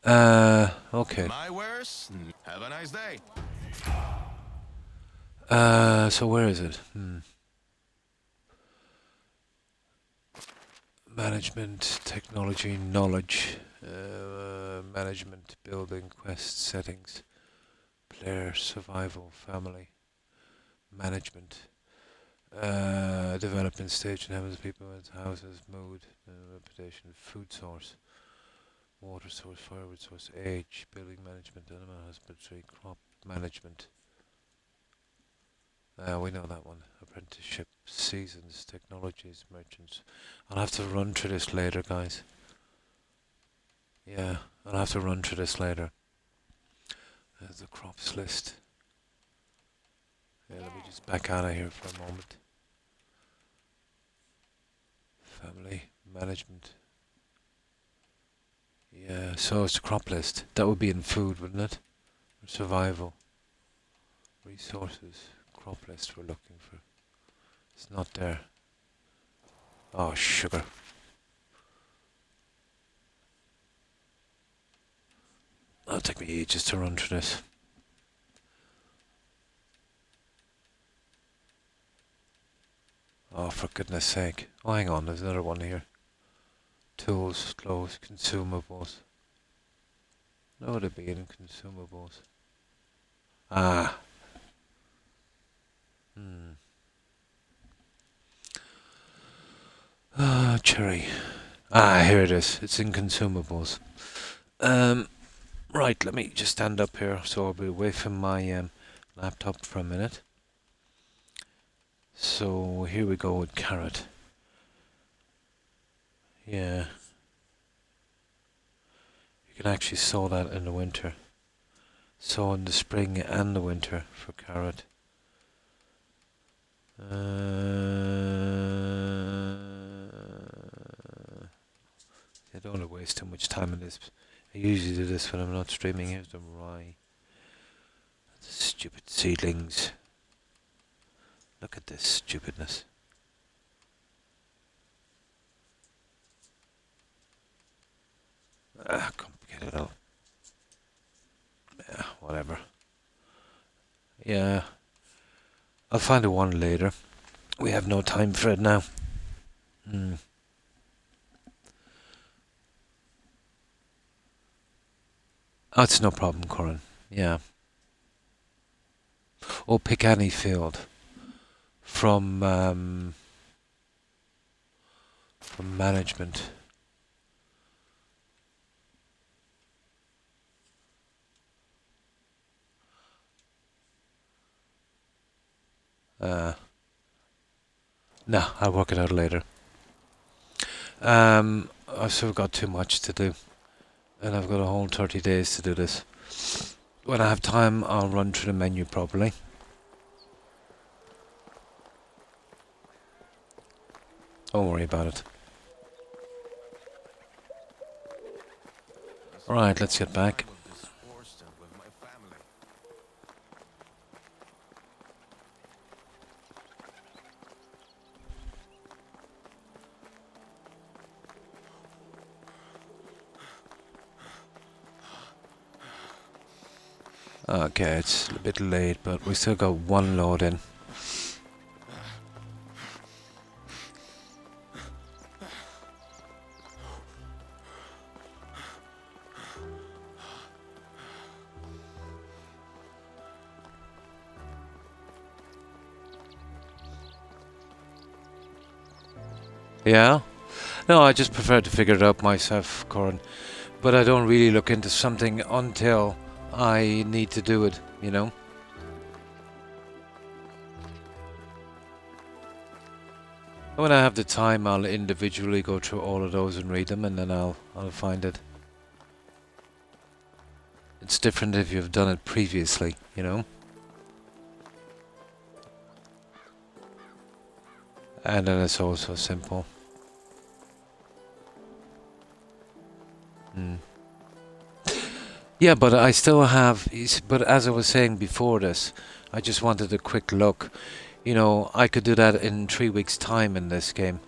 Okay. My wares. Have a nice day. So where is it? Management, technology, knowledge, management, building, quest, settings, player, survival, family, management, development stage, inhabitants, people, houses, mood, reputation, food source, water source, firewood source, age, building management, animal husbandry, crop management. We know that one. Apprenticeship, seasons, technologies, merchants. I'll have to run through this later, guys. Yeah, I'll have to run through this later. There's the crops list. Yeah, let me just back out of here for a moment. Family, management. Yeah, so it's the crop list. That would be in food, wouldn't it? Or survival. Resources. Crop list we're looking for. It's not there. Oh, sugar. It'll take me ages to run through this. Oh, for goodness sake. Oh, hang on, there's another one here. Tools, clothes, consumables. No, they'd be in consumables. Ah. Ah, cherry. Ah, here it is. It's in consumables. Right, let me just stand up here so I'll be away from my laptop for a minute. So here we go with carrot. Yeah. You can actually sow that in the winter. Sow in the spring and the winter for carrot. I don't want to waste too much time on this. I usually do this when I'm not streaming. Here's the rye. Stupid seedlings. Look at this stupidness. Complicated out. Yeah, whatever. Yeah. I'll find a one later. We have no time for it now. Oh, it's no problem, Corin. Yeah. Oh, pick any field. From management. No, I'll work it out later. I've still got too much to do. And I've got a whole 30 days to do this. When I have time, I'll run through the menu properly. Don't worry about it. Alright, let's get back. Okay, it's a bit late, but we still got one load in. Yeah? No, I just prefer to figure it out myself, Corin. But I don't really look into something until I need to do it, you know? When I have the time, I'll individually go through all of those and read them, and then I'll find it. It's different if you've done it previously, you know? And then it's also simple. Yeah, but I still have... But as I was saying before this, I just wanted a quick look. You know, I could do that in 3 weeks' time in this game.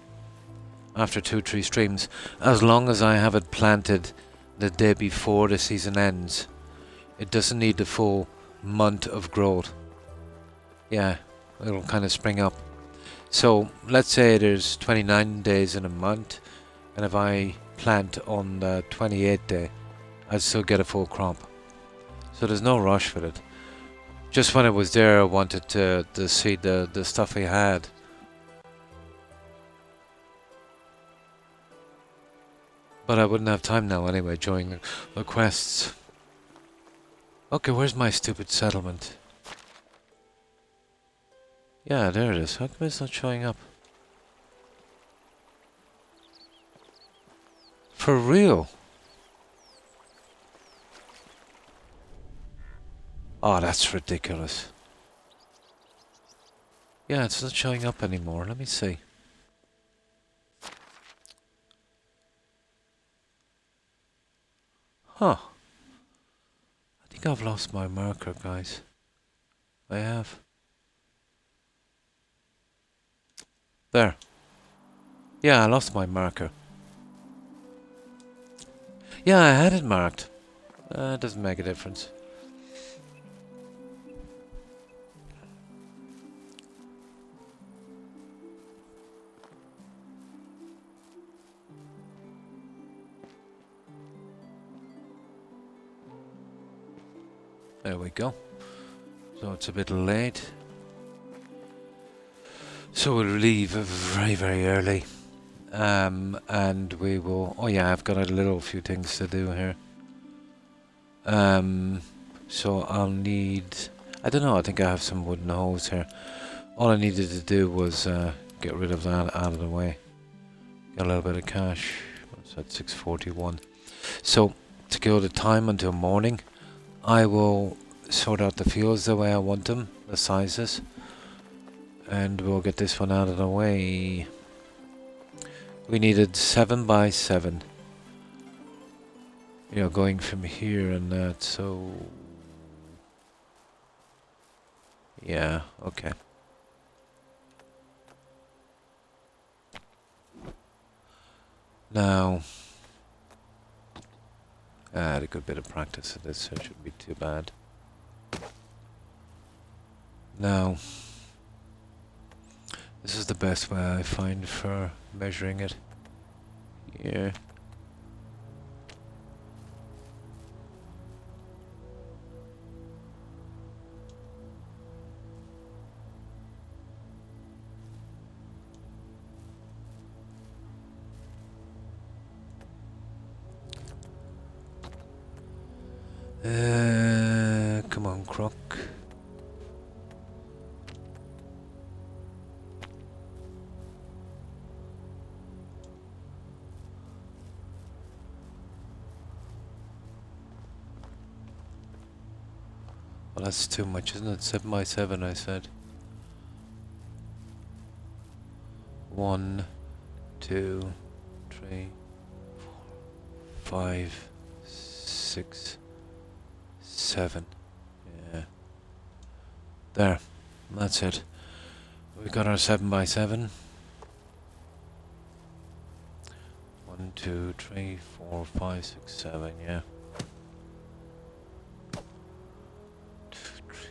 After 2-3 streams. As long as I have it planted the day before the season ends. It doesn't need the full month of growth. Yeah, it'll kind of spring up. So, let's say there's 29 days in a month. And if I plant on the 28th day, I'd still get a full crop. So there's no rush with it. Just when it was there, I wanted to see the stuff he had. But I wouldn't have time now anyway during the quests. Okay, where's my stupid settlement? Yeah, there it is. How come it's not showing up? For real? Oh, that's ridiculous. Yeah, it's not showing up anymore. Let me see. Huh. I think I've lost my marker, guys. I have. There. Yeah, I lost my marker. Yeah, I had it marked. It doesn't make a difference. There we go. So it's a bit late. So we'll leave very, very early. And we will... Oh yeah, I've got a little few things to do here. So I'll need... I don't know, I think I have some wooden hoes here. All I needed to do was get rid of that out of the way. Got a little bit of cash. What's that? 641. So, to kill the time until morning, I will sort out the fields the way I want them, the sizes. And we'll get this one out of the way. We needed 7 by 7. You know, going from here and that, so... Yeah, okay. Now... I had a good bit of practice at this, so it shouldn't be too bad. Now... This is the best way I find for measuring it. Yeah. Come on, Croc. Well, that's too much, isn't it? 7 by 7, I said. 1, 2, 3, 4, 5, 6, 7. Yeah. There. That's it. We got our 7 by 7. 1, 2, 3, 4, 5, 6, 7. Yeah. 2, 3, 5,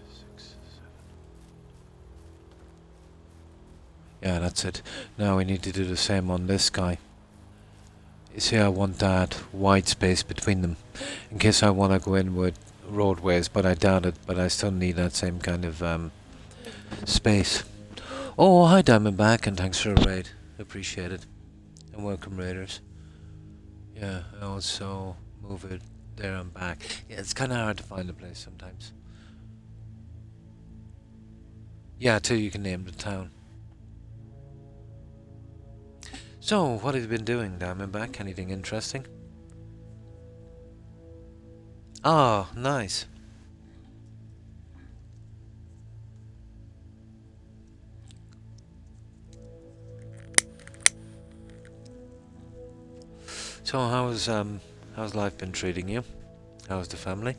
6, 7. Yeah, that's it. Now we need to do the same on this guy. You see, I want that wide space between them, in case I want to go in with roadways, but I doubt it, but I still need that same kind of space. Oh, hi Diamondback, and thanks for a raid. Appreciate it. And welcome raiders. Yeah, I also move it there and back. Yeah, it's kind of hard to find a place sometimes. Yeah, till you can name the town. So, what have you been doing, Diamondback? Anything interesting? Ah, nice. So, how's life been treating you? How's the family?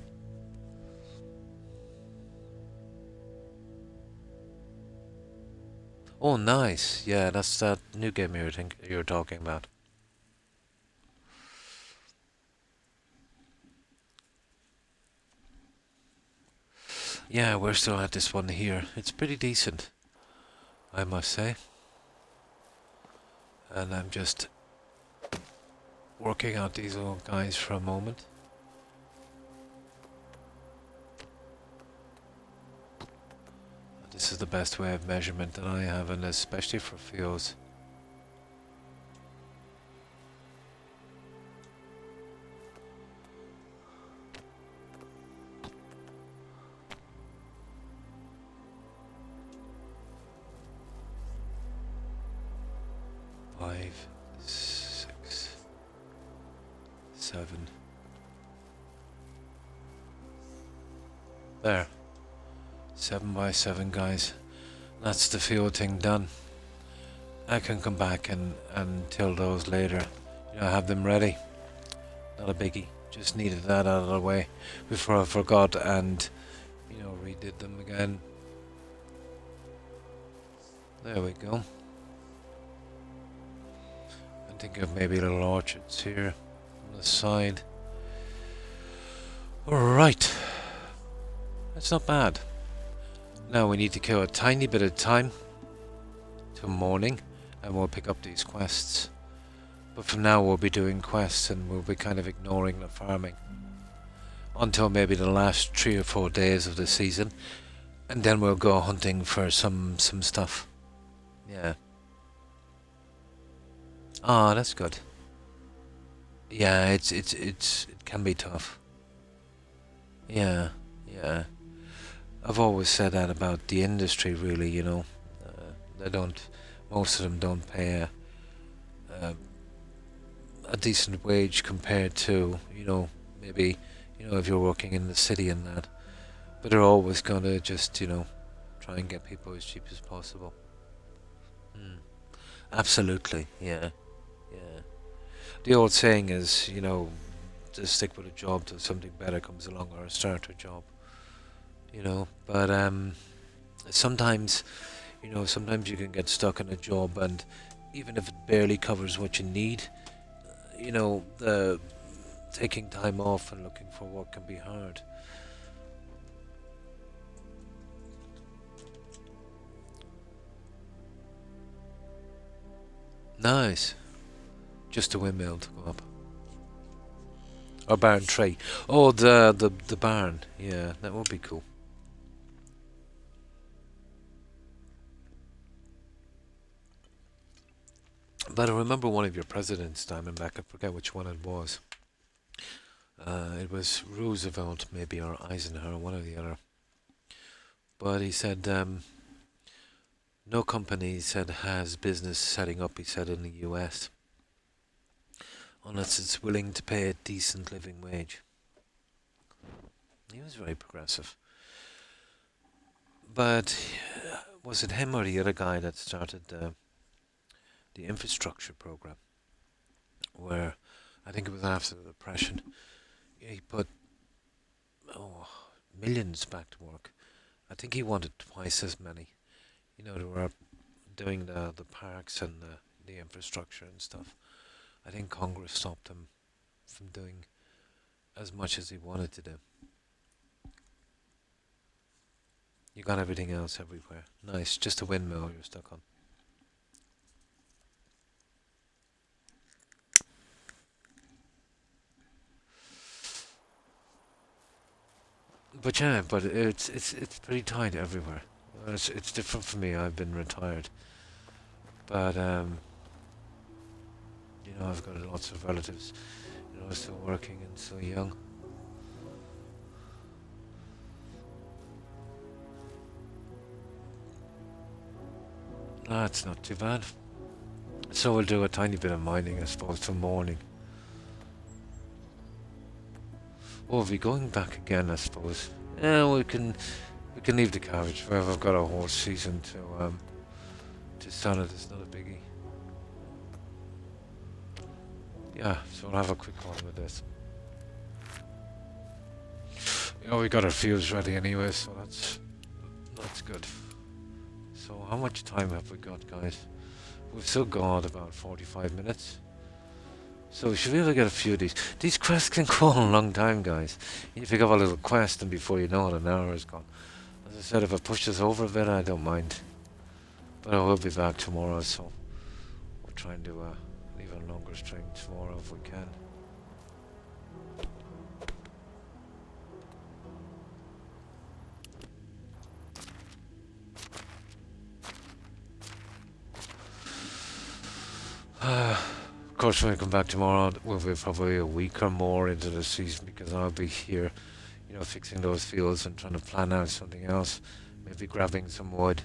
Oh, nice. Yeah, that's that new game you're talking about. Yeah, we're still at this one here. It's pretty decent, I must say. And I'm just working out these little guys for a moment. This is the best way of measurement that I have, and especially for fields. Five, 6, 7. There. 7 by 7, guys. That's the field thing done. I can come back and till those later. You know, have them ready. Not a biggie. Just needed that out of the way before I forgot and, you know, redid them again. There we go. I think of maybe little orchards here on the side. Alright. That's not bad. Now we need to kill a tiny bit of time till morning and we'll pick up these quests. But from now we'll be doing quests and we'll be kind of ignoring the farming. until maybe the last 3 or 4 days of the season, and then we'll go hunting for some stuff. Yeah. Oh, that's good. Yeah, it can be tough. Yeah, yeah. I've always said that about the industry, really. They don't. Most of them don't pay a, a decent wage compared to maybe if you're working in the city and that. But they're always gonna just try and get people as cheap as possible. Mm. Absolutely, yeah, yeah. The old saying is, to stick with a job till something better comes along, or a starter job. But sometimes, sometimes you can get stuck in a job, and even if it barely covers what you need, the taking time off and looking for work can be hard. Nice. Just a windmill to go up. Or barn tree. Oh, the barn. Yeah, that would be cool. But I remember one of your presidents, Diamondback. I forget which one it was. It was Roosevelt, maybe, or Eisenhower, one or the other. But he said no company, he said, has business setting up, he said, in the US unless it's willing to pay a decent living wage. He was very progressive. But was it him or the other guy that started the infrastructure program? Where I think it was after the Depression, he put millions back to work. I think he wanted twice as many. They were doing the parks and the infrastructure and stuff. I think Congress stopped him from doing as much as he wanted to do. You got everything else everywhere. Nice, just a windmill you're stuck on. But yeah, but it's pretty tight everywhere. It's different for me. I've been retired, but I've got lots of relatives, still working and so young. That's not too bad. So we'll do a tiny bit of mining, I suppose, till morning. We'll be going back again, I suppose. Yeah, we can leave the carriage. I've got a whole season to start it. It's not a biggie. Yeah, so we'll have a quick one with this. We got our fuels ready anyway, so that's good. So how much time have we got, guys? We've still got about 45 minutes. So we should be able to get a few of these. These quests can go on a long time, guys. You pick up a little quest and before you know it, an hour is gone. As I said, if I push this over a bit, I don't mind. But I will be back tomorrow, so we'll try and do leave a longer stream tomorrow if we can. Of course, when we come back tomorrow, we'll be probably a week or more into the season because I'll be here, fixing those fields and trying to plan out something else. Maybe grabbing some wood.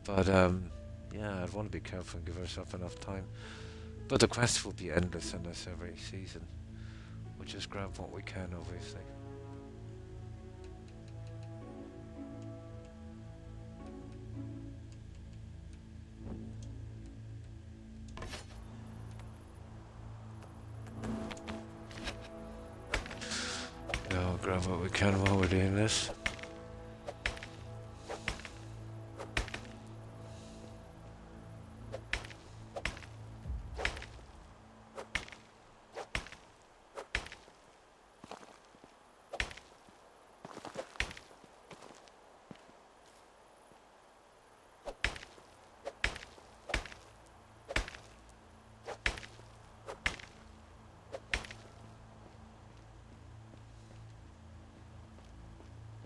But, yeah, I'd want to be careful and give ourselves enough time. But the quest will be endless in this every season. We'll just grab what we can, obviously. Grab what we can while we're doing this.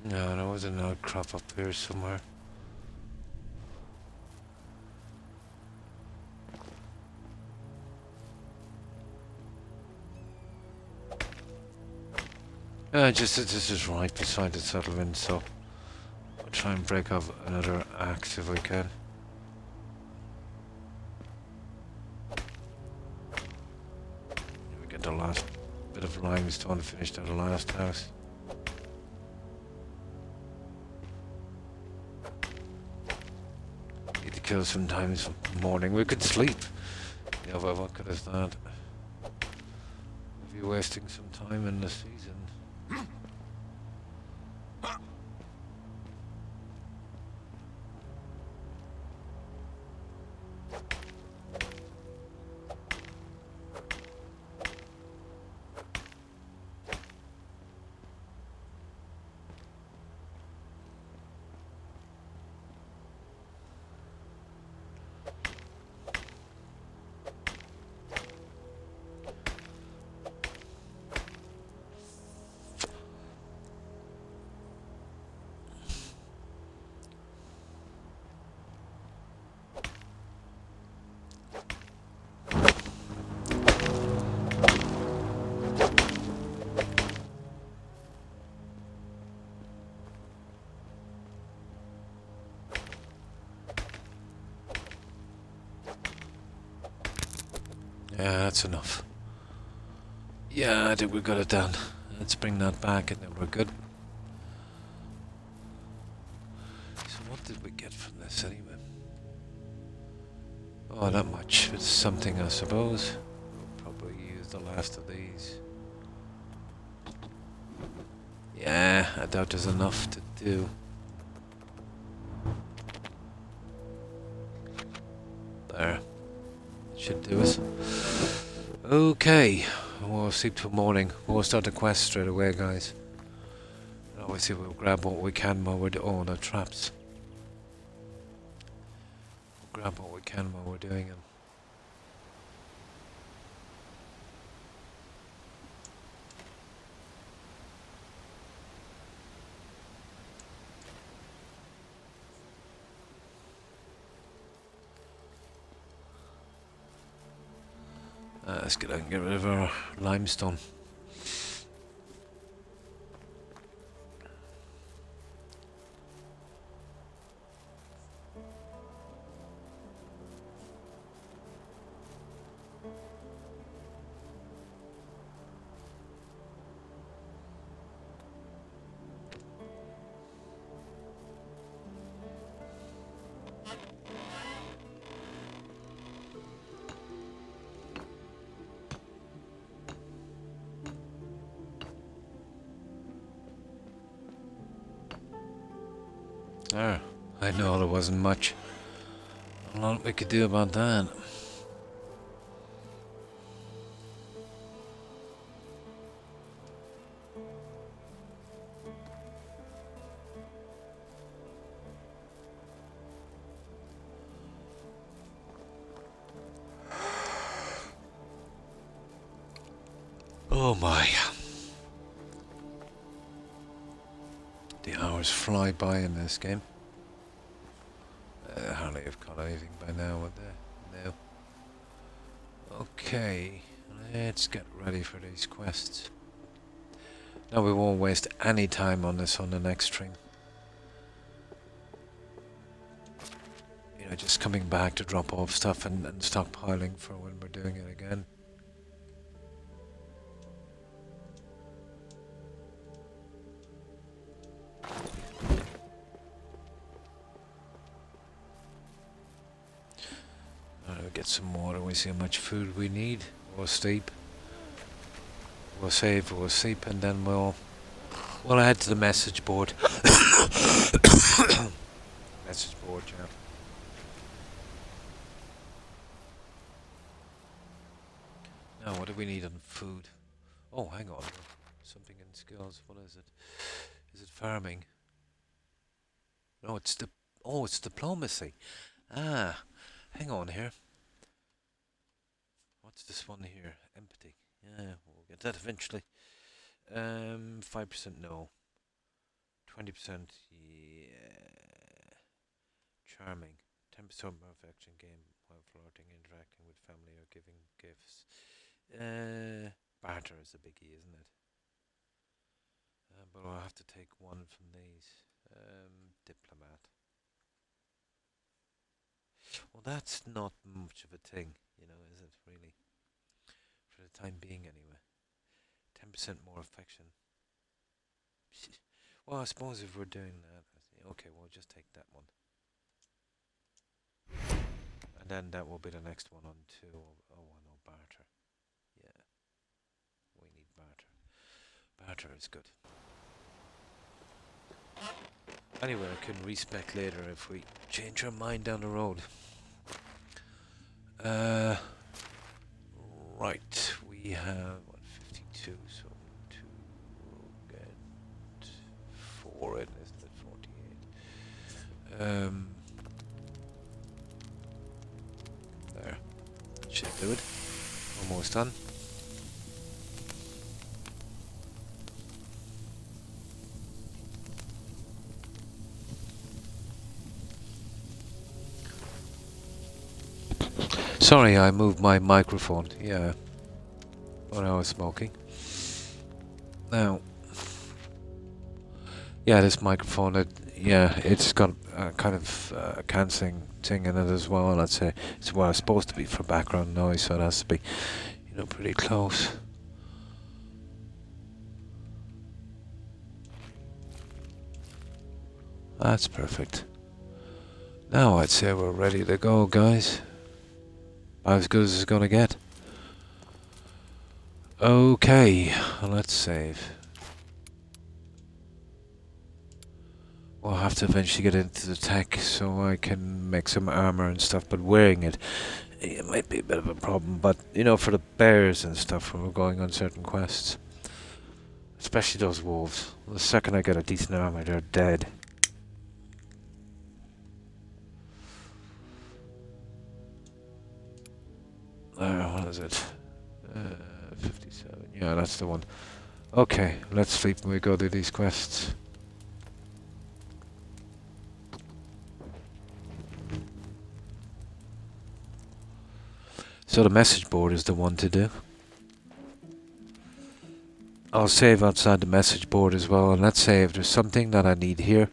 No, there was an outcrop up here somewhere. Just this is right beside the settlement, so I'll try and break off another axe if I can. We get the last bit of limestone finished at the last house. Need to kill sometimes in the morning. We could sleep. Yeah, but what good is that? We'll be wasting some time in the season. Yeah, that's enough. Yeah, I think we got it done. Let's bring that back and then we're good. So what did we get from this anyway? Oh, not much. It's something, I suppose. We'll probably use the last of these. Yeah, I doubt there's enough to do. There. Should do us. Okay. We'll sleep till morning. We'll start the quest straight away, guys. And obviously we'll grab what we can while we're oh, the traps. We'll grab what we can while we're doing them. Let's get out and get rid of our limestone. There. I know there wasn't much. A lot we could do about that. Oh my. The hours fly by in this game. Hardly have caught anything by now, would they? No. Okay, let's get ready for these quests. Now we won't waste any time on this on the next stream. You know, just coming back to drop off stuff and stockpiling for when we're doing it again. We'll get some more and we see how much food we need. We'll sleep. We'll save, we'll sleep, and then we'll head to the message board. Message board, yeah. Now, what do we need on food? Oh, hang on. Something in skills. What is it? Is it farming? No, it's it's diplomacy. Ah, hang on here. What's this one here? Empathy. Yeah, we'll get that eventually. 5% no. 20%, yeah. Charming. 10% more affection game while flirting, interacting with family, or giving gifts. Barter is a biggie, isn't it? But I'll have to take one from these. Diplomat. Well, that's not much of a thing, is it, really? For the time being, anyway. 10% more affection. Well, I suppose if we're doing that, okay, we'll just take that one. And then that will be the next one on 2. Oh, no, barter. Yeah, we need barter. Barter is good. Anyway, I can respec later if we change our mind down the road. Right, we have 52, so 2 will get 4 in, isn't it? 48. There. Should do it. Almost done. Sorry, I moved my microphone. Yeah, when I was smoking. Now, yeah, this microphone, it's got kind of cancelling thing in it as well. Let's say it's what it's supposed to be for background noise, so it has to be, pretty close. That's perfect. Now I'd say we're ready to go, guys. As good as it's gonna get. Okay, let's save. We'll have to eventually get into the tech so I can make some armor and stuff, but wearing it might be a bit of a problem, but for the bears and stuff when we're going on certain quests. Especially those wolves. The second I get a decent armor, they're dead. What is it? 57. Yeah, that's the one. Okay, let's sleep when we go do these quests. So the message board is the one to do. I'll save outside the message board as well, and let's say if there's something that I need here,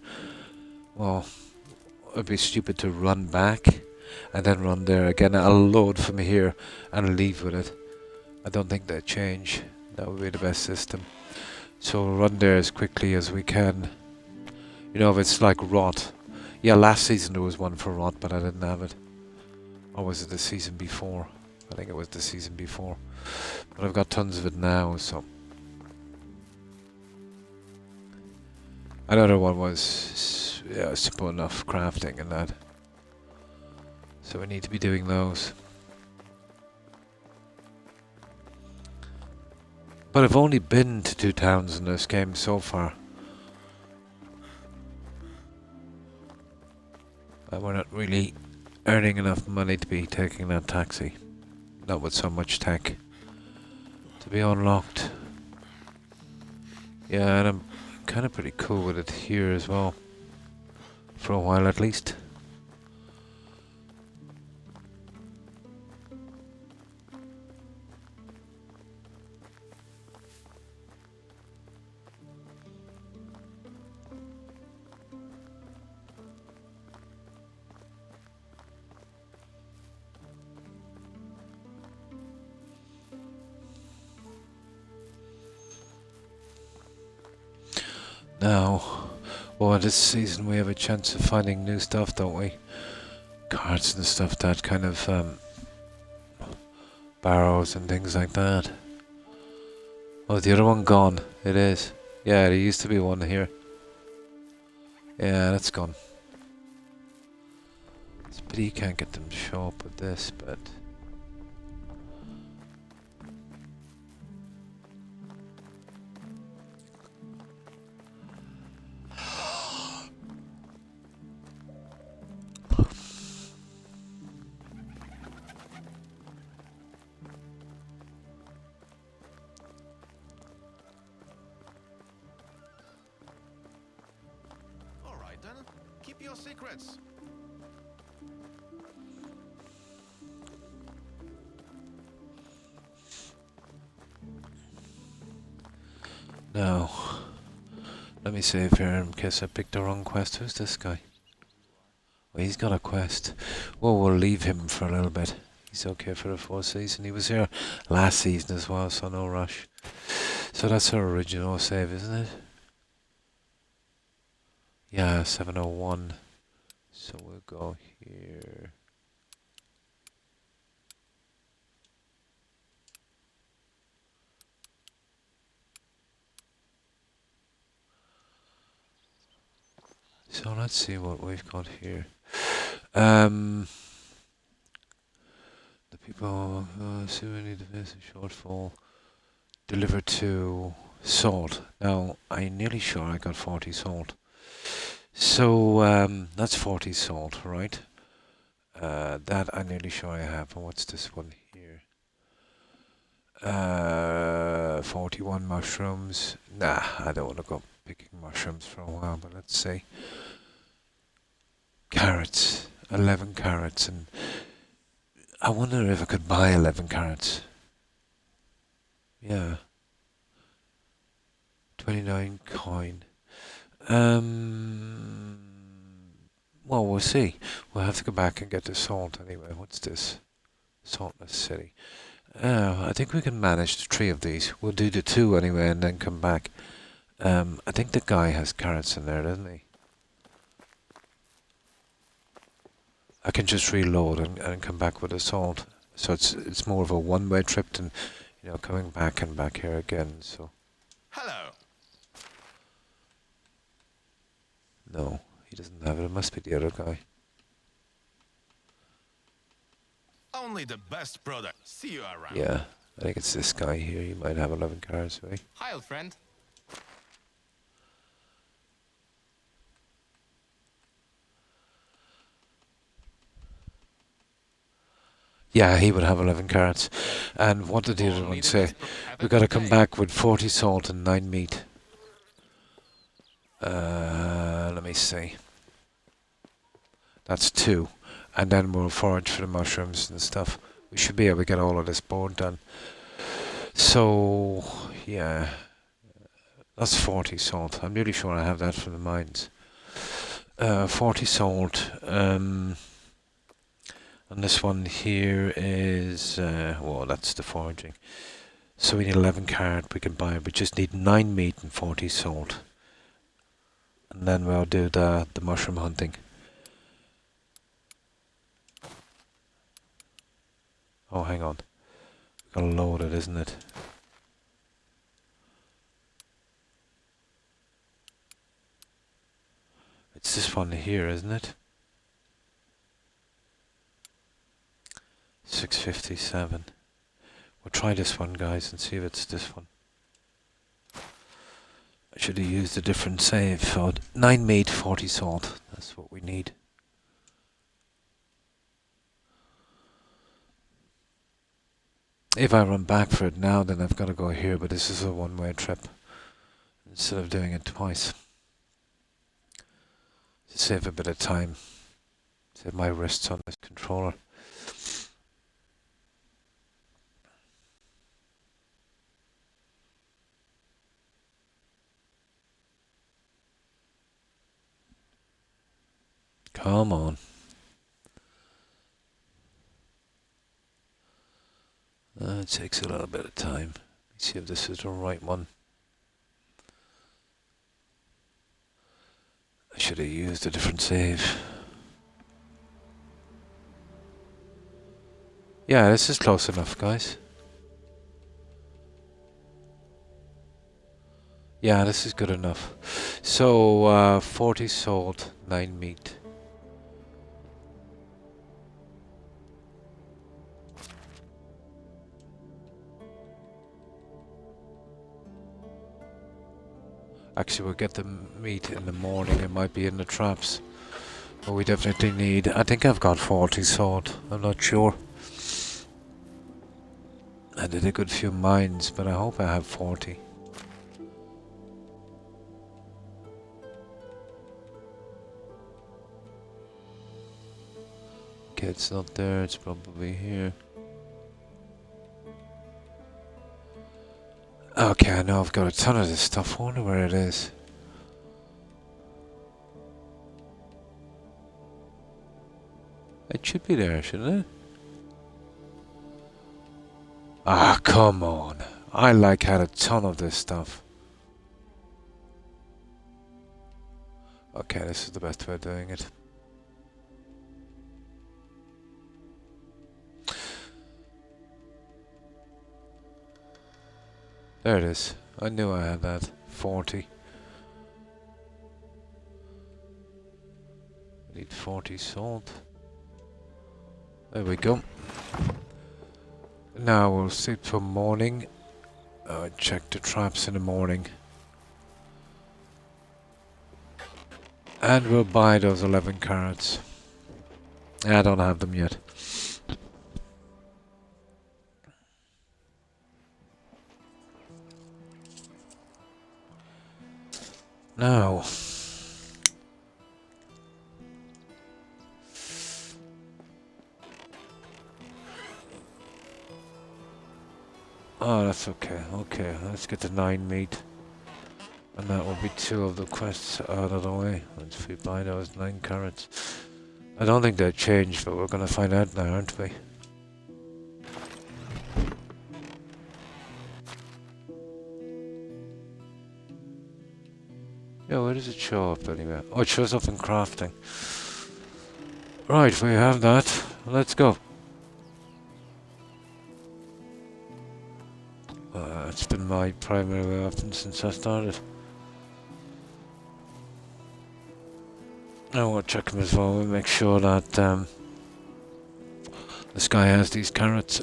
well, it'd be stupid to run back and then run there again. I'll load from here and leave with it. I don't think they change. That would be the best system. So we'll run there as quickly as we can. If it's like rot. Yeah, last season there was one for rot, but I didn't have it. Or was it the season before? I think it was the season before. But I've got tons of it now, so. Another one was, simple enough crafting and that. So we need to be doing those. But I've only been to 2 towns in this game so far. And we're not really earning enough money to be taking that taxi. Not with so much tech to be unlocked. Yeah, and I'm kind of pretty cool with it here as well. For a while at least. Now, well, this season we have a chance of finding new stuff, don't we? Cards and stuff, that kind of, barrows and things like that. Oh, the other one gone. It is. Yeah, there used to be one here. Yeah, that's gone. It's a pity you can't get them to show up with this, but... right then. Keep your secrets. Now, let me save here in case I picked the wrong quest. Who's this guy? Well, he's got a quest. Well, we'll leave him for a little bit. He's okay for the 4th season. He was here last season as well, so no rush. So that's our original save, isn't it? Yeah, 701. So we'll go here. So let's see what we've got here. The people assuming the defense shortfall delivered to salt. Now I'm nearly sure I got 40 salt. So that's 40 salt, right? That I'm nearly sure I have. And what's this one here? 41 mushrooms. Nah, I don't want to go picking mushrooms for a while, but let's see. Carrots. 11 carrots. And I wonder if I could buy 11 carrots. Yeah. 29 coin. Well, we'll see. We'll have to go back and get the salt anyway. What's this? Saltless City. I think we can manage the 3 of these. We'll do the 2 anyway and then come back. I think the guy has carrots in there, doesn't he? I can just reload and come back with the salt. So it's more of a one-way trip than, you know, coming back and back here again. So. Hello. No, he doesn't have it. It must be the other guy. Only the best product. See you around. Yeah, I think it's this guy here. He might have 11 carrots, right? Hi, old friend. Yeah, he would have 11 carrots. And what did the other one say? We've got to come back with 40 salt and 9 meat. Let me see. That's 2. And then we'll forage for the mushrooms and stuff. We should be able to get all of this board done. So, yeah. That's 40 salt. I'm really sure I have that from the mines. 40 salt. And this one here is, well, that's the foraging. So we need 11 carrot. We can buy it. We just need 9 meat and 40 salt. And then we'll do the mushroom hunting. Oh, hang on. We've got to load it, isn't it? It's this one here, isn't it? 657. We'll try this one, guys, and see if it's this one. I should have used a different save. So 9 meat, 40 salt. That's what we need. If I run back for it now, then I've got to go here, but this is a one-way trip instead of doing it twice. To save a bit of time. Save my wrists on this controller. Come on. It takes a little bit of time. Let's see if this is the right one. I should have used a different save. Yeah, this is close enough, guys. Yeah, this is good enough. So, 40 salt, 9 meat. Actually, we'll get the meat in the morning. It might be in the traps. But we definitely need... I think I've got 40 salt. I'm not sure. I did a good few mines, but I hope I have 40. Okay, it's not there, it's probably here. Okay, I know I've got a ton of this stuff. I wonder where it is. It should be there, shouldn't it? Ah, come on. I had a ton of this stuff. Okay, this is the best way of doing it. There it is. I knew I had that. 40. I need 40 salt. There we go. Now we'll sleep till morning. Check the traps in the morning. And we'll buy those 11 carrots. I don't have them yet. Now. Oh, that's okay. Okay, let's get the 9 meat. And that will be 2 of the quests out of the way. Once we buy those 9 carrots. I don't think they changed, but we're gonna find out now, aren't we? Yeah, where does it show up anyway? Oh, it shows up in crafting. Right, we have that. Let's go. It's been my primary weapon since I started. Now we'll check them as well. We'll make sure that this guy has these carrots.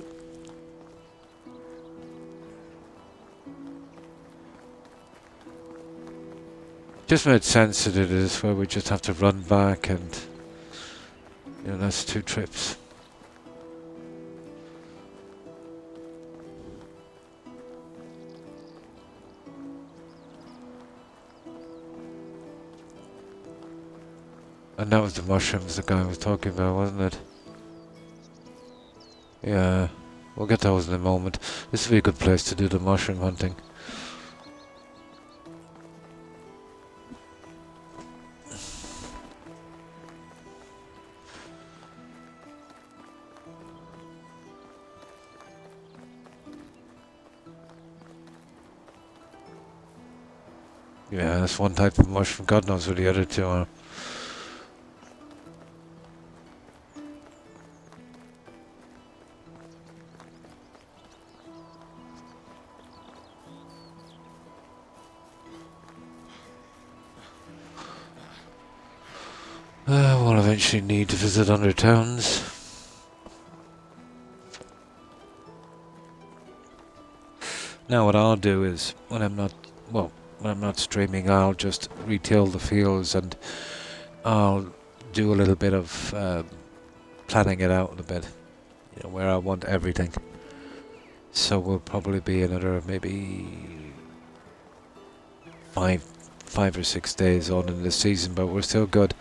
Just made sense that it is where we just have to run back and, you know, that's 2 trips. And that was the mushrooms the guy was talking about, wasn't it? Yeah, we'll get those in a moment. This would be a good place to do the mushroom hunting. Yeah, that's one type of mushroom. God knows what the other 2 are. We'll eventually need to visit other towns. Now what I'll do is, when I'm not streaming, I'll just retail the fields and I'll do a little bit of planning it out a bit, you know, where I want everything. So we'll probably be another maybe 5 or 6 days on in the season, but we're still good.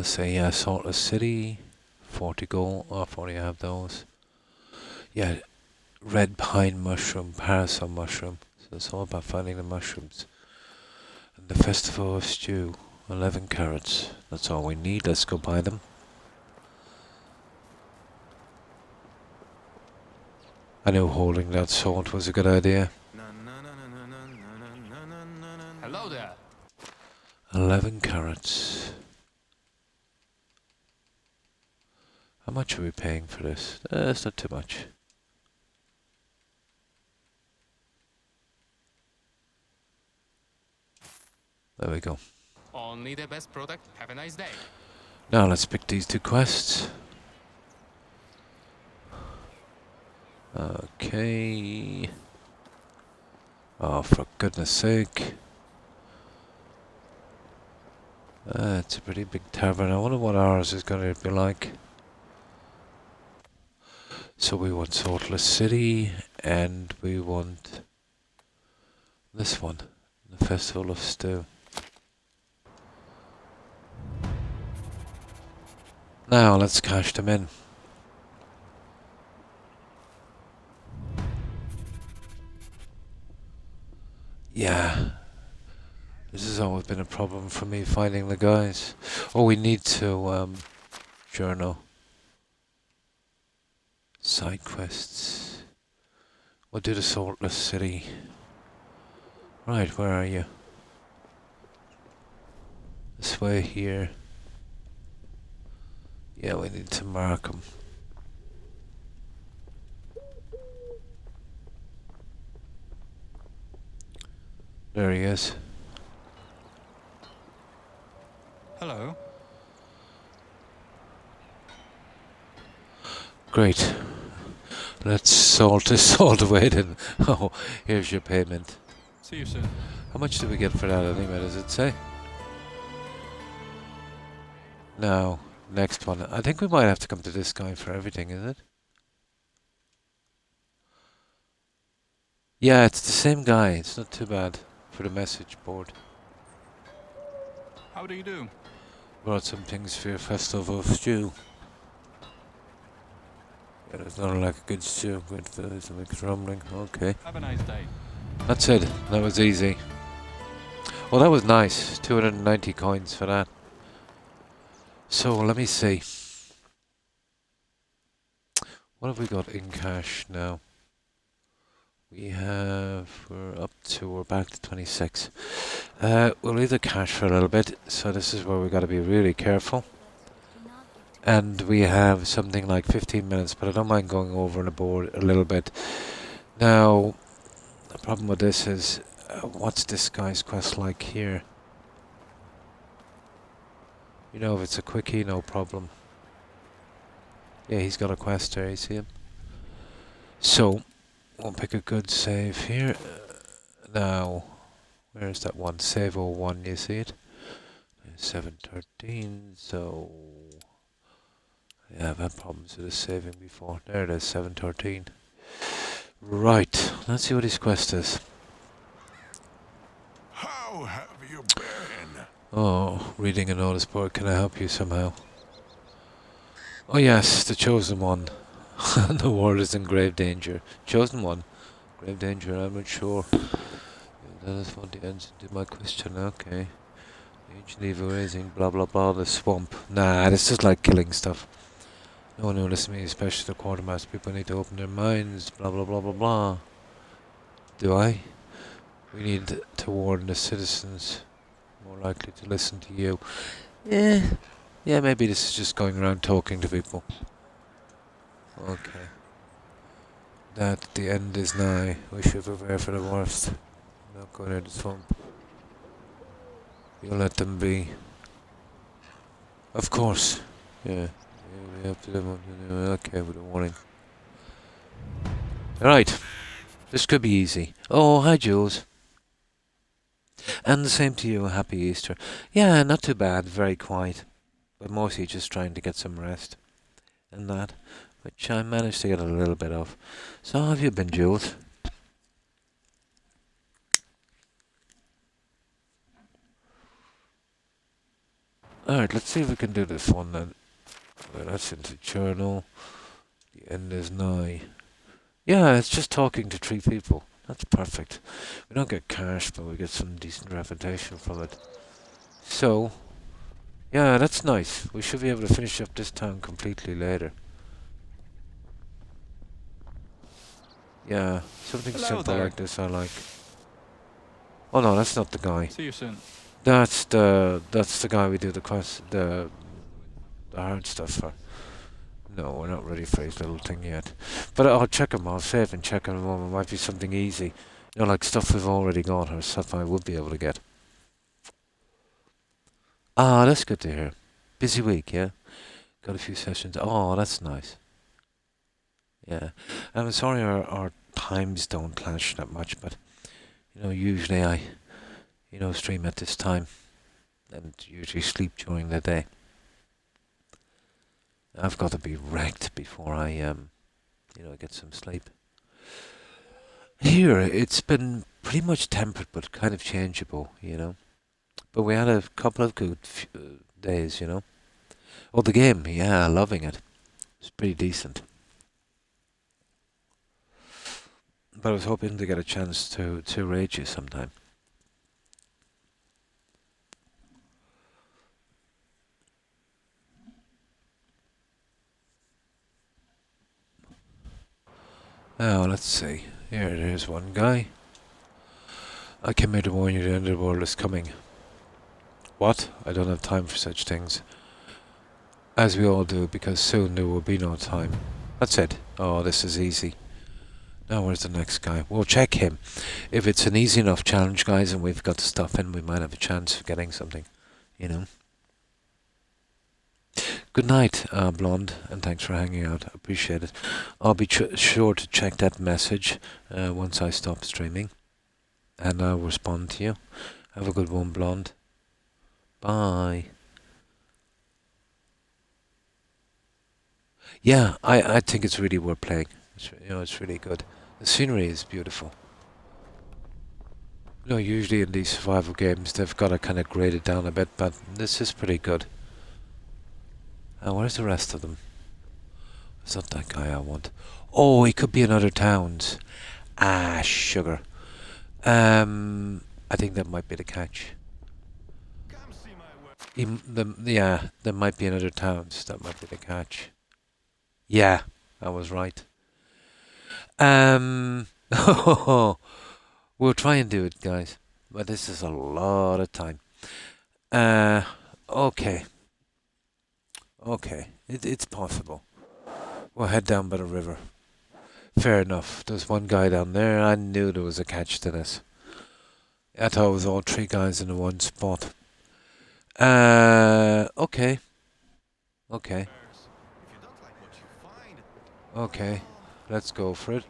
So yeah, Saltless City, 40 gold, 40 I have those. Yeah, red pine mushroom, parasol mushroom. So it's all about finding the mushrooms. And the Festival of Stew, 11 carrots. That's all we need, let's go buy them. I knew holding that salt was a good idea. Hello there. 11 carrots. How much are we paying for this? It's not too much. There we go. Only the best product. Have a nice day. Now let's pick these 2 quests. Okay. Oh, for goodness sake. It's a pretty big tavern. I wonder what ours is going to be like. So we want Saltless City, and we want this one, the Festival of Stew. Now let's cash them in. Yeah. This has always been a problem for me, finding the guys. Oh, we need to, journal. Side quests. We'll do the Saltless City. Right, where are you? This way here. Yeah, we need to mark them. There he is. Hello. Great. Let's salt this all the way then. Oh, here's your payment. See you soon. How much do we get for that anyway, does it say? Now, next one. I think we might have to come to this guy for everything, is it? Yeah, it's the same guy. It's not too bad for the message board. How do you do? Brought some things for your festival of stew. Yeah, there's nothing like a good stew. Good food, some mixed rumbling. Okay. Have a nice day. That's it. That was easy. Well, that was nice. 290 coins for that. So, let me see. What have we got in cash now? We're back to 26. We'll leave the cash for a little bit. So this is where we got to be really careful. And we have something like 15 minutes, but I don't mind going over on the board a little bit. Now, the problem with this is, what's this guy's quest like here? You know, if it's a quickie, no problem. Yeah, he's got a quest there, you see him? So, we'll pick a good save here. Now, where's that one? Save 01, you see it? 713, so... Yeah, I've had problems with this saving before. There it is, 713. Right, let's see what his quest is. How have you been? Oh, reading a notice board. Can I help you somehow? Oh yes, the chosen one. The world is in grave danger. Chosen one. Grave danger, I'm not sure. That is what the answer to my question, okay. Ancient evil raising, blah blah blah, the swamp. Nah, this is like killing stuff. No one will listen to me, especially the quartermaster. People need to open their minds, blah blah blah blah blah. Do I? We need to warn the citizens. More likely to listen to you. Yeah, maybe this is just going around talking to people. Okay. That the end is nigh. We should prepare for the worst. Not go near the swamp. You'll let them be. Of course. Yeah. We have to them. Okay, with a warning. Alright. This could be easy. Oh, hi Jules. And the same to you, happy Easter. Yeah, not too bad, very quiet. But mostly just trying to get some rest. And that. Which I managed to get a little bit of. So how have you been, Jules? Alright, let's see if we can do this one then. Well, that's into journal. The end is nigh. Yeah, it's just talking to 3 people. That's perfect. We don't get cash, but we get some decent reputation from it. So, yeah, that's nice. We should be able to finish up this town completely later. Yeah, something Hello simple there. like this I like. Oh no, that's not the guy. See you soon. That's the guy we do the quest, the hard stuff for. No, we're not ready for his little thing yet. But I'll check him. I'll save and check him. It might be something easy. You know, like stuff we've already got or stuff I would be able to get. Ah, that's good to hear. Busy week, yeah? Got a few sessions. Oh, that's nice. Yeah. I'm sorry our times don't clash that much, but, you know, usually I, stream at this time. and usually sleep during the day. I've got to be wrecked before I get some sleep. Here, it's been pretty much temperate, but kind of changeable, But we had a couple of good days, Oh, the game, yeah, loving it. It's pretty decent. But I was hoping to get a chance to raid you sometime. Oh, let's see. Here, there's one guy. I came here to warn you the end of the world is coming. What? I don't have time for such things. As we all do, because soon there will be no time. That's it. Oh, this is easy. Now where's the next guy? We'll check him. If it's an easy enough challenge, guys, and we've got the stuff in, we might have a chance of getting something, Good night, Blonde, and thanks for hanging out. Appreciate it. I'll be sure to check that message once I stop streaming, and I'll respond to you. Have a good one, Blonde. Bye. Yeah, I think it's really worth playing. It's really good. The scenery is beautiful. Usually in these survival games, they've got to kind of grade it down a bit, but this is pretty good. Where's the rest of them? It's not that guy I want. Oh, he could be in other towns. Ah, sugar. I think that might be the catch. Yeah, there might be in other towns. That might be the catch. Yeah, I was right. We'll try and do it, guys. But this is a lot of time. Okay. Okay, it's possible. We'll head down by the river. Fair enough. There's one guy down there. I knew there was a catch to this. I thought it was all three guys in the one spot. Okay. Okay. Okay. Let's go for it.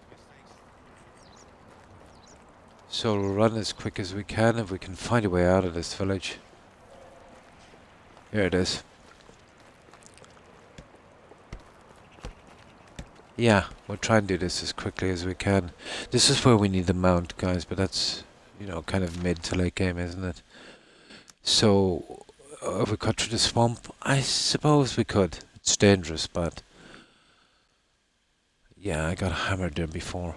So we'll run as quick as we can if we can find a way out of this village. Here it is. Yeah, we'll try and do this as quickly as we can. This is where we need the mount, guys, but that's, kind of mid to late game, isn't it? So, if we cut through the swamp, I suppose we could. It's dangerous, but... Yeah, I got hammered there before.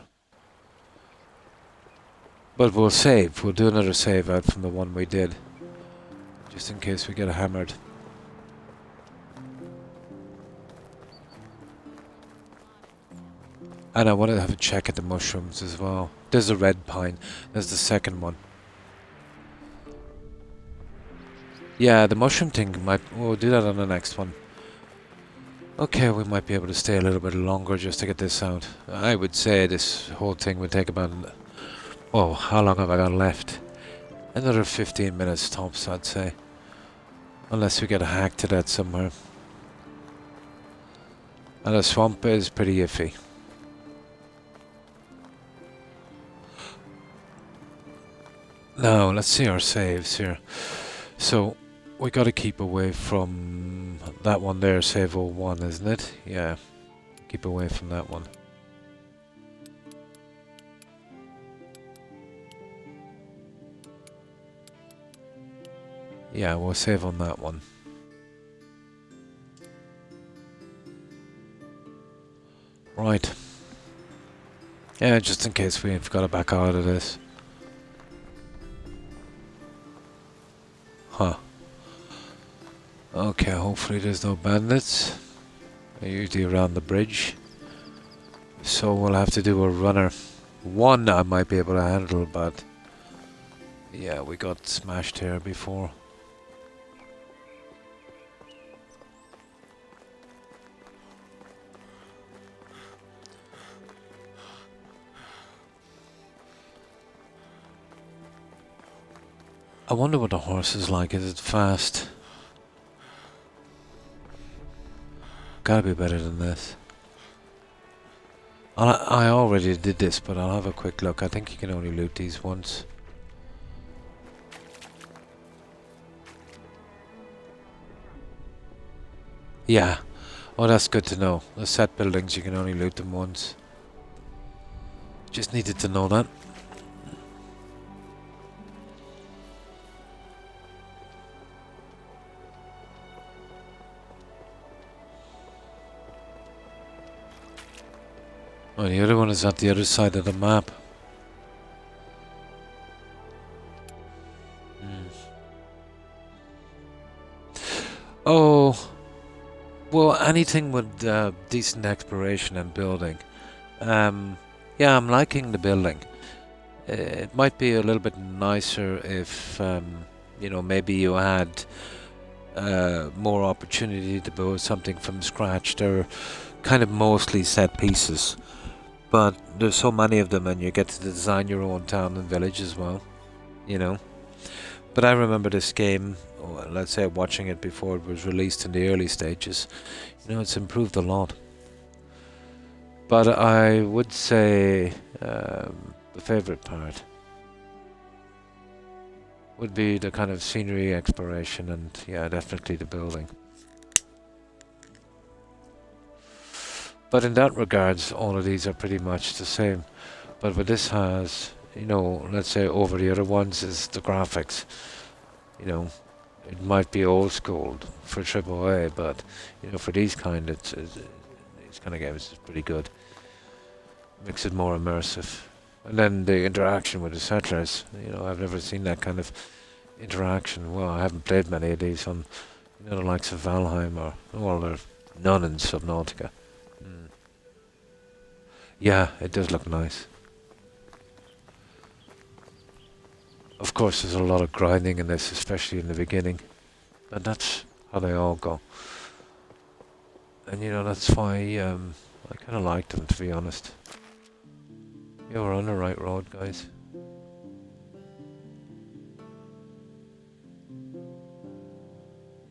But we'll save. We'll do another save out from the one we did. Just in case we get hammered. And I wanted to have a check at the mushrooms as well. There's a red pine. There's the second one. Yeah, the mushroom thing we'll do that on the next one. Okay, we might be able to stay a little bit longer just to get this out. I would say this whole thing would take about... Oh, how long have I got left? Another 15 minutes tops, I'd say. Unless we get a hack to that somewhere. And the swamp is pretty iffy. Now, let's see our saves here. So, we gotta keep away from that one there, save 01, isn't it? Yeah, keep away from that one. Yeah, we'll save on that one. Right. Yeah, just in case we've got to back out of this. Huh. Okay, hopefully there's no bandits. They're usually around the bridge. So we'll have to do a runner. One I might be able to handle, but... Yeah, we got smashed here before. I wonder what the horse is like. Is it fast? Gotta be better than this. I already did this, but I'll have a quick look. I think you can only loot these once. Yeah. Oh, that's good to know. The set buildings, you can only loot them once. Just needed to know that. Oh, the other one is at the other side of the map. Oh, well, anything with decent exploration and building. Yeah, I'm liking the building. It might be a little bit nicer if, you know, maybe you had more opportunity to build something from scratch. They're kind of mostly set pieces, but there's so many of them, and you get to design your own town and village as well, you know. But I remember this game, let's say watching it before it was released in the early stages. You know, it's improved a lot. But I would say the favorite part would be the kind of scenery exploration and, yeah, definitely the building. But in that regards, all of these are pretty much the same. But what this has, you know, let's say over the other ones is the graphics. You know, it might be old school for AAA, but, you know, for these kind, these kind of games, it's pretty good. Makes it more immersive. And then the interaction with the settlers, you know, I've never seen that kind of interaction. Well, I haven't played many of these on, you know, the likes of Valheim or, well, there's none in Subnautica. Yeah, it does look nice. Of course, there's a lot of grinding in this, especially in the beginning. And that's how they all go. And, you know, that's why I kind of like them, to be honest. Yeah, we're on the right road, guys.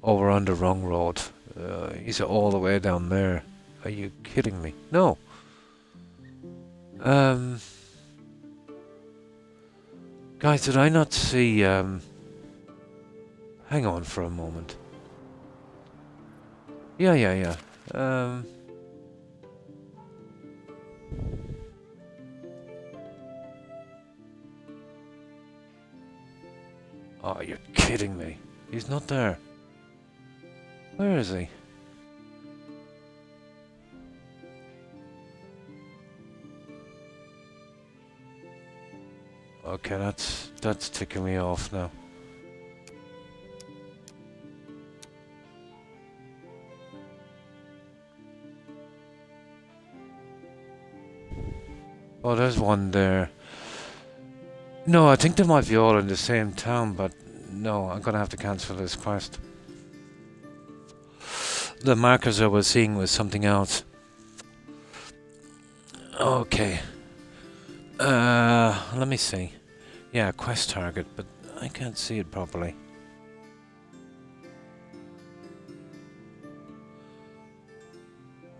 Oh, we're on the wrong road. He's all the way down there. Are you kidding me? No. Guys, did I not see, hang on for a moment. Yeah. Oh, you're kidding me. He's not there. Where is he? Okay, that's ticking me off now. Oh, there's one there. No, I think they might be all in the same town, but no, I'm gonna have to cancel this quest. The markers I was seeing was something else. Okay. Let me see. Yeah, quest target, but I can't see it properly.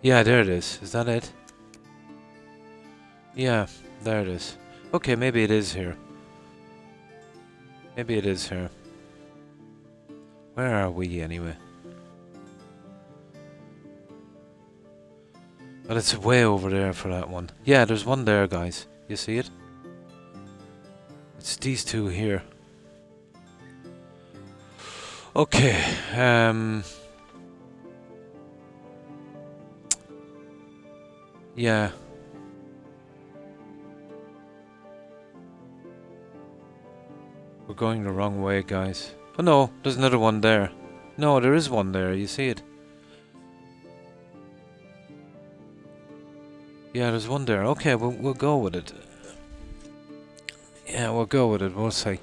Yeah, there it is. Is that it? Yeah, there it is. Okay, maybe it is here. Maybe it is here. Where are we, anyway? But it's way over there for that one. Yeah, there's one there, guys. You see it? It's these two here. Okay, yeah. We're going the wrong way, guys. Oh no, there's another one there. No, there is one there, you see it? Yeah, there's one there. Okay, we'll go with it. Yeah, we'll go with it, we'll see.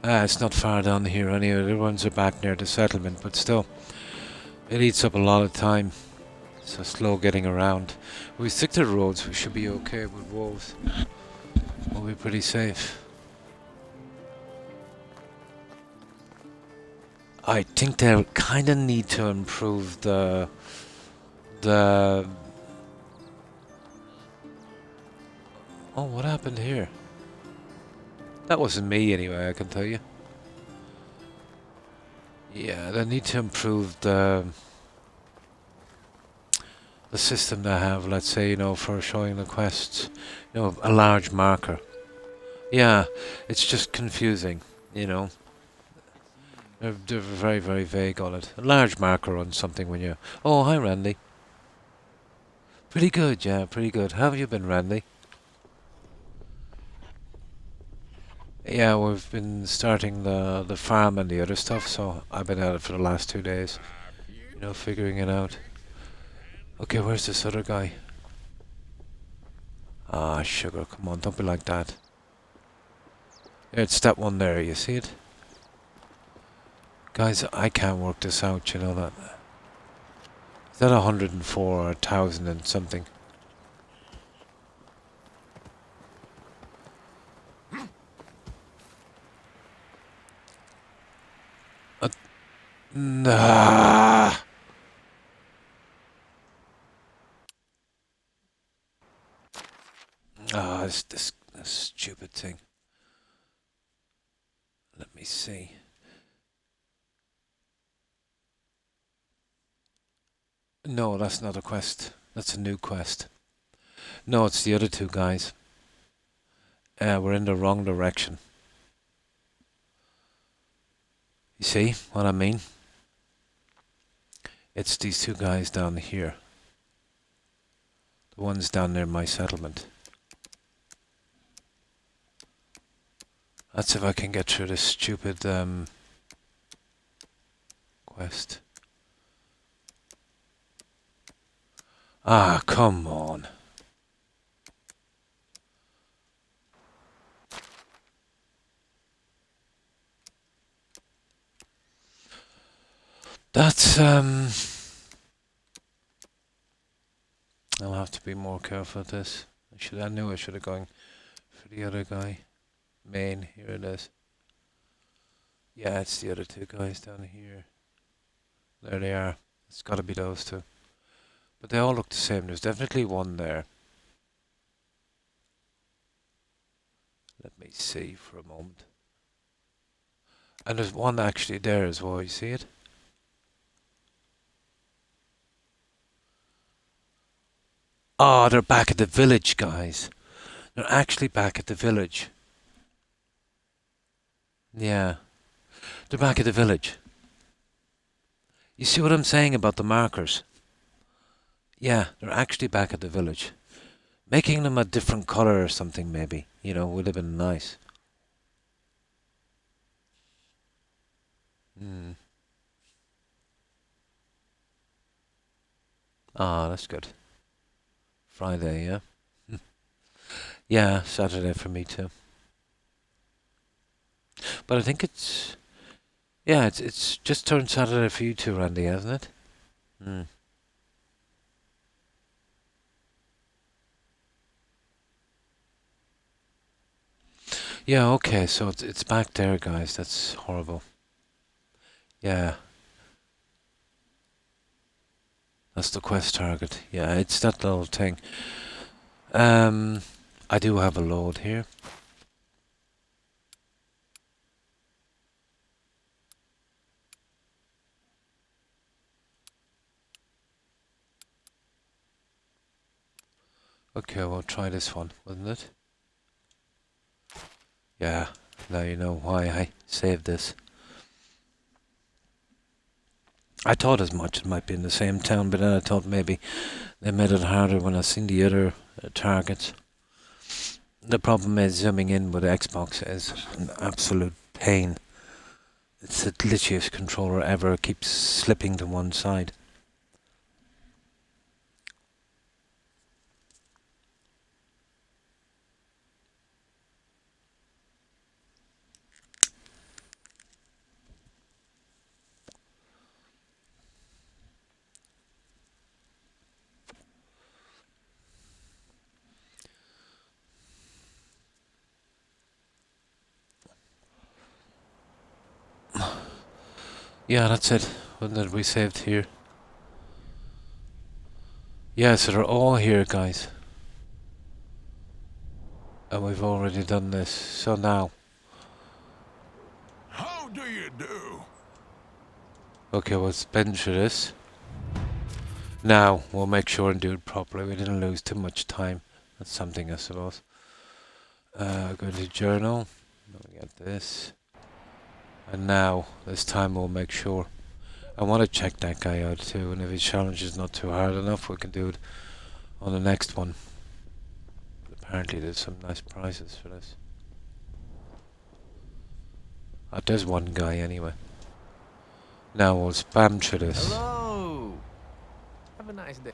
It's not far down here anyway. The ones are back near the settlement, but still. It eats up a lot of time. So slow getting around. If we stick to the roads, we should be okay with wolves. We'll be pretty safe. I think they kind of need to improve the oh, what happened here? That wasn't me anyway, I can tell you. Yeah, they need to improve the system they have, let's say, for showing the quests. A large marker. Yeah, it's just confusing, you know. They're very, very vague on it. A large marker on something when you... Oh, hi, Randy. Pretty good, yeah, pretty good. How have you been, Randy? Yeah, we've been starting the farm and the other stuff, so I've been at it for the last 2 days. Figuring it out. Okay, where's this other guy? Ah, sugar, come on, don't be like that. It's that one there, you see it? Guys, I can't work this out, you know that. Is that 104 or 1,000 and something? Nah. Ah, it's this stupid thing. Let me see. No, that's not a quest. That's a new quest. No, it's the other two guys. We're in the wrong direction. You see what I mean? It's these two guys down here. The ones down near my settlement. That's if I can get through this stupid quest. Ah, come on. That's I'll have to be more careful with this. I knew I should have gone for the other guy. Main, here it is. Yeah, it's the other two guys down here. There they are. It's gotta be those two. But they all look the same. There's definitely one there. Let me see for a moment. And there's one actually there as well, you see it? Oh, they're back at the village, guys. They're actually back at the village. Yeah. They're back at the village. You see what I'm saying about the markers? Yeah, they're actually back at the village. Making them a different colour or something, maybe. Would have been nice. Hmm. Ah, that's good. Friday, yeah? Yeah, Saturday for me too. But I think it's... Yeah, it's just turned Saturday for you too, Randy, hasn't it? Hmm. Yeah, okay, so it's back there, guys. That's horrible. Yeah. That's the quest target. Yeah, it's that little thing. I do have a load here. Okay, we'll try this one, wasn't it? Yeah, now you know why I saved this. I thought as much it might be in the same town, but then I thought maybe they made it harder when I seen the other targets. The problem is zooming in with Xbox is an absolute pain. It's the glitchiest controller ever. It keeps slipping to one side. Yeah, that's it. Wasn't it we saved here? Yeah, so they're all here, guys. And we've already done this. So now... How do you do? Okay, we'll spend for this. Now, we'll make sure and do it properly. We didn't lose too much time. That's something, I suppose. Go to journal. We get this. And now, this time we'll make sure. I want to check that guy out too, and if his challenge is not too hard enough, we can do it on the next one. Apparently there's some nice prizes for this. There's one guy anyway. Now we'll spam through this. Hello. Have a nice day.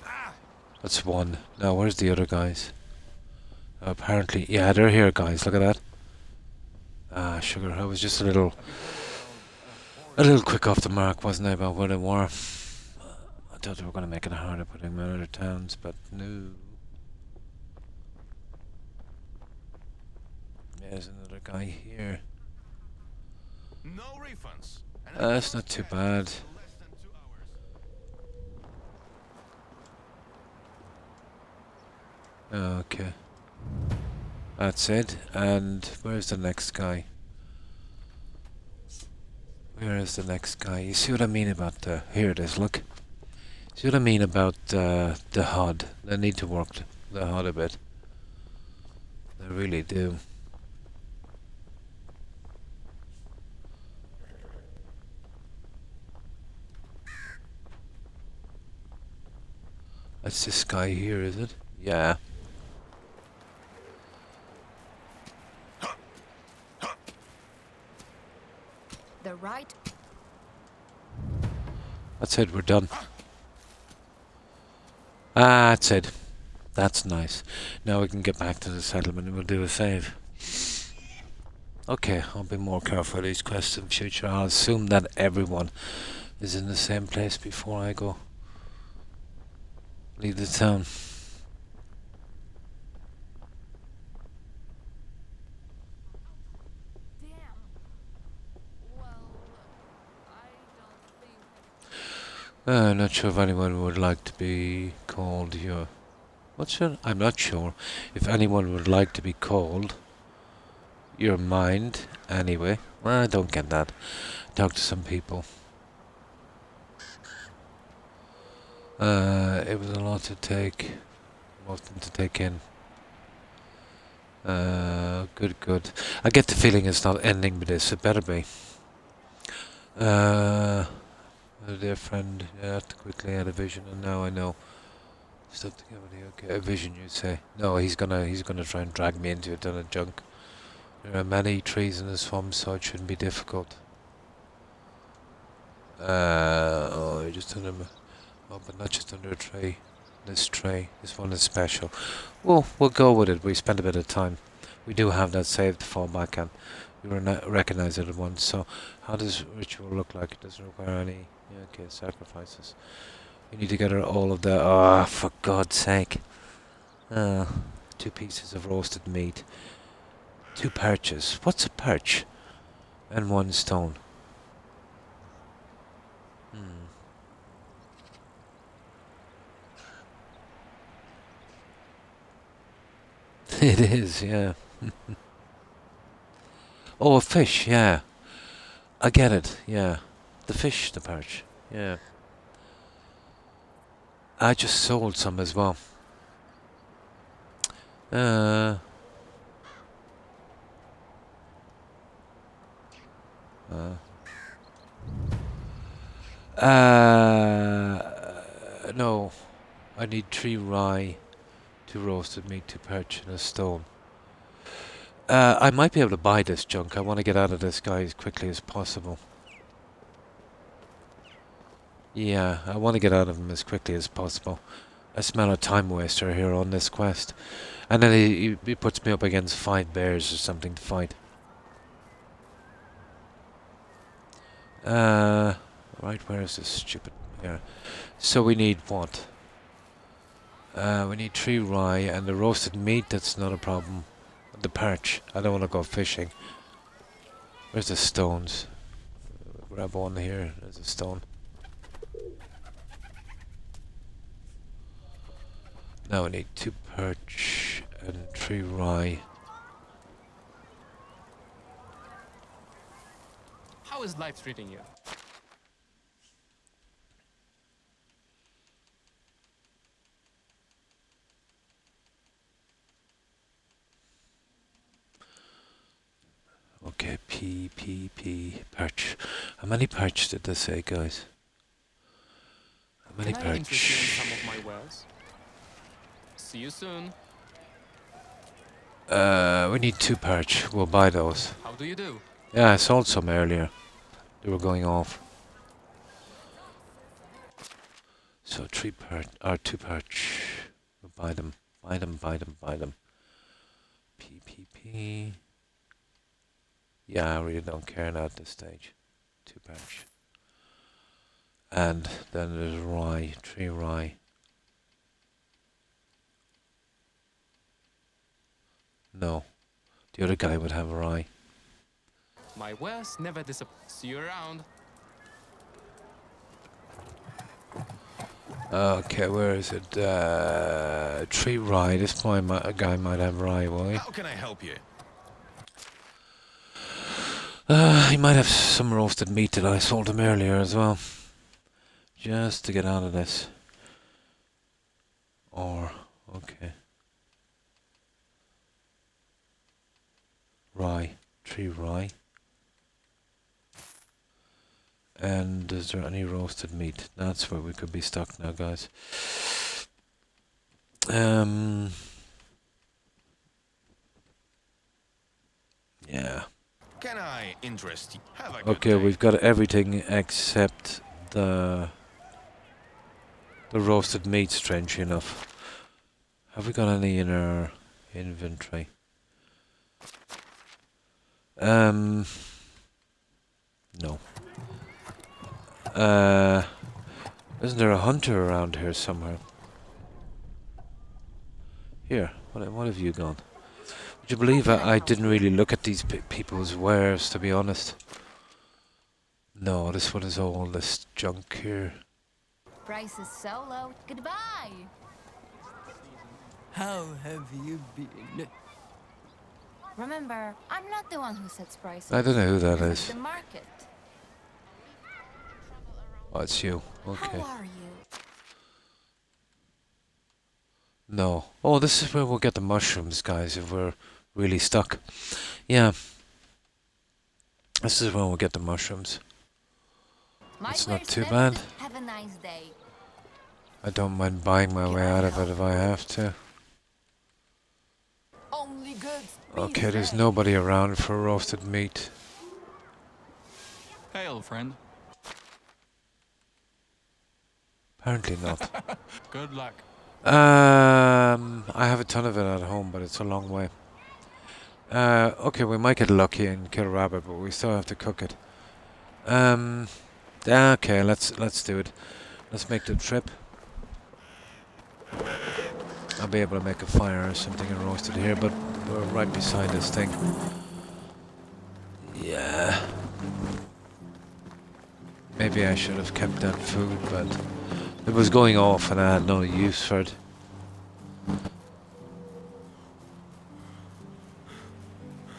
That's one. Now where's the other guys? Apparently, yeah, they're here, guys. Look at that. Ah, sugar. I was just a little quick off the mark, wasn't I, about where they were? I thought they were going to make it harder putting them in other towns, but no. There's another guy here. No refunds. That's not too bad. Less than 2 hours. Okay. That's it. And where's the next guy? Where is the next guy? You see what I mean about the... Here it is, look. See what I mean about the HUD? They need to work the HUD a bit. They really do. That's this guy here, is it? Yeah. The right. That's it, we're done. Ah, that's it. That's nice. Now we can get back to the settlement and we'll do a save. Okay, I'll be more careful with these quests in future. I'll assume that everyone is in the same place before I go. Leave the town. Damn. Well, I don't think. I'm not sure if anyone would like to be called your... What's your... I'm not sure if anyone would like to be called your mind anyway. Well, I don't get that. Talk to some people. It was a lot to take. Most to take in. Good. I get the feeling it's not ending with this. It better be. A dear friend, I have to quickly add a vision, and now I know. Stuff together. Okay, a vision, you say? No, he's gonna try and drag me into a ton of junk. There are many trees in the swamp, so it shouldn't be difficult. Oh, you're just under. Oh, but not just under a tray. This tray. This one is special. Well, we'll go with it. We spent a bit of time. We do have that save to fall back on. We recognize it at once. So, how does ritual look like? It doesn't require any... Yeah, okay, sacrifices. We need to get her all of the... Oh, for God's sake. 2 pieces of roasted meat. 2 perches. What's a perch? And 1 stone. It is, yeah. Oh, a fish, yeah. I get it, yeah. The fish, the perch, yeah. I just sold some as well. No. I need 3 rye, 2 roasted meat, 2 perch, and a stone. I might be able to buy this junk. I want to get out of this guy as quickly as possible. Yeah, I want to get out of him as quickly as possible. I smell a time waster here on this quest. And then he puts me up against 5 bears or something to fight. Right, where is this stupid... Here. So we need what? We need 3 rye and the roasted meat, that's not a problem. The perch, I don't want to go fishing. Where's the stones? Grab one here, there's a stone. Now we need 2 perch and 3 rye. How is life treating you? Perch. How many perch did they say, guys? How many Can I interest you in perch? some of my wares? See you soon. We need 2 perch. We'll buy those. How do you do? Yeah, I sold some earlier. They were going off. So 3 perch, or 2 perch. We'll buy them. Buy them. PPP. Yeah, I really don't care now at this stage. 2 perch. And then there's rye, 3 rye. No, the other guy would have rye. My wares never disappoint. See you around. Okay, where is it? 3 rye. This guy might have rye, will he? How can I help you? He might have some roasted meat that I sold him earlier as well. Just to get out of this. Or, okay. Rye. 3 rye. And is there any roasted meat? That's where we could be stuck now, guys. Yeah. Can I interest you? Have a good Okay, day. we've got everything except the roasted meat, strangely enough. Have we got any in our inventory? No. Isn't there a hunter around here somewhere? Here, what have you gone? Would you believe I didn't really look at these people's wares, to be honest? No, this one is all this junk here. Price is so low. Goodbye. How have you been? Remember, I'm not the one who sets prices. I don't know who that This is. the market. Oh, it's you. Okay. How are you? No. Oh, this is where we'll get the mushrooms, guys, if we're really stuck. Yeah. This is where we'll get the mushrooms. My It's not wares too never bad. dis- Have a nice day. I don't mind buying my way out of it if I have to. Only goods. Okay, there's nobody around for roasted meat. Hail, friend. Apparently not. Good luck. I have a ton of it at home, but it's a long way. Okay, we might get lucky and kill a rabbit, but we still have to cook it. Okay, let's do it. Let's make the trip. I'll be able to make a fire or something and roast it here, but we're right beside this thing. Yeah. Maybe I should have kept that food, but it was going off and I had no use for it.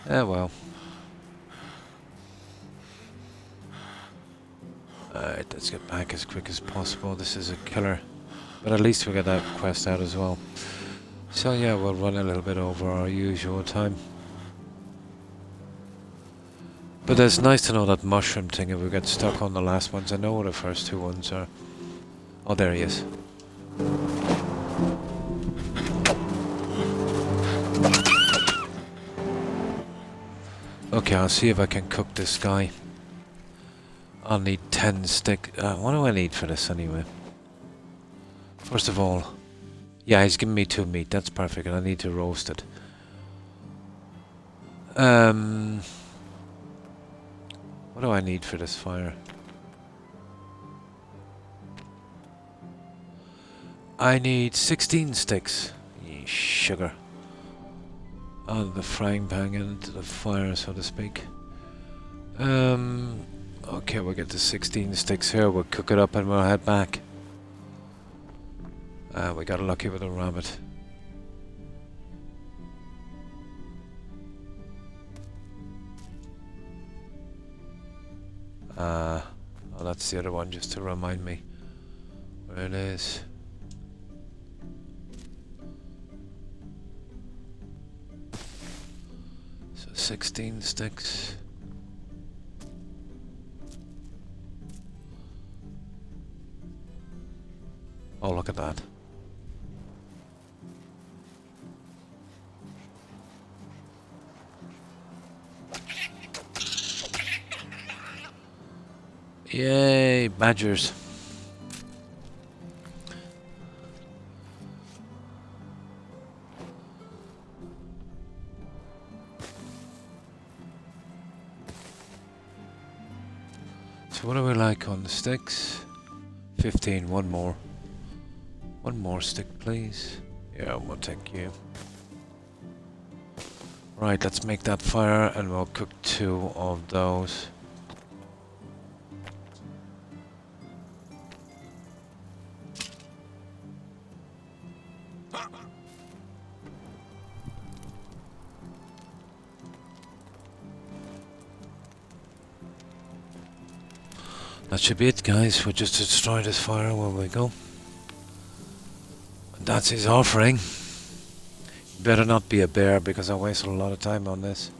Well. Alright, let's get back as quick as possible. This is a killer. But at least we got that quest out as well. So yeah, we'll run a little bit over our usual time. But it's nice to know that mushroom thing if we get stuck on the last ones. I know what the first 2 ones are. Oh, there he is. Okay, I'll see if I can cook this guy. I'll need 10 stick. What do I need for this anyway? First of all, yeah, he's giving me 2 meat. That's perfect, and I need to roast it. What do I need for this fire? I need 16 sticks. Ye sugar. Out of the frying pan into the fire, so to speak. Okay, we'll get the 16 sticks here. We'll cook it up and we'll head back. We got lucky with a rabbit. Oh, that's the other one, just to remind me where it is. So 16 sticks. Oh, look at that. Yay, badgers. So what are we like on the sticks? 15, one more. One more stick, please. Yeah, we'll take you. Right, let's make that fire and we'll cook 2 of those. That should be it, guys. We'll just destroy this fire where we go. And that's his offering. Better not be a bear because I wasted a lot of time on this.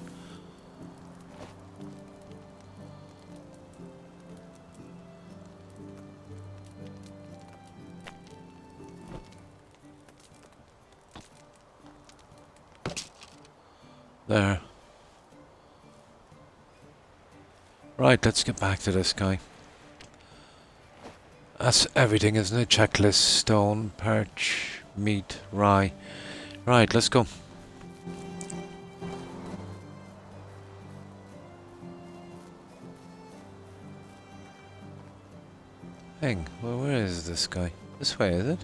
There. Right, let's get back to this guy. That's everything, isn't it? Checklist, stone, perch, meat, rye. Right, let's go. Hang, well, where is this guy? This way, is it?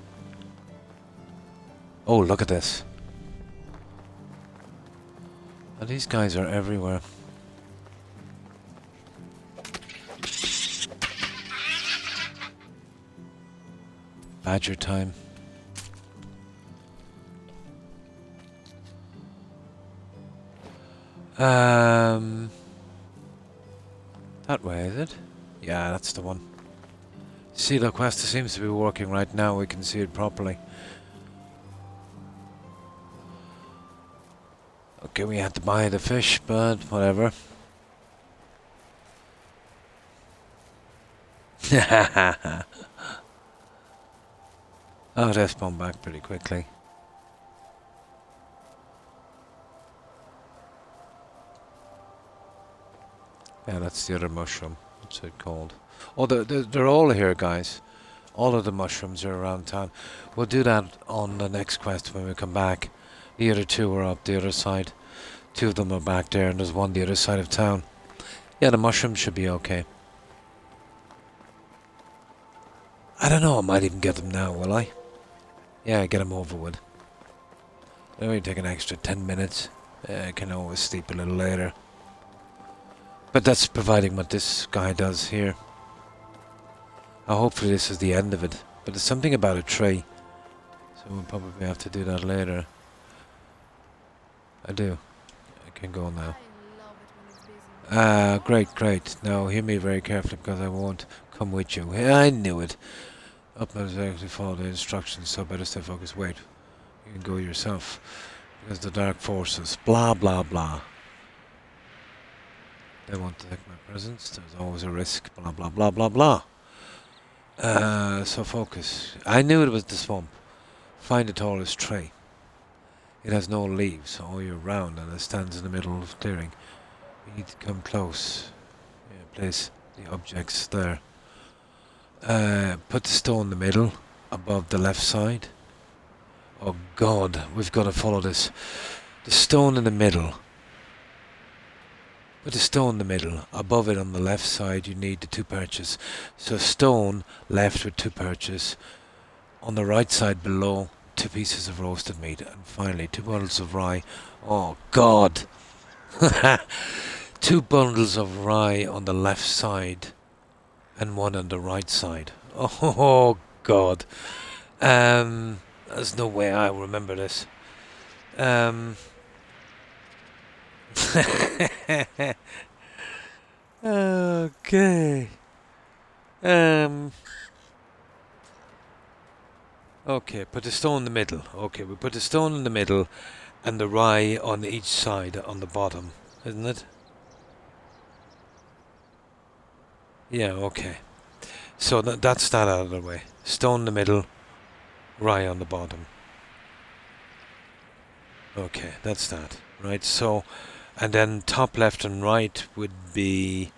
Oh, look at this. Oh, these guys are everywhere. Badger time. That way, is it? Yeah, that's the one. See, the quest seems to be working right now. We can see it properly. Okay, we had to buy the fish, but whatever. Oh, they spawn back pretty quickly. Yeah, that's the other mushroom. What's it called? Oh, they're all here, guys. All of the mushrooms are around town. We'll do that on the next quest when we come back. The other 2 are up the other side. 2 of them are back there, and there's one the other side of town. Yeah, the mushrooms should be okay. I don't know, I might even get them now, will I? Yeah, get them over with. It only take an extra 10 minutes. I can always sleep a little later. But that's providing what this guy does here. Hopefully this is the end of it. But there's something about a tree. So we'll probably have to do that later. I do. I can go now. Great. Now hear me very carefully because I won't come with you. I knew it. Up and exactly follow the instructions, so better stay focused. Wait. You can go yourself. Because the dark forces. Blah blah blah. They won't detect my presence. There's always a risk. Blah blah blah blah blah. So focus. I knew it was the swamp. Find the tallest tree. It has no leaves all year round and it stands in the middle of the clearing. You need to come close. Yeah, place the objects there. Put the stone in the middle, above the left side. Oh God, we've got to follow this. The stone in the middle. Put the stone in the middle. Above it on the left side you need the 2 perches. So stone left with 2 perches. On the right side below 2 pieces of roasted meat. And finally 2 bundles of rye. Oh God. 2 bundles of rye on the left side. And 1 on the right side. Oh God. There's no way I remember this. Okay. Okay, put the stone in the middle. Okay, we put the stone in the middle and the rye on each side on the bottom, isn't it? Yeah, okay. So that's that out of the way. Stone in the middle, rye on the bottom. Okay, that's that. Right, so, and then top left and right would be,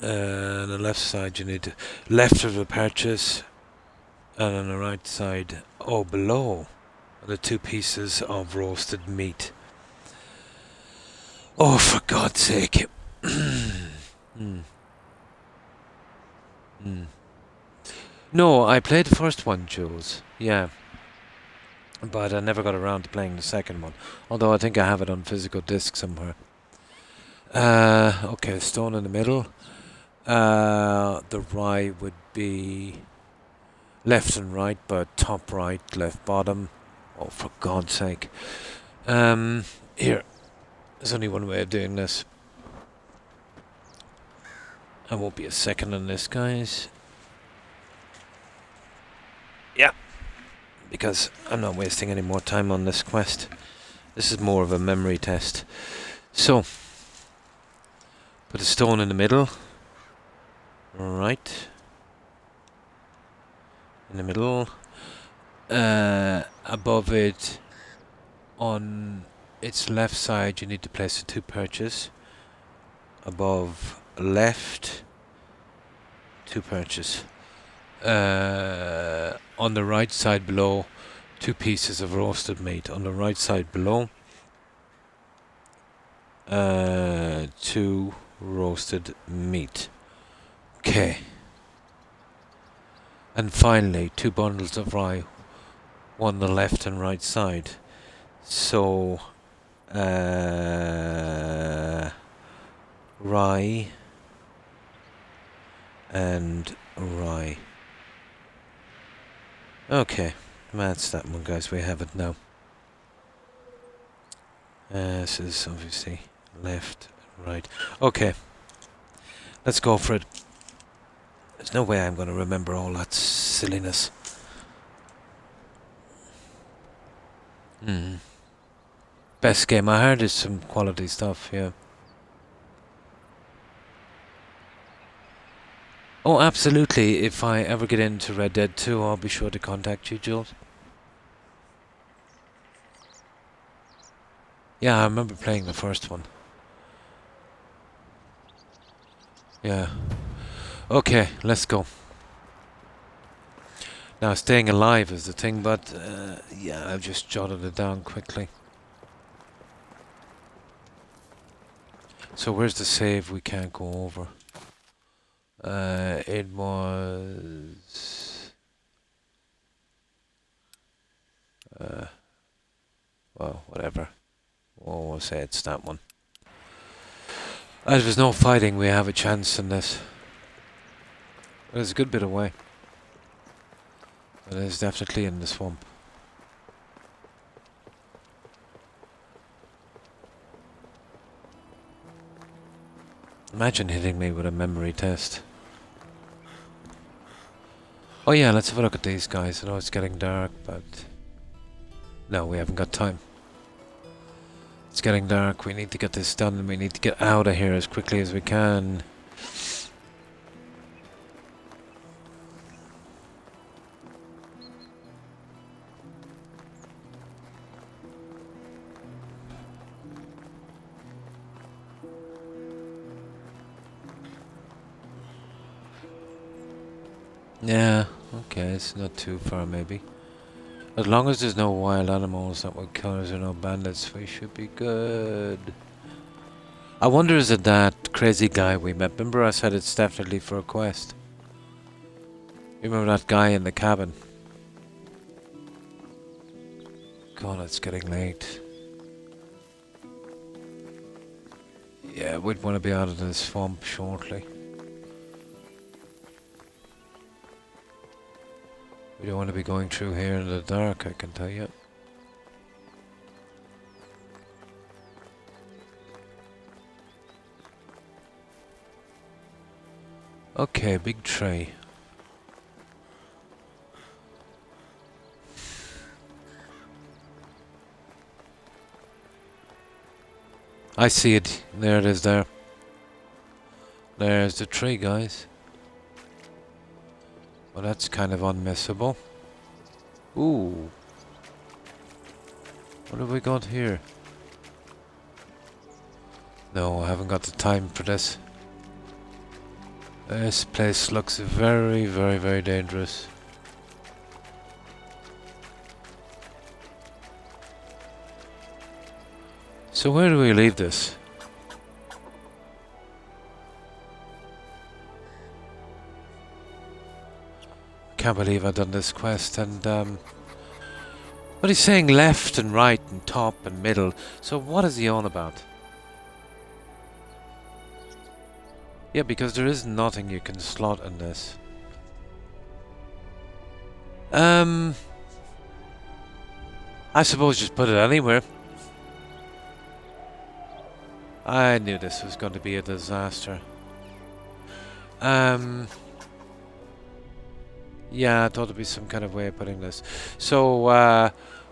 on the left side you need to, left of the purchase, and on the right side, oh, below, are the 2 pieces of roasted meat. Oh, for God's sake. No, I played the first one, Jules. Yeah. But I never got around to playing the second one. Although I think I have it on physical disc somewhere. Okay, stone in the middle. The rye would be left and right, but top right, left bottom. Oh, for God's sake. Here. There's only one way of doing this. I won't be a second on this, guys. Yeah. Because I'm not wasting any more time on this quest. This is more of a memory test. So, put a stone in the middle. Right. In the middle. Above it, on its left side, you need to place the 2 perches. Above left, 2 perches. On the right side below, 2 pieces of roasted meat. On the right side below, 2 roasted meat. Okay. And finally, 2 bundles of rye, one on the left and right side. So, rye and rye. Okay, that's that one, guys. We have it now. This is obviously left and right. Okay, let's go for it. There's no way I'm going to remember all that silliness. Best game I heard is some quality stuff, yeah. Oh, absolutely. If I ever get into Red Dead 2, I'll be sure to contact you, Jules. Yeah, I remember playing the first one. Yeah. Okay, let's go. Now, staying alive is the thing, but yeah, I've just jotted it down quickly. So where's the save we can't go over? It was... well, whatever. We'll say it's that one. As there's no fighting, we have a chance in this. There's a good bit away. It is definitely in the swamp. Imagine hitting me with a memory test. Oh yeah, let's have a look at these guys. I know it's getting dark, but... no, we haven't got time. It's getting dark, we need to get this done and we need to get out of here as quickly as we can. Yeah, okay, it's not too far maybe. As long as there's no wild animals that would kill us or no bandits, we should be good. I wonder, is it that crazy guy we met? Remember I said it's definitely for a quest. You remember that guy in the cabin? God, it's getting late. Yeah, we'd want to be out of this swamp shortly. We don't want to be going through here in the dark, I can tell you. Okay, big tray. I see it. There it is there. There's the tree, guys. Well, that's kind of unmissable. Ooh. What have we got here? No, I haven't got the time for this. This place looks very, very, very dangerous. So where do we leave this? Can't believe I've done this quest and but he's saying left and right and top and middle. So what is he on about? Yeah, because there is nothing you can slot in this. I suppose just put it anywhere. I knew this was going to be a disaster. Yeah, I thought there'd be some kind of way of putting this. So,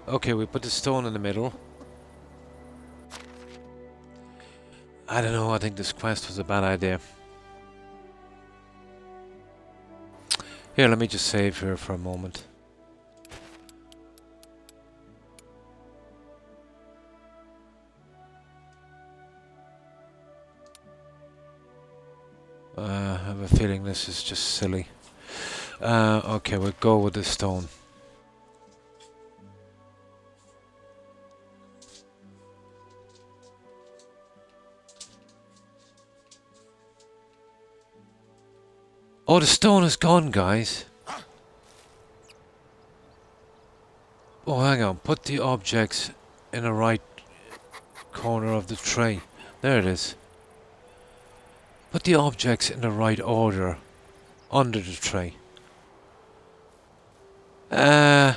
okay, we put the stone in the middle. I don't know, I think this quest was a bad idea. Here, let me just save here for a moment. I have a feeling this is just silly. Okay, we'll go with the stone. Oh, the stone is gone, guys. Oh, hang on. Put the objects in the right corner of the tray. There it is. Put the objects in the right order under the tray. I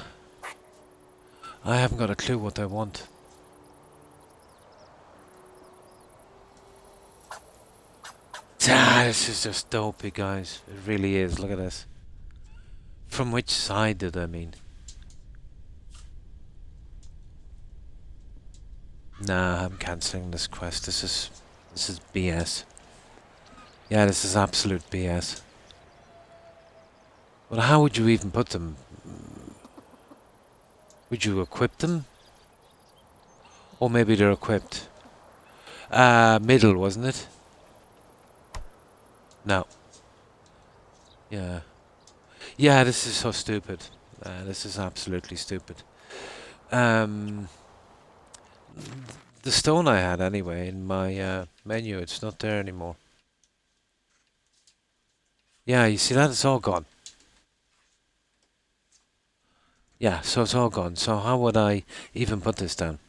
haven't got a clue what I want. This is just dopey, guys. It really is. Look at this. From which side did I mean? Nah, I'm cancelling this quest. This is BS. Yeah, this is absolute BS. But how would you even put them? Would you equip them? Or maybe they're equipped. Middle, wasn't it? No. Yeah. Yeah, this is so stupid. This is absolutely stupid. The stone I had anyway in my menu, it's not there anymore. Yeah, you see that? It's all gone. Yeah, so it's all gone. So how would I even put this down?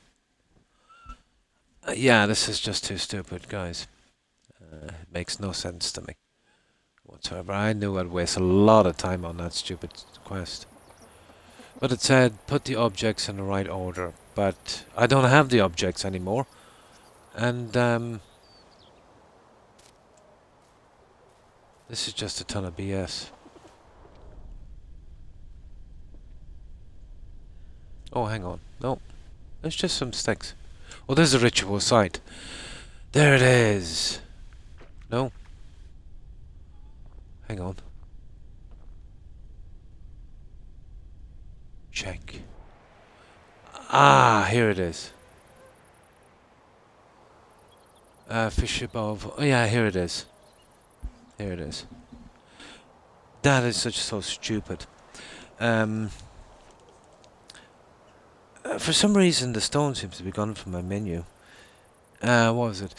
Yeah, this is just too stupid, guys. It makes no sense to me whatsoever. I knew I'd waste a lot of time on that stupid quest. But it said, put the objects in the right order. But I don't have the objects anymore. And, this is just a ton of BS. Oh, hang on. No. There's just some sticks. Oh, there's a ritual site. There it is. No. Hang on. Check. Ah, here it is. Fish above. Oh, yeah, here it is. Here it is. That is so stupid. For some reason, the stone seems to be gone from my menu. What was it?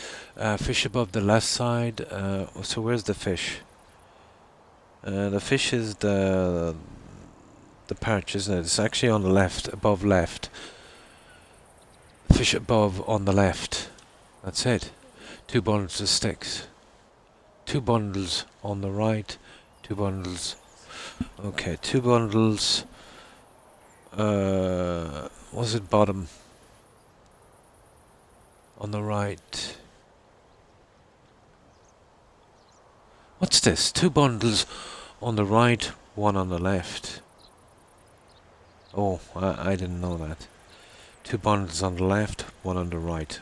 Fish above the left side. So where's the fish? The fish is the perch, isn't it? It's actually on the left, above left. Fish above on the left. That's it. 2 bundles of sticks. 2 bundles on the right. 2 bundles. Okay, 2 bundles. Was it bottom? On the right. What's this? 2 bundles on the right, 1 on the left. Oh, I didn't know that. 2 bundles on the left, 1 on the right.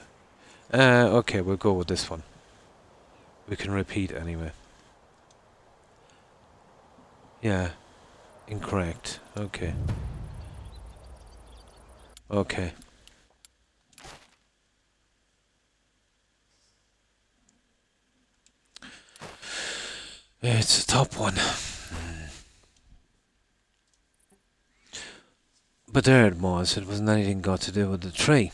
Okay, we'll go with this one. We can repeat anyway. Yeah. Incorrect. Okay. Okay. It's the top one. But there it was. It wasn't anything got to do with the tree.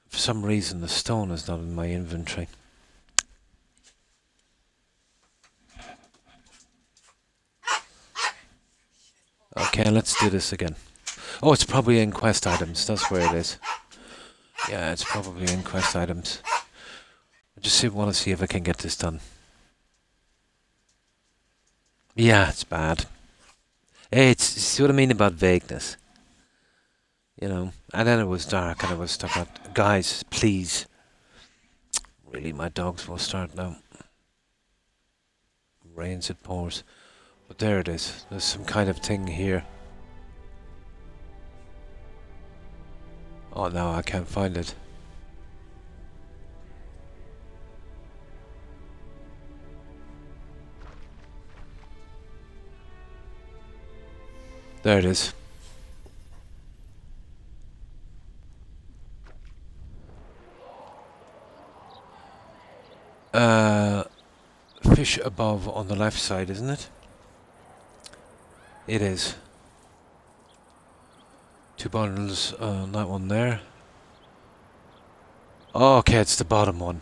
For some reason, the stone is not in my inventory. Okay, let's do this again. Oh, it's probably in quest items. That's where it is. Yeah, it's probably in quest items. I just want to see if I can get this done. Yeah, it's bad. Hey, see what I mean about vagueness? You know, and then it was dark and I was stuck out. Guys, please. Really, my dogs will start now. Rains, it pours. But there it is. There's some kind of thing here. Oh no, I can't find it. There it is. Fish above on the left side, isn't it? It is. 2 bundles on that one there. Oh, okay, it's the bottom one.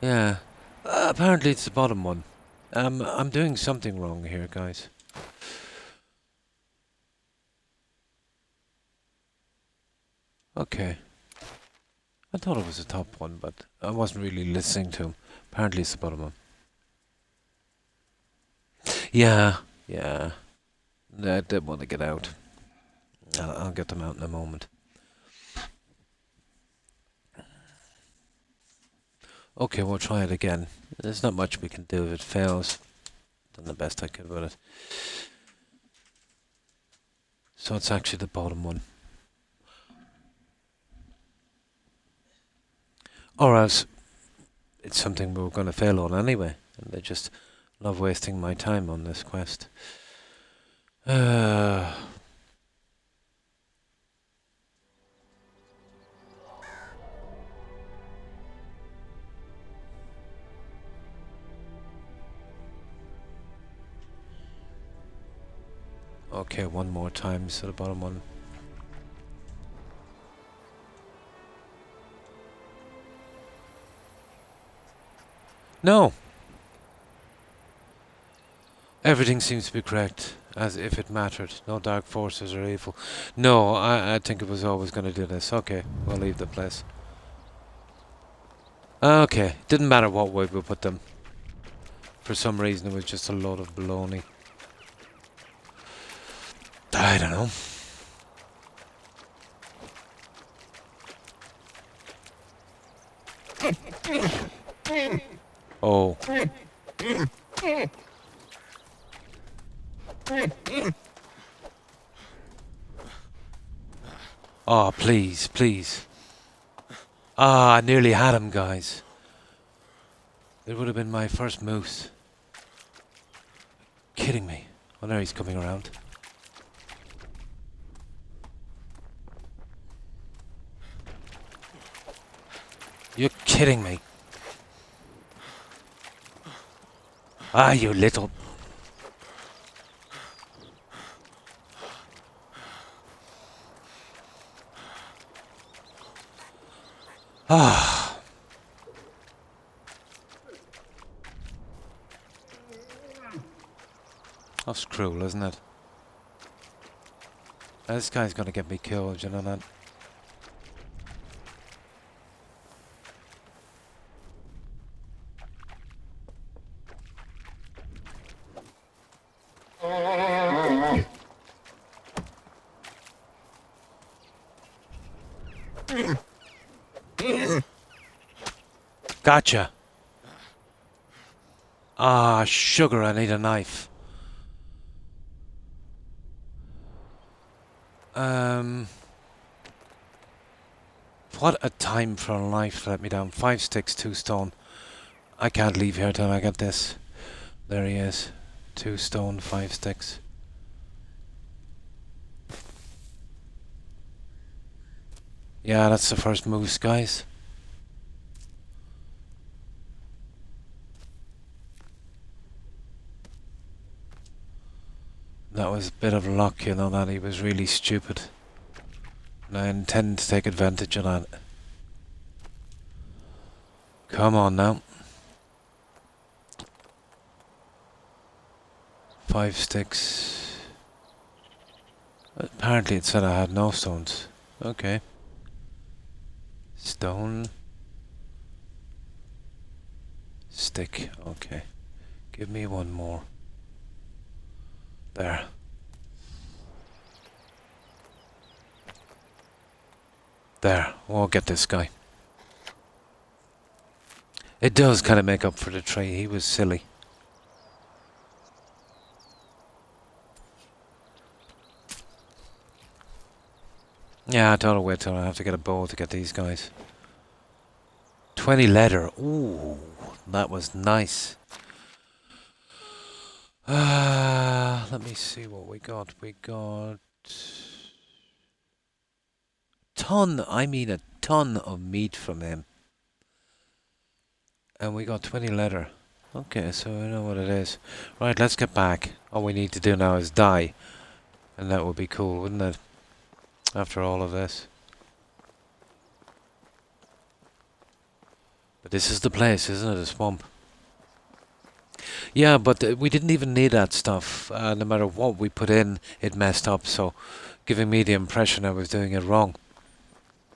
Yeah. Apparently it's the bottom one. I'm doing something wrong here, guys. Okay. I thought it was the top one, but I wasn't really listening to him. Apparently it's the bottom one. Yeah, yeah. I did want to get out. I'll get them out in a moment. Okay, we'll try it again. There's not much we can do if it fails. Done the best I could with it. So it's actually the bottom one. Or else it's something we were going to fail on anyway. And I just love wasting my time on this quest. Okay, one more time, so the bottom one. No! Everything seems to be correct, as if it mattered. No dark forces or evil. No, I think it was always going to do this. Okay, we'll leave the place. Okay, didn't matter what way we put them. For some reason it was just a load of baloney. I don't know. Oh. Oh, please, please. Ah, I nearly had him, guys. It would have been my first moose. Kidding me. Oh, there he's coming around. You're kidding me. Ah, you little... Ah. That's cruel, isn't it? This guy's gonna get me killed, you know that? Gotcha. Ah, sugar, I need a knife. What a time for a knife to let me down. 5 sticks, 2 stone. I can't leave here till I get this. There he is. 2 stone, 5 sticks. Yeah, that's the first moose, guys. That was a bit of luck, you know, that he was really stupid. And I intend to take advantage of that. Come on now. 5 sticks. Apparently it said I had no stones. Okay. Stone. Stick. Okay. Give me one more. There. There. We'll get this guy. It does kind of make up for the tree. He was silly. Yeah, I thought I'd wait till I have to get a bow to get these guys. 20 leather. Ooh, that was nice. Let me see what we got. We got... a ton of meat from him. And we got 20 leather. Okay, so I know what it is. Right, let's get back. All we need to do now is die. And that would be cool, wouldn't it? After all of this. But this is the place, isn't it? A swamp. Yeah, but we didn't even need that stuff. No matter what we put in, it messed up. So, giving me the impression I was doing it wrong.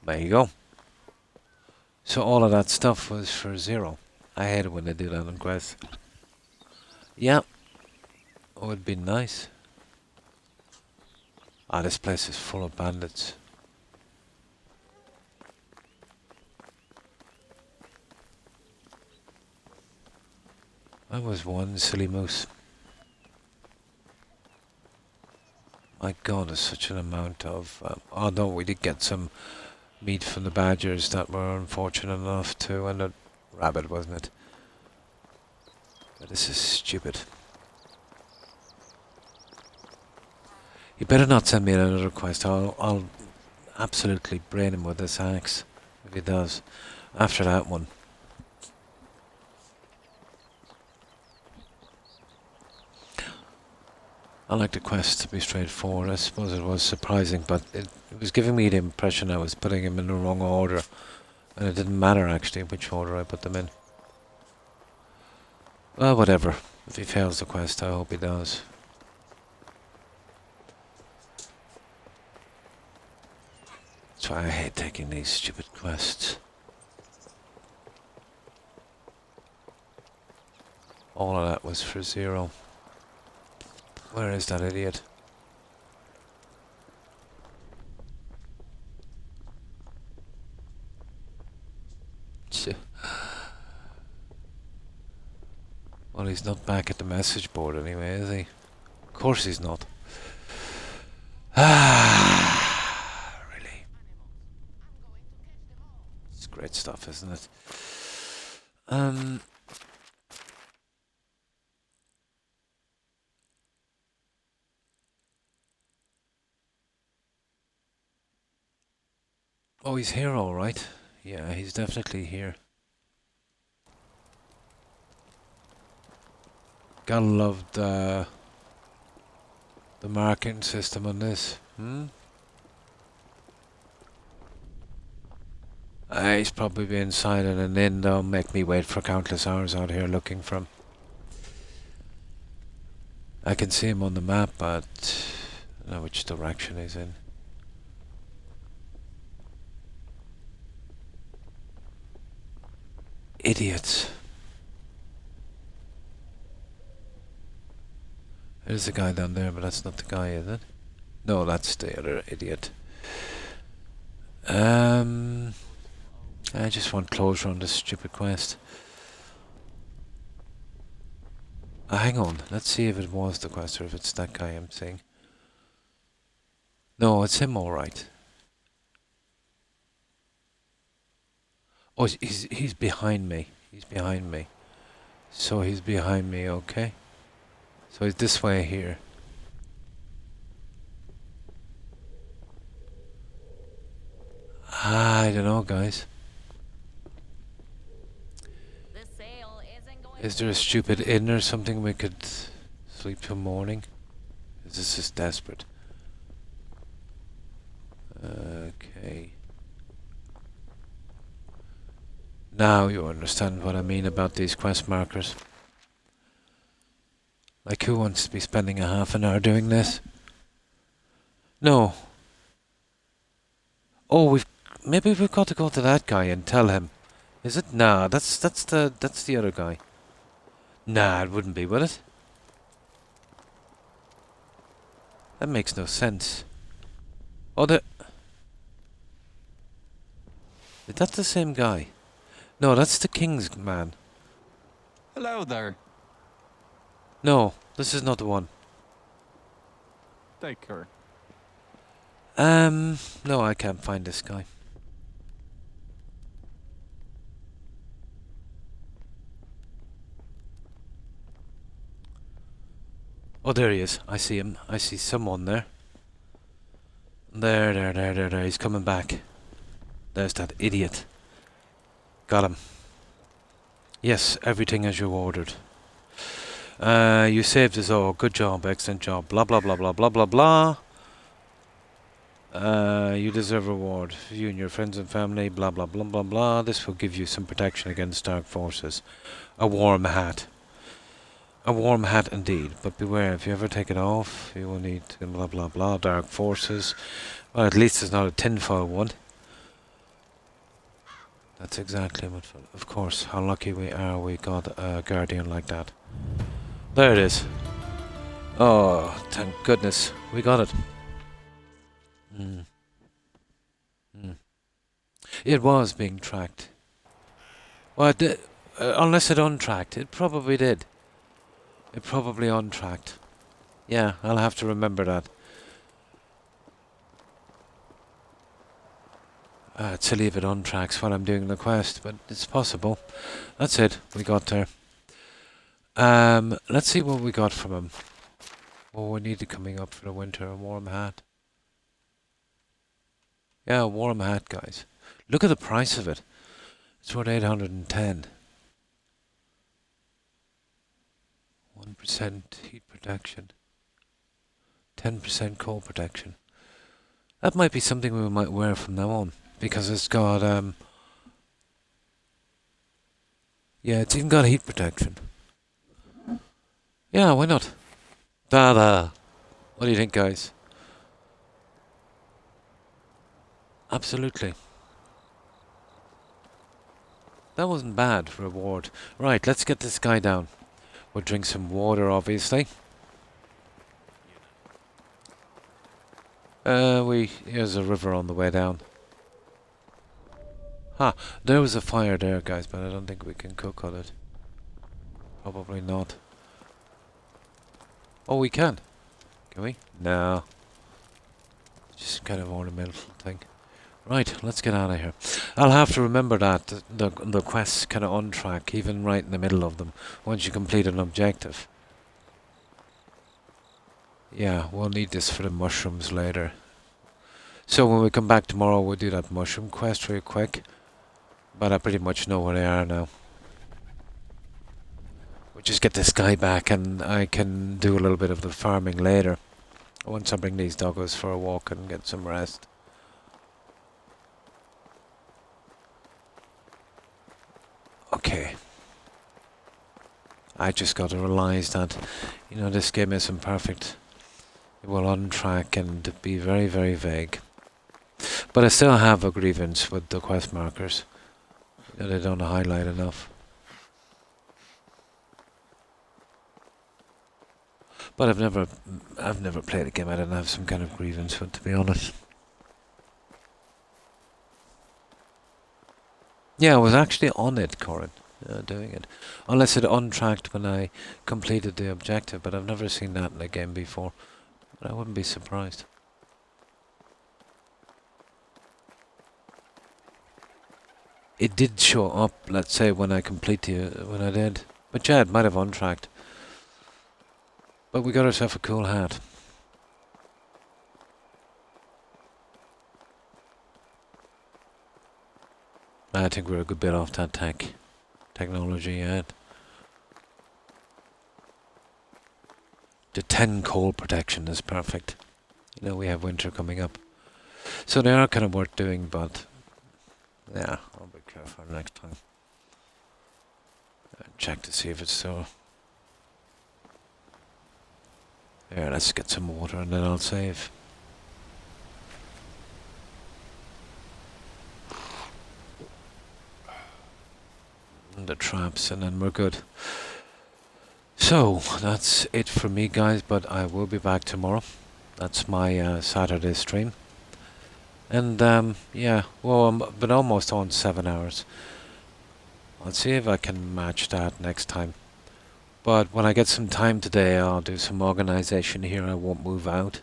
There you go. So all of that stuff was for 0. I hate it when they do that on quests. Yeah. It would be nice. Ah, this place is full of bandits. That was one silly moose. My god, there's such an amount of... although we did get some meat from the badgers that were unfortunate enough to... and a rabbit, wasn't it? But this is stupid. You better not send me another quest. I'll absolutely brain him with this axe. If he does. After that one. I like the quest to be straightforward. I suppose it was surprising, but it was giving me the impression I was putting him in the wrong order. And it didn't matter actually which order I put them in. Well, whatever. If he fails the quest, I hope he does. That's why I hate taking these stupid quests. All of that was for 0. Where is that idiot? Well, he's not back at the message board anyway, is he? Of course he's not. Really? It's great stuff, isn't it? Oh, he's here all right. Yeah, he's definitely here. Gotta love the marking system on this. He's probably been inside in an inn. They'll make me wait for countless hours out here looking for him. I can see him on the map, but I don't know which direction he's in. Idiots. There's a guy down there, but that's not the guy, is it? No, that's the other idiot. I just want closure on this stupid quest. Hang on, let's see if it was the quest or if it's that guy I'm seeing. No, it's him alright. Oh, he's behind me. He's behind me. So he's behind me, okay. So he's this way here. I don't know, guys. The sale isn't going Is there a stupid inn or something we could sleep till morning? This is desperate. Okay. Now you understand what I mean about these quest markers. Like, who wants to be spending a half an hour doing this? No. Oh, maybe we've got to go to that guy and tell him. Is it? Nah, that's the other guy. Nah, it wouldn't be, would it? That makes no sense. Oh, is that the same guy? No, that's the king's man. Hello there. No, this is not the one. Take her. No, I can't find this guy. Oh, there he is. I see him. I see someone there. There. He's coming back. There's that idiot. Got him. Yes, everything as you ordered. You saved us all. Good job, excellent job. Blah, blah, blah, blah, blah, blah, blah. You deserve a reward. You and your friends and family, blah, blah, blah, blah, blah. This will give you some protection against dark forces. A warm hat. A warm hat indeed, but beware, if you ever take it off, you will need blah, blah, blah, dark forces. Well, at least it's not a tinfoil one. That's exactly what... Of course, how lucky we are we got a guardian like that. There it is. Oh, thank goodness. We got it. It was being tracked. Well, unless it untracked. It probably did. It probably untracked. Yeah, I'll have to remember that. It's silly if it untracks while I'm doing the quest, but it's possible. That's it. We got there. Let's see what we got from him. Oh, we need it coming up for the winter. A warm hat. Yeah, a warm hat, guys. Look at the price of it. It's worth 810. 1% heat protection. 10% cold protection. That might be something we might wear from now on. Because it's got, yeah, it's even got heat protection. Yeah, why not? Da-da. What do you think, guys? Absolutely. That wasn't bad for a reward. Right, let's get this guy down. We'll drink some water, obviously. Here's a river on the way down. Ha, there was a fire there, guys, but I don't think we can cook on it. Probably not. Oh, we can. Can we? No. Just kind of ornamental thing. Right, let's get out of here. I'll have to remember that the quests kind of on track, even right in the middle of them, once you complete an objective. Yeah, we'll need this for the mushrooms later. So when we come back tomorrow, we'll do that mushroom quest real quick. But I pretty much know where they are now. We'll just get this guy back and I can do a little bit of the farming later. Once I bring these doggos for a walk and get some rest. Okay. I just got to realise that, you know, this game isn't perfect. It will untrack and be very, very vague. But I still have a grievance with the quest markers. You know, they don't highlight enough. But I've never played a game I didn't have some kind of grievance with, to be honest. Yeah, I was actually on it, Corin, doing it. Unless it untracked when I completed the objective, but I've never seen that in a game before. But I wouldn't be surprised. It did show up, let's say, when I when I did. But yeah, it might have untracked. But we got ourselves a cool hat. I think we're a good bit off that technology yet. The 10 coal protection is perfect. You know, we have winter coming up. So they are kind of worth doing, but yeah, I'll be careful next time. Check to see if it's so. There, let's get some water and then I'll save. And the traps, and then we're good. So, that's it for me, guys, but I will be back tomorrow. That's my Saturday stream. And, yeah, well, I'm been almost on 7 hours. I'll see if I can match that next time. But when I get some time today, I'll do some organization here. I won't move out.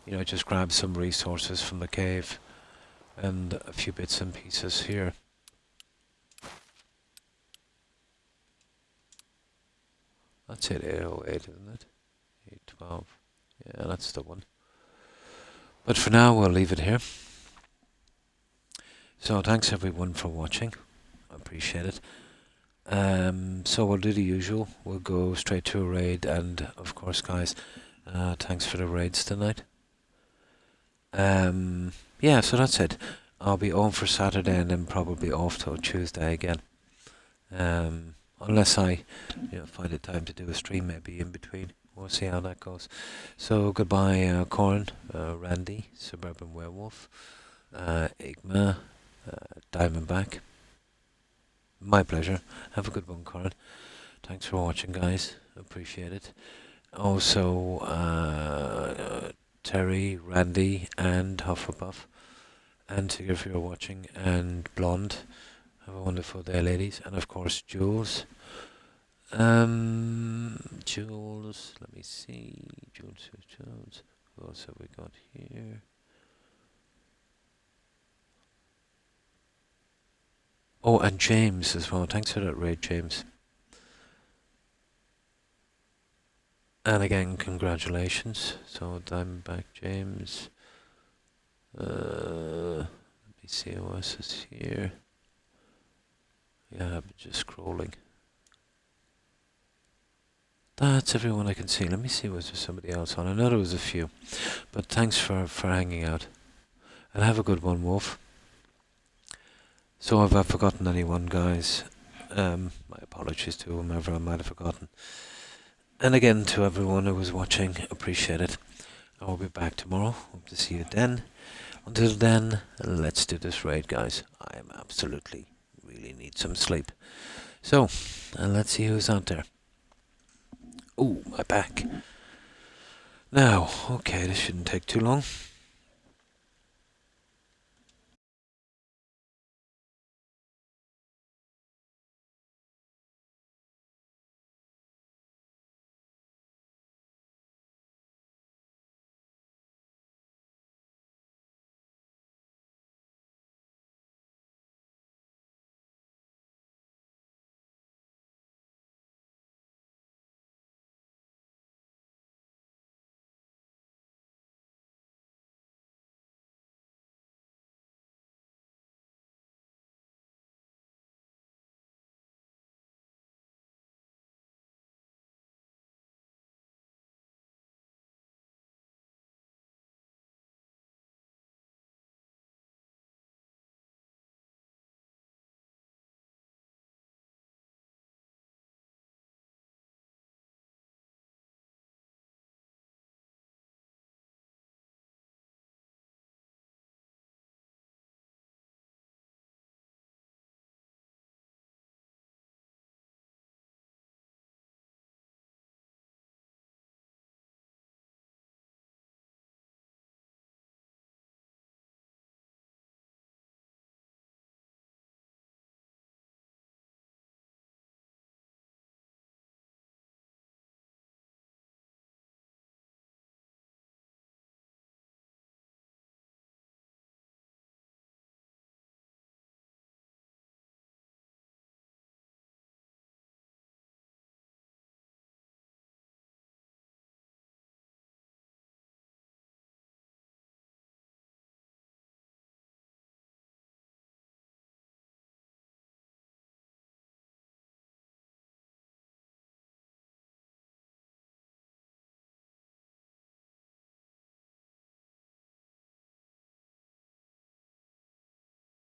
You know, just grab some resources from the cave. And a few bits and pieces here. That's it, 808, isn't it? 812. Yeah, that's the one. But for now, we'll leave it here. So thanks everyone for watching. I appreciate it. So we'll do the usual. We'll go straight to a raid, and of course, guys, thanks for the raids tonight. Yeah, so that's it. I'll be on for Saturday and then probably off till Tuesday again. Unless I find it time to do a stream maybe in between. We'll see how that goes. So goodbye, Corn, Randy, Suburban Werewolf, Igma, Diamondback. My pleasure. Have a good one, Corn. Thanks for watching, guys. Appreciate it. Also, Terry, Randy, and Hufflepuff, and Tigger if you're watching, and Blonde. Have a wonderful day, ladies. And of course, Jules. Jules, let me see. Jules. Who else have we got here? Oh, and James as well. Thanks for that raid, James. And again, congratulations. So, Diamondback James. Let me see who else is here. Yeah, but just scrolling. That's everyone I can see. Let me see, was there somebody else on? I know there was a few. But thanks for hanging out. And have a good one, Wolf. So if I've forgotten anyone, guys, my apologies to whomever I might have forgotten. And again, to everyone who was watching, appreciate it. I will be back tomorrow. Hope to see you then. Until then, let's do this raid, guys. I am absolutely, really need some sleep. So, let's see who's out there. Oh, my back. Now, okay, this shouldn't take too long.